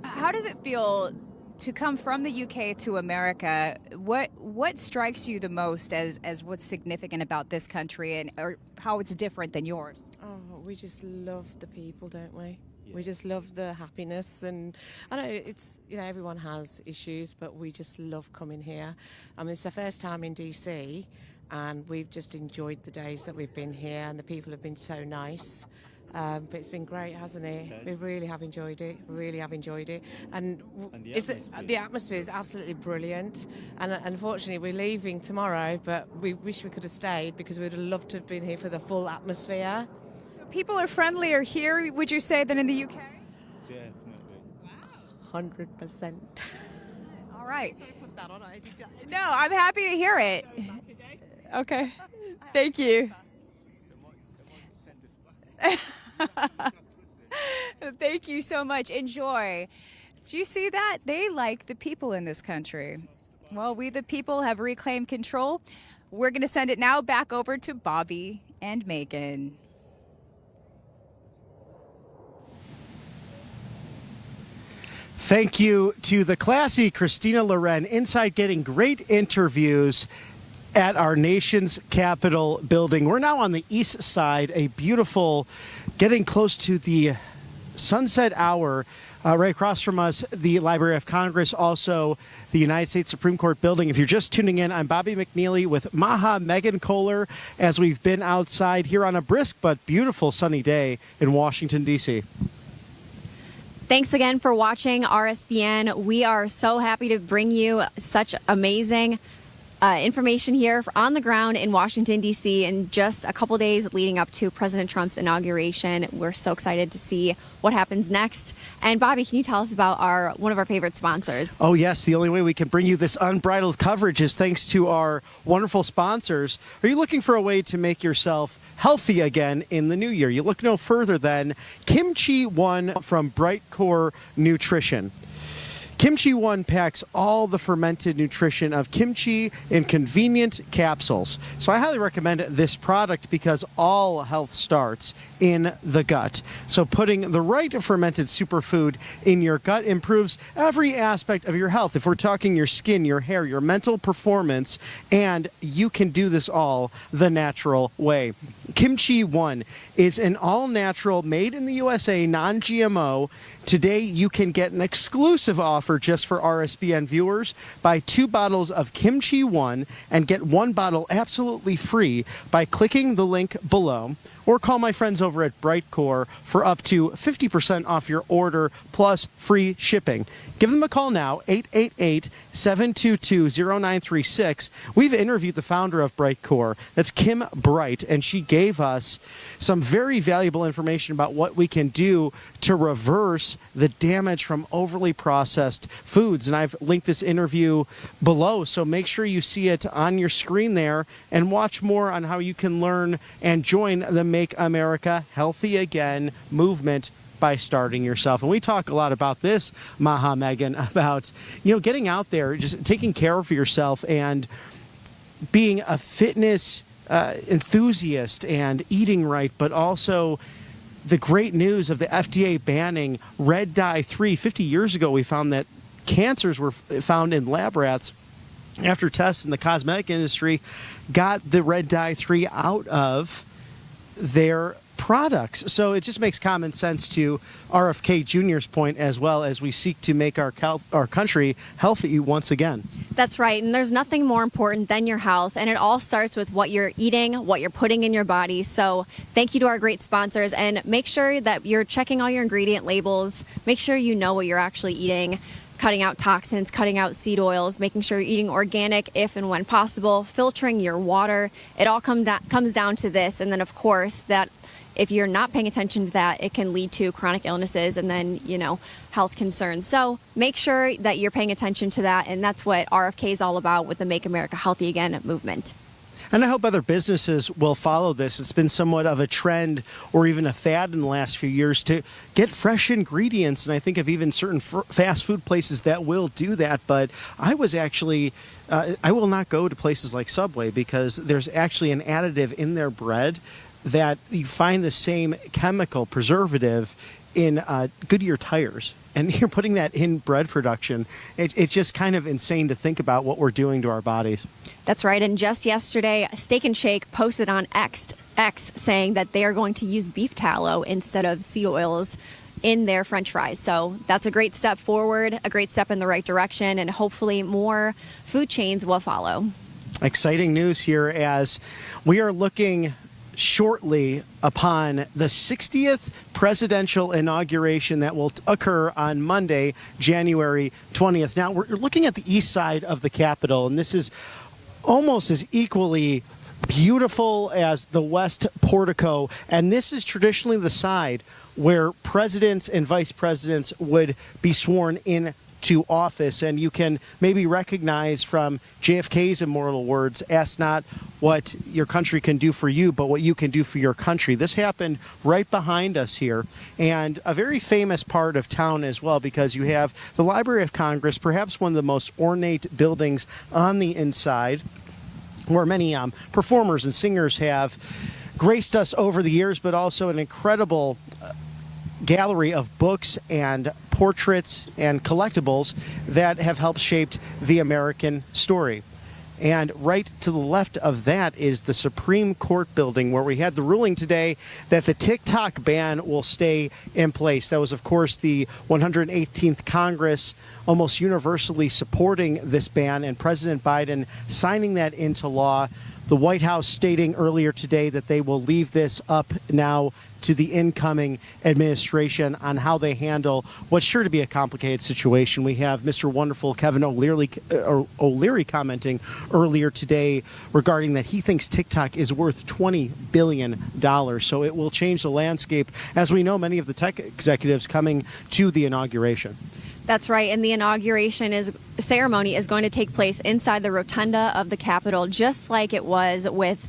How does it feel to come from the UK to America? What strikes you the most as what's significant about this country or how it's different than yours? Oh, we just love the people, don't we? We just love the happiness, and I know it's, everyone has issues, but we just love coming here. I mean, it's the first time in DC, and we've just enjoyed the days that we've been here, and the people have been so nice. But it's been great, hasn't it? We really have enjoyed it. And the atmosphere is absolutely brilliant. And unfortunately, we're leaving tomorrow, but we wish we could have stayed because we'd have loved to have been here for the full atmosphere. So people are friendlier here, would you say, than in the UK? Definitely. Wow. 100%. All right. So put that on. No, I'm happy to hear it. Okay. Thank you. Thank you so much. Enjoy. Do you see that? They like the people in this country. Well, we the people have reclaimed control. We're going to send it now back over to Bobby and Megan. Thank you to the classy Christina Loren inside getting great interviews at our nation's Capitol building. We're now on the east side, a beautiful, getting close to the sunset hour. Right across from us, the Library of Congress, also the United States Supreme Court building. If you're just tuning in, I'm Bobby McNeely with Maha Megan Kohler as we've been outside here on a brisk but beautiful sunny day in Washington, D.C. Thanks again for watching RSBN. We are so happy to bring you such amazing information here on the ground in Washington, D.C. in just a couple days leading up to President Trump's inauguration. We're so excited to see what happens next. And Bobby, can you tell us about one of our favorite sponsors? Oh, yes. The only way we can bring you this unbridled coverage is thanks to our wonderful sponsors. Are you looking for a way to make yourself healthy again in the new year? You look no further than Kimchi One from Brightcore Nutrition. Kimchi One packs all the fermented nutrition of kimchi in convenient capsules. So I highly recommend this product because all health starts in the gut. So putting the right fermented superfood in your gut improves every aspect of your health. If we're talking your skin, your hair, your mental performance, and you can do this all the natural way. Kimchi One is an all-natural, made in the USA, non-GMO. Today, you can get an exclusive offer just for RSBN viewers. Buy 2 bottles of Kimchi One and get 1 bottle absolutely free by clicking the link below. Or call my friends over at Brightcore for up to 50% off your order plus free shipping. Give them a call now, 888-722-0936. We've interviewed the founder of Brightcore. That's Kim Bright, and she gave us some very valuable information about what we can do to reverse the damage from overly processed foods. And I've linked this interview below, so make sure you see it on your screen there and watch more on how you can learn and join the Make America Healthy Again movement by starting yourself. And we talk a lot about this, Maha Megan, about getting out there, just taking care of yourself and being a fitness enthusiast and eating right, but also the great news of the FDA banning red dye 3. 50 years ago, we found that cancers were found in lab rats after tests in the cosmetic industry got the red dye 3 out of their products. So it just makes common sense to RFK Jr.'s point, as well as we seek to make our country healthy once again. That's right. And there's nothing more important than your health. And it all starts with what you're eating, what you're putting in your body. So thank you to our great sponsors. And make sure that you're checking all your ingredient labels. Make sure you know what you're actually eating. Cutting out toxins, cutting out seed oils, making sure you're eating organic if and when possible, filtering your water. It all comes down to this. And then, of course, that if you're not paying attention to that, it can lead to chronic illnesses and then, health concerns. So make sure that you're paying attention to that. And that's what RFK is all about with the Make America Healthy Again movement. And I hope other businesses will follow this. It's been somewhat of a trend or even a fad in the last few years to get fresh ingredients. And I think of even certain fast food places that will do that. But I was actually, I will not go to places like Subway because there's actually an additive in their bread that you find the same chemical preservative in Goodyear tires. And you're putting that in bread production. It's just kind of insane to think about what we're doing to our bodies. That's right. And just yesterday, Steak and Shake posted on X saying that they are going to use beef tallow instead of seed oils in their French fries. So that's a great step forward, a great step in the right direction, and hopefully more food chains will follow. Exciting news here as we are looking shortly upon the 60th presidential inauguration that will occur on Monday, January 20th. Now, we're looking at the east side of the Capitol, and this is almost as equally beautiful as the West Portico, and this is traditionally the side where presidents and vice presidents would be sworn in to office. And you can maybe recognize from JFK's immortal words, ask not what your country can do for you, but what you can do for your country. This happened right behind us here, and a very famous part of town as well, because you have the Library of Congress, perhaps one of the most ornate buildings on the inside, where many performers and singers have graced us over the years, but also an incredible gallery of books and portraits and collectibles that have helped shape the American story. And right to the left of that is the Supreme Court building, where we had the ruling today that the TikTok ban will stay in place. That was, of course, the 118th Congress almost universally supporting this ban, and President Biden signing that into law. The White House stating earlier today that they will leave this up now to the incoming administration on how they handle what's sure to be a complicated situation. We have Mr. Wonderful Kevin O'Leary commenting earlier today regarding that he thinks TikTok is worth $20 billion. So it will change the landscape, as we know many of the tech executives coming to the inauguration. That's right, and the inauguration ceremony is going to take place inside the rotunda of the Capitol, just like it was with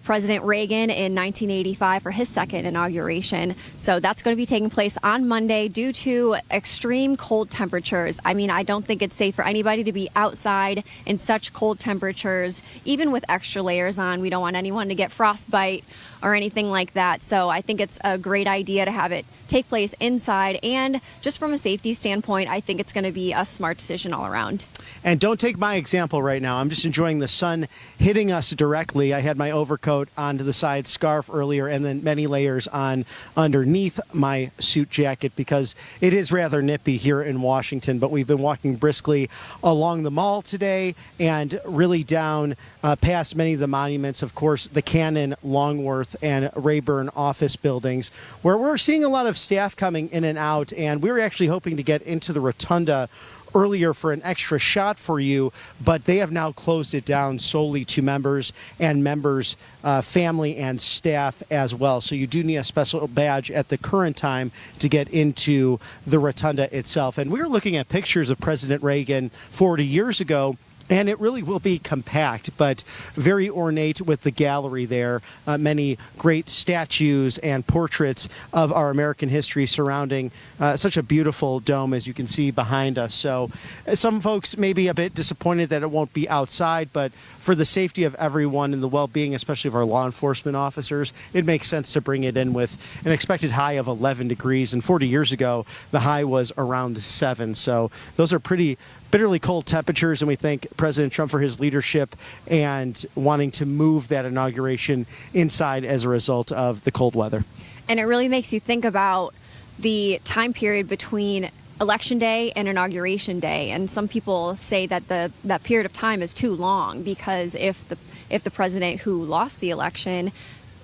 President Reagan in 1985 for his second inauguration. So that's going to be taking place on Monday due to extreme cold temperatures. I mean, I don't think it's safe for anybody to be outside in such cold temperatures, even with extra layers on. We don't want anyone to get frostbite or anything like that. So I think it's a great idea to have it take place inside. And just from a safety standpoint, I think it's going to be a smart decision all around. And don't take my example right now. I'm just enjoying the sun hitting us directly. I had my overcoat onto the side, scarf earlier, and then many layers on underneath my suit jacket because it is rather nippy here in Washington. But we've been walking briskly along the mall today and really down past many of the monuments, of course, the Cannon, Longworth, and Rayburn office buildings, where we're seeing a lot of staff coming in and out. And we were actually hoping to get into the rotunda earlier for an extra shot for you, but they have now closed it down solely to members and members' family and staff as well. So you do need a special badge at the current time to get into the rotunda itself. And we were looking at pictures of President Reagan 40 years ago, and it really will be compact, but very ornate with the gallery there. Many great statues and portraits of our American history surrounding such a beautiful dome, as you can see behind us. So some folks may be a bit disappointed that it won't be outside, but for the safety of everyone and the well-being, especially of our law enforcement officers, it makes sense to bring it in with an expected high of 11 degrees. And 40 years ago, the high was around 7. So those are pretty bitterly cold temperatures, and we think President Trump for his leadership and wanting to move that inauguration inside as a result of the cold weather. And it really makes you think about the time period between Election Day and Inauguration Day. And some people say that that period of time is too long, because if the president who lost the election,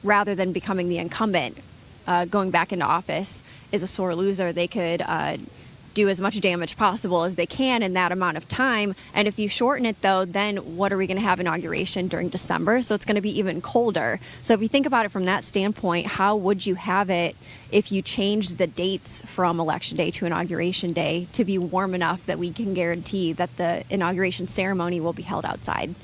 rather than becoming the incumbent, going back into office, is a sore loser, they could do as much damage possible as they can in that amount of time. And if you shorten it, though, then what are we going to have inauguration during December? So it's going to be even colder. So if you think about it from that standpoint, how would you have it if you changed the dates from Election Day to Inauguration Day to be warm enough that we can guarantee that the inauguration ceremony will be held outside?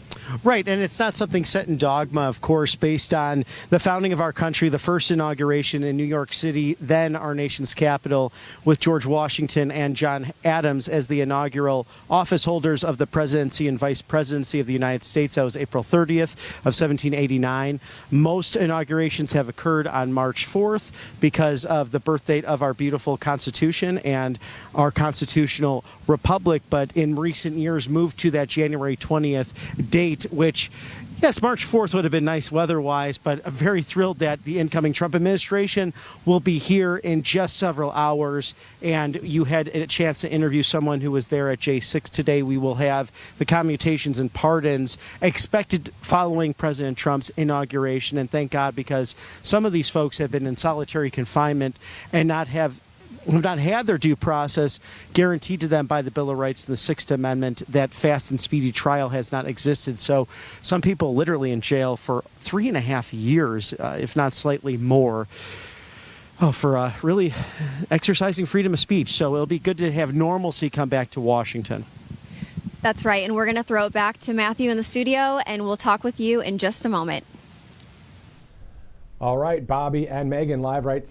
Right, and it's not something set in dogma, of course, based on the founding of our country, the first inauguration in New York City, then our nation's capital, with George Washington and John Adams as the inaugural office holders of the presidency and vice presidency of the United States. That was April 30th of 1789. Most inaugurations have occurred on March 4th because of the birth date of our beautiful Constitution and our constitutional republic, but in recent years moved to that January 20th date, which, yes, March 4th would have been nice weather-wise, but I'm very thrilled that the incoming Trump administration will be here in just several hours. And you had a chance to interview someone who was there at J6 today. We will have the commutations and pardons expected following President Trump's inauguration. And thank God, because some of these folks have been in solitary confinement and have not had their due process guaranteed to them by the Bill of Rights and the Sixth Amendment. That fast and speedy trial has not existed. So some people literally in jail for 3.5 years, if not slightly more, for really exercising freedom of speech. So it'll be good to have normalcy come back to Washington. That's right. And we're going to throw it back to Matthew in the studio, and we'll talk with you in just a moment. All right, Bobby and Megan live right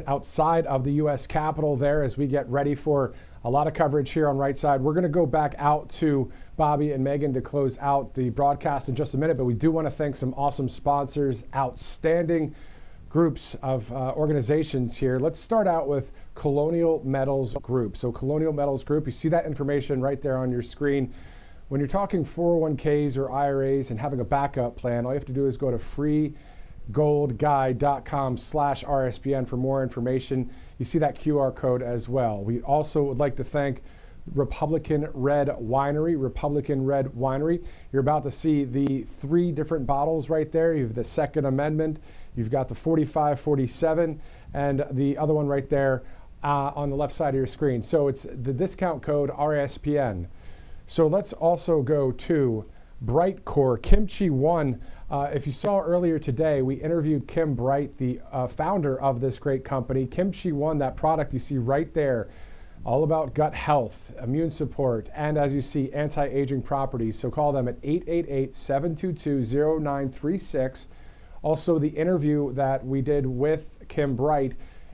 outside of the U.S. Capitol there as we get ready for a lot of coverage here on Right Side. We're going to go back out to Bobby and Megan to close out the broadcast in just a minute, but we do want to thank some awesome sponsors, outstanding groups of organizations here. Let's start out with Colonial Metals Group. So Colonial Metals Group, you see that information right there on your screen. When you're talking 401ks or IRAs and having a backup plan, all you have to do is go to freegoldguide.com/RSBN for more information. You see that QR code as well. We also would like to thank Republican Red Winery. Republican Red Winery. You're about to see the 3 different bottles right there. You have the Second Amendment, you've got the 4547, and the other one right there on the left side of your screen. So it's the discount code RSPN. So let's also go to Brightcore, Kimchi One. If you saw earlier today, we interviewed Kim Bright, the founder of this great company. Kimchi One, that product you see right there, all about gut health, immune support, and as you see, anti-aging properties. So call them at 888-722-0936. Also, the interview that we did with Kim Bright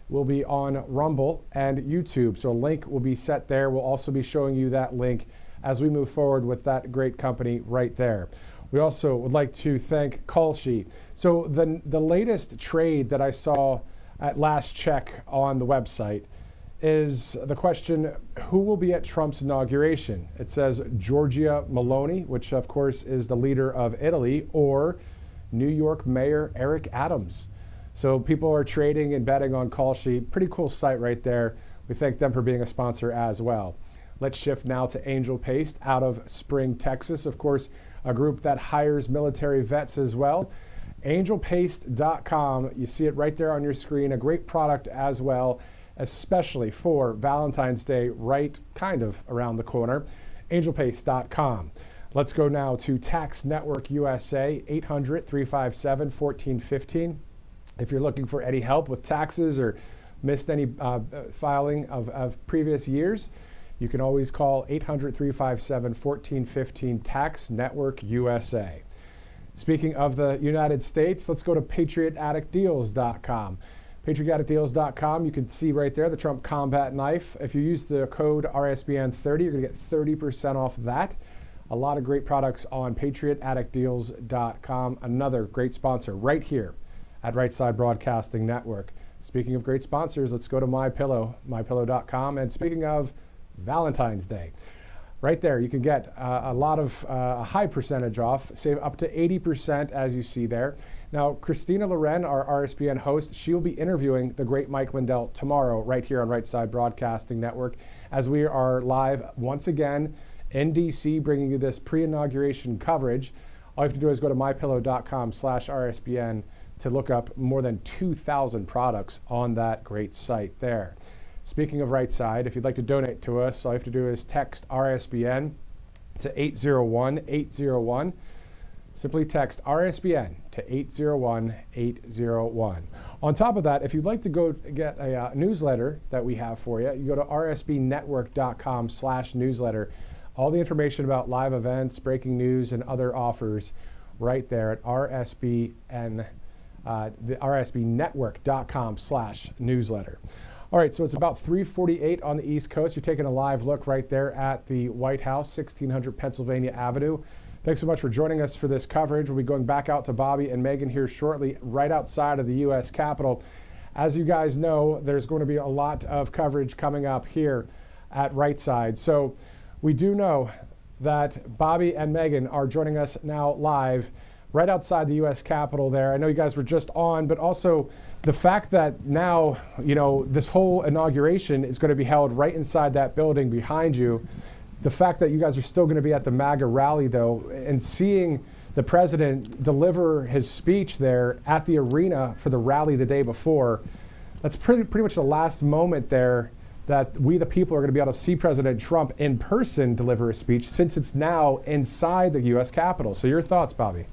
will be on Rumble and YouTube. So a link will be set there. We'll also be showing you that link as we move forward with that great company right there. We also would like to thank Kalshi. So the latest trade that I saw at last check on the website is the question, who will be at Trump's inauguration? It says Giorgia Meloni, which of course is the leader of Italy, or New York Mayor Eric Adams. So people are trading and betting on Kalshi. Pretty cool site right there. We thank them for being a sponsor as well. Let's shift now to Angel Paste out of Spring, Texas. Of course, a group that hires military vets as well. Angelpaste.com. You see it right there on your screen. A great product as well, especially for Valentine's Day, right kind of around the corner. Angelpaste.com. Let's go now to Tax Network USA, 800-357-1415. If you're looking for any help with taxes or missed any filing of previous years, you can always call 800-357-1415, Tax Network USA. Speaking of the United States, let's go to PatriotAddictDeals.com. PatriotAddictDeals.com, you can see right there the Trump Combat Knife. If you use the code RSBN30, you're going to get 30% off that. A lot of great products on PatriotAddictDeals.com. Another great sponsor right here at Right Side Broadcasting Network. Speaking of great sponsors, let's go to MyPillow, MyPillow.com. And speaking of Valentine's Day, right there, you can get a lot of a high percentage off, save up to 80% as you see there. Now, Christina Loren, our RSBN host, she will be interviewing the great Mike Lindell tomorrow right here on Right Side Broadcasting Network as we are live once again in D.C. bringing you this pre-inauguration coverage. All you have to do is go to mypillow.com/RSBN to look up more than 2,000 products on that great site there. Speaking of Right Side, if you'd like to donate to us, all you have to do is text RSBN to 801-801. Simply text RSBN to 801-801. On top of that, if you'd like to go get a newsletter that we have for you, you go to rsbnetwork.com/newsletter. All the information about live events, breaking news, and other offers right there at the rsbnetwork.com/newsletter. All right, so it's about 3:48 on the East Coast. You're taking a live look right there at the White House, 1600 Pennsylvania Avenue. Thanks so much for joining us for this coverage. We'll be going back out to Bobby and Megan here shortly, right outside of the U.S. Capitol. As you guys know, there's going to be a lot of coverage coming up here at Right Side. So we do know that Bobby and Megan are joining us now live right outside the U.S. Capitol there. I know you guys were just on, but also the fact that now, you know, this whole inauguration is going to be held right inside that building behind you. The fact that you guys are still going to be at the Maga rally, though, and seeing the president deliver his speech there at the arena for the rally the day before, that's pretty much the last moment there that we, the people, are going to be able to see President Trump in person deliver a speech, since it's now inside the U.S. Capitol. So your thoughts, Bobby?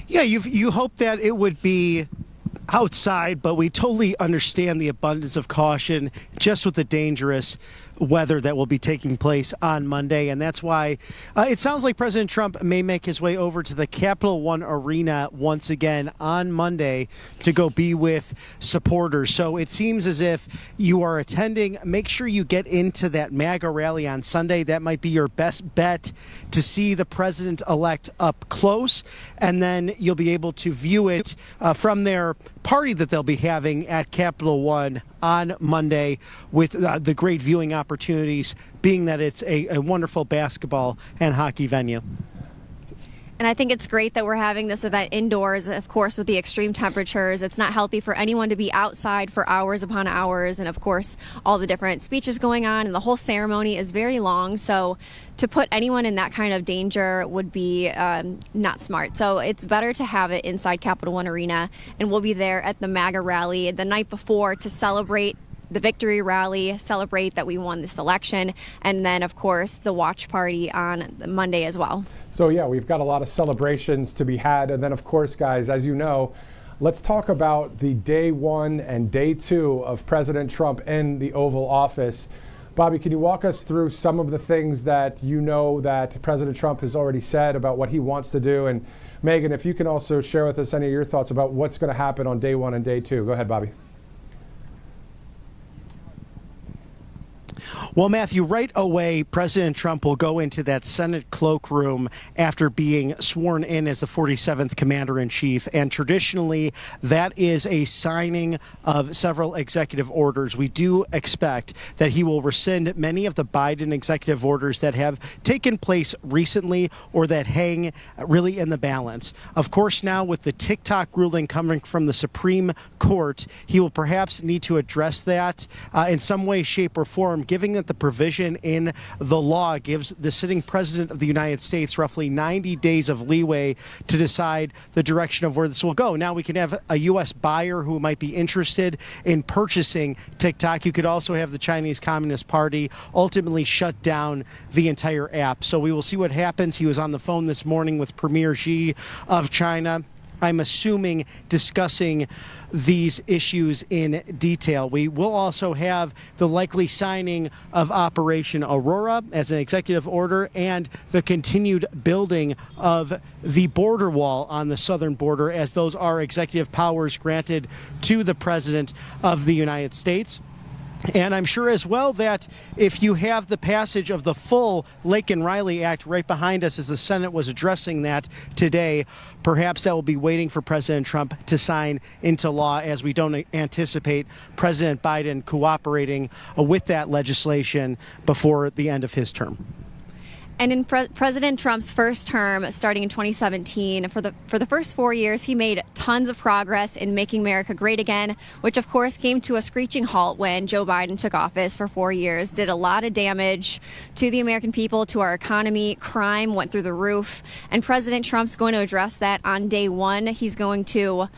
Yeah, you hope that it would be outside, but we totally understand the abundance of caution just with the dangerous weather that will be taking place on Monday. And that's why it sounds like President Trump may make his way over to the Capital One Arena once again on Monday to go be with supporters. So it seems as if you are attending. Make sure you get into that MAGA rally on Sunday. That might be your best bet to see the president-elect up close. And then you'll be able to view it from their party that they'll be having at Capital One on Monday, with the great viewing opportunities being that it's a wonderful basketball and hockey venue. And I think it's great that we're having this event indoors, of course, with the extreme temperatures. It's not healthy for anyone to be outside for hours upon hours. And of course, all the different speeches going on, and the whole ceremony is very long. So to put anyone in that kind of danger would be not smart. So it's better to have it inside Capital One Arena. And we'll be there at the MAGA rally the night before to celebrate the victory rally, celebrate that we won this election, and then, of course, the watch party on Monday as well. So, yeah, we've got a lot of celebrations to be had. And then, of course, guys, as you know, let's talk about the day one and day two of President Trump in the Oval Office. Bobby, can you walk us through some of the things that you know that President Trump has already said about what he wants to do? And Megan, if you can also share with us any of your thoughts about what's going to happen on day one and day two. Go ahead, Bobby. Well, Matthew, right away, President Trump will go into that Senate cloakroom after being sworn in as the 47th Commander-in-Chief. And traditionally, that is a signing of several executive orders. We do expect that he will rescind many of the Biden executive orders that have taken place recently or that hang really in the balance. Of course, now with the TikTok ruling coming from the Supreme Court, he will perhaps need to address that in some way, shape, or form, given that the provision in the law gives the sitting president of the United States roughly 90 days of leeway to decide the direction of where this will go. Now, we can have a U.S. buyer who might be interested in purchasing TikTok. You could also have the Chinese Communist Party ultimately shut down the entire app. So we will see what happens. He was on the phone this morning with Premier Xi of China, I'm assuming, discussing these issues in detail. We will also have the likely signing of Operation Aurora as an executive order and the continued building of the border wall on the southern border, as those are executive powers granted to the President of the United States. And I'm sure as well that if you have the passage of the full Laken-Riley Act right behind us as the Senate was addressing that today, perhaps that will be waiting for President Trump to sign into law, as we don't anticipate President Biden cooperating with that legislation before the end of his term. And in President Trump's first term, starting in 2017, for the first 4 years, he made tons of progress in making America great again, which of course came to a screeching halt when Joe Biden took office for 4 years, did a lot of damage to the American people, to our economy. Crime went through the roof. And President Trump's going to address that on day one. He's going to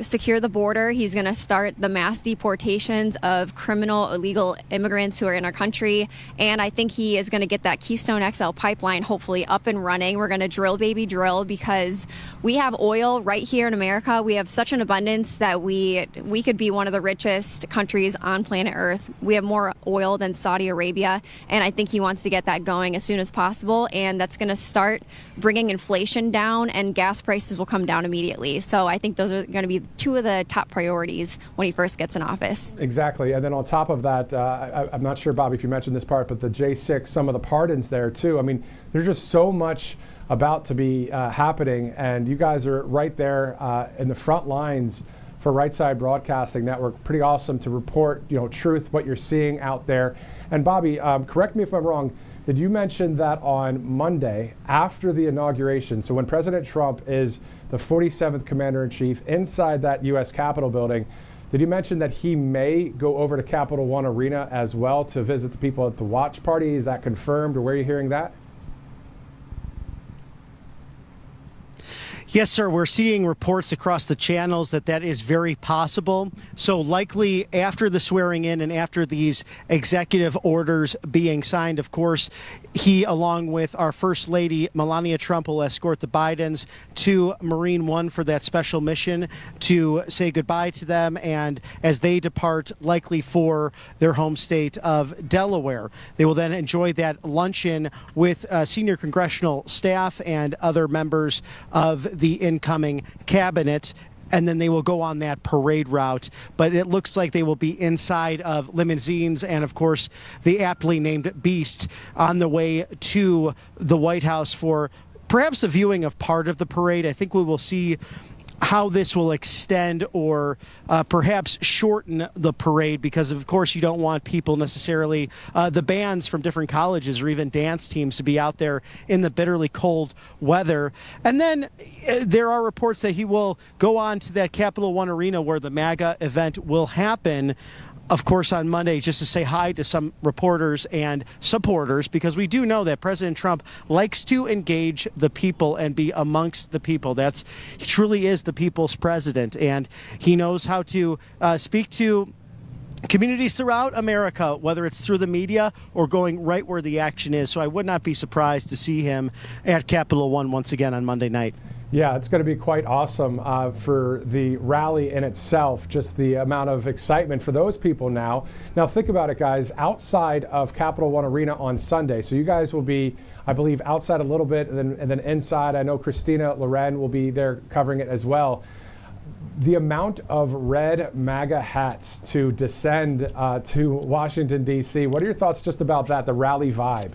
secure the border. He's going to start the mass deportations of criminal, illegal immigrants who are in our country. And I think he is going to get that Keystone XL pipeline hopefully up and running. We're going to drill, baby, drill, because we have oil right here in America. We have such an abundance that we could be one of the richest countries on planet Earth. We have more oil than Saudi Arabia, and I think he wants to get that going as soon as possible, and that's going to start bringing inflation down, and gas prices will come down immediately. So I think those are going to be two of the top priorities when he first gets in office. Exactly. And then on top of that, I'm not sure, Bob, if you mentioned this part, but the J6, some of the pardons there too. I mean, there's just so much about to be happening, and you guys are right there in the front lines for Right Side Broadcasting Network. Pretty awesome to report, truth, what you're seeing out there. And Bobby, correct me if I'm wrong, did you mention that on Monday, after the inauguration, so when President Trump is the 47th Commander-in-Chief inside that U.S. Capitol building, did you mention that he may go over to Capital One Arena as well to visit the people at the watch party? Is that confirmed, or where are you hearing that? Yes, sir. We're seeing reports across the channels that is very possible. So likely after the swearing in and after these executive orders being signed, of course, he, along with our First Lady, Melania Trump, will escort the Bidens to Marine One for that special mission to say goodbye to them, and as they depart, likely for their home state of Delaware. They will then enjoy that luncheon with senior congressional staff and other members of the incoming cabinet, and then they will go on that parade route. But it looks like they will be inside of limousines and, of course, the aptly named Beast on the way to the White House for perhaps a viewing of part of the parade. I think we will see how this will extend or perhaps shorten the parade, because of course you don't want people necessarily, the bands from different colleges or even dance teams, to be out there in the bitterly cold weather. And then there are reports that he will go on to that Capital One Arena where the Maga event will happen, of course, on Monday, just to say hi to some reporters and supporters, because we do know that President Trump likes to engage the people and be amongst the people. He truly is the people's president, and he knows how to speak to communities throughout America, whether it's through the media or going right where the action is. So I would not be surprised to see him at Capital One once again on Monday night. Yeah, it's going to be quite awesome for the rally in itself, just the amount of excitement for those people now. Now, think about it, guys, outside of Capital One Arena on Sunday. So you guys will be, I believe, outside a little bit and then inside. I know Christina Loren will be there covering it as well. The amount of red MAGA hats to descend to Washington, D.C. What are your thoughts just about that, the rally vibe?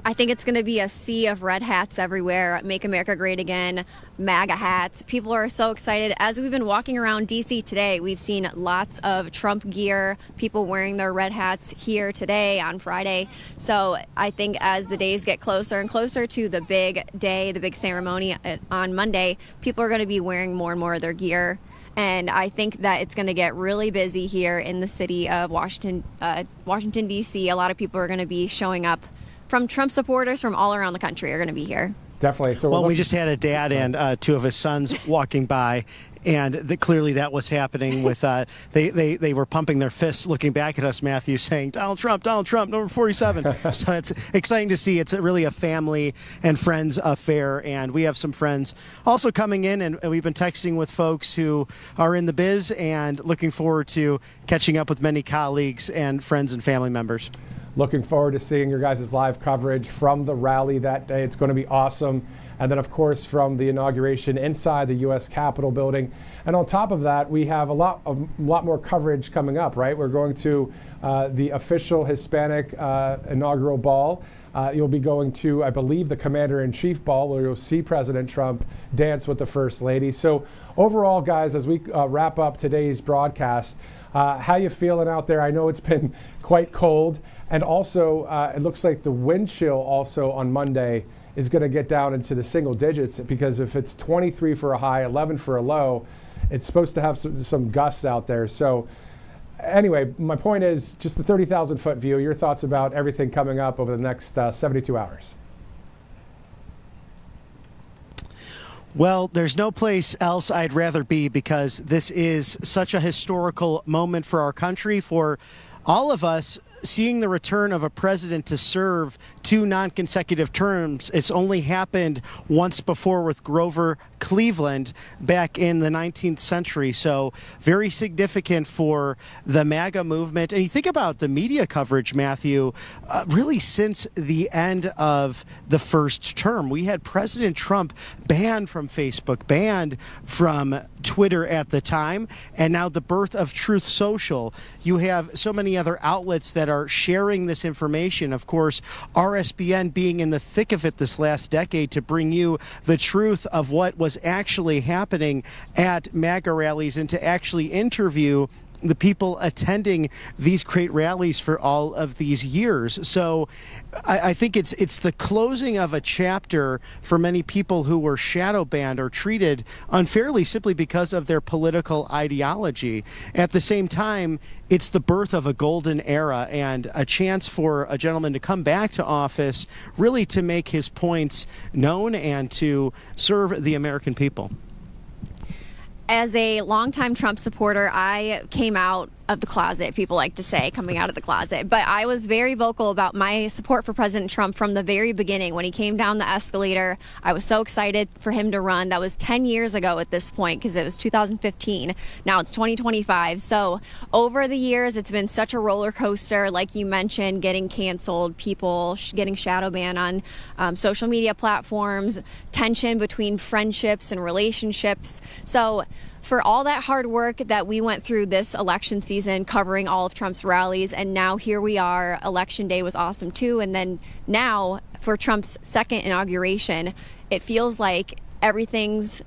I think it's going to be a sea of red hats everywhere. Make America Great Again, MAGA hats. People are so excited. As we've been walking around D.C. today, we've seen lots of Trump gear, people wearing their red hats here today on Friday. So I think as the days get closer and closer to the big day, the big ceremony on Monday, people are going to be wearing more and more of their gear. And I think that it's going to get really busy here in the city of Washington, D.C. A lot of people are going to be showing up. From Trump supporters from all around the country are going to be here. Definitely. So well, we just had a dad and two of his sons walking by, and clearly that was happening with they were pumping their fists looking back at us, Matthew, saying Donald Trump, number 47. So it's exciting to see. It's really a family and friends affair, and we have some friends also coming in, and we've been texting with folks who are in the biz and looking forward to catching up with many colleagues and friends and family members. Looking forward to seeing your guys' live coverage from the rally that day. It's going to be awesome. And then, of course, from the inauguration inside the U.S. Capitol building. And on top of that, we have a lot more coverage coming up, right? We're going to the official Hispanic inaugural ball. You'll be going to, I believe, the Commander-in-Chief ball, where you'll see President Trump dance with the First Lady. So overall, guys, as we wrap up today's broadcast, how you feeling out there? I know it's been quite cold. And also, it looks like the wind chill also on Monday is going to get down into the single digits, because if it's 23 for a high, 11 for a low, it's supposed to have some gusts out there. So anyway, my point is just the 30,000 foot view, your thoughts about everything coming up over the next 72 hours. Well, there's no place else I'd rather be, because this is such a historical moment for our country, for all of us. Seeing the return of a president to serve 2 non-consecutive terms. It's only happened once before with Grover Cleveland back in the 19th century. So very significant for the Maga movement. And you think about the media coverage, Matthew, really since the end of the first term. We had President Trump banned from Facebook, banned from Twitter at the time, and now the birth of Truth Social. You have so many other outlets that are sharing this information. Of course, RSBN being in the thick of it this last decade to bring you the truth of what was actually happening at MAGA rallies, and to actually interview the people attending these great rallies for all of these years. So I think it's the closing of a chapter for many people who were shadow banned or treated unfairly simply because of their political ideology. At the same time, it's the birth of a golden era and a chance for a gentleman to come back to office, really to make his points known and to serve the American people. As a longtime Trump supporter, I came out of the closet, people like to say, coming out of the closet. But I was very vocal about my support for President Trump from the very beginning. When he came down the escalator, I was so excited for him to run. That was 10 years ago at this point, because it was 2015. Now it's 2025. So over the years, it's been such a roller coaster. Like you mentioned, getting canceled, people getting shadow banned on social media platforms, tension between friendships and relationships. So for all that hard work that we went through this election season, covering all of Trump's rallies, and now here we are. Election day was awesome too. And then now for Trump's second inauguration, it feels like everything's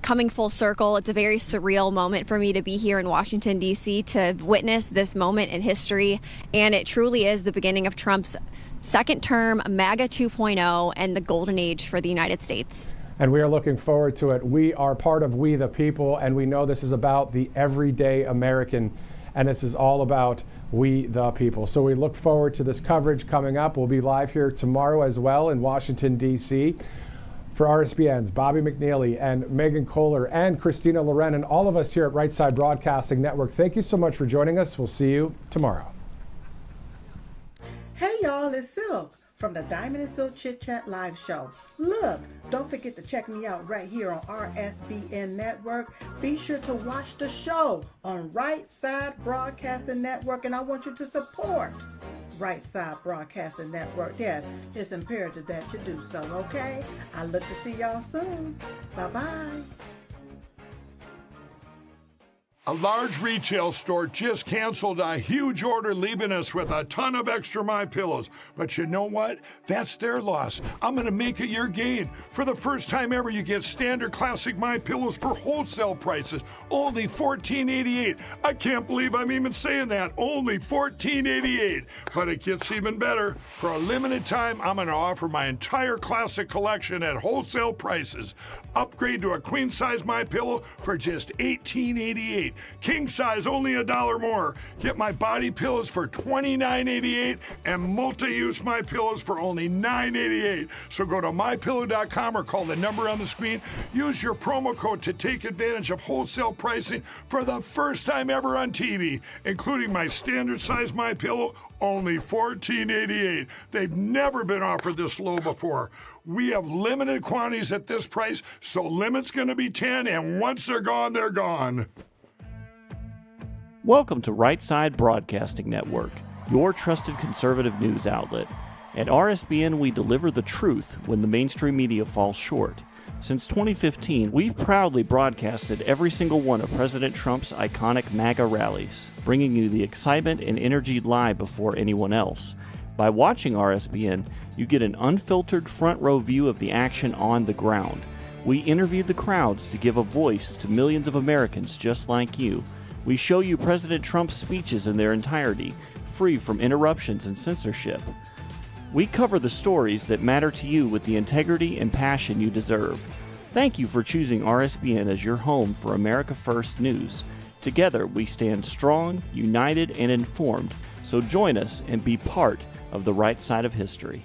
coming full circle. It's a very surreal moment for me to be here in Washington, D.C. to witness this moment in history. And it truly is the beginning of Trump's second term, MAGA 2.0, and the golden age for the United States. And we are looking forward to it. We are part of We the People, and we know this is about the everyday American, and this is all about We the People. So we look forward to this coverage coming up. We'll be live here tomorrow as well in Washington, D.C. For RSBN's Bobby McNeely and Megan Kohler and Christina Loren and all of us here at Right Side Broadcasting Network, thank you so much for joining us. We'll see you tomorrow. Hey y'all, it's Silk from the Diamond and Silk Chit Chat live show. Look, don't forget to check me out right here on RSBN Network. Be sure to watch the show on Right Side Broadcasting Network, and I want you to support Right Side Broadcasting Network. Yes, it's imperative that you do so, okay? I look to see y'all soon. Bye-bye. A large retail store just canceled a huge order, leaving us with a ton of extra MyPillows. But you know what? That's their loss. I'm going to make it your gain. For the first time ever, you get standard classic MyPillows for wholesale prices, only $14.88. I can't believe I'm even saying that. Only $14.88. But it gets even better. For a limited time, I'm going to offer my entire classic collection at wholesale prices. Upgrade to a queen size MyPillow for just $18.88. King size only $1 more. Get my body pillows for $29.88 and multi-use MyPillows for only $9.88. So go to mypillow.com or call the number on the screen. Use your promo code to take advantage of wholesale pricing for the first time ever on TV, including my standard size MyPillow, only $14.88. They've never been offered this low before. We have limited quantities at this price, so limit's going to be 10, and once they're gone, they're gone. Welcome to Right Side Broadcasting Network, your trusted conservative news outlet. At RSBN, we deliver the truth when the mainstream media falls short. Since 2015, we've proudly broadcasted every single one of President Trump's iconic Maga rallies, bringing you the excitement and energy live before anyone else. By watching RSBN, you get an unfiltered front row view of the action on the ground. We interview the crowds to give a voice to millions of Americans just like you. We show you President Trump's speeches in their entirety, free from interruptions and censorship. We cover the stories that matter to you with the integrity and passion you deserve. Thank you for choosing RSBN as your home for America First News. Together, we stand strong, united, and informed. So join us and be part of the right side of history.